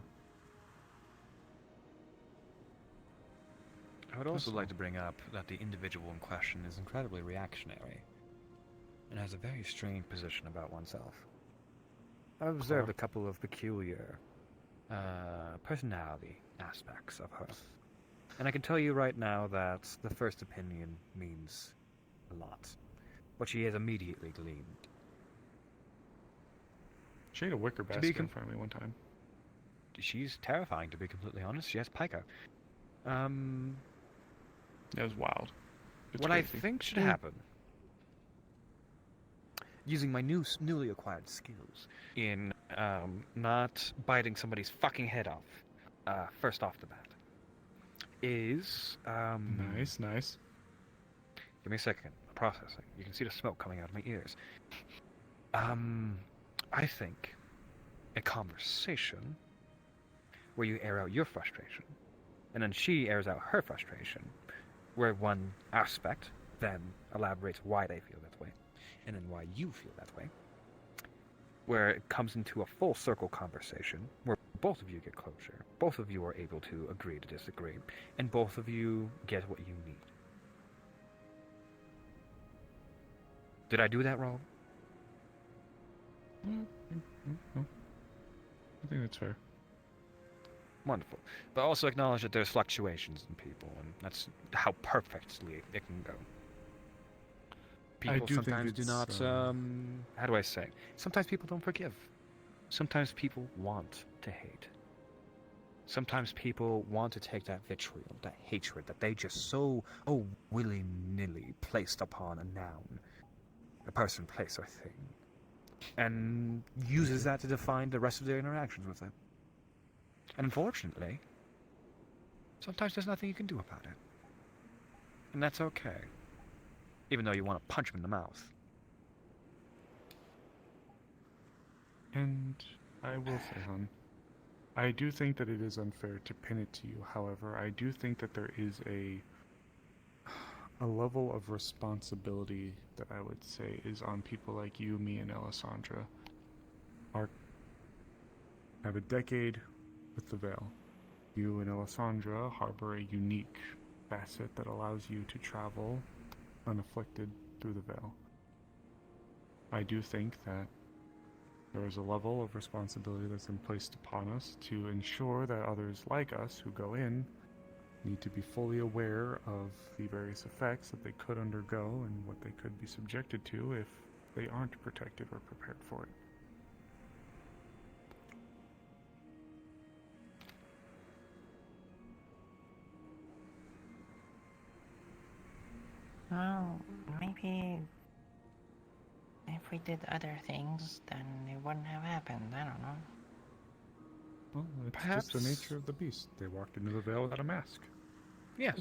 I would also like to bring up that the individual in question is incredibly reactionary and has a very strange position about oneself. I've observed a couple of peculiar personality aspects of her. And I can tell you right now that the first opinion means a lot. But she has immediately gleamed. She had a wicker basket in front of me one time. She's terrifying, to be completely honest. She has pica. It was wild. What I think should happen, using my newly acquired skills in not biting somebody's fucking head off, first off the bat, is Nice. Give me a second. Processing. You can see the smoke coming out of my ears. I think a conversation where you air out your frustration, and then she airs out her frustration, where one aspect then elaborates why they feel that way, and then why you feel that way, where it comes into a full circle conversation, where both of you get closure, both of you are able to agree to disagree, and both of you get what you need. Did I do that wrong? I think that's fair. Wonderful. But also acknowledge that there's fluctuations in people, and that's how perfectly it can go. People do think sometimes do it's, not, how do I say? Sometimes people don't forgive. Sometimes people want to hate. Sometimes people want to take that vitriol, that hatred that they just so, willy-nilly placed upon a noun, a person, place, or thing, and uses that to define the rest of their interactions with it. And unfortunately, sometimes there's nothing you can do about it. And that's okay. Even though you want to punch him in the mouth. And I will say, hon, I do think that it is unfair to pin it to you. However, I do think that there is a level of responsibility that I would say is on people like you, me, and Alessandra. Have a decade with the Veil. You and Alessandra harbor a unique facet that allows you to travel unafflicted through the Veil. I do think that there is a level of responsibility that's been placed upon us to ensure that others like us who go in need to be fully aware of the various effects that they could undergo and what they could be subjected to if they aren't protected or prepared for it. Well, maybe if we did other things, then it wouldn't have happened. I don't know. Well, it's Perhaps just the nature of the beast. They walked into the Veil without a mask. Yeah.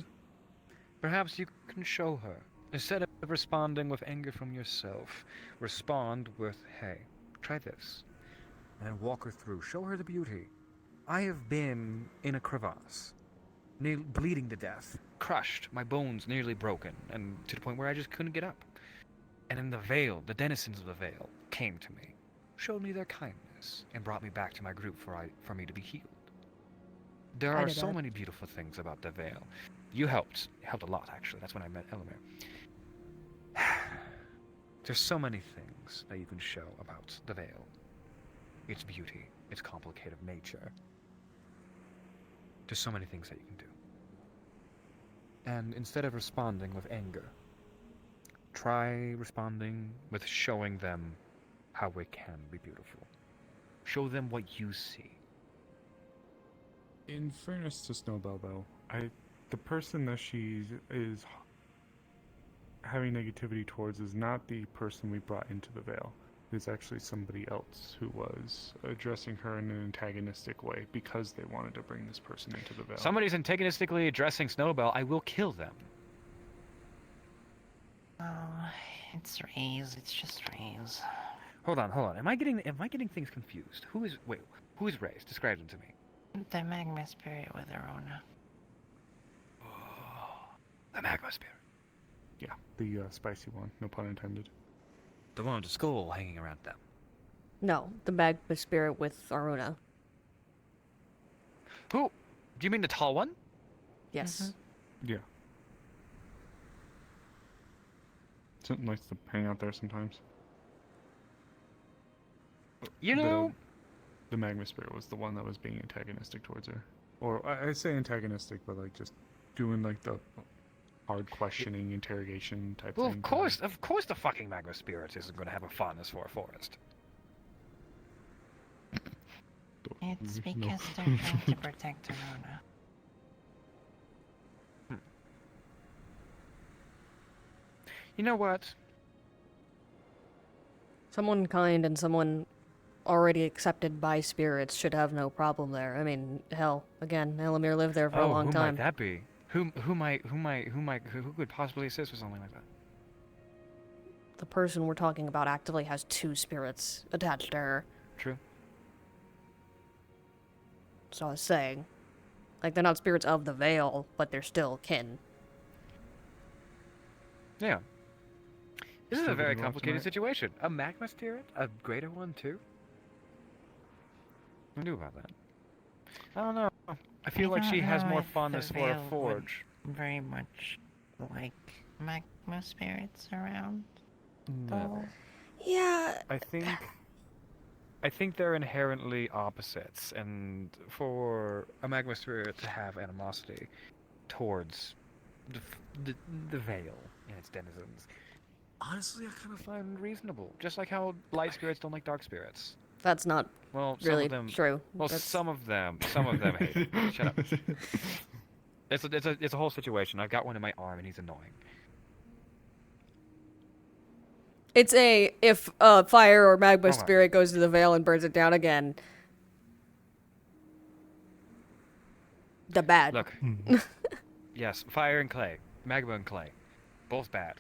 Perhaps you can show her. Instead of responding with anger from yourself, respond with, hey, try this. And then walk her through. Show her the beauty. I have been in a crevasse, bleeding to death, crushed, my bones nearly broken, and to the point where I just couldn't get up. And then the Veil, the denizens of the Veil, came to me, showed me their kindness, and brought me back to my group for me to be healed. There are so many beautiful things about the Veil. You helped a lot, actually. That's when I met Elemmire. There's so many things that you can show about the Veil. Its beauty, its complicated nature. There's so many things that you can do. And instead of responding with anger, try responding with showing them how it can be beautiful. Show them what you see. In fairness to Snowbell, though, the person that she is having negativity towards is not the person we brought into the Veil. It's actually somebody else who was addressing her in an antagonistic way because they wanted to bring this person into the Veil. Somebody's antagonistically addressing Snowbell, I will kill them. Oh, it's Raze. It's just Raze. Hold on. Am I getting things confused? Who is Raze? Describe them to me. The magma spirit with Arona. The magma spirit. Yeah, the spicy one, no pun intended. The one with the skull hanging around them. No, the magma spirit with Aruna. Who? Do you mean the tall one? Yes. Yeah. Something likes to hang out there sometimes. You know... The magma spirit was the one that was being antagonistic towards her. Or, I say antagonistic, but like just doing like the hard questioning, interrogation type Well, thing. of course the fucking magma spirit isn't going to have a fondness for a forest. It's because they're trying to protect Arona. You know what? Someone kind and someone already accepted by spirits should have no problem there. I mean, hell, again, Elemmire lived there for a long who time. might that be? Who could possibly assist with something like that? The person we're talking about actively has two spirits attached to her. True. So I was saying, like, they're not spirits of the Veil, but they're still kin. Yeah. This is a very Somebody wants complicated my- situation. A magma spirit? A greater one, too? What do you do about that? I don't know. I feel like she has more fondness for a forge. Very much like magma spirits around. No. Yeah. I think I think they're inherently opposites, and for a magma spirit to have animosity towards the Vale and its denizens, honestly, I kind of find reasonable. Just like how light spirits don't like dark spirits. That's not Well, some really of them. true. Well, That's... some of them hate it. Shut up. It's a whole situation. I've got one in my arm, and he's annoying. It's if a fire or magma Hold on. spirit goes to the Vale and burns it down again. The bad. Look. Yes, fire and clay, magma and clay, both bad.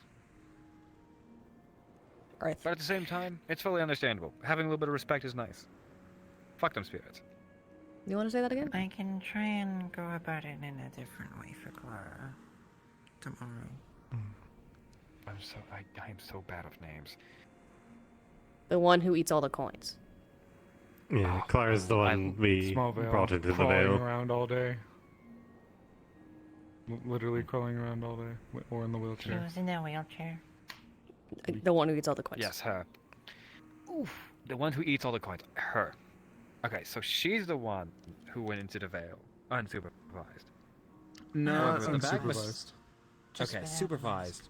Earth. But at the same time, it's fully understandable. Having a little bit of respect is nice. Fuck them spirits. You want to say that again? I can try and go about it in a different way for Clara tomorrow. I am so bad with names. The one who eats all the coins. Yeah, Clara's the one we Smallville, brought into the crawling Vale. around all day. Literally crawling around all day, or in the She wheelchair. was in that wheelchair. The one who eats all the coins. Yes, her. Oof. The one who eats all the coins. Her. Okay, so she's the one who went into the Vale, unsupervised. No, However, it's the magma- unsupervised. Okay, Just supervised.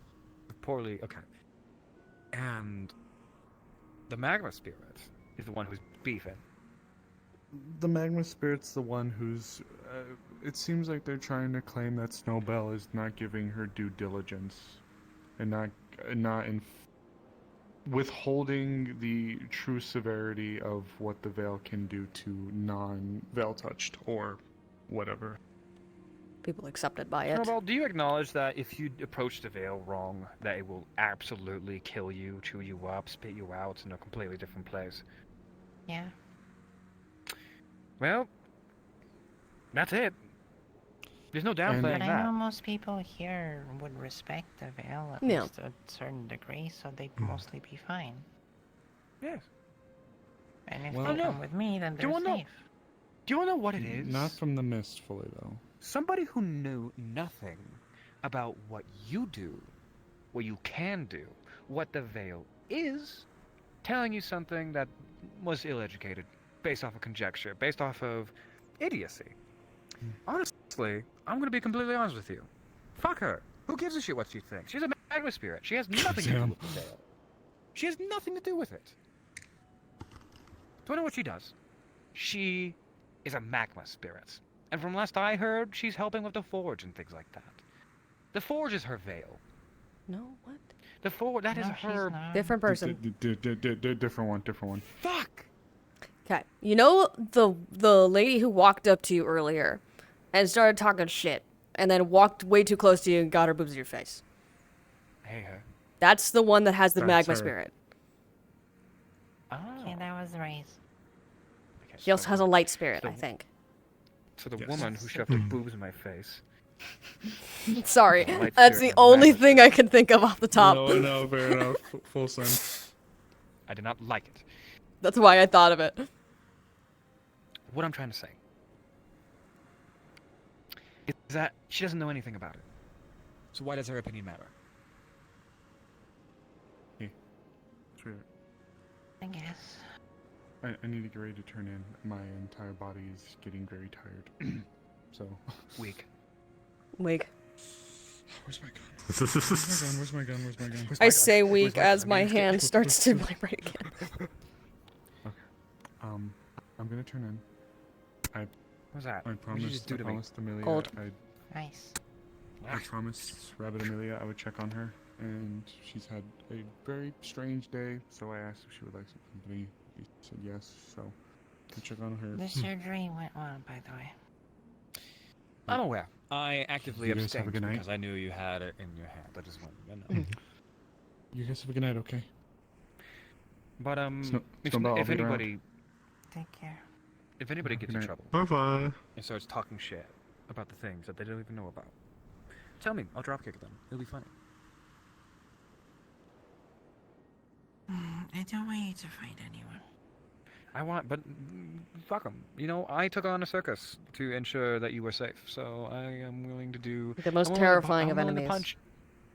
Poorly. Okay. And the magma spirit is the one who's beefing. The magma spirit's the one who's. It seems like they're trying to claim that Snowbell is not giving her due diligence, and not withholding the true severity of what the Veil can do to non-Veil touched or whatever. People accepted by it. Snowball, do you acknowledge that if you approach the Veil wrong, that it will absolutely kill you, chew you up, spit you out in a completely different place? Yeah. Well, that's it. There's no downplaying But I know that. most people here would respect the Veil at Yeah. least a certain degree, so they'd Hmm. mostly be fine. Yes. And if Well- they come with me, then Do you they're wanna know? safe. Do you want to know what it is? Not from the mist fully, though. Somebody who knew nothing about what you do, what you can do, what the Veil is, telling you something that was ill-educated, based off of conjecture, based off of idiocy. Honestly, I'm gonna be completely honest with you. Fuck her. Who gives a shit what she thinks? She's a magma spirit. She has nothing to do with the Veil. She has nothing to do with it. Do I know what she does? She is a magma spirit. And from last I heard, she's helping with the Forge and things like that. The Forge is her Veil. No, what? The Forge, that is No, she's her... not. Different person. Different one. Fuck! Okay. You know the lady who walked up to you earlier and started talking shit and then walked way too close to you and got her boobs in your face? Hey, her. That's the one that has the That's magma her. spirit. Oh. Okay, that was right. Okay, She also has a light spirit, so- I think. So the Yes. woman who shoved her boobs in my face. Sorry, Light that's spirit the and only magma thing I can think of off the top. No, fair enough. Full sense. I did not like it. That's why I thought of it. What I'm trying to say is that she doesn't know anything about it. So why does her opinion matter? Sure. I guess. I need to get ready to turn in. My entire body is getting very tired. So. Weak. Weak. Where's my gun? Where's my gun? Where's my gun? I say weak as my hand starts to vibrate again. I'm gonna turn in. What's that? I What did you just do to me? promised Amelia. Cold. Nice. I promised Rabbit Amelia I would check on her, and she's had a very strange day. So I asked if she would like some company. She said yes. So to check on her. The surgery went well, by the way. I'm aware. I actively You guys have a abstained good night. because I knew you had it in your hand. I just wanted to know. You guys have a good night, okay? But if Snowball, I'll be around. anybody Take care. if anybody gets Good in night. trouble Bye-bye. and starts talking shit about the things that they don't even know about, tell me. I'll dropkick them. It'll be funny. I don't want you to fight anyone. I want, but fuck them. You know, I took on a circus to ensure that you were safe, so I am willing to do The most I'm willing to terrifying of I'm willing to enemies. punch-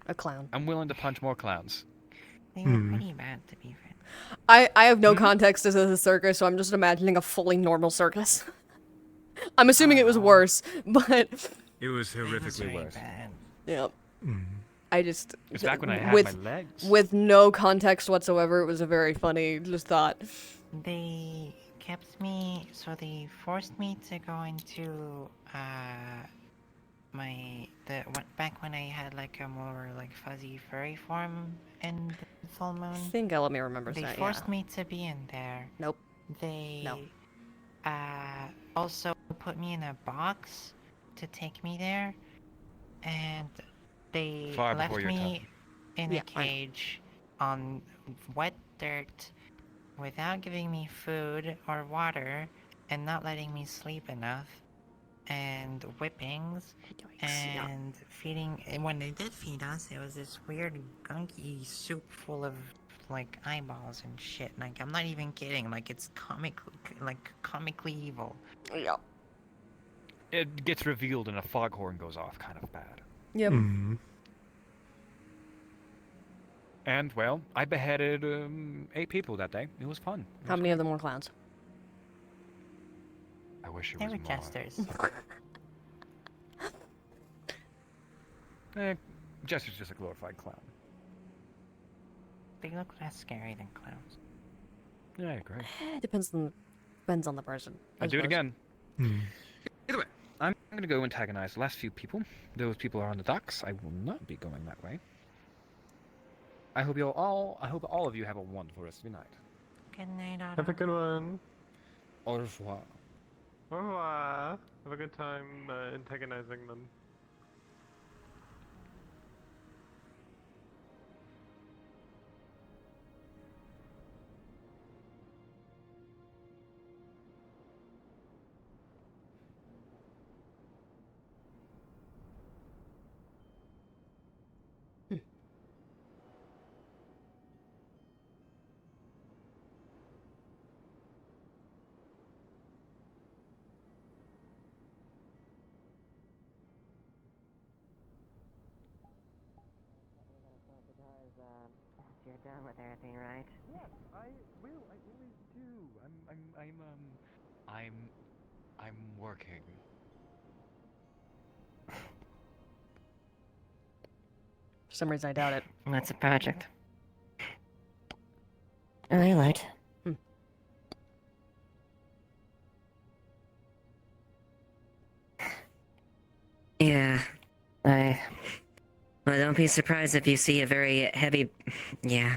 A clown. I'm willing to punch more clowns. They were pretty bad, to be fair. I have no context as a circus, so I'm just imagining a fully normal circus. I'm assuming it was worse, but It was horrifically worse. yeah. Mm. I just It's back when I had with my legs. with no context whatsoever. It was a very funny just thought. They kept me, so they forced me to go into back when I had like a more like fuzzy furry form in the full moon. I think Elemmire remembers They that. forced Yeah. me to be in there. Nope. They No. also put me in a box to take me there, and they Far left before your me time. in a cage on wet dirt without giving me food or water and not letting me sleep enough, and whippings and feeding. And when they did feed us, it was this weird gunky soup full of like eyeballs and shit. Like, I'm not even kidding. Like, it's comically evil. Yeah. It gets revealed and a foghorn goes off, kind of bad. Yep. And well, I beheaded 8 people that day. It was fun. How many of them were clowns? I wish it They was were more. jesters. Jester's just a glorified clown. They look less scary than clowns. Yeah, I agree. Depends on the person. I do it suppose. again. Either way, I'm going to go antagonize the last few people. Those people are on the docks. I will not be going that way. I hope all of you have a wonderful rest of your night. Good night, Otto. Have a good one. Au revoir. Au revoir. Have a good time antagonizing them. You're done with everything, right? Yes, I will. I always do. I'm working. For some reason, I doubt it. That's a project. I lied. Yeah, well, don't be surprised if you see a very heavy... Yeah.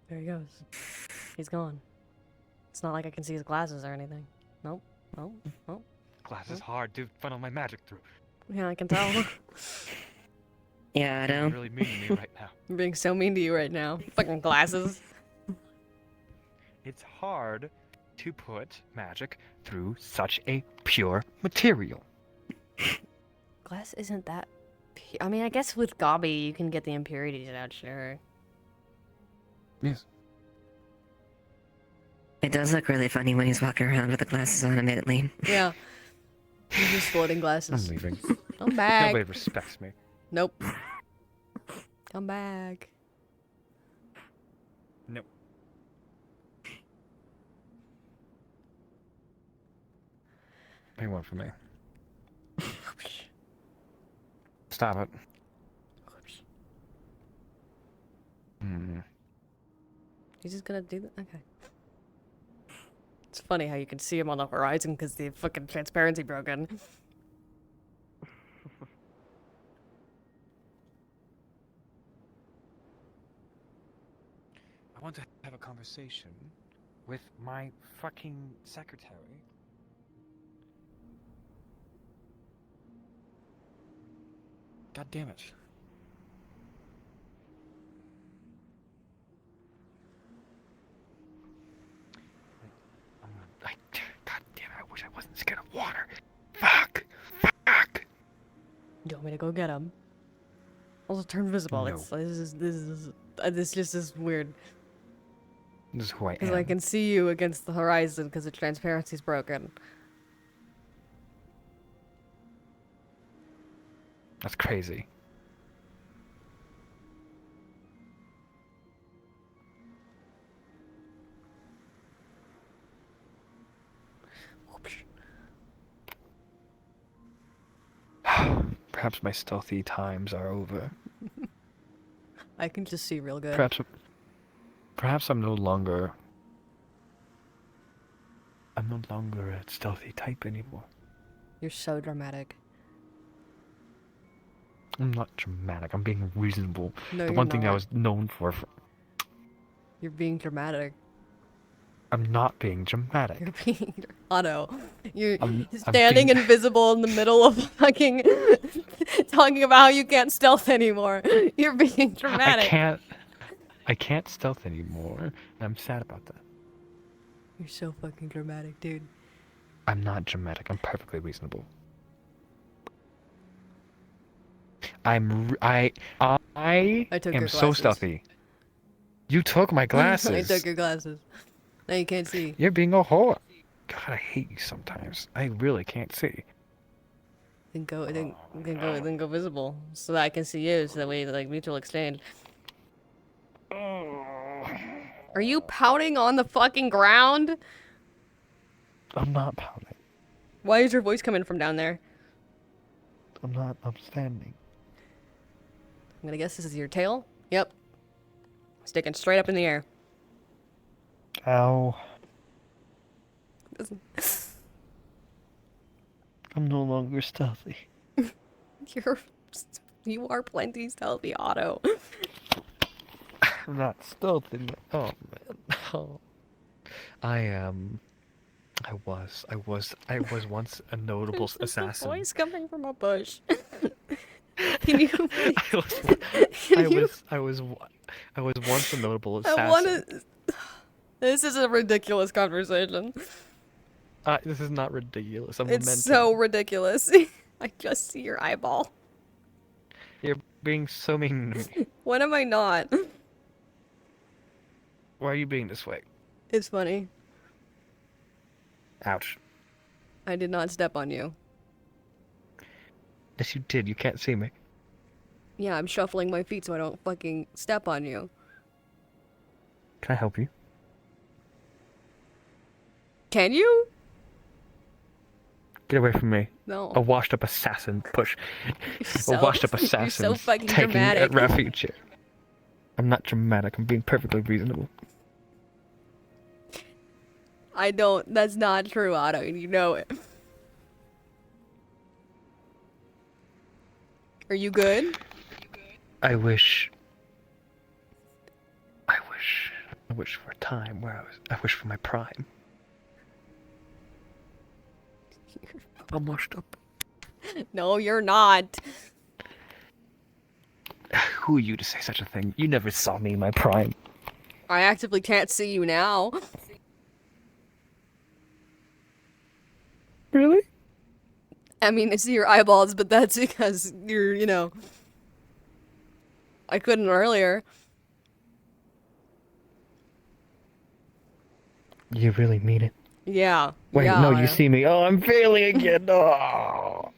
There he goes. He's gone. It's not like I can see his glasses or anything. Nope. Nope. Nope. Glass is hard to funnel my magic through. Yeah, I can tell. Yeah, I You're don't... really mean to me right now. I'm being so mean to you right now. Fucking glasses. It's hard to put magic through such a pure material. Glass isn't that... I mean, I guess with Gobby, you can get the impurities out, sure. Yes. It does look really funny when he's walking around with the glasses on, admittedly. Yeah. He's just floating glasses. I'm leaving. Come back. Nobody respects me. Nope. Come back. Nope. What do you want from me? Stop it. He's just gonna do that? Okay. It's funny how you can see him on the horizon because the fucking transparency broken. I want to have a conversation with my fucking secretary. God damn it. God damn it, I wish I wasn't scared of water. Fuck! Fuck! You want me to go get him? Also turn visible. No. This just is weird. This is who I Because am. I can see you against the horizon because the transparency's broken. That's crazy. Perhaps my stealthy times are over. I can just see real good. Perhaps I'm no longer a stealthy type anymore. You're so dramatic. I'm not dramatic. I'm being reasonable. No, the you're one thing I not. was known for. You're being dramatic. I'm not being dramatic. You're being Otto. You're I'm standing being- invisible in the middle of fucking talking about how you can't stealth anymore. You're being dramatic. I can't stealth anymore. And I'm sad about that. You're so fucking dramatic, dude. I'm not dramatic. I'm perfectly reasonable. I took am your so glasses. stealthy. You took my glasses. I took your glasses. Now you can't see. You're being a whore. God, I hate you sometimes. I really can't see. Then go visible, so that I can see you, so that way like mutual exchange. Are you pouting on the fucking ground? I'm not pouting. Why is your voice coming from down there? I'm not. I'm standing. I'm gonna guess this is your tail. Yep. Sticking straight up in the air. Ow. I'm no longer stealthy. You are plenty stealthy, Otto. I'm not stealthy. Oh man. Oh. I was once a notable assassin. Voice coming from a bush. Can you? I was once a notable assassin. I wanna. This is a ridiculous conversation. This is not ridiculous. I'm It's lamenting. so ridiculous. I just see your eyeball. You're being so mean to me. When am I not? Why are you being this way? It's funny. Ouch. I did not step on you. Yes, you did. You can't see me. Yeah, I'm shuffling my feet so I don't fucking step on you. Can I help you? Can you? Get away from me. No. A washed-up assassin. Push. so- A washed-up you're so assassin fucking taking dramatic. a refuge here. I'm not dramatic. I'm being perfectly reasonable. I don't. That's not true, Otto, and you know it. Are you good? I wish for a time where I wish for my prime. I'm washed up. No, you're not. Who are you to say such a thing? You never saw me in my prime. I actively can't see you now. Really? I mean, I see your eyeballs, but that's because you're, you know. I couldn't earlier. You really mean it? Yeah. Wait, yeah, no, Otto. you see me. Oh, I'm failing again. Oh.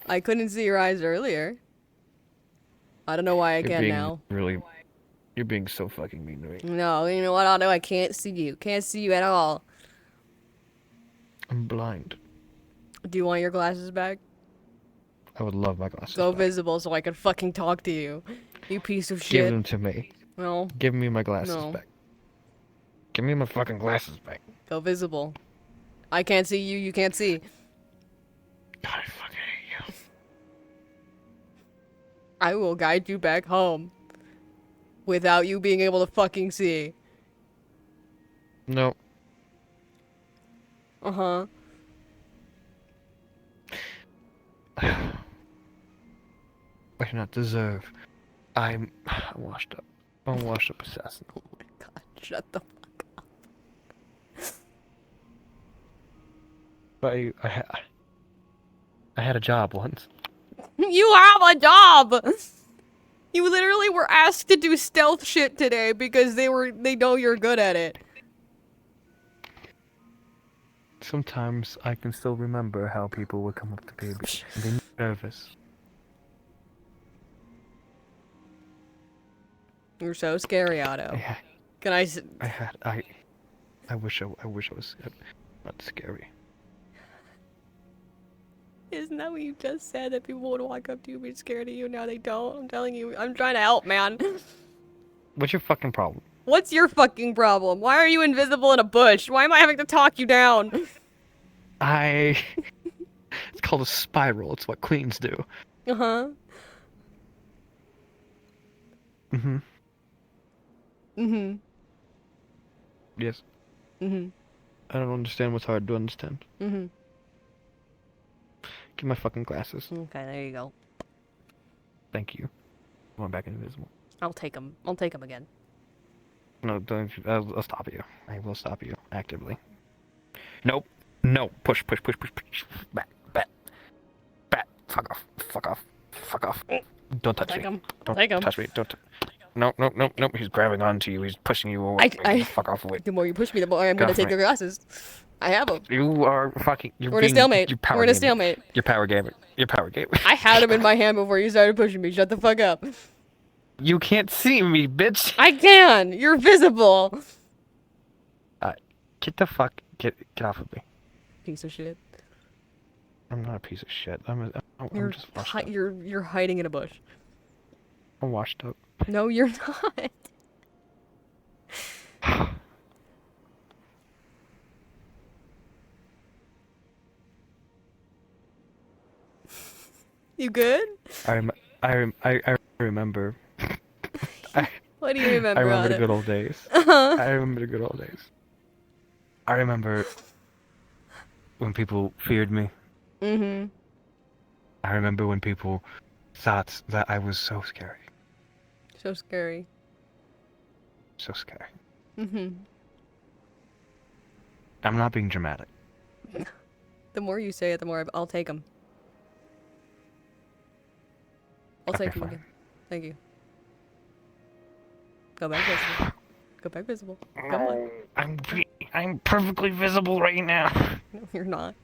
I couldn't see your eyes earlier. I don't know why I You're can being now. You're being so fucking mean to me. No, you know what, Otto? I can't see you. Can't see you at all. I'm blind. Do you want your glasses back? I would love my glasses. Go back. visible so I can fucking talk to you. You piece of Give shit. them to me. No. Give me my glasses No. back. Give me my fucking glasses back. Go visible. I can't see you, you can't see. God, I fucking hate you. I will guide you back home. Without you being able to fucking see. No. Uh-huh. I do not deserve. I'm washed up. I'm a washed up assassin. Oh my god, shut the fuck up. But I had a job once. You have a job! You literally were asked to do stealth shit today because they know you're good at it. Sometimes I can still remember how people would come up to me and be nervous. You're so scary, Otto. Can I I wish I was not scary. Isn't that what you just said? That people would walk up to you and be scared of you, now they don't? I'm telling you, I'm trying to help, man. What's your fucking problem? What's your fucking problem? Why are you invisible in a bush? Why am I having to talk you down? It's called a spiral. It's what queens do. Uh-huh. Mm-hmm. Mm-hmm. Yes. Mm-hmm. I don't understand what's hard to understand. Mm-hmm. Get my fucking glasses. Okay, there you go. Thank you. I'm going back invisible. I'll take them. I'll take them again. No, don't. I'll stop you. I will stop you actively. Nope. No. Push. Back. Fuck off. Fuck off. Don't touch Take me. 'em. Don't Take 'em. touch me. Don't. No. He's grabbing onto you. He's pushing you away. Fuck off away. The more you push me, the more I'm Get gonna off take me. your glasses. I have them. You are fucking. We're in a stalemate. We're in a stalemate. You're power gaming. I had them in my hand before you started pushing me. Shut the fuck up. You can't see me, bitch. I can. You're visible. Get the fuck. Get off of me. Piece of shit. I'm not a piece of shit. I'm just washed up. You're hiding in a bush. I'm washed up. No, you're not. You good? I remember. What do you remember? I remember the on good it? old days. Uh-huh. I remember the good old days. I remember when people feared me. Mm-hmm. I remember when people thought that I was so scary. So scary. So scary. Mm-hmm. I'm not being dramatic. The more you say it, the more I'll take them. I'll Okay, take them fine. again. Thank you. Go back visible. Go back visible. Come on. I'm perfectly visible right now. No, you're not.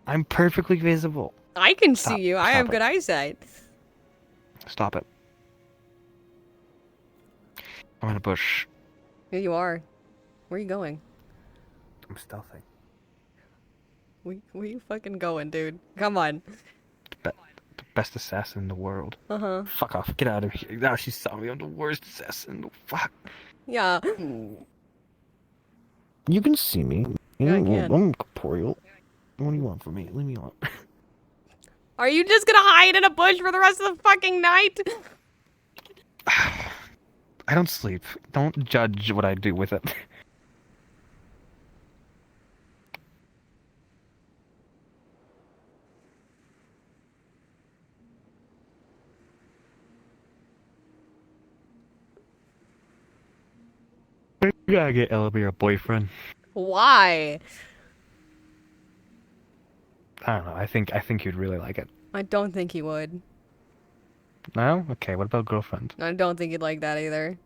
I'm perfectly visible. I can Stop. see you. I Stop have it. good eyesight. Stop it. I'm in a bush. Here you are. Where are you going? I'm stealthing. Where you fucking going, dude? Come on. The best assassin in the world. Uh-huh. Fuck off. Get out of here. Now she saw me. I'm the worst assassin. Fuck. Yeah. You can see me. Yeah, I can. I'm corporeal. What do you want from me? Leave me alone. Are you just gonna hide in a bush for the rest of the fucking night? I don't sleep. Don't judge what I do with it. We gotta get Elemmire a boyfriend. Why? I don't know. I think you'd really like it. I don't think he would. No? Okay. What about girlfriend? I don't think he'd like that either.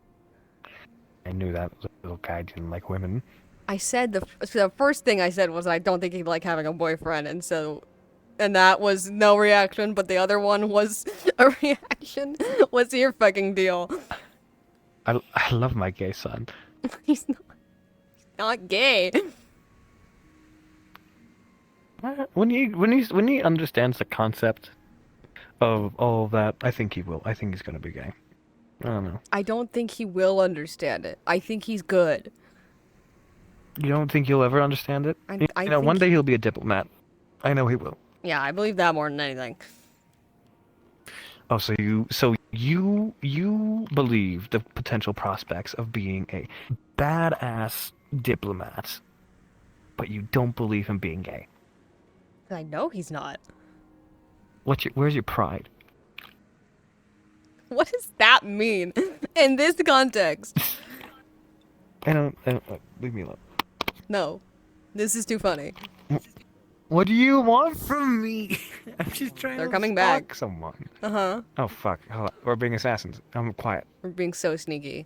I knew that little guy didn't like women. I said the first thing I said was I don't think he'd like having a boyfriend, and that was no reaction, but the other one was a reaction. What's your fucking deal? I love my gay son. He's not gay. When he understands the concept of all of that, I think he will. I think he's gonna be gay. I don't know. I don't think he will understand it. I think he's good. You don't think he'll ever understand it? I You know, think one day he'll be a diplomat. I know he will. Yeah, I believe that more than anything. Oh, so you believe the potential prospects of being a badass diplomat, but you don't believe him being gay. I know he's not. Where's your pride? What does that mean in this context? I don't leave me alone. No, this is too funny. What do you want from me? I'm just trying They're to coming stalk back. someone. Uh-huh. Oh fuck! Hold on. We're being assassins. I'm quiet. We're being so sneaky.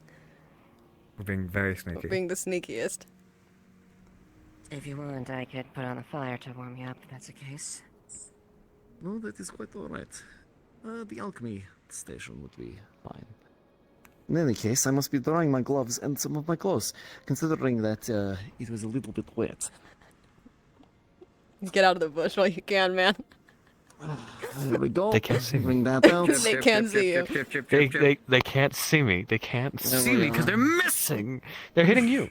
We're being very We're sneaky. being the sneakiest. If you want, I could put on a fire to warm you up if that's the case. No, that is quite alright. The alchemy station would be fine. In any case, I must be drying my gloves and some of my clothes, considering that it was a little bit wet. Get out of the bush while you can, man. There we go. They can't see me. Bring that out. They can't see you. They can't see me. They can't There see we me because are. they're missing. They're hitting you.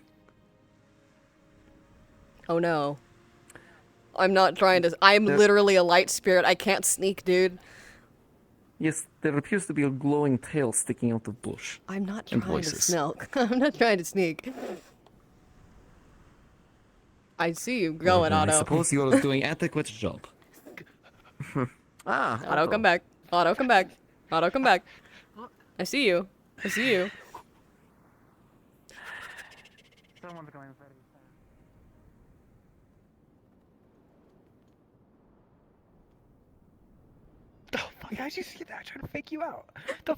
Oh no. I'm not trying to. I'm There- literally a light spirit. I can't sneak, dude. Yes, there appears to be a glowing tail sticking out of bush. I'm not And trying to voices. sneak. I'm not trying to sneak. I see you going, Well, then Otto. I suppose you are doing adequate job. Otto, come back. Otto, come back. Otto, come back. I see you. I see you. Someone's going inside of his How'd you see that? I tried to fake you out.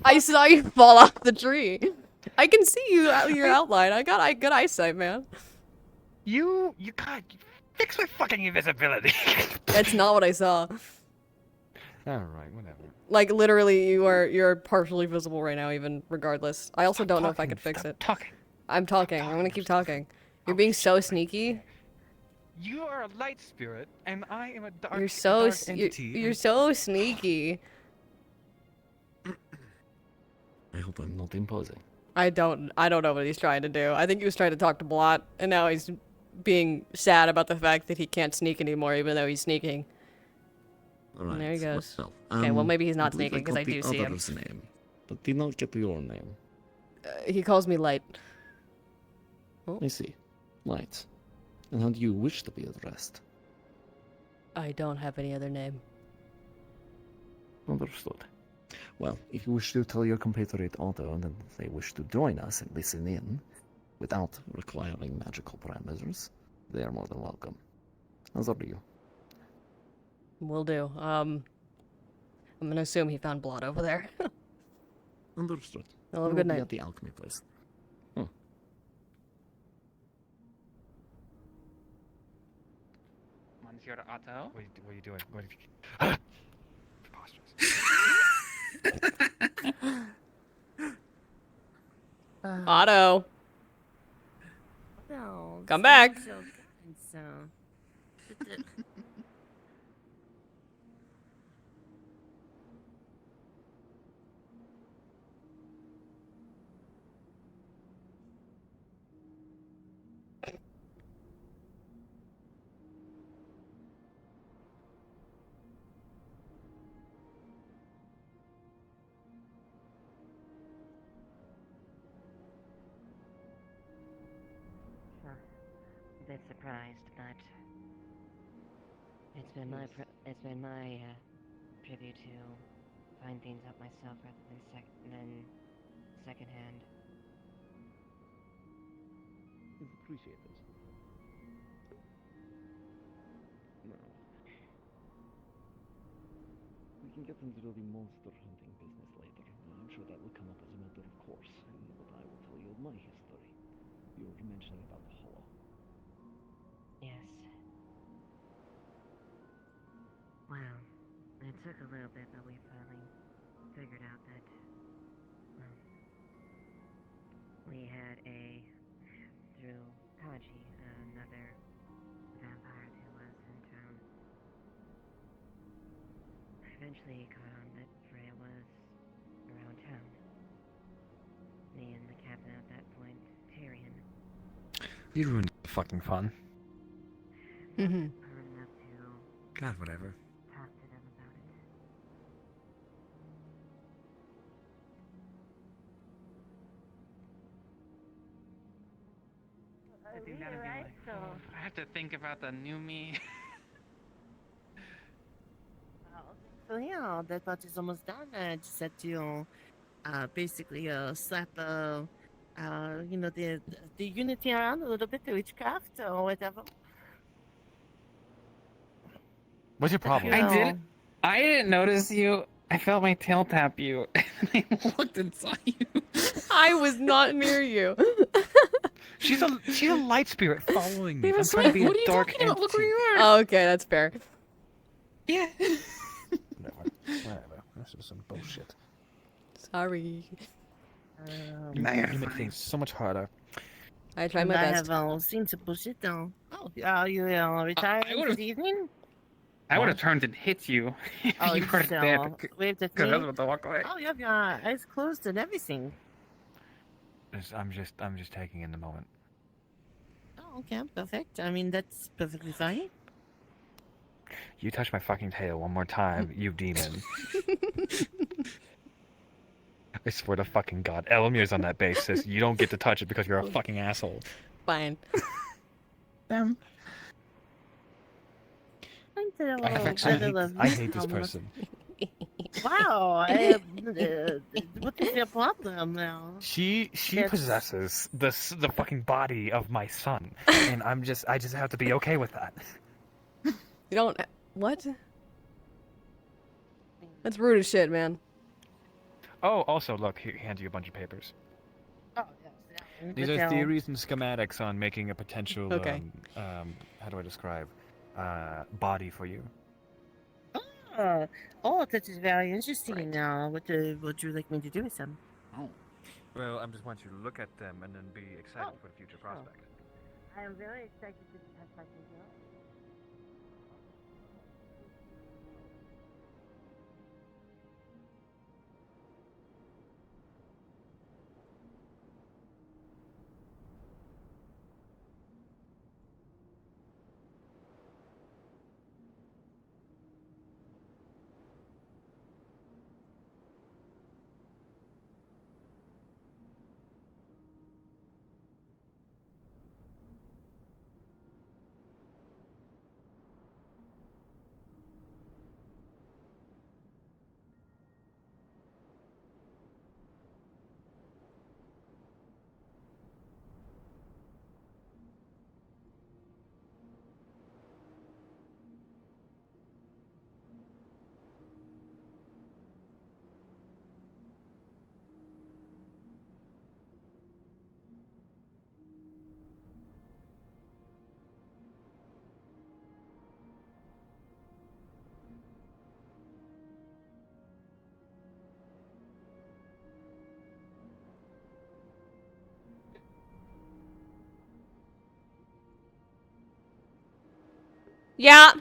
I saw you fall off the tree. I can see you, your outline. I got good eyesight, man. You can't fix my fucking invisibility. That's not what I saw. Alright, whatever. Like literally, you're partially visible right now, even regardless. I also don't know if I could fix it. Talking. I'm talking. I'm gonna keep talking. You're being so sneaky. You are a light spirit, and I am a dark, You're so dark s- entity. you're so sneaky. I hope I'm not imposing. I don't know what he's trying to do. I think he was trying to talk to Blot, and now he's being sad about the fact that he can't sneak anymore, even though he's sneaking. All And there he right, goes. well, Okay, well maybe he's I not believe sneaking because I got do the see him. other's name, but did not get your name. He calls me Light. I see. Light. And how do you wish to be addressed? I don't have any other name. Understood. Well, if you wish to tell your compatriot Otto that they wish to join us and listen in, without requiring magical parameters, they are more than welcome. As are you. Will do. I'm gonna assume he found Blot over there. Understood. Well, have a We good will be night. at the alchemy place. Monsieur Otto? What are you doing? What Otto, No. come back. So. A bit surprised, but it's been my tribute to find things out myself rather than secondhand. It's appreciated. Now, we can get into the monster hunting business later. I'm sure that will come up as a matter of course, but I will tell you my history. You were mentioning about the hollow. Yes. Well, it took a little bit, but we finally figured out that we had through Kaji, another vampire who was in town. Eventually he caught on that Freya was around town. Me and the captain at that point, Tyrion, You ruined the fucking fun. Mm-hmm. heard enough to God, whatever. talk to them about it. I think that'd be I have to think about the new me. So yeah, that part is almost done. I just had to basically slap the unity around a little bit, the witchcraft or whatever. What's your problem? I didn't notice you. I felt my tail tap you, and I looked and saw you. I was not near you. She's a light spirit following me. He I'm was trying to be like, a dark entity. Look where you are. Oh, okay, that's fair. Yeah. Whatever. This is some bullshit. Sorry. You make things so much harder. I tried my best. I have seen some bullshit though. Oh, are you retiring for the evening? I would have What? turned and hit you if Oh, you weren't there. so waved at Because I me. was about to walk away. Oh, you have your eyes closed and everything. I'm just taking in the moment. Oh, okay, perfect. I mean, that's perfectly fine. You touch my fucking tail one more time, you demon. I swear to fucking God, Elemire's on that basis. You don't get to touch it because you're a fucking asshole. Fine. Damn. I hate this person. Wow. What is your problem now? She That's- possesses the fucking body of my son, and I just have to be okay with that. You don't. What? That's rude as shit, man. Oh, also, look, he hands you a bunch of papers. Oh, yes. These are theories and schematics on making a potential, Okay. how do I describe, body for you. Oh, that is very interesting. Now, what would you like me to do with them? Oh. Well, I just want you to look at them and then be excited for the future prospect. I am very excited to have my Yeah.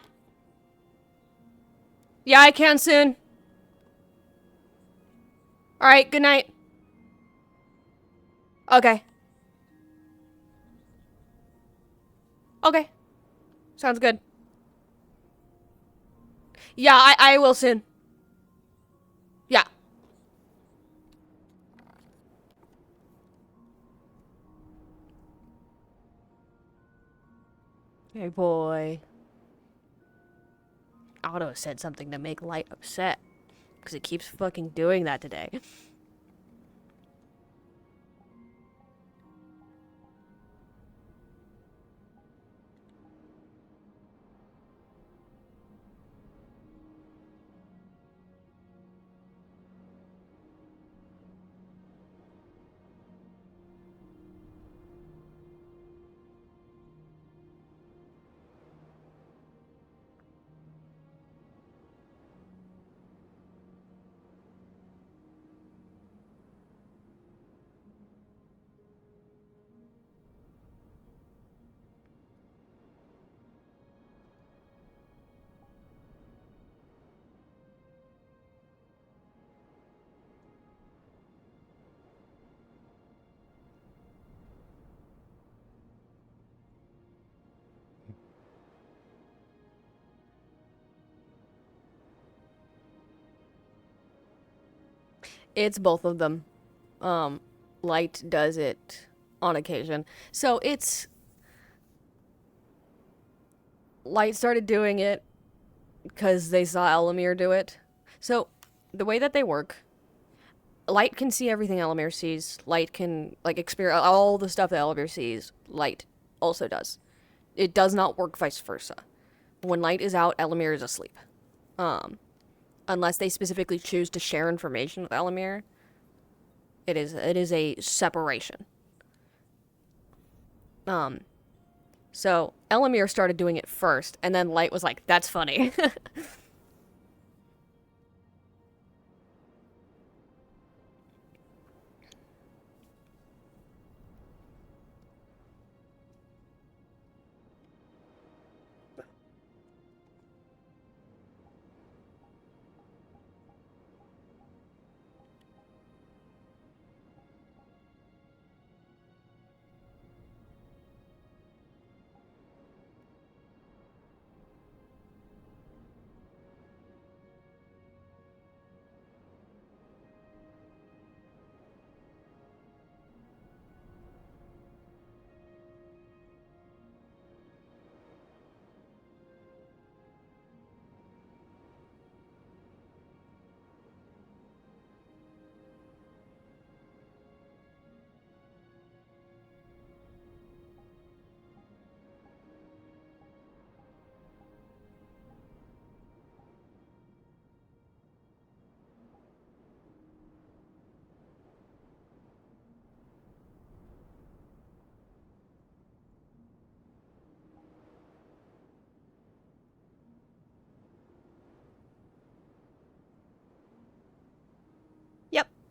Yeah, I can soon. Alright, good night. Okay. Okay. Sounds good. Yeah, I will soon. Yeah. Hey, boy. Otto said something to make Light upset. Because it keeps fucking doing that today. It's both of them. Light does it on occasion. So it's... Light started doing it because they saw Elemmire do it. So, the way that they work... Light can see everything Elemmire sees. Light can, like, experience all the stuff that Elemmire sees. Light also does. It does not work vice versa. When Light is out, Elemmire is asleep. Unless they specifically choose to share information with Elemmire, it is a separation. So Elemmire started doing it first, and then Light was like, "That's funny."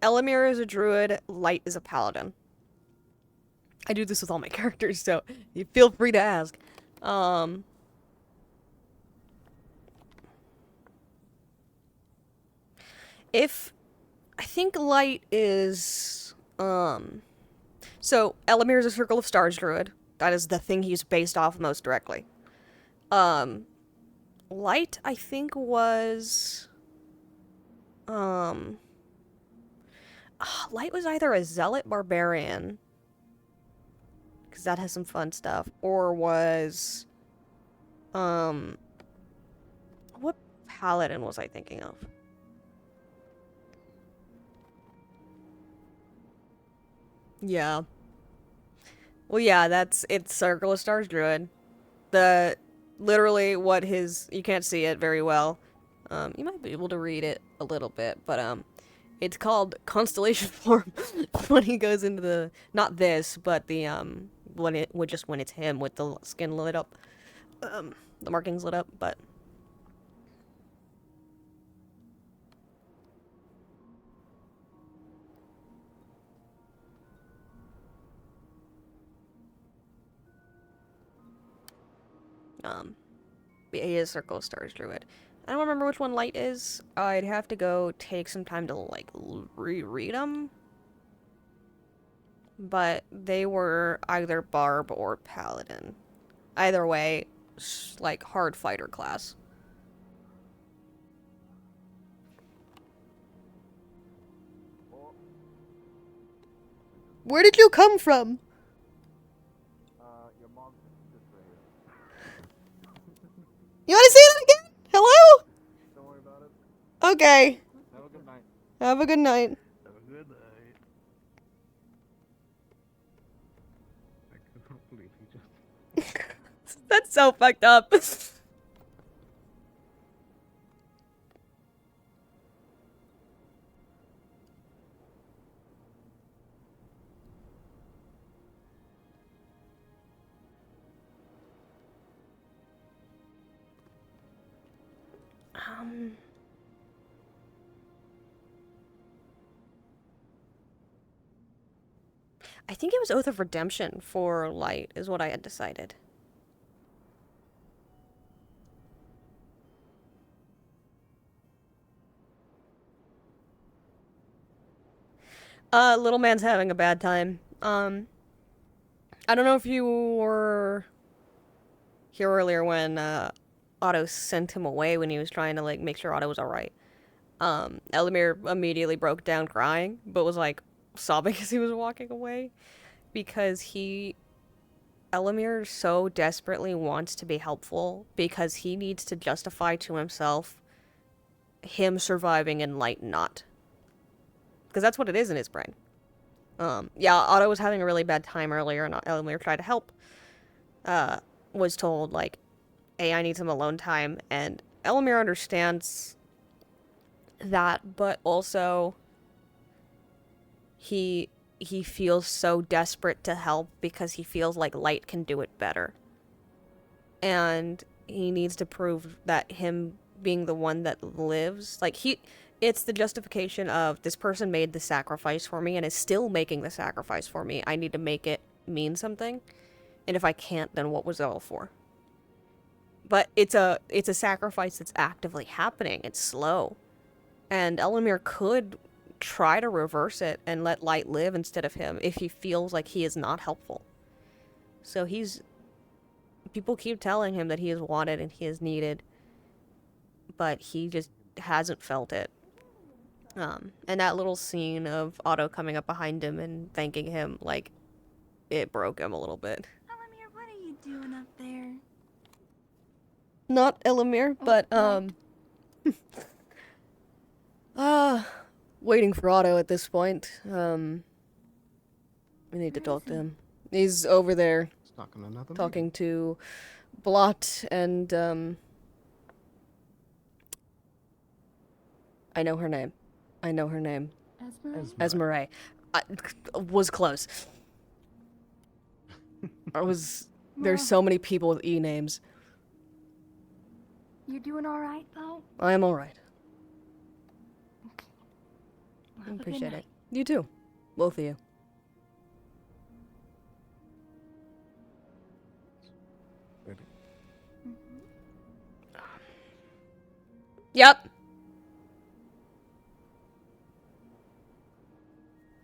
Elemmire is a druid, Light is a paladin. I do this with all my characters, so you feel free to ask. I think Light is, so Elemmire is a Circle of Stars druid. That is the thing he's based off most directly. Light, I think, was, Light was either a Zealot Barbarian, because that has some fun stuff, or was, what paladin was I thinking of? Yeah. Well, yeah, it's Circle of Stars druid. Literally what you can't see it very well. You might be able to read it a little bit, but, it's called Constellation Form when he goes into not this, but the, when it's him with the skin lit up, the markings lit up, but. He is Circle of Stars druid. I don't remember which one Light is. I'd have to go take some time to, like, reread them. But they were either Barb or Paladin. Either way, like, hard fighter class. Where did you come from? Your mom's just right. You want to say that again? Hello? Don't worry about it. Okay. Have a good night. Have a good night. Have a good night. I cannot believe he just. That's so fucked up. I think it was Oath of Redemption for Light, is what I had decided. Little man's having a bad time. I don't know if you were here earlier when, Otto sent him away when he was trying to, like, make sure Otto was alright. Elemmire immediately broke down crying, but was, like, sobbing as he was walking away. Because Elemmire so desperately wants to be helpful, because he needs to justify to himself him surviving and Light not. Because that's what it is in his brain. Yeah, Otto was having a really bad time earlier, and Elemmire tried to help. Was told, like, hey, I need some alone time, and Elemmire understands that, but also he feels so desperate to help because he feels like Light can do it better. And he needs to prove that him being the one that lives, like, it's the justification of this person made the sacrifice for me and is still making the sacrifice for me. I need to make it mean something. And if I can't, then what was it all for? But it's a sacrifice that's actively happening. It's slow. And Elemmire could try to reverse it and let Light live instead of him if he feels like he is not helpful. So people keep telling him that he is wanted and he is needed, but he just hasn't felt it. And that little scene of Otto coming up behind him and thanking him, like, it broke him a little bit. Elemmire, what are you doing up there? Not Elemmire, but, waiting for Otto at this point. We need to talk to him. He's over there talking to Blot and, I know her name. Esmeralda. I was close. There's so many people with E names. You doing alright, though? I am alright. Have a good Appreciate night. it. You too. Both of you. Yep.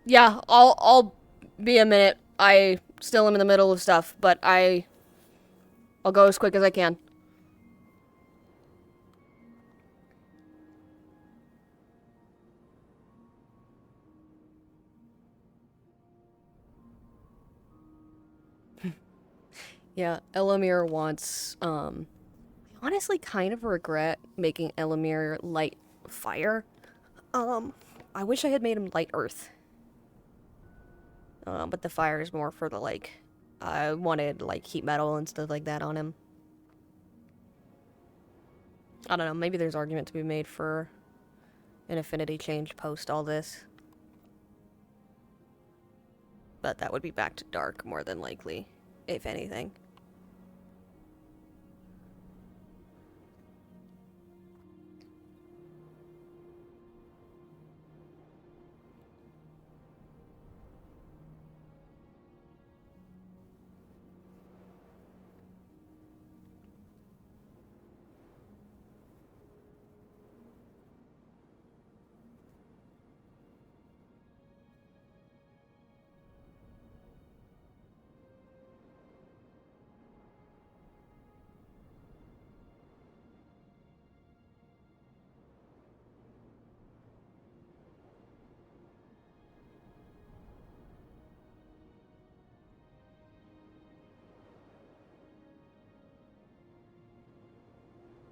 Yeah, I'll be a minute. I still am in the middle of stuff, but I'll go as quick as I can. Yeah, Elemmire wants, I honestly kind of regret making Elemmire light fire. I wish I had made him light earth. But the fire is more for the, like, I wanted, like, heat metal and stuff like that on him. I don't know, maybe there's argument to be made for an affinity change post all this. But that would be back to dark, more than likely, if anything.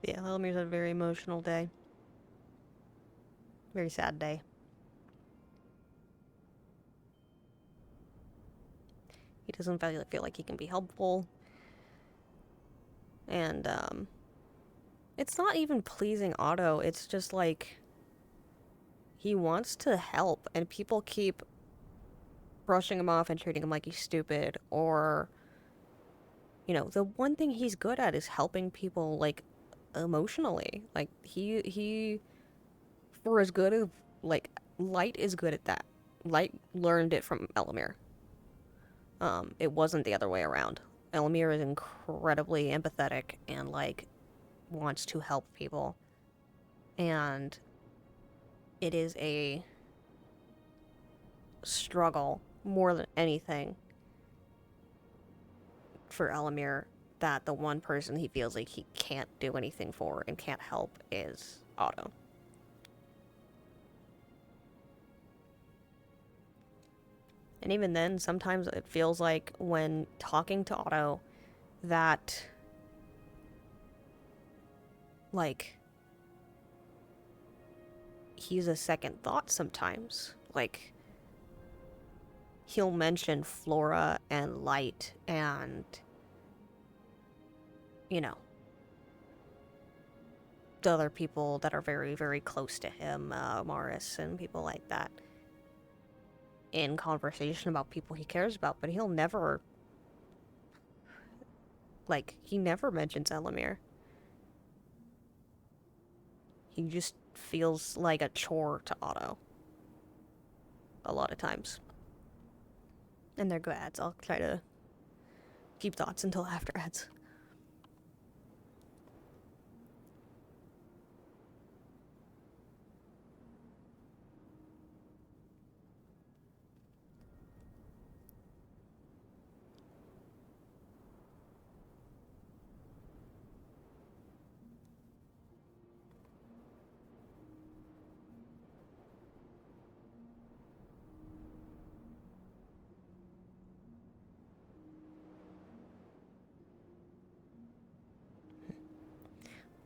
Yeah, Elemire's had a very emotional day. Very sad day. He doesn't feel like he can be helpful. And, it's not even pleasing Otto, it's just like, he wants to help, and people keep brushing him off and treating him like he's stupid, or, you know, the one thing he's good at is helping people, like, emotionally. Like, he for as good of, like, Light is good at that. Light learned it from Elemmire. It wasn't the other way around. Elemmire is incredibly empathetic and, like, wants to help people. And it is a struggle, more than anything, for Elemmire that the one person he feels like he can't do anything for and can't help is Otto. And even then, sometimes it feels like when talking to Otto that, like, he's a second thought sometimes. Like, he'll mention Flora and Light and, you know, the other people that are very, very close to him, Morris and people like that, in conversation about people he cares about, but he'll never, like, he never mentions Elemmire. He just feels like a chore to Otto. A lot of times. And they're good ads. I'll try to keep thoughts until after ads.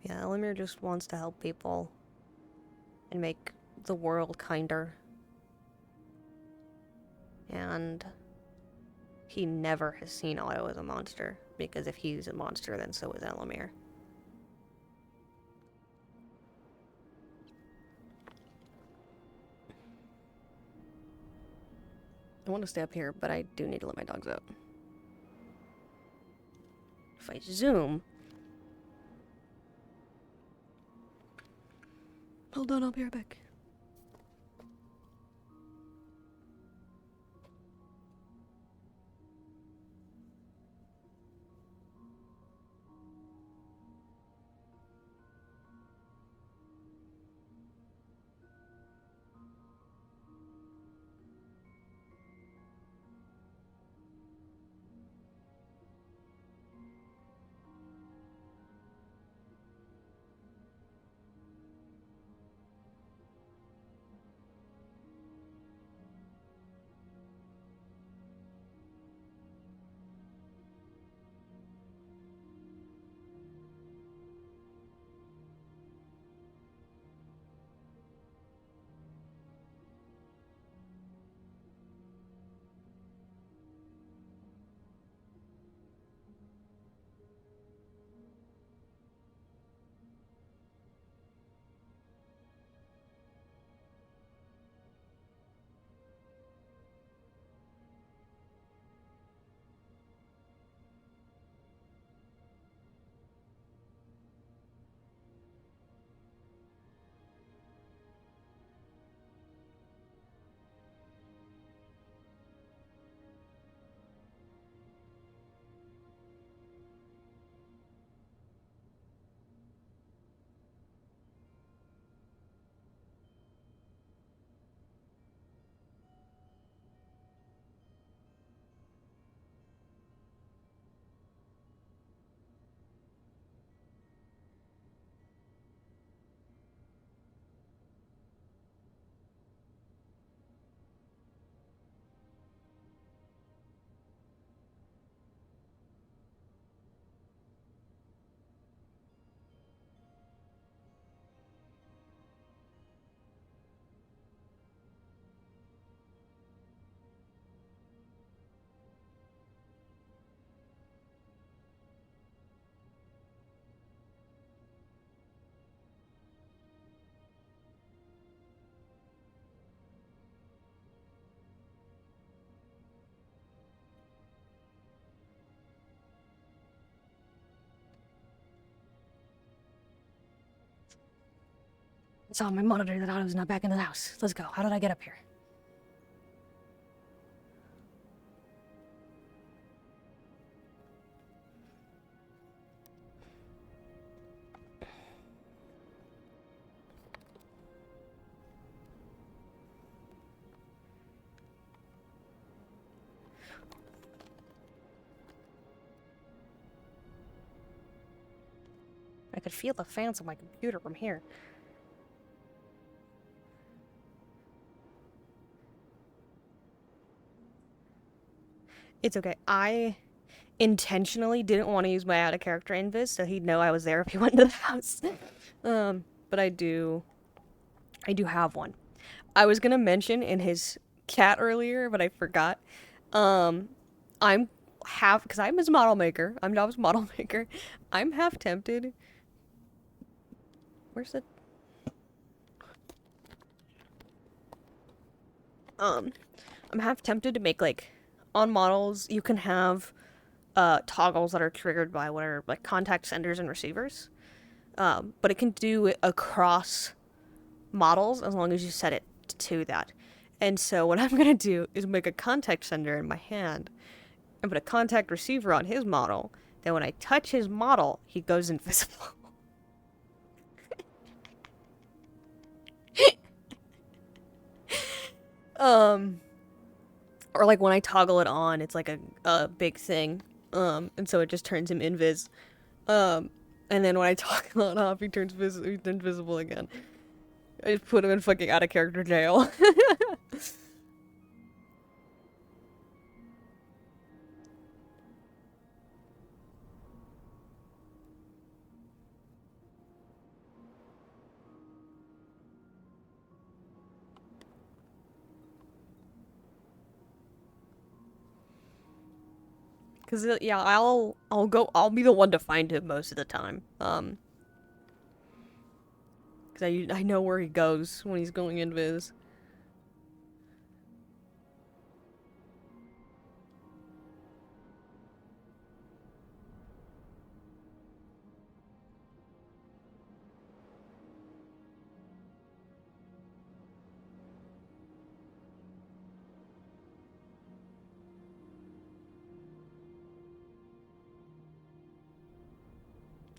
Yeah, Elemmire just wants to help people and make the world kinder. And he never has seen Otto as a monster, because if he's a monster, then so is Elemmire. I want to stay up here, but I do need to let my dogs out. If I zoom... Hold on, I'll be right back. I saw on my monitor that Otto's not back in the house. Let's go. How did I get up here? I could feel the fans on my computer from here. It's okay. I intentionally didn't want to use my out of character invis, so he'd know I was there if he went into the house. But I do have one. I was gonna mention in his cat earlier, but I forgot. Because I'm his model maker. I'm Job's model maker. I'm half tempted. Where's the... I'm half tempted to make, like, on models, you can have, toggles that are triggered by what are, like, contact senders and receivers. But it can do it across models as long as you set it to that. And so what I'm gonna do is make a contact sender in my hand and put a contact receiver on his model. Then when I touch his model, he goes invisible. Or like when I toggle it on, it's like a big thing. And so it just turns him invis. And then when I toggle it off, he turns invisible again. I just put him in fucking out of character jail. Cause yeah, I'll be the one to find him most of the time. Cause I know where he goes when he's going invis.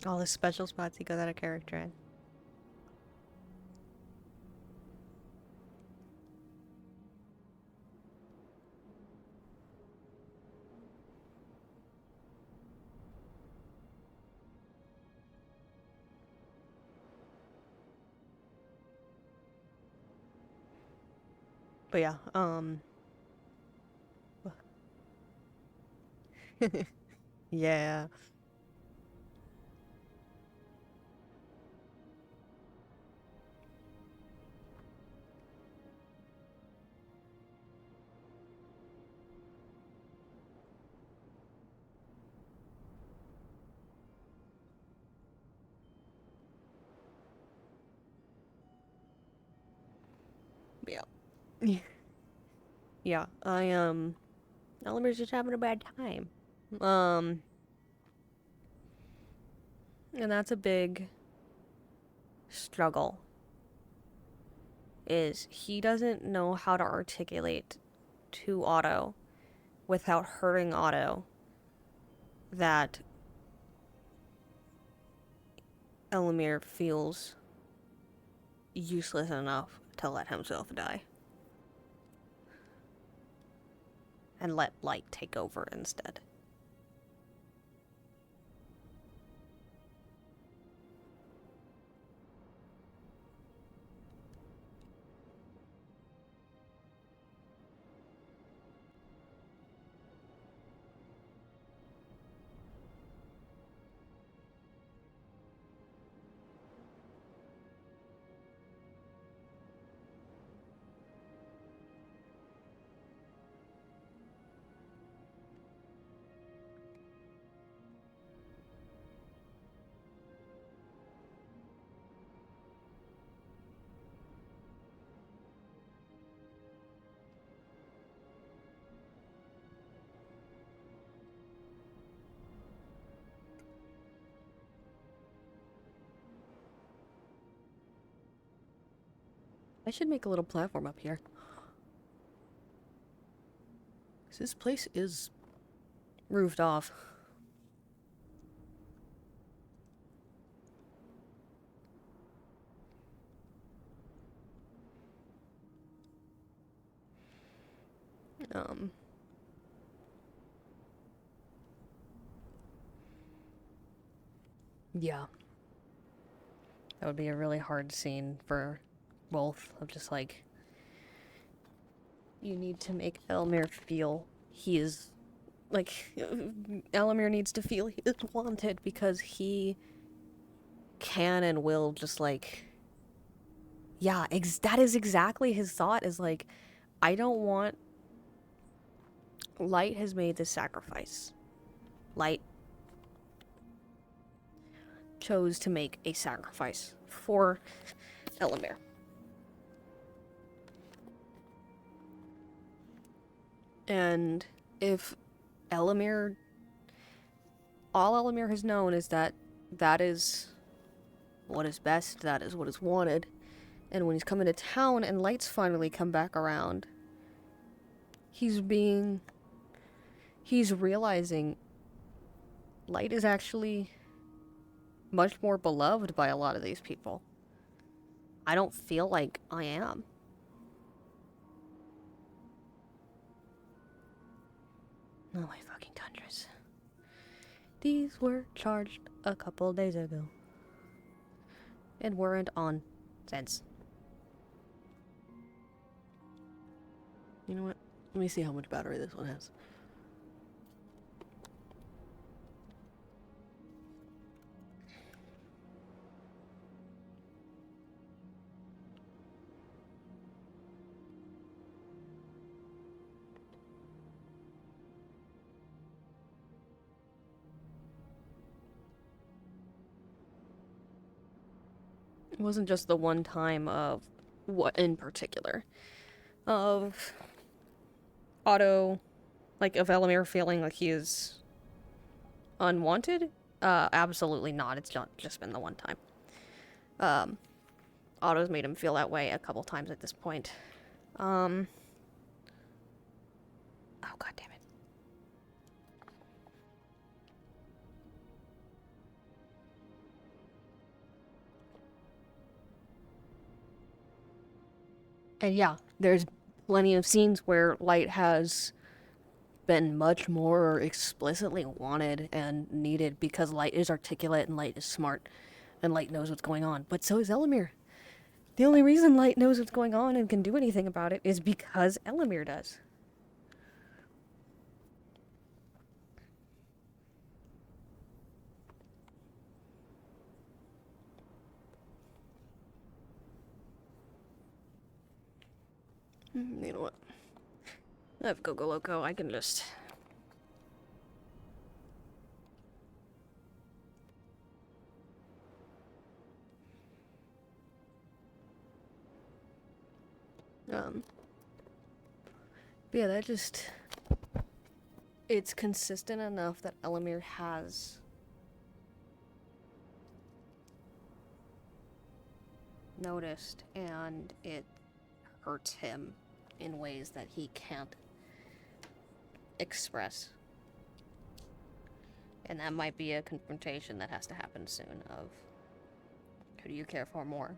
All the special spots he goes out of character in. But yeah, yeah. Yeah. Yeah, Elemmire just having a bad time. And that's a big struggle. Is he doesn't know how to articulate to Otto without hurting Otto that Elemmire feels useless enough to let himself die. And let light take over instead. I should make a little platform up here. 'Cause this place is roofed off. Yeah. That would be a really hard scene for both, of just like, you need to make Elemmire feel he is, like, Elemmire needs to feel he is wanted because he can and will just like, yeah, that is exactly his thought, is like, I don't want, Light has made this sacrifice. Light chose to make a sacrifice for Elemmire. And if Elemmire, all Elemmire has known is that that is what is best, that is what is wanted. And when he's coming to town and Light's finally come back around, he's realizing Light is actually much more beloved by a lot of these people. I don't feel like I am. Oh my fucking tundras. These were charged a couple days ago. And weren't on since. You know what? Let me see how much battery this one has. It wasn't just the one time of what in particular. Of Otto, like, of Elemmire feeling like he is unwanted? Absolutely not. It's not just been the one time. Otto's made him feel that way a couple times at this point. Oh, god damn it. And yeah, there's plenty of scenes where Light has been much more explicitly wanted and needed because Light is articulate and Light is smart and Light knows what's going on. But so is Elemmire. The only reason Light knows what's going on and can do anything about it is because Elemmire does. You know what? I have Gogo Loco. I can just... But yeah, that just... It's consistent enough that Elemmire has noticed, and it hurts him in ways that he can't express. And that might be a confrontation that has to happen soon of who do you care for more?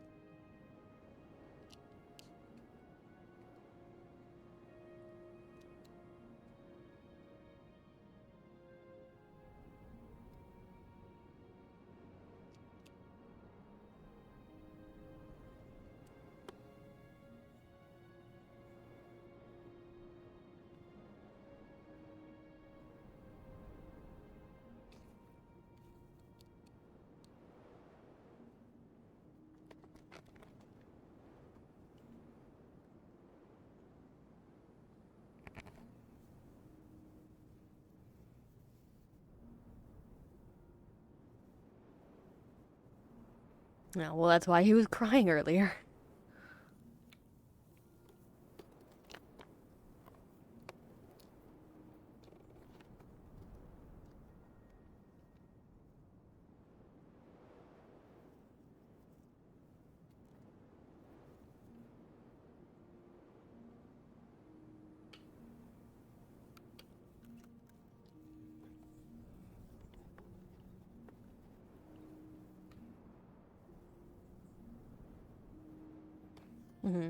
Yeah, well, that's why he was crying earlier. Mm-hmm.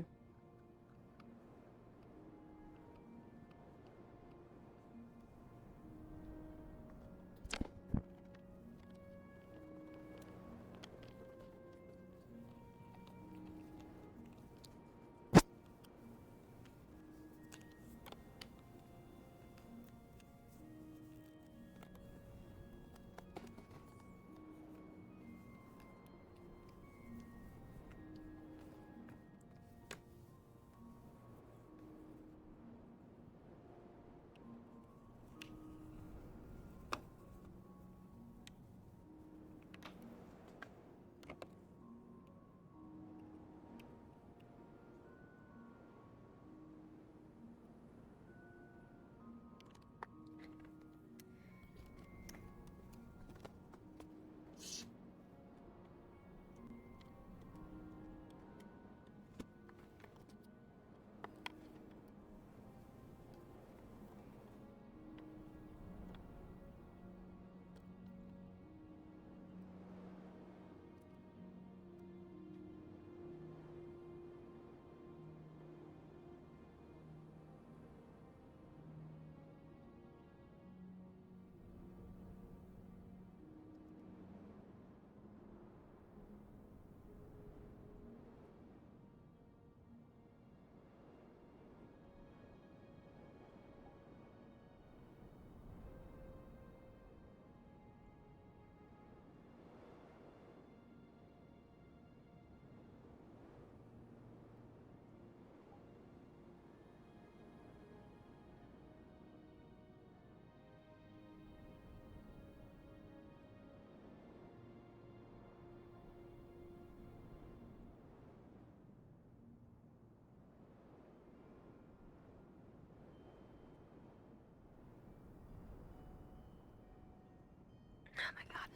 Oh my god.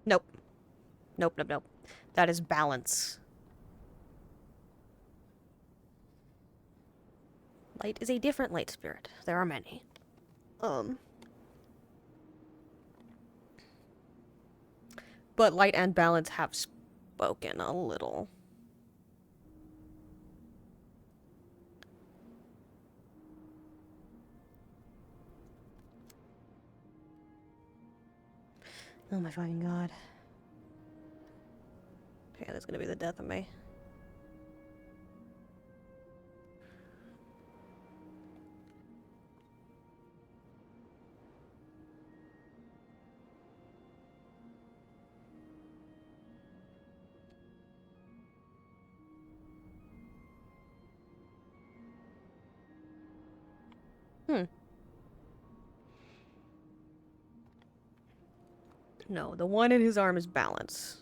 Nope. Nope, nope, nope. That is balance. Light is a different light spirit. There are many. But light and balance have spoken a little. Oh my fucking god. Okay, that's gonna be the death of me. No, the one in his arm is balance.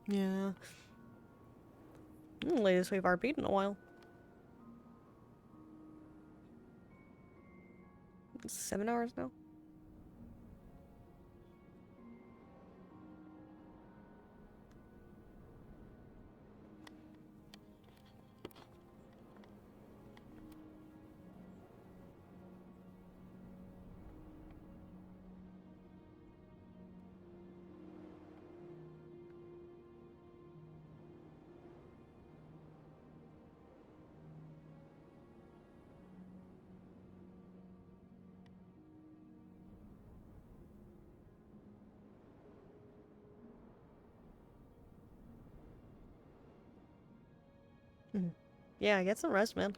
Yeah. Latest we've RP'd in a while. It's 7 hours now. Yeah, get some rest, man.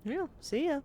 Yeah, see ya.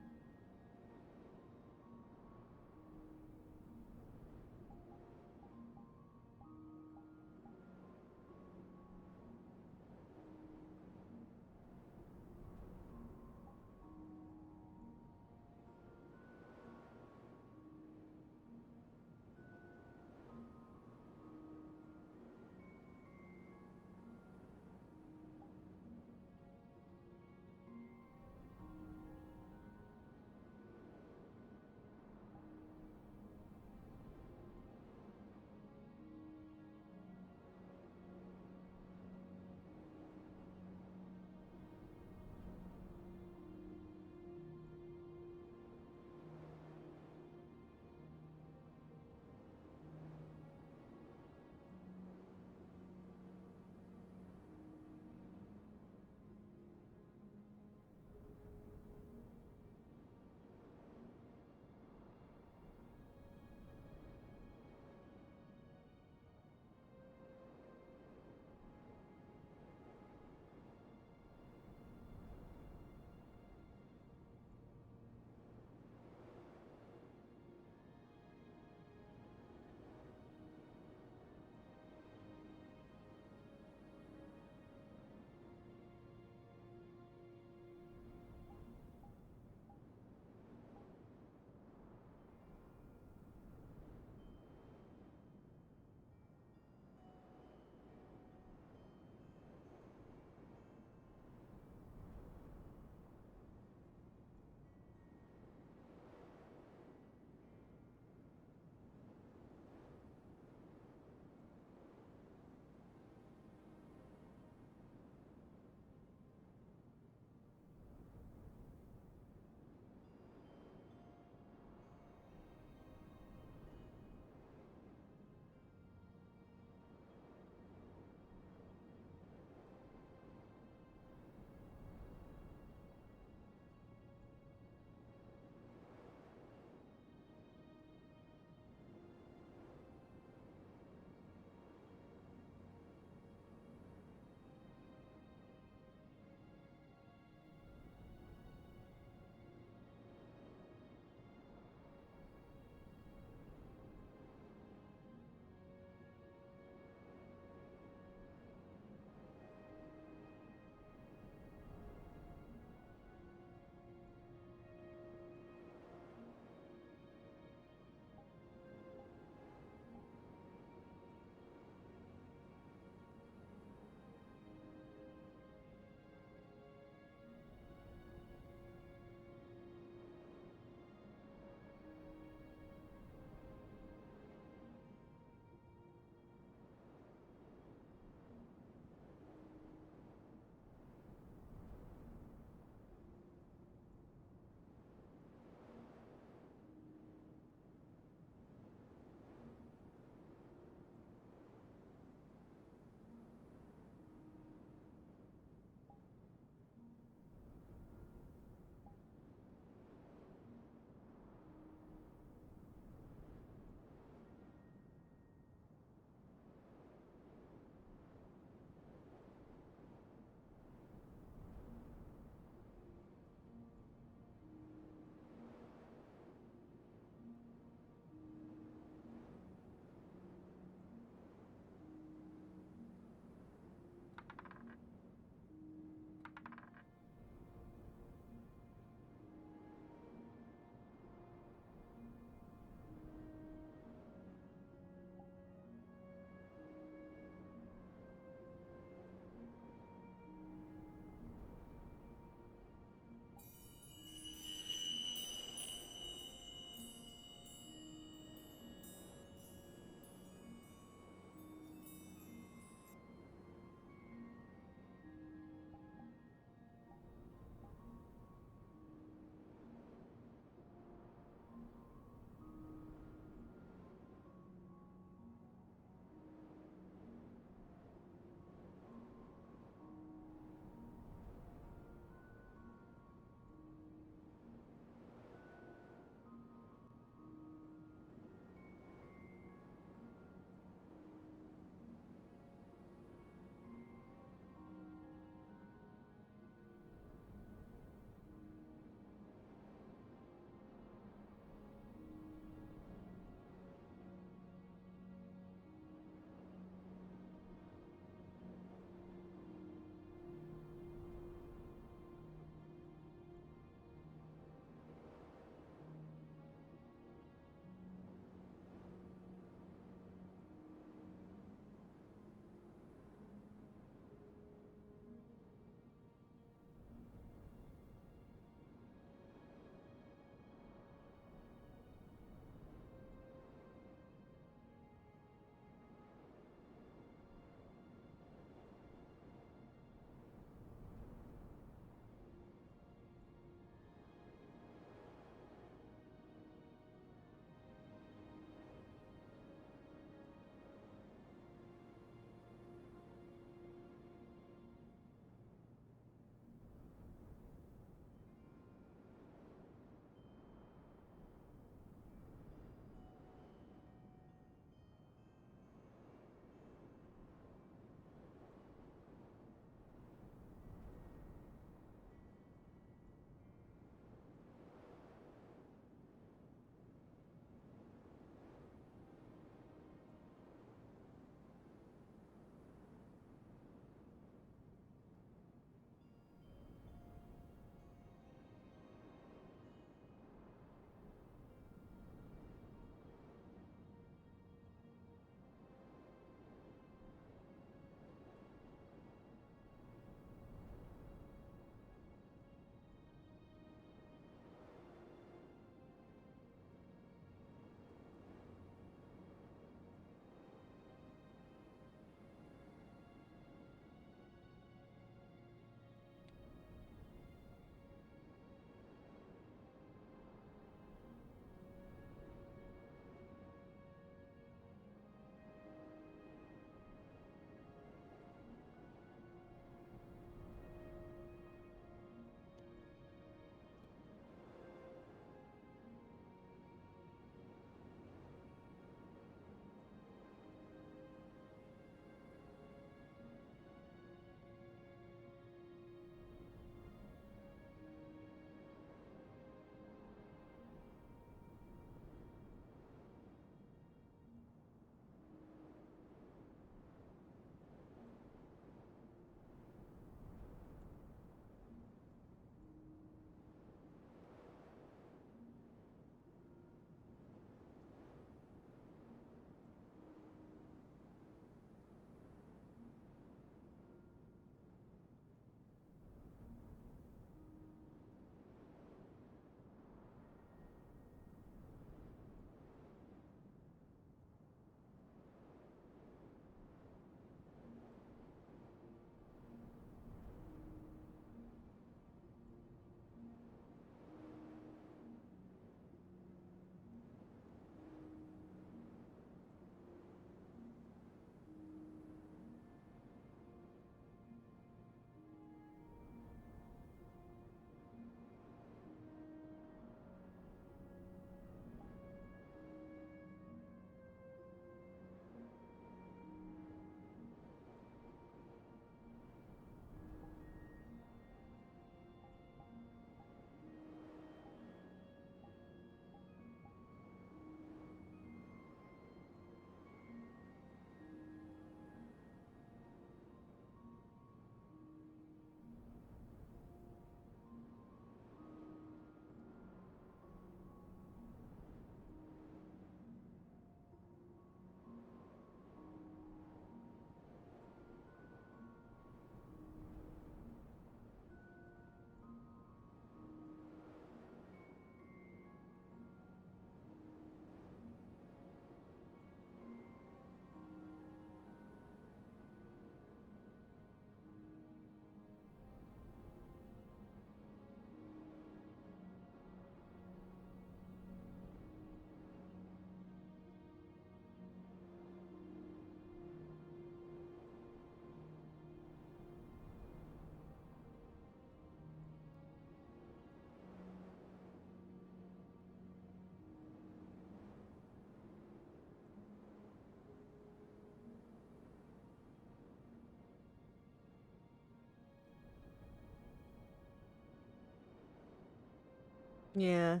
Yeah.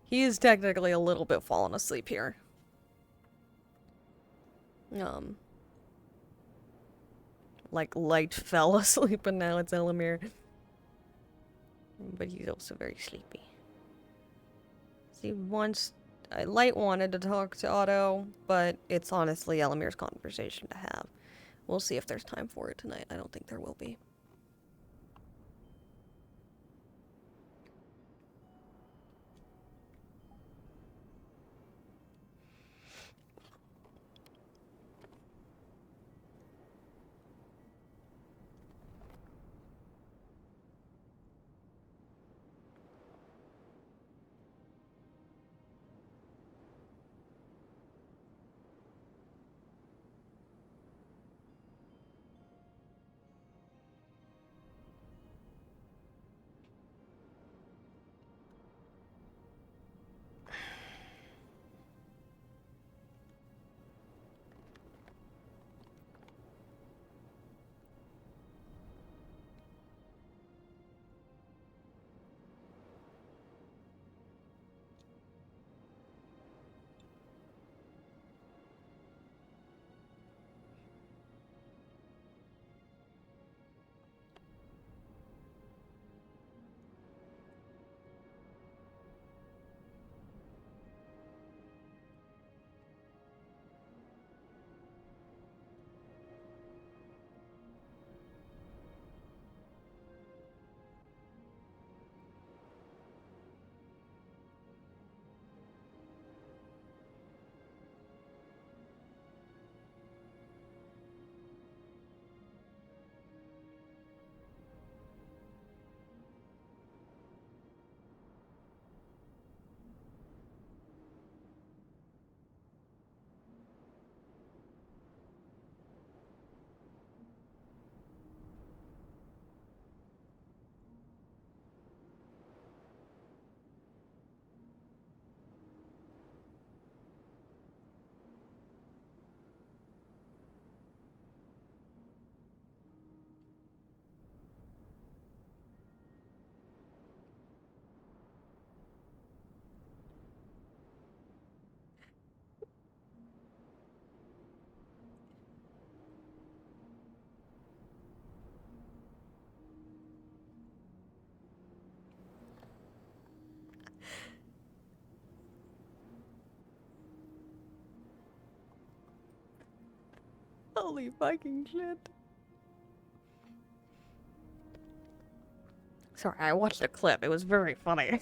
He is technically a little bit fallen asleep here. Like light fell asleep and now it's Elemmire. But he's also very sleepy. See, once Light wanted to talk to Otto, but it's honestly Elemire's conversation to have. We'll see if there's time for it tonight. I don't think there will be. Holy fucking shit. Sorry, I watched a clip. It was very funny.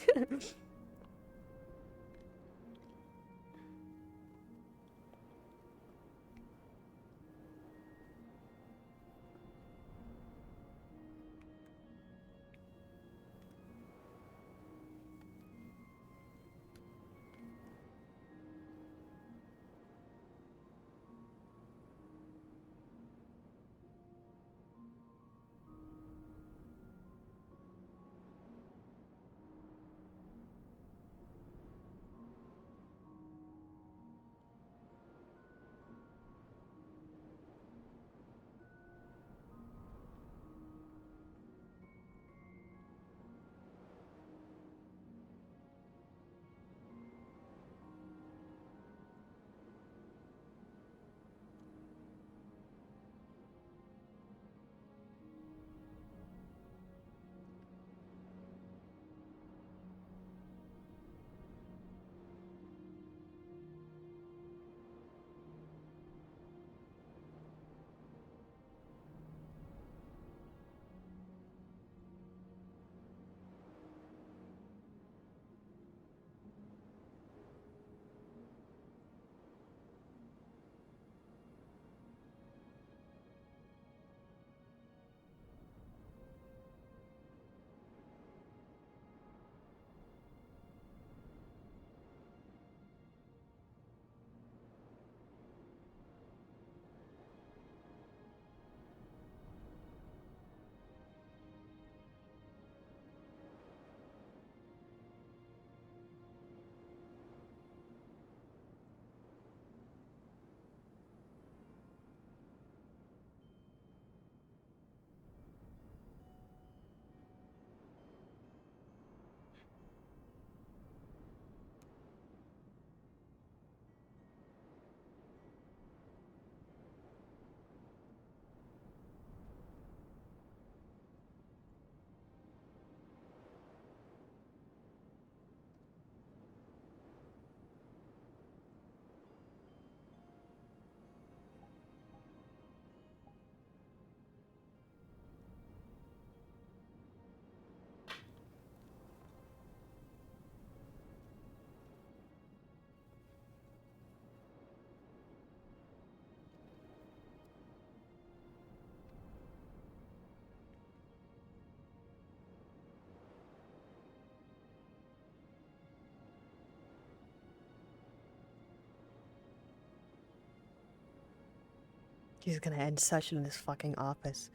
He's gonna end session in his fucking office.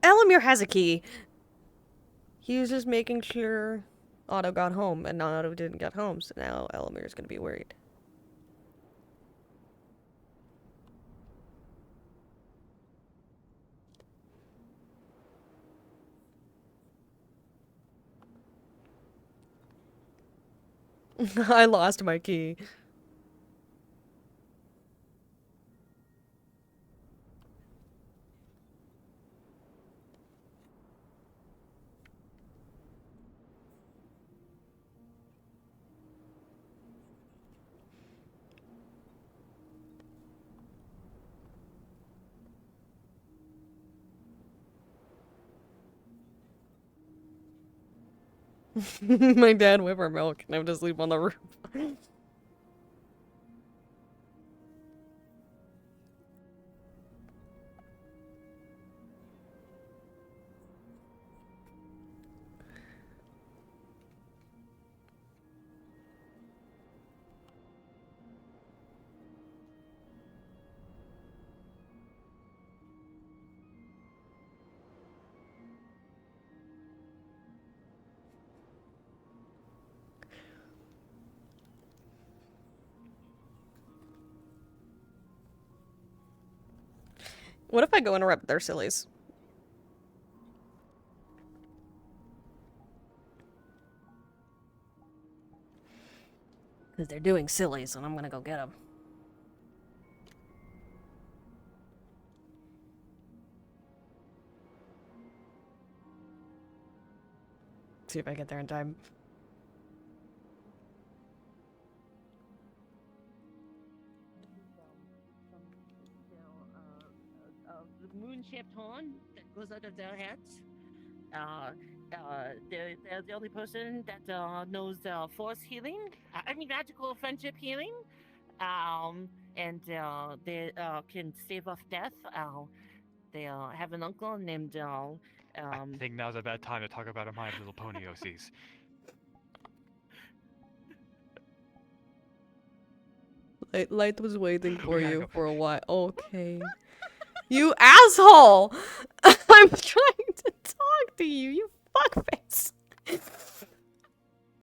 Elemmire has a key. He was just making sure Otto got home, and Otto didn't get home, so now Elemire's gonna be worried. I lost my key. My dad whip our milk and I have to sleep on the roof. What if I go interrupt their sillies? Because they're doing sillies, and I'm gonna go get them. See if I get there in time. The moon-shaped horn that goes out of their heads. They're the only person that knows force healing. I mean, magical friendship healing. And they can stave off death. They have an uncle named. I think now's a bad time to talk about My Little Pony OCs. Light was waiting for you for a while. Okay. You asshole! I'm trying